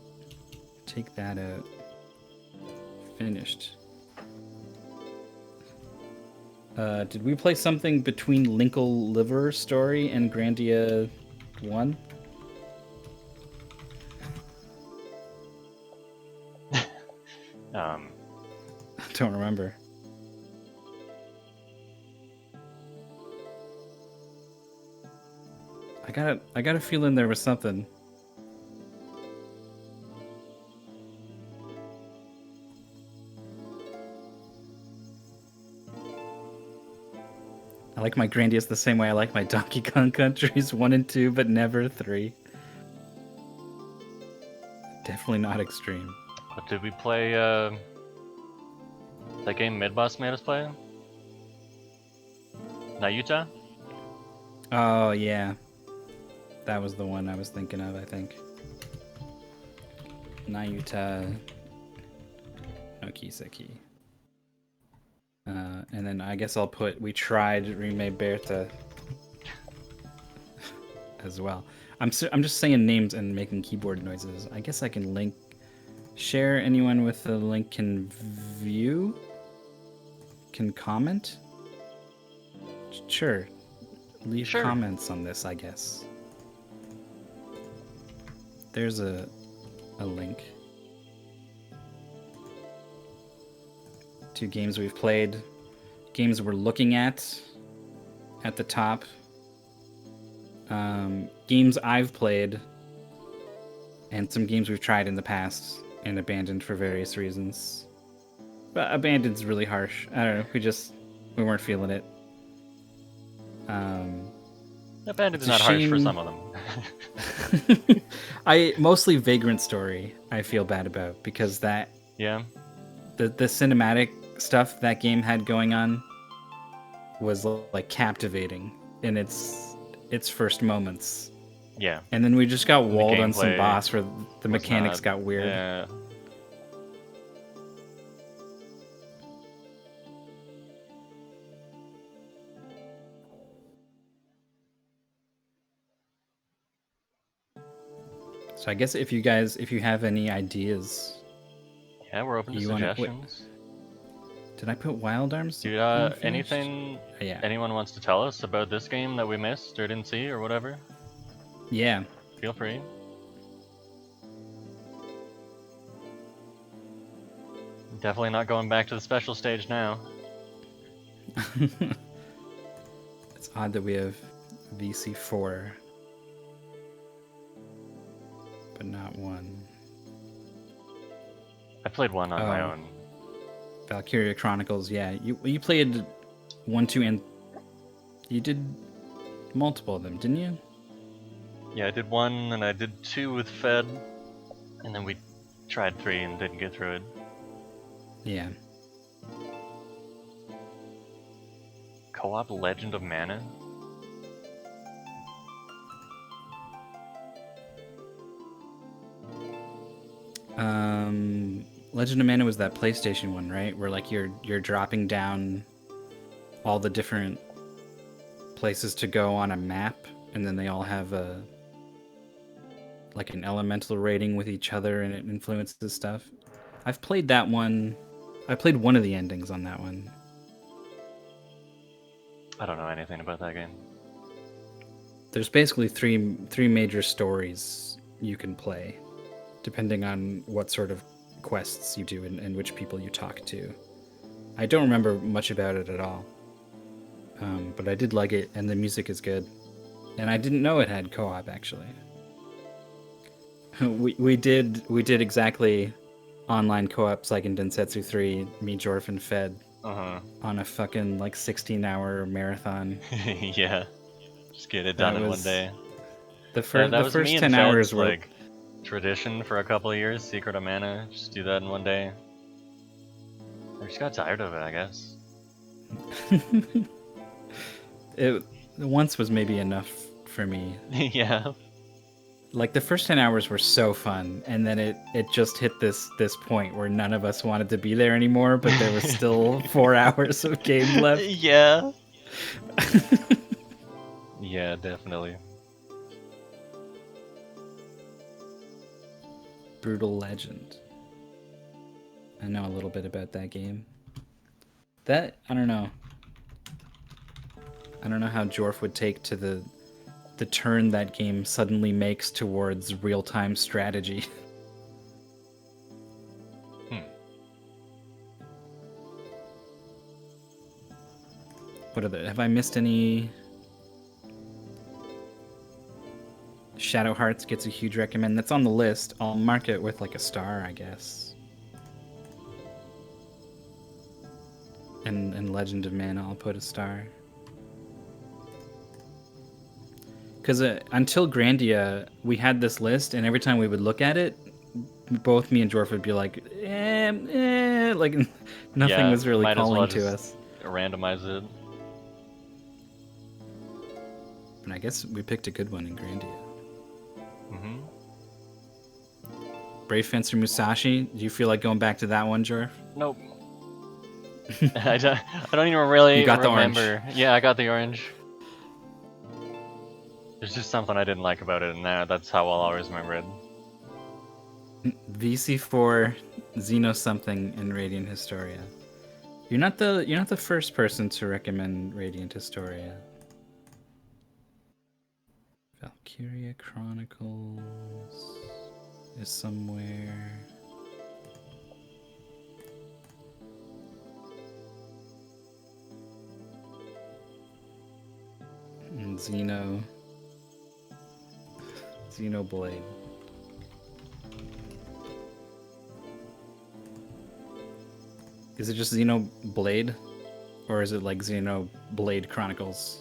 take that out. Finished. Did we play something between Linkle Liver Story and Grandia 1? Don't remember. I got a feeling there was something. I like my Grandias the same way I like my Donkey Kong Countries 1 and 2, but never 3. Definitely not extreme. But did we play that game Midboss made us play? Nayuta? Oh, yeah. That was the one I was thinking of, I think. Nayuta no Kiseki. And then I guess I'll put We Tried Rime Berta as well. I'm just saying names and making keyboard noises. I guess I can link, share. Anyone with the link can view, can comment. Sure, leave comments on this. I guess there's a link to games we've played, games we're looking at the top. Games I've played, and some games we've tried in the past and abandoned for various reasons. But abandoned's really harsh. I don't know. We weren't feeling it. Abandoned's not harsh for some of them. I mostly Vagrant Story I feel bad about, because that the cinematic stuff that game had going on was like captivating in its first moments. Yeah. And then we just got walled on some boss where the mechanics got weird. Yeah. So I guess if you have any ideas. Yeah, we're open to suggestions. Did I put Wild Arms? Dude, anything anyone wants to tell us about this game that we missed or didn't see or whatever? Yeah. Feel free. Definitely not going back to the special stage now. It's odd that we have VC4, but not 1. I played 1 on my own. Valkyria Chronicles, yeah. You played 1, 2, and you did multiple of them, didn't you? Yeah, I did 1 and I did 2 with Fed, and then we tried 3 and didn't get through it. Yeah. Co-op Legend of Mana? Legend of Mana was that PlayStation one, right? Where like you're dropping down all the different places to go on a map, and then they all have an elemental rating with each other, and it influences stuff. I've played that one. I played one of the endings on that one. I don't know anything about that game. There's basically three major stories you can play, depending on what sort of quests you do and which people you talk to. I don't remember much about it at all, but I did like it, and the music is good. And I didn't know it had co-op, actually. we did exactly online co-op Seiken Densetsu 3, me, Jorf, and Fed on a fucking 16-hour marathon. Yeah, just get it done in one day. The first 10 hours were tradition for a couple of years. Secret of Mana, just do that in one day. I just got tired of it, I guess. It once was maybe enough for me. Yeah. The first 10 hours were so fun, and then it just hit this point where none of us wanted to be there anymore, but there was still 4 hours of game left. Yeah. Yeah, definitely. Brutal Legend. I know a little bit about that game. I don't know. I don't know how Jorf would take to the turn that game suddenly makes towards real-time strategy. What are the? Have I missed any? Shadow Hearts gets a huge recommend. That's on the list. I'll mark it with like a star, I guess. And Legend of Mana, I'll put a star. Because until Grandia, we had this list, and every time we would look at it, both me and Jorf would be like, like nothing was really might as calling well to just us. randomize it. And I guess we picked a good one in Grandia. Mm-hmm. Brave Fencer Musashi, do you feel like going back to that one, Jorf? Nope. I don't even really You got the remember. orange. Yeah, I got the orange. There's just something I didn't like about it, and that's how I'll always remember it. VC4 Xeno something in Radiant Historia. You're not the first person to recommend Radiant Historia. Valkyria Chronicles is somewhere. And Xenoblade. Is it just Xenoblade? Or is it like Xenoblade Chronicles?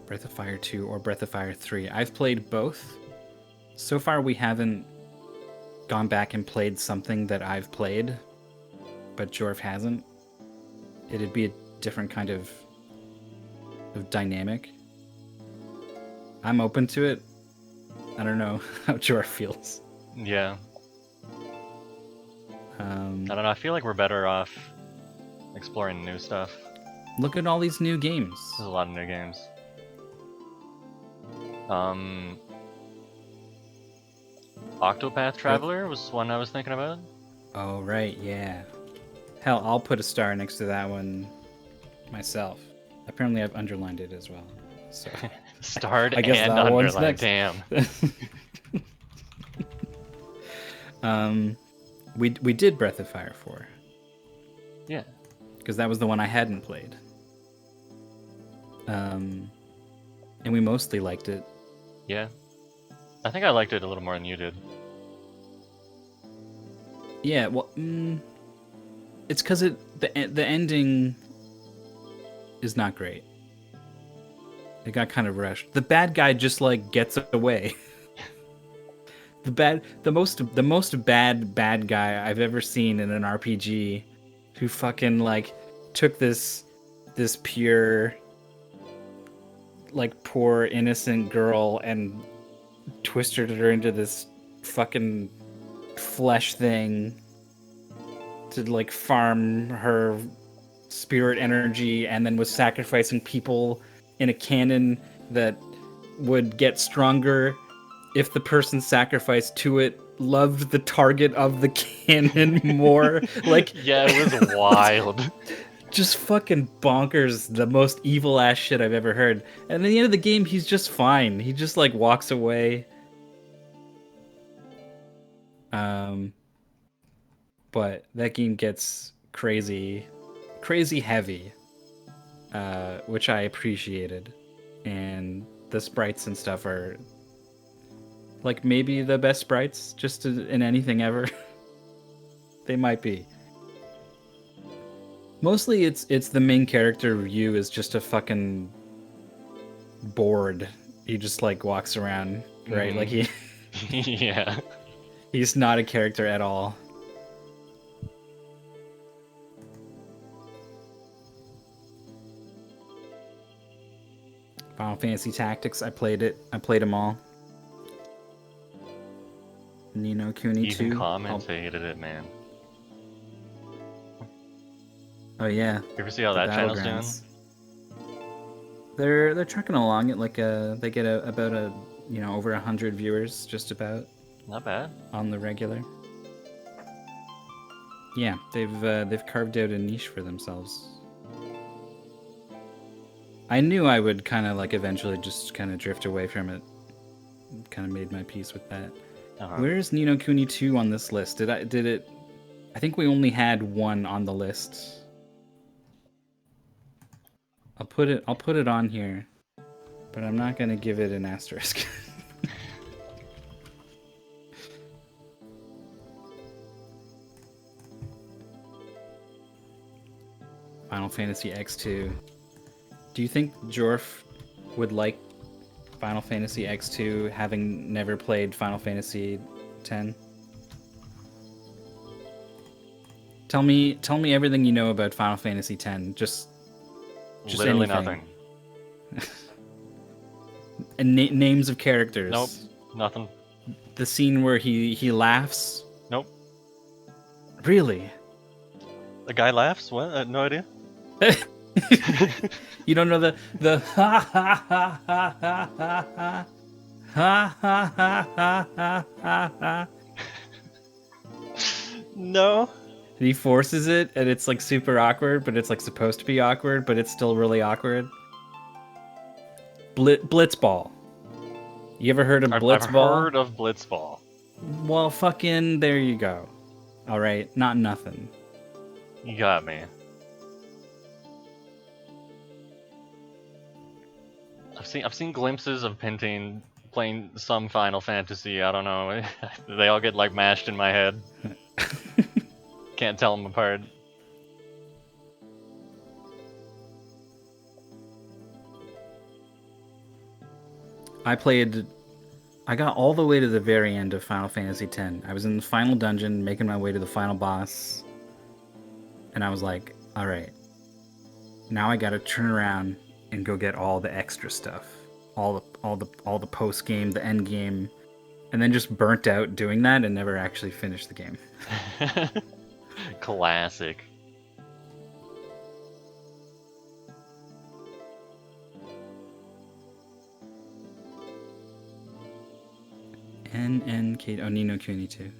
Breath of Fire 2 or Breath of Fire 3. I've played both. So far we haven't gone back and played something that I've played, but Jorf hasn't. It'd be a different kind of dynamic. I'm open to it. I don't know how Jorf feels. Yeah. I don't know, I feel like we're better off exploring new stuff. Look at all these new games. There's a lot of new games. Octopath Traveler was one I was thinking about. Oh, right, yeah. Hell, I'll put a star next to that one myself. Apparently I've underlined it as well. So Starred I guess and that one's underlined, next. damn. We did Breath of Fire 4. Yeah. Because that was the one I hadn't played. And we mostly liked it. Yeah. I think I liked it a little more than you did. Yeah, well, it's because the ending is not great. It got kind of rushed. The bad guy just like gets away. the most bad guy I've ever seen in an RPG, who fucking like took this pure, like, poor innocent girl and twisted her into this fucking flesh thing to like farm her spirit energy, and then was sacrificing people in a cannon that would get stronger if the person sacrificed to it loved the target of the cannon more. Like, yeah, it was wild. Just fucking bonkers, the most evil ass shit I've ever heard. And at the end of the game, he's just fine. He just like walks away. But that game gets crazy heavy, which I appreciated. And the sprites and stuff are like maybe the best sprites just in anything ever. They might be. Mostly it's the main character, Ryu, is just a fucking bored. He just like walks around, right? Like he yeah. He's not a character at all. Final Fantasy Tactics, I played them all. Ni no Kuni 2. Even commentated it, man. Oh yeah. You ever see how that channel's doing? They're trucking along at like they get about over 100 viewers, just about. Not bad. On the regular. Yeah, they've carved out a niche for themselves. I knew I would kind of like eventually just kind of drift away from it. Kind of made my peace with that. Where's Ni no Kuni 2 on this list? Did I think we only had one on the list. I'll put it on here, but I'm not gonna give it an asterisk. Final Fantasy X2. Do you think Jorf would like Final Fantasy X2 having never played Final Fantasy X? Tell me everything you know about Final Fantasy X. Just Literally anything. nothing. And names of characters. Nope, nothing. The scene where he laughs. Nope. Really? The guy laughs? What? I had no idea. You don't know the ha ha ha ha ha ha ha ha ha ha ha ha. No. He forces it, and it's like super awkward, but it's like supposed to be awkward, but it's still really awkward. Blitzball. You ever heard of Blitzball? I've heard of Blitzball. Well, fucking there you go. All right, not nothing. You got me. I've seen glimpses of Pintane playing some Final Fantasy. I don't know. They all get like mashed in my head. Can't tell them apart. I got all the way to the very end of Final Fantasy X. I was in the final dungeon, making my way to the final boss, and I was like, all right, now I gotta turn around and go get all the extra stuff, all the post game, the end game, and then just burnt out doing that and never actually finished the game. Classic. NNK Onino Kuni 2.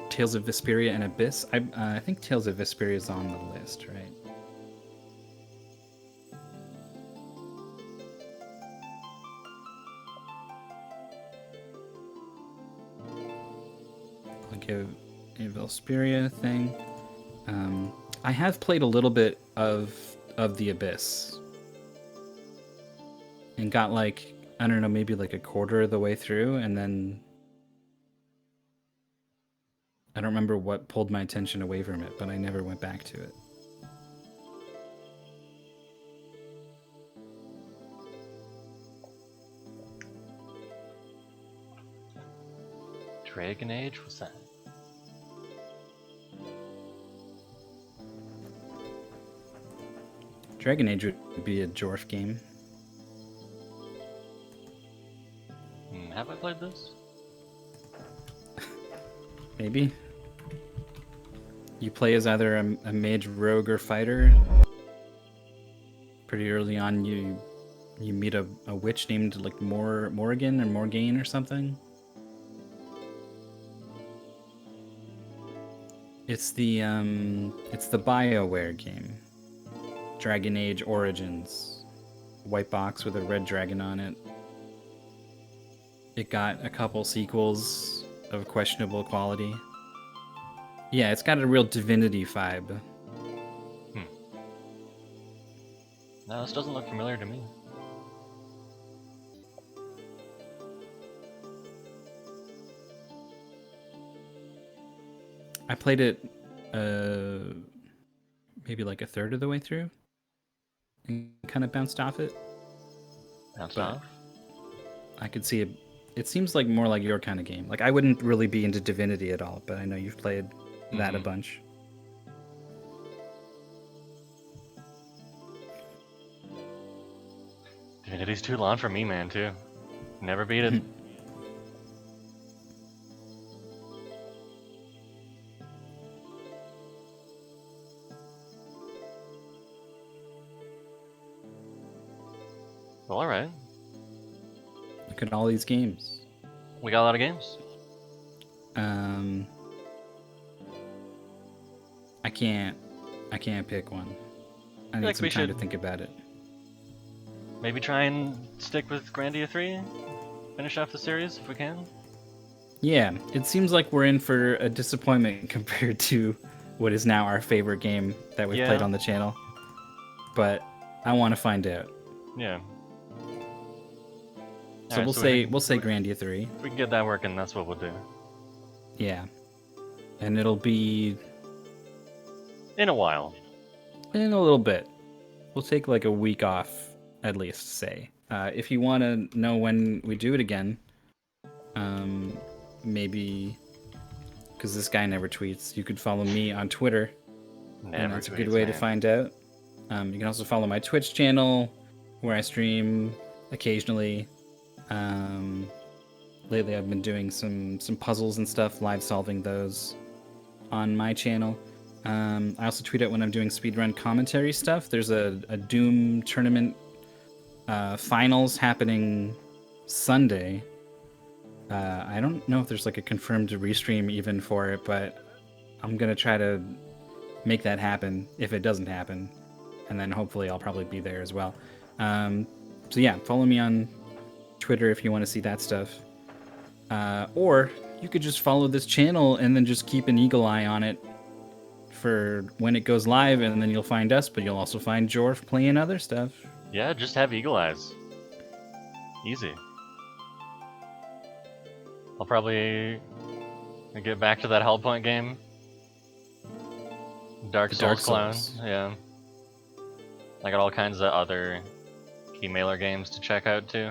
Tales of Vesperia and Abyss. I think Tales of Vesperia is on the list, right? I'll give a Vesperia thing. I have played a little bit of the Abyss and got like, I don't know, maybe like a quarter of the way through, and then I don't remember what pulled my attention away from it, but I never went back to it. Dragon Age? What's that? Dragon Age would be a Jorf game. Have I played this? Maybe. You play as either a mage, rogue, or fighter. Pretty early on, you meet a witch named like Morrigan or Morgaine or something. It's the BioWare game. Dragon Age Origins. White box with a red dragon on it. It got a couple sequels of questionable quality. Yeah, it's got a real Divinity vibe. No, this doesn't look familiar to me. I played it maybe like a third of the way through and kind of bounced off it. Bounced off? I could see it. It seems like more like your kind of game. Like, I wouldn't really be into Divinity at all, but I know you've played that a bunch. Divinity's too long for me, man, too. Never beat it. Well, alright. Look at all these games. We got a lot of games. I can't pick one. I need like some time to think about it. Maybe try and stick with Grandia 3? Finish off the series if we can? Yeah, it seems like we're in for a disappointment compared to what is now our favorite game that we've played on the channel. But I want to find out. Yeah. So we'll say Grandia 3. If we can get that working, that's what we'll do. Yeah. And it'll be in a while. In a little bit. We'll take like a week off at least, say. If you want to know when we do it again, maybe because this guy never tweets, you could follow me on Twitter. And that's a good way to find out. You can also follow my Twitch channel where I stream occasionally. Lately I've been doing some puzzles and stuff, live solving those on my channel. I also tweet out when I'm doing speedrun commentary stuff. There's a Doom tournament finals happening Sunday. I don't know if there's like a confirmed restream even for it, but I'm gonna try to make that happen if it doesn't happen, and then hopefully I'll probably be there as well. So yeah, follow me on Twitter if you want to see that stuff, or you could just follow this channel and then just keep an eagle eye on it for when it goes live, and then you'll find us, but you'll also find Jorf playing other stuff. Yeah, just have eagle eyes. Easy. I'll probably get back to that Hellpoint game. Dark Souls clone. Yeah. I got all kinds of other keymailer games to check out too.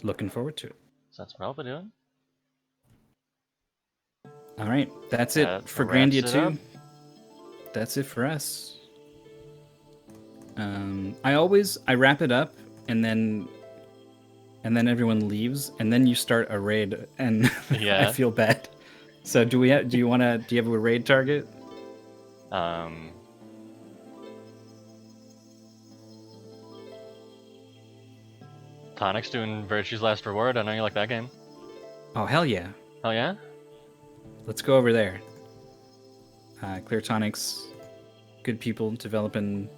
Looking forward to it. So that's what I'll be doing. All right, that's it for Grandia 2. That's it for us. I wrap it up and then everyone leaves, and then you start a raid, and yeah. I feel bad. So do you have a raid target? Tonic's doing Virtue's Last Reward. I know you like that game. Oh hell yeah! Hell yeah! Let's go over there. Clear Tonic's good people developing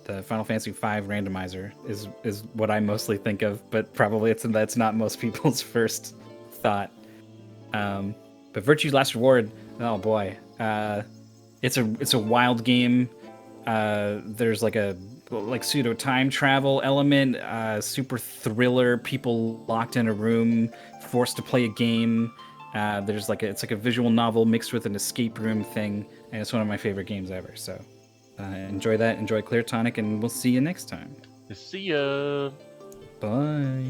the Final Fantasy V randomizer is what I mostly think of, but probably that's not most people's first thought. But Virtue's Last Reward, oh boy, it's a wild game. There's like a pseudo time travel element, super thriller. People locked in a room, forced to play a game. It's like a visual novel mixed with an escape room thing, and it's one of my favorite games ever. So enjoy that, enjoy Clear Tonic, and we'll see you next time. See ya. Bye.